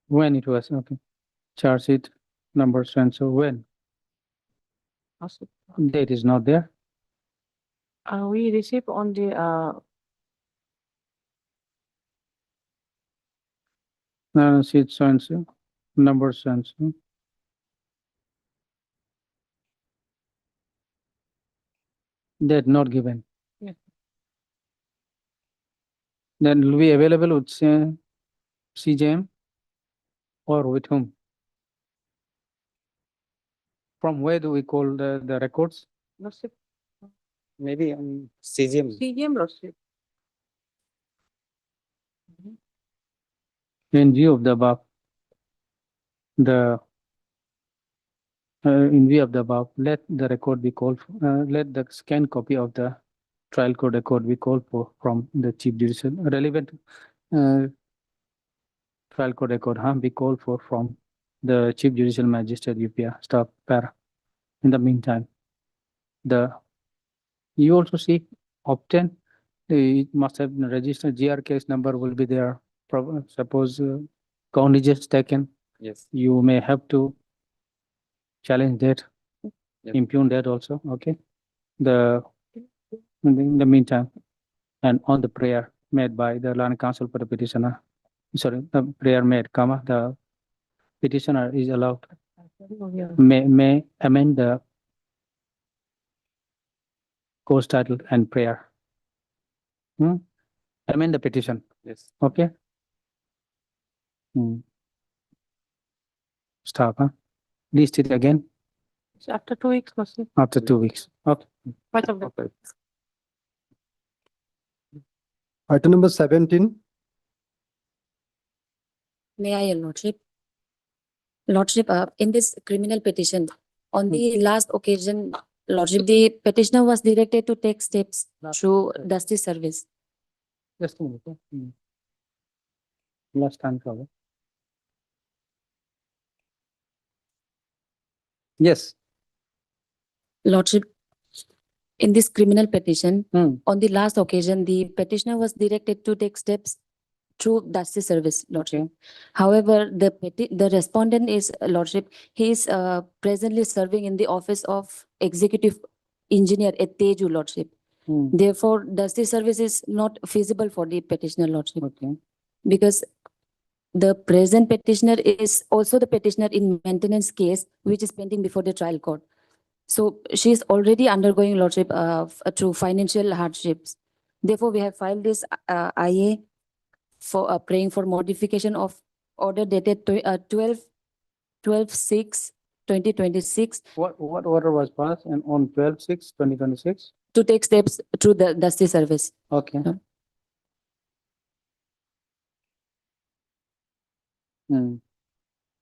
[SPEAKER 2] When it was, okay. Charge sheet number so and so, when?
[SPEAKER 21] Lordship.
[SPEAKER 2] Date is not there.
[SPEAKER 21] We received on the,
[SPEAKER 2] Sheet so and so, number so and so. Date not given.
[SPEAKER 21] Yeah.
[SPEAKER 2] Then will be available with CJM or with whom? From where do we call the records?
[SPEAKER 21] Lordship,
[SPEAKER 20] Maybe CGM.
[SPEAKER 21] CGM, Lordship.
[SPEAKER 2] In view of the above, in view of the above, let the record be called, let the scanned copy of the trial court record be called for from the chief judicial relevant trial court record be called for from the chief judicial magistrate UPA staff para. In the meantime, you also see obtain, it must have been registered GR case number will be there. Suppose count is just taken,
[SPEAKER 20] Yes.
[SPEAKER 2] you may have to challenge that,
[SPEAKER 20] Yep.
[SPEAKER 2] impugn that also, okay? In the meantime, and on the prayer made by the land counsel for the petitioner, sorry, the prayer made, the petitioner is allowed, may amend the course title and prayer. Amend the petition,
[SPEAKER 20] Yes.
[SPEAKER 2] okay? Stop, list it again
[SPEAKER 21] So after 2 weeks, Lordship.
[SPEAKER 2] after 2 weeks, okay?
[SPEAKER 21] Quite of the.
[SPEAKER 11] Item number 17.
[SPEAKER 7] May I, Your Lordship? Lordship, in this criminal petition, on the last occasion, Lordship, the petitioner was directed to take steps through justice service.
[SPEAKER 2] Just a minute. Last time cover. Yes.
[SPEAKER 7] Lordship, in this criminal petition, on the last occasion, the petitioner was directed to take steps through justice service, Lordship. However, the respondent is, Lordship, he is presently serving in the office of executive engineer at Teju, Lordship. Therefore, justice service is not feasible for the petitioner, Lordship.
[SPEAKER 2] Okay.
[SPEAKER 7] Because the present petitioner is also the petitioner in maintenance case, which is pending before the trial court. So she is already undergoing, Lordship, through financial hardships. Therefore, we have filed this IA for praying for modification of order dated 12/6/2026
[SPEAKER 2] What order was passed and on 12/6/2026?
[SPEAKER 7] to take steps through the justice service.
[SPEAKER 2] Okay.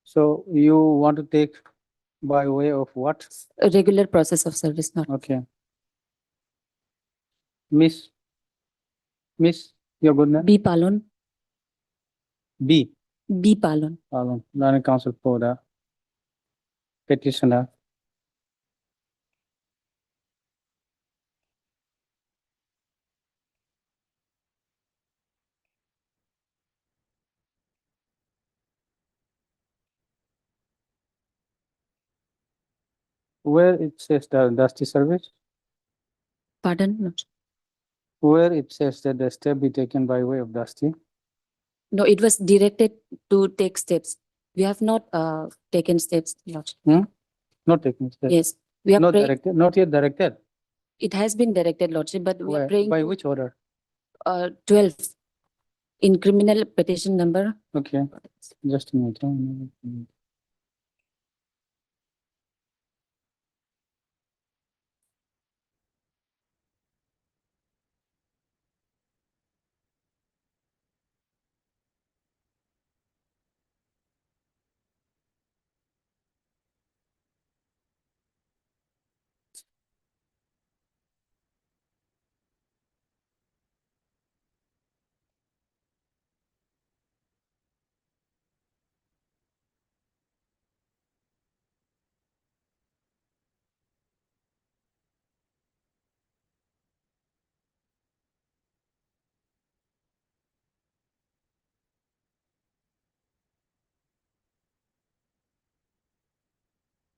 [SPEAKER 2] So you want to take by way of what?
[SPEAKER 7] A regular process of service, not.
[SPEAKER 2] Okay. Miss, your good name?
[SPEAKER 7] B. Palon.
[SPEAKER 2] B.
[SPEAKER 7] B. Palon.
[SPEAKER 2] Learning counsel for the petitioner. Where it says the dusty service,
[SPEAKER 7] Pardon? Lordship?
[SPEAKER 2] where it says that the step be taken by way of dusty.
[SPEAKER 7] No, it was directed to take steps. We have not taken steps, Lordship.
[SPEAKER 2] Not taking steps.
[SPEAKER 7] Yes, we are
[SPEAKER 2] Not
[SPEAKER 7] praying.
[SPEAKER 2] directed, not yet directed.
[SPEAKER 7] It has been directed, Lordship, but we are
[SPEAKER 2] Where?
[SPEAKER 7] praying
[SPEAKER 2] By
[SPEAKER 7] to,
[SPEAKER 2] which order?
[SPEAKER 7] 12 in criminal petition number.
[SPEAKER 2] Okay, just a minute.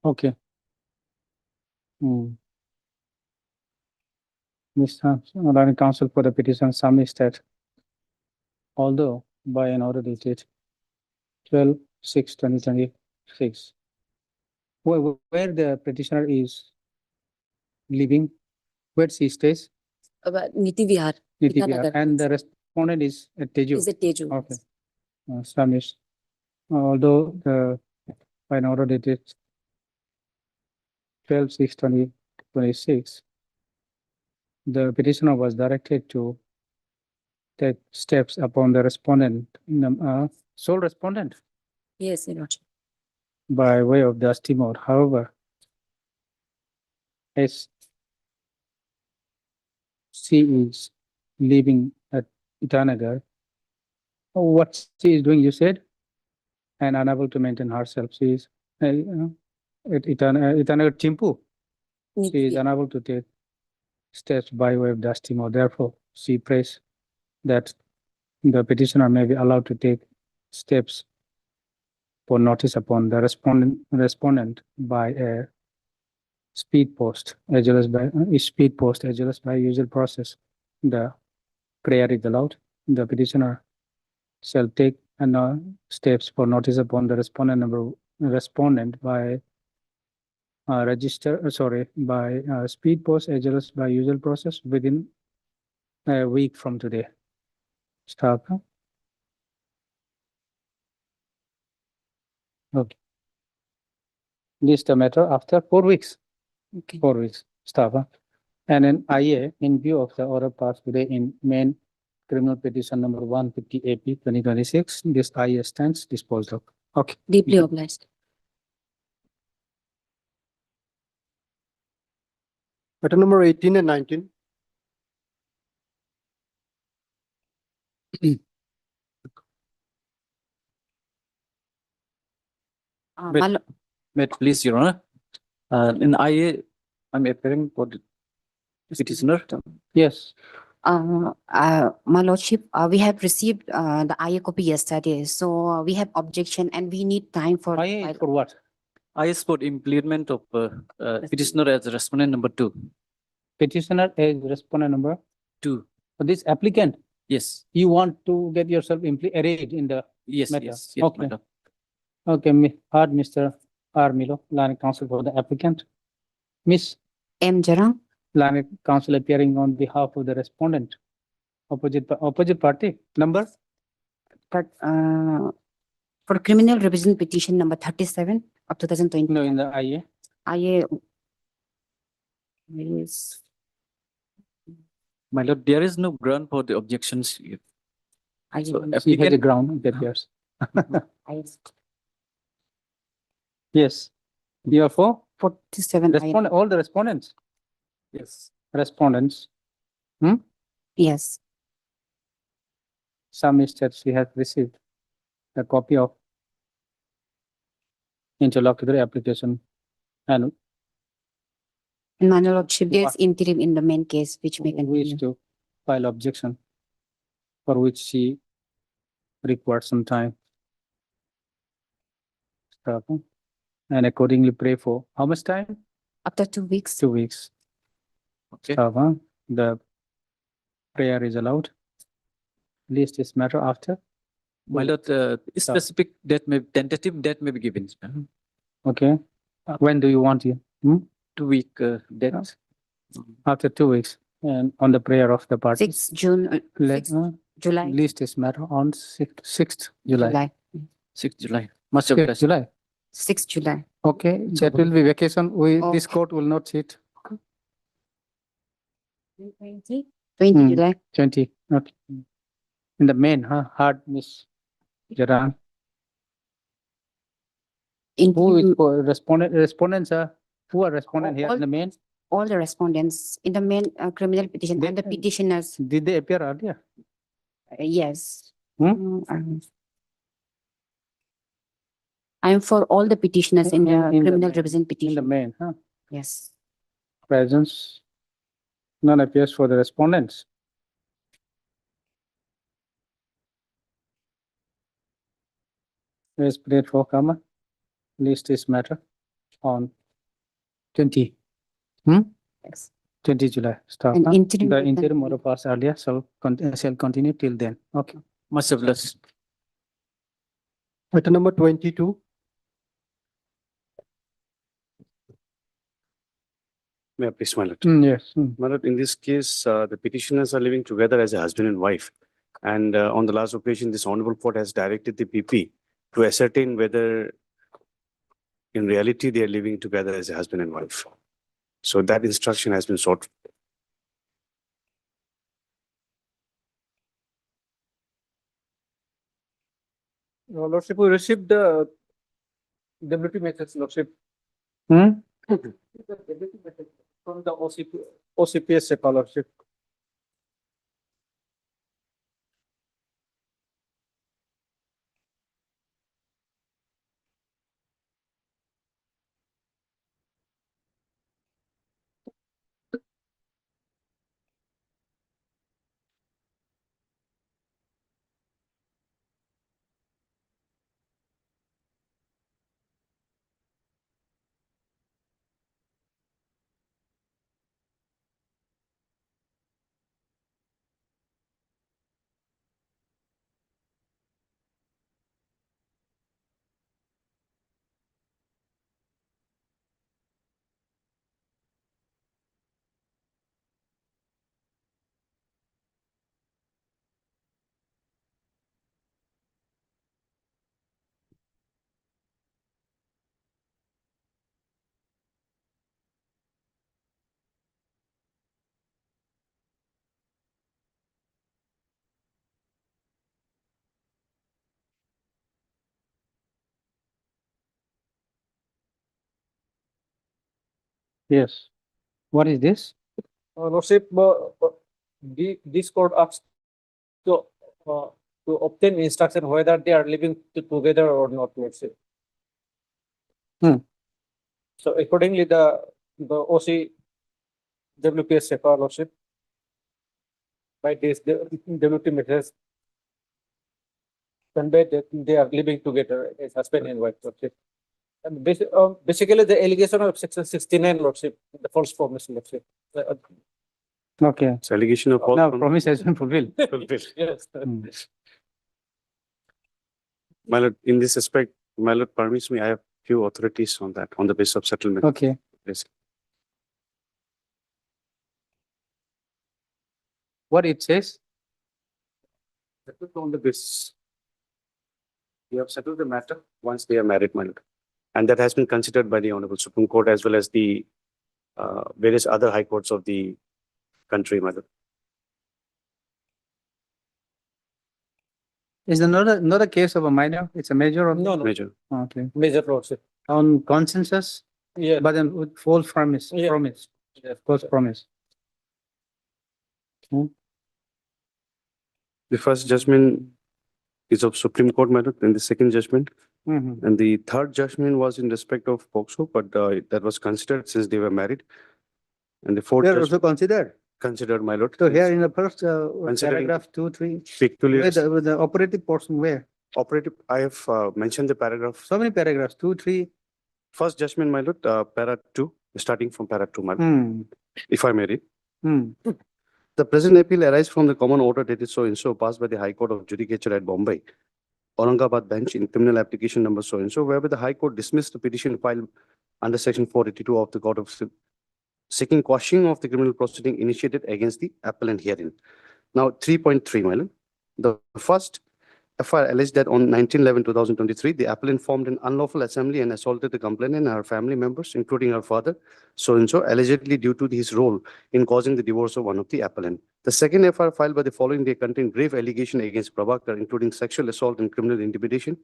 [SPEAKER 2] Okay. Mr. Adani Council for the petition submits that although by an order dated 12/6/2026, where the petitioner is living, where she stays,
[SPEAKER 7] Niti Vihar.
[SPEAKER 2] Niti Vihar,
[SPEAKER 7] Itanagar.
[SPEAKER 2] and the respondent is at Teju.
[SPEAKER 7] Is at Teju.
[SPEAKER 2] Okay. Submits. Although the by an order dated 12/6/2026, the petitioner was directed to take steps upon the respondent, sole respondent,
[SPEAKER 7] Yes, Your Lordship.
[SPEAKER 2] by way of dusty mode. However, as she is living at Itanagar, what she is doing, you said, and unable to maintain herself. She is at Itanagar Chimpu. She is unable to take steps by way of dusty mode. Therefore, she prays that the petitioner may be allowed to take steps for notice upon the respondent by a speed post as well as by usual process. The prayer is allowed. The petitioner shall take steps for notice upon the respondent by speed post as well as by usual process within a week from today. Stop. Okay. This the matter after 4 weeks.
[SPEAKER 7] Okay.
[SPEAKER 2] 4 weeks. Stop. And then IA, in view of the order passed today in main criminal petition number 150 AP 2026, this IA stands disposed of. Okay.
[SPEAKER 7] Deeply obliged.
[SPEAKER 11] Item number 18 and 19.
[SPEAKER 7] My
[SPEAKER 12] Wait, please, Your Honor. In IA, I'm appearing for the petitioner.
[SPEAKER 2] Yes.
[SPEAKER 6] My lordship, we have received the IA copy yesterday, so we have objection and we need time for.
[SPEAKER 2] IA for what?
[SPEAKER 12] IA is for implement of petitioner as respondent number 2.
[SPEAKER 2] Petitioner is respondent number
[SPEAKER 12] 2.
[SPEAKER 2] For this applicant,
[SPEAKER 12] Yes.
[SPEAKER 2] you want to get yourself arrayed in the
[SPEAKER 12] Yes,
[SPEAKER 2] matter.
[SPEAKER 12] yes, yes,
[SPEAKER 2] Okay.
[SPEAKER 12] madam.
[SPEAKER 2] Okay, heard Mr. R. Milo, Line Counsel for the applicant. Miss
[SPEAKER 6] M. Jarang,
[SPEAKER 2] Line Counsel appearing on behalf of the respondent. Opposite party, number?
[SPEAKER 6] but for criminal revision petition number 37 of 2020.
[SPEAKER 2] No, in the IA.
[SPEAKER 6] IA is
[SPEAKER 12] My lord, there is no ground for the objections here.
[SPEAKER 6] IA
[SPEAKER 12] So
[SPEAKER 2] He has a
[SPEAKER 12] applicant,
[SPEAKER 2] ground that years.
[SPEAKER 6] is
[SPEAKER 2] Yes. You are for
[SPEAKER 6] 47 IA.
[SPEAKER 2] all the respondents,
[SPEAKER 12] yes.
[SPEAKER 2] respondents.
[SPEAKER 6] Yes,
[SPEAKER 2] Some steps we have received a copy of interlocutory application and
[SPEAKER 6] and my lordship, there is
[SPEAKER 2] What?
[SPEAKER 6] interim in the main case which may
[SPEAKER 2] wish
[SPEAKER 6] continue.
[SPEAKER 2] to file objection for which she required some time. Stop. And accordingly pray for how much time?
[SPEAKER 6] After 2 weeks.
[SPEAKER 2] 2 weeks.
[SPEAKER 12] Okay.
[SPEAKER 2] Stop, huh? The prayer is allowed. List is matter after.
[SPEAKER 1] My lord, specific date may, tentative date may be given.
[SPEAKER 2] Okay. When do you want you?
[SPEAKER 1] 2 week date.
[SPEAKER 2] After 2 weeks. And on the prayer of the party.
[SPEAKER 6] 6 June, 6 July.
[SPEAKER 2] List is matter on 6th July.
[SPEAKER 6] July.
[SPEAKER 1] 6th July. Much of
[SPEAKER 2] 6th July.
[SPEAKER 6] 6 July.
[SPEAKER 2] Okay, that will be vacation. This court will not sit.
[SPEAKER 6] 20
[SPEAKER 2] Hmm.
[SPEAKER 6] July.
[SPEAKER 2] 20, okay. In the main, huh? Hard, Miss Jaran. Who is for respondents are, who are respondent here in the main?
[SPEAKER 6] All the respondents in the main criminal petition and the petitioners.
[SPEAKER 2] Did they appear earlier?
[SPEAKER 6] Yes.
[SPEAKER 2] Hmm?
[SPEAKER 6] I'm for all the petitioners in the
[SPEAKER 2] In the
[SPEAKER 6] criminal
[SPEAKER 2] main.
[SPEAKER 6] representation.
[SPEAKER 2] In the main, huh?
[SPEAKER 6] Yes.
[SPEAKER 2] Presence. None appears for the respondents. Let's pray for comma. List is matter on 20.
[SPEAKER 6] Yes.
[SPEAKER 2] 20 July. Stop.
[SPEAKER 6] And
[SPEAKER 2] huh?
[SPEAKER 6] interim
[SPEAKER 2] The
[SPEAKER 6] will
[SPEAKER 2] interim order passed earlier, shall continue till then. Okay.
[SPEAKER 1] Much of less.
[SPEAKER 11] Item number 22.
[SPEAKER 5] May I please, my lord?
[SPEAKER 2] Yes.
[SPEAKER 5] My lord, in this case, the petitioners are living together as a husband and wife. And on the last occasion, this honorable court has directed the PP to ascertain whether in reality they are living together as a husband and wife. So that instruction has been sought.
[SPEAKER 9] Lordship, we received the WP message, Lordship.
[SPEAKER 2] Hmm?
[SPEAKER 9] From the OCPS SEPA, Lordship.
[SPEAKER 2] Yes. What is this?
[SPEAKER 9] Lordship, this court asks to obtain instruction whether they are living together or not, Lordship. So accordingly, the OC WPS SEPA, Lordship, by this, the WP message conveyed that they are living together as husband and wife, Lordship. And basically, the allegation of section 69, Lordship, the false promise, Lordship.
[SPEAKER 2] Okay.
[SPEAKER 5] It's allegation of false
[SPEAKER 2] Now promise has been fulfilled.
[SPEAKER 9] Yes.
[SPEAKER 5] My lord, in this aspect, my lord, permits me, I have few authorities on that, on the basis of settlement.
[SPEAKER 2] Okay.
[SPEAKER 5] Yes.
[SPEAKER 2] What it says?
[SPEAKER 5] Settled on the basis. We have settled the matter once they are married, my lord. And that has been considered by the Honorable Supreme Court as well as the various other high courts of the country, my lord.
[SPEAKER 2] Is not a case of a minor? It's a major or?
[SPEAKER 9] No.
[SPEAKER 5] Major.
[SPEAKER 2] Okay.
[SPEAKER 9] Major, Lordship.
[SPEAKER 2] On consensus?
[SPEAKER 9] Yeah.
[SPEAKER 2] But then with false promise.
[SPEAKER 9] Yeah.
[SPEAKER 2] Promise.
[SPEAKER 9] Yes.
[SPEAKER 2] False promise.
[SPEAKER 5] The first judgment is of Supreme Court, my lord, and the second judgment.
[SPEAKER 2] Mm-hmm.
[SPEAKER 5] And the third judgment was in respect of POCSO, but that was considered since they were married. And the fourth
[SPEAKER 2] They are also
[SPEAKER 5] judgment considered, my lord.
[SPEAKER 2] So here in the first
[SPEAKER 5] Considering
[SPEAKER 2] paragraph 2, 3,
[SPEAKER 5] peculiar
[SPEAKER 2] where the operative portion where?
[SPEAKER 5] operative, I have mentioned the paragraph.
[SPEAKER 2] So many paragraphs, 2, 3.
[SPEAKER 5] First judgment, my lord, para 2, starting from para 2,
[SPEAKER 2] Hmm.
[SPEAKER 5] if I may read.
[SPEAKER 2] Hmm.
[SPEAKER 5] The present appeal arises from the common order dated so and so passed by the High Court of Judicature at Bombay, Aurangabad bench in criminal application number so and so, whereby the High Court dismissed the petition filed under section 482 of the Court of seeking quashing of the criminal proceeding initiated against the appellant herein. Now, 3.3, my lord. The first FIR alleged that on 19/11/2023, the appellant formed an unlawful assembly and assaulted the complainant and her family members, including her father, so and so, allegedly due to his role in causing the divorce of one of the appellant. The second FIR filed by the following day contained grave allegation against Prabhakar, including sexual assault and criminal intimidation.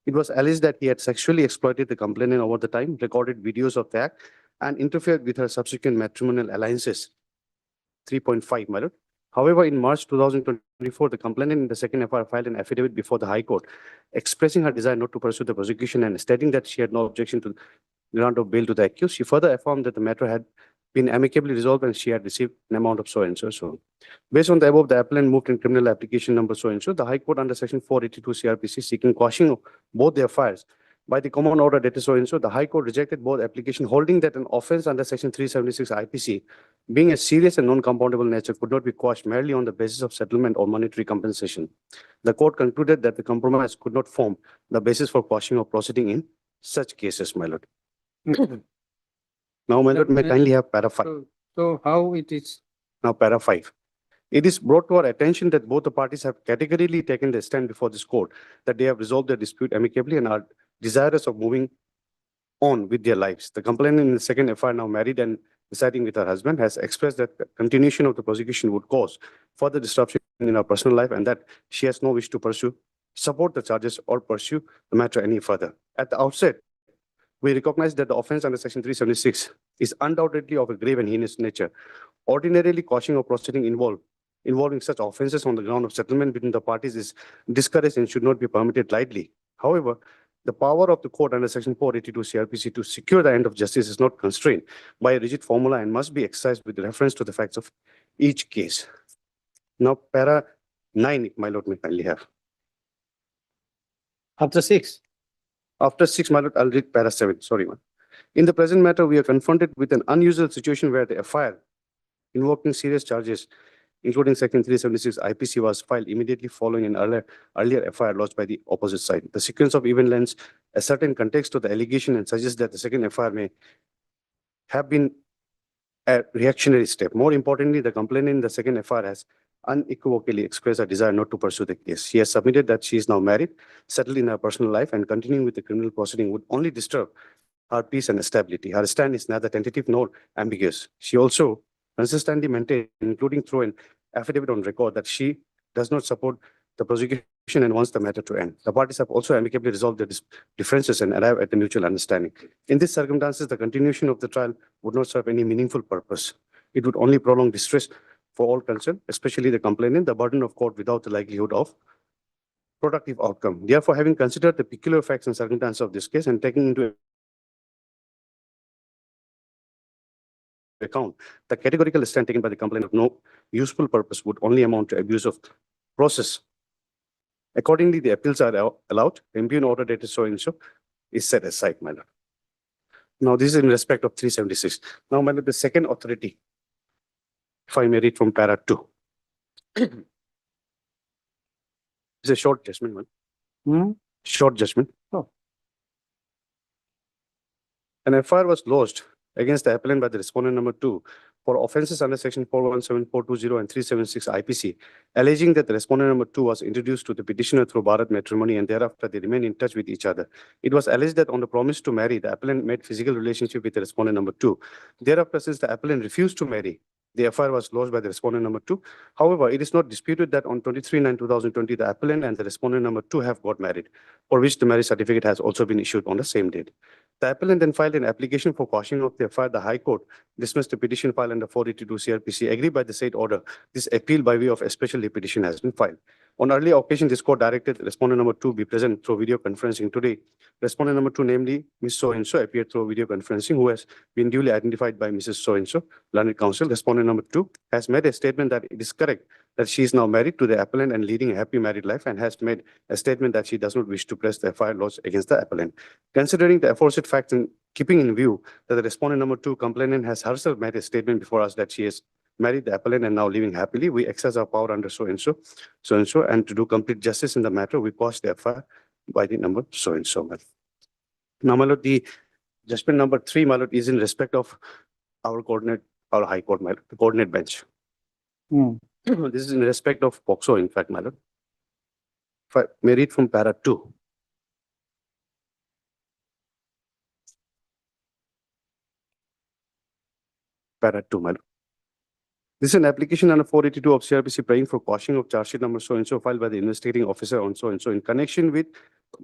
[SPEAKER 5] It was alleged that he had sexually exploited the complainant over the time, recorded videos of the act, and interfered with her subsequent matrimonial alliances. 3.5, my lord. However, in March 2024, the complainant in the second FIR filed an affidavit before the High Court, expressing her desire not to pursue the prosecution and stating that she had no objection to grant of bail to the accused. She further affirmed that the matter had been amicably resolved and she had received an amount of so and so. So, based on the above, the appellant moved in criminal application number so and so. The High Court under section 482 CRPC seeking quashing of both their FIRs by the common order dated so and so, the High Court rejected both applications, holding that an offence under section 376 IPC, being a serious and non-compoundable nature, could not be quashed merely on the basis of settlement or monetary compensation. The court concluded that the compromise could not form the basis for quashing or proceeding in such cases, my lord. Now, my lord, may I kindly have para 5.
[SPEAKER 2] So how it is?
[SPEAKER 5] Now, para 5. It is brought to our attention that both the parties have categorically taken their stand before this court, that they have resolved their dispute amicably and are desirous of moving on with their lives. The complainant in the second FIR, now married and residing with her husband, has expressed that the continuation of the prosecution would cause further disruption in her personal life and that she has no wish to support the charges or pursue the matter any further. At the outset, we recognize that the offence under section 376 is undoubtedly of a grave and heinous nature. Ordinarily, quashing or proceeding involving such offences on the ground of settlement between the parties is discouraged and should not be permitted lightly. However, the power of the court under section 482 CRPC to secure the end of justice is not constrained by a rigid formula and must be exercised with reference to the facts of each case. Now, para 9, if my lord may kindly have.
[SPEAKER 2] After 6.
[SPEAKER 5] After 6, my lord, I'll read para 7. Sorry, man. In the present matter, we are confronted with an unusual situation where the FIR invoking serious charges, including section 376 IPC, was filed immediately following an earlier FIR lodged by the opposite side. The sequence of event lends a certain context to the allegation and suggests that the second FIR may have been a reactionary step. More importantly, the complainant in the second FIR has unequivocally expressed a desire not to pursue the case. She has submitted that she is now married, settled in her personal life, and continuing with the criminal proceeding would only disturb her peace and stability. Her stand is neither tentative nor ambiguous. She also consistently maintained, including through an affidavit on record, that she does not support the prosecution and wants the matter to end. The parties have also amicably resolved their differences and arrived at a mutual understanding. In these circumstances, the continuation of the trial would not serve any meaningful purpose. It would only prolong distress for all concerned, especially the complainant, the burden of court without the likelihood of productive outcome. Therefore, having considered the peculiar facts and circumstances of this case and taking into account the categorical stand taken by the complainant of no useful purpose would only amount to abuse of process. Accordingly, the appeals are allowed. The impugned order dated so and so is set aside, my lord. Now, this is in respect of 376. Now, my lord, the second authority, if I may read from para 2. It's a short judgment, man. Short judgment.
[SPEAKER 2] Oh.
[SPEAKER 5] An FIR was lodged against the appellant by the respondent number 2 for offences under section 417, 420 and 376 IPC, alleging that the respondent number 2 was introduced to the petitioner through Bharat matrimony and thereafter they remained in touch with each other. It was alleged that on the promise to marry, the appellant made physical relationship with the respondent number 2. Thereafter, since the appellant refused to marry, the FIR was lodged by the respondent number 2. However, it is not disputed that on 23/9/2020, the appellant and the respondent number 2 have got married, for which the marriage certificate has also been issued on the same date. The appellant then filed an application for quashing of the FIR. The High Court dismissed the petition filed under 482 CRPC. Agreed by the said order, this appeal by way of a special petition has been filed. On earlier occasion, this court directed respondent number 2 be present through video conferencing. Today, respondent number 2, namely Ms. So-and-so, appeared through video conferencing, who has been duly identified by Mrs. So-and-so, learned counsel. Respondent number 2 has made a statement that it is correct that she is now married to the appellant and leading a happy married life, and has made a statement that she does not wish to press the FIR lodged against the appellant. Considering the aforesaid facts and keeping in view that the respondent number 2 complainant has herself made a statement before us that she has married the appellant and now living happily, we exercise our power under so and so, and to do complete justice in the matter, we quash the FIR by the number so and so. Now, my lord, the judgment number 3, my lord, is in respect of our High Court, my lord, the coordinate bench. This is in respect of POXO, in fact, my lord. If I may read from para 2. Para 2, my lord. This is an application under 482 of CRPC praying for quashing of charge sheet number so and so filed by the investigating officer on so and so in connection with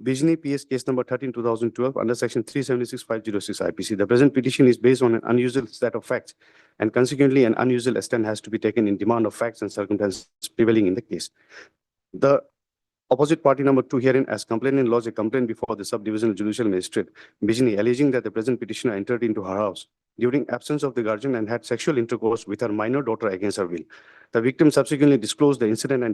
[SPEAKER 5] Bijni PS case number 13/2012 under section 376(506) IPC. The present petition is based on an unusual set of facts, and consequently an unusual stand has to be taken in demand of facts and circumstances prevailing in the case. The opposite party number 2 herein as complainant lodged a complaint before the subdivisional judicial magistrate Bijni, alleging that the present petitioner entered into her house during absence of the guardian and had sexual intercourse with her minor daughter against her will. The victim subsequently disclosed the incident and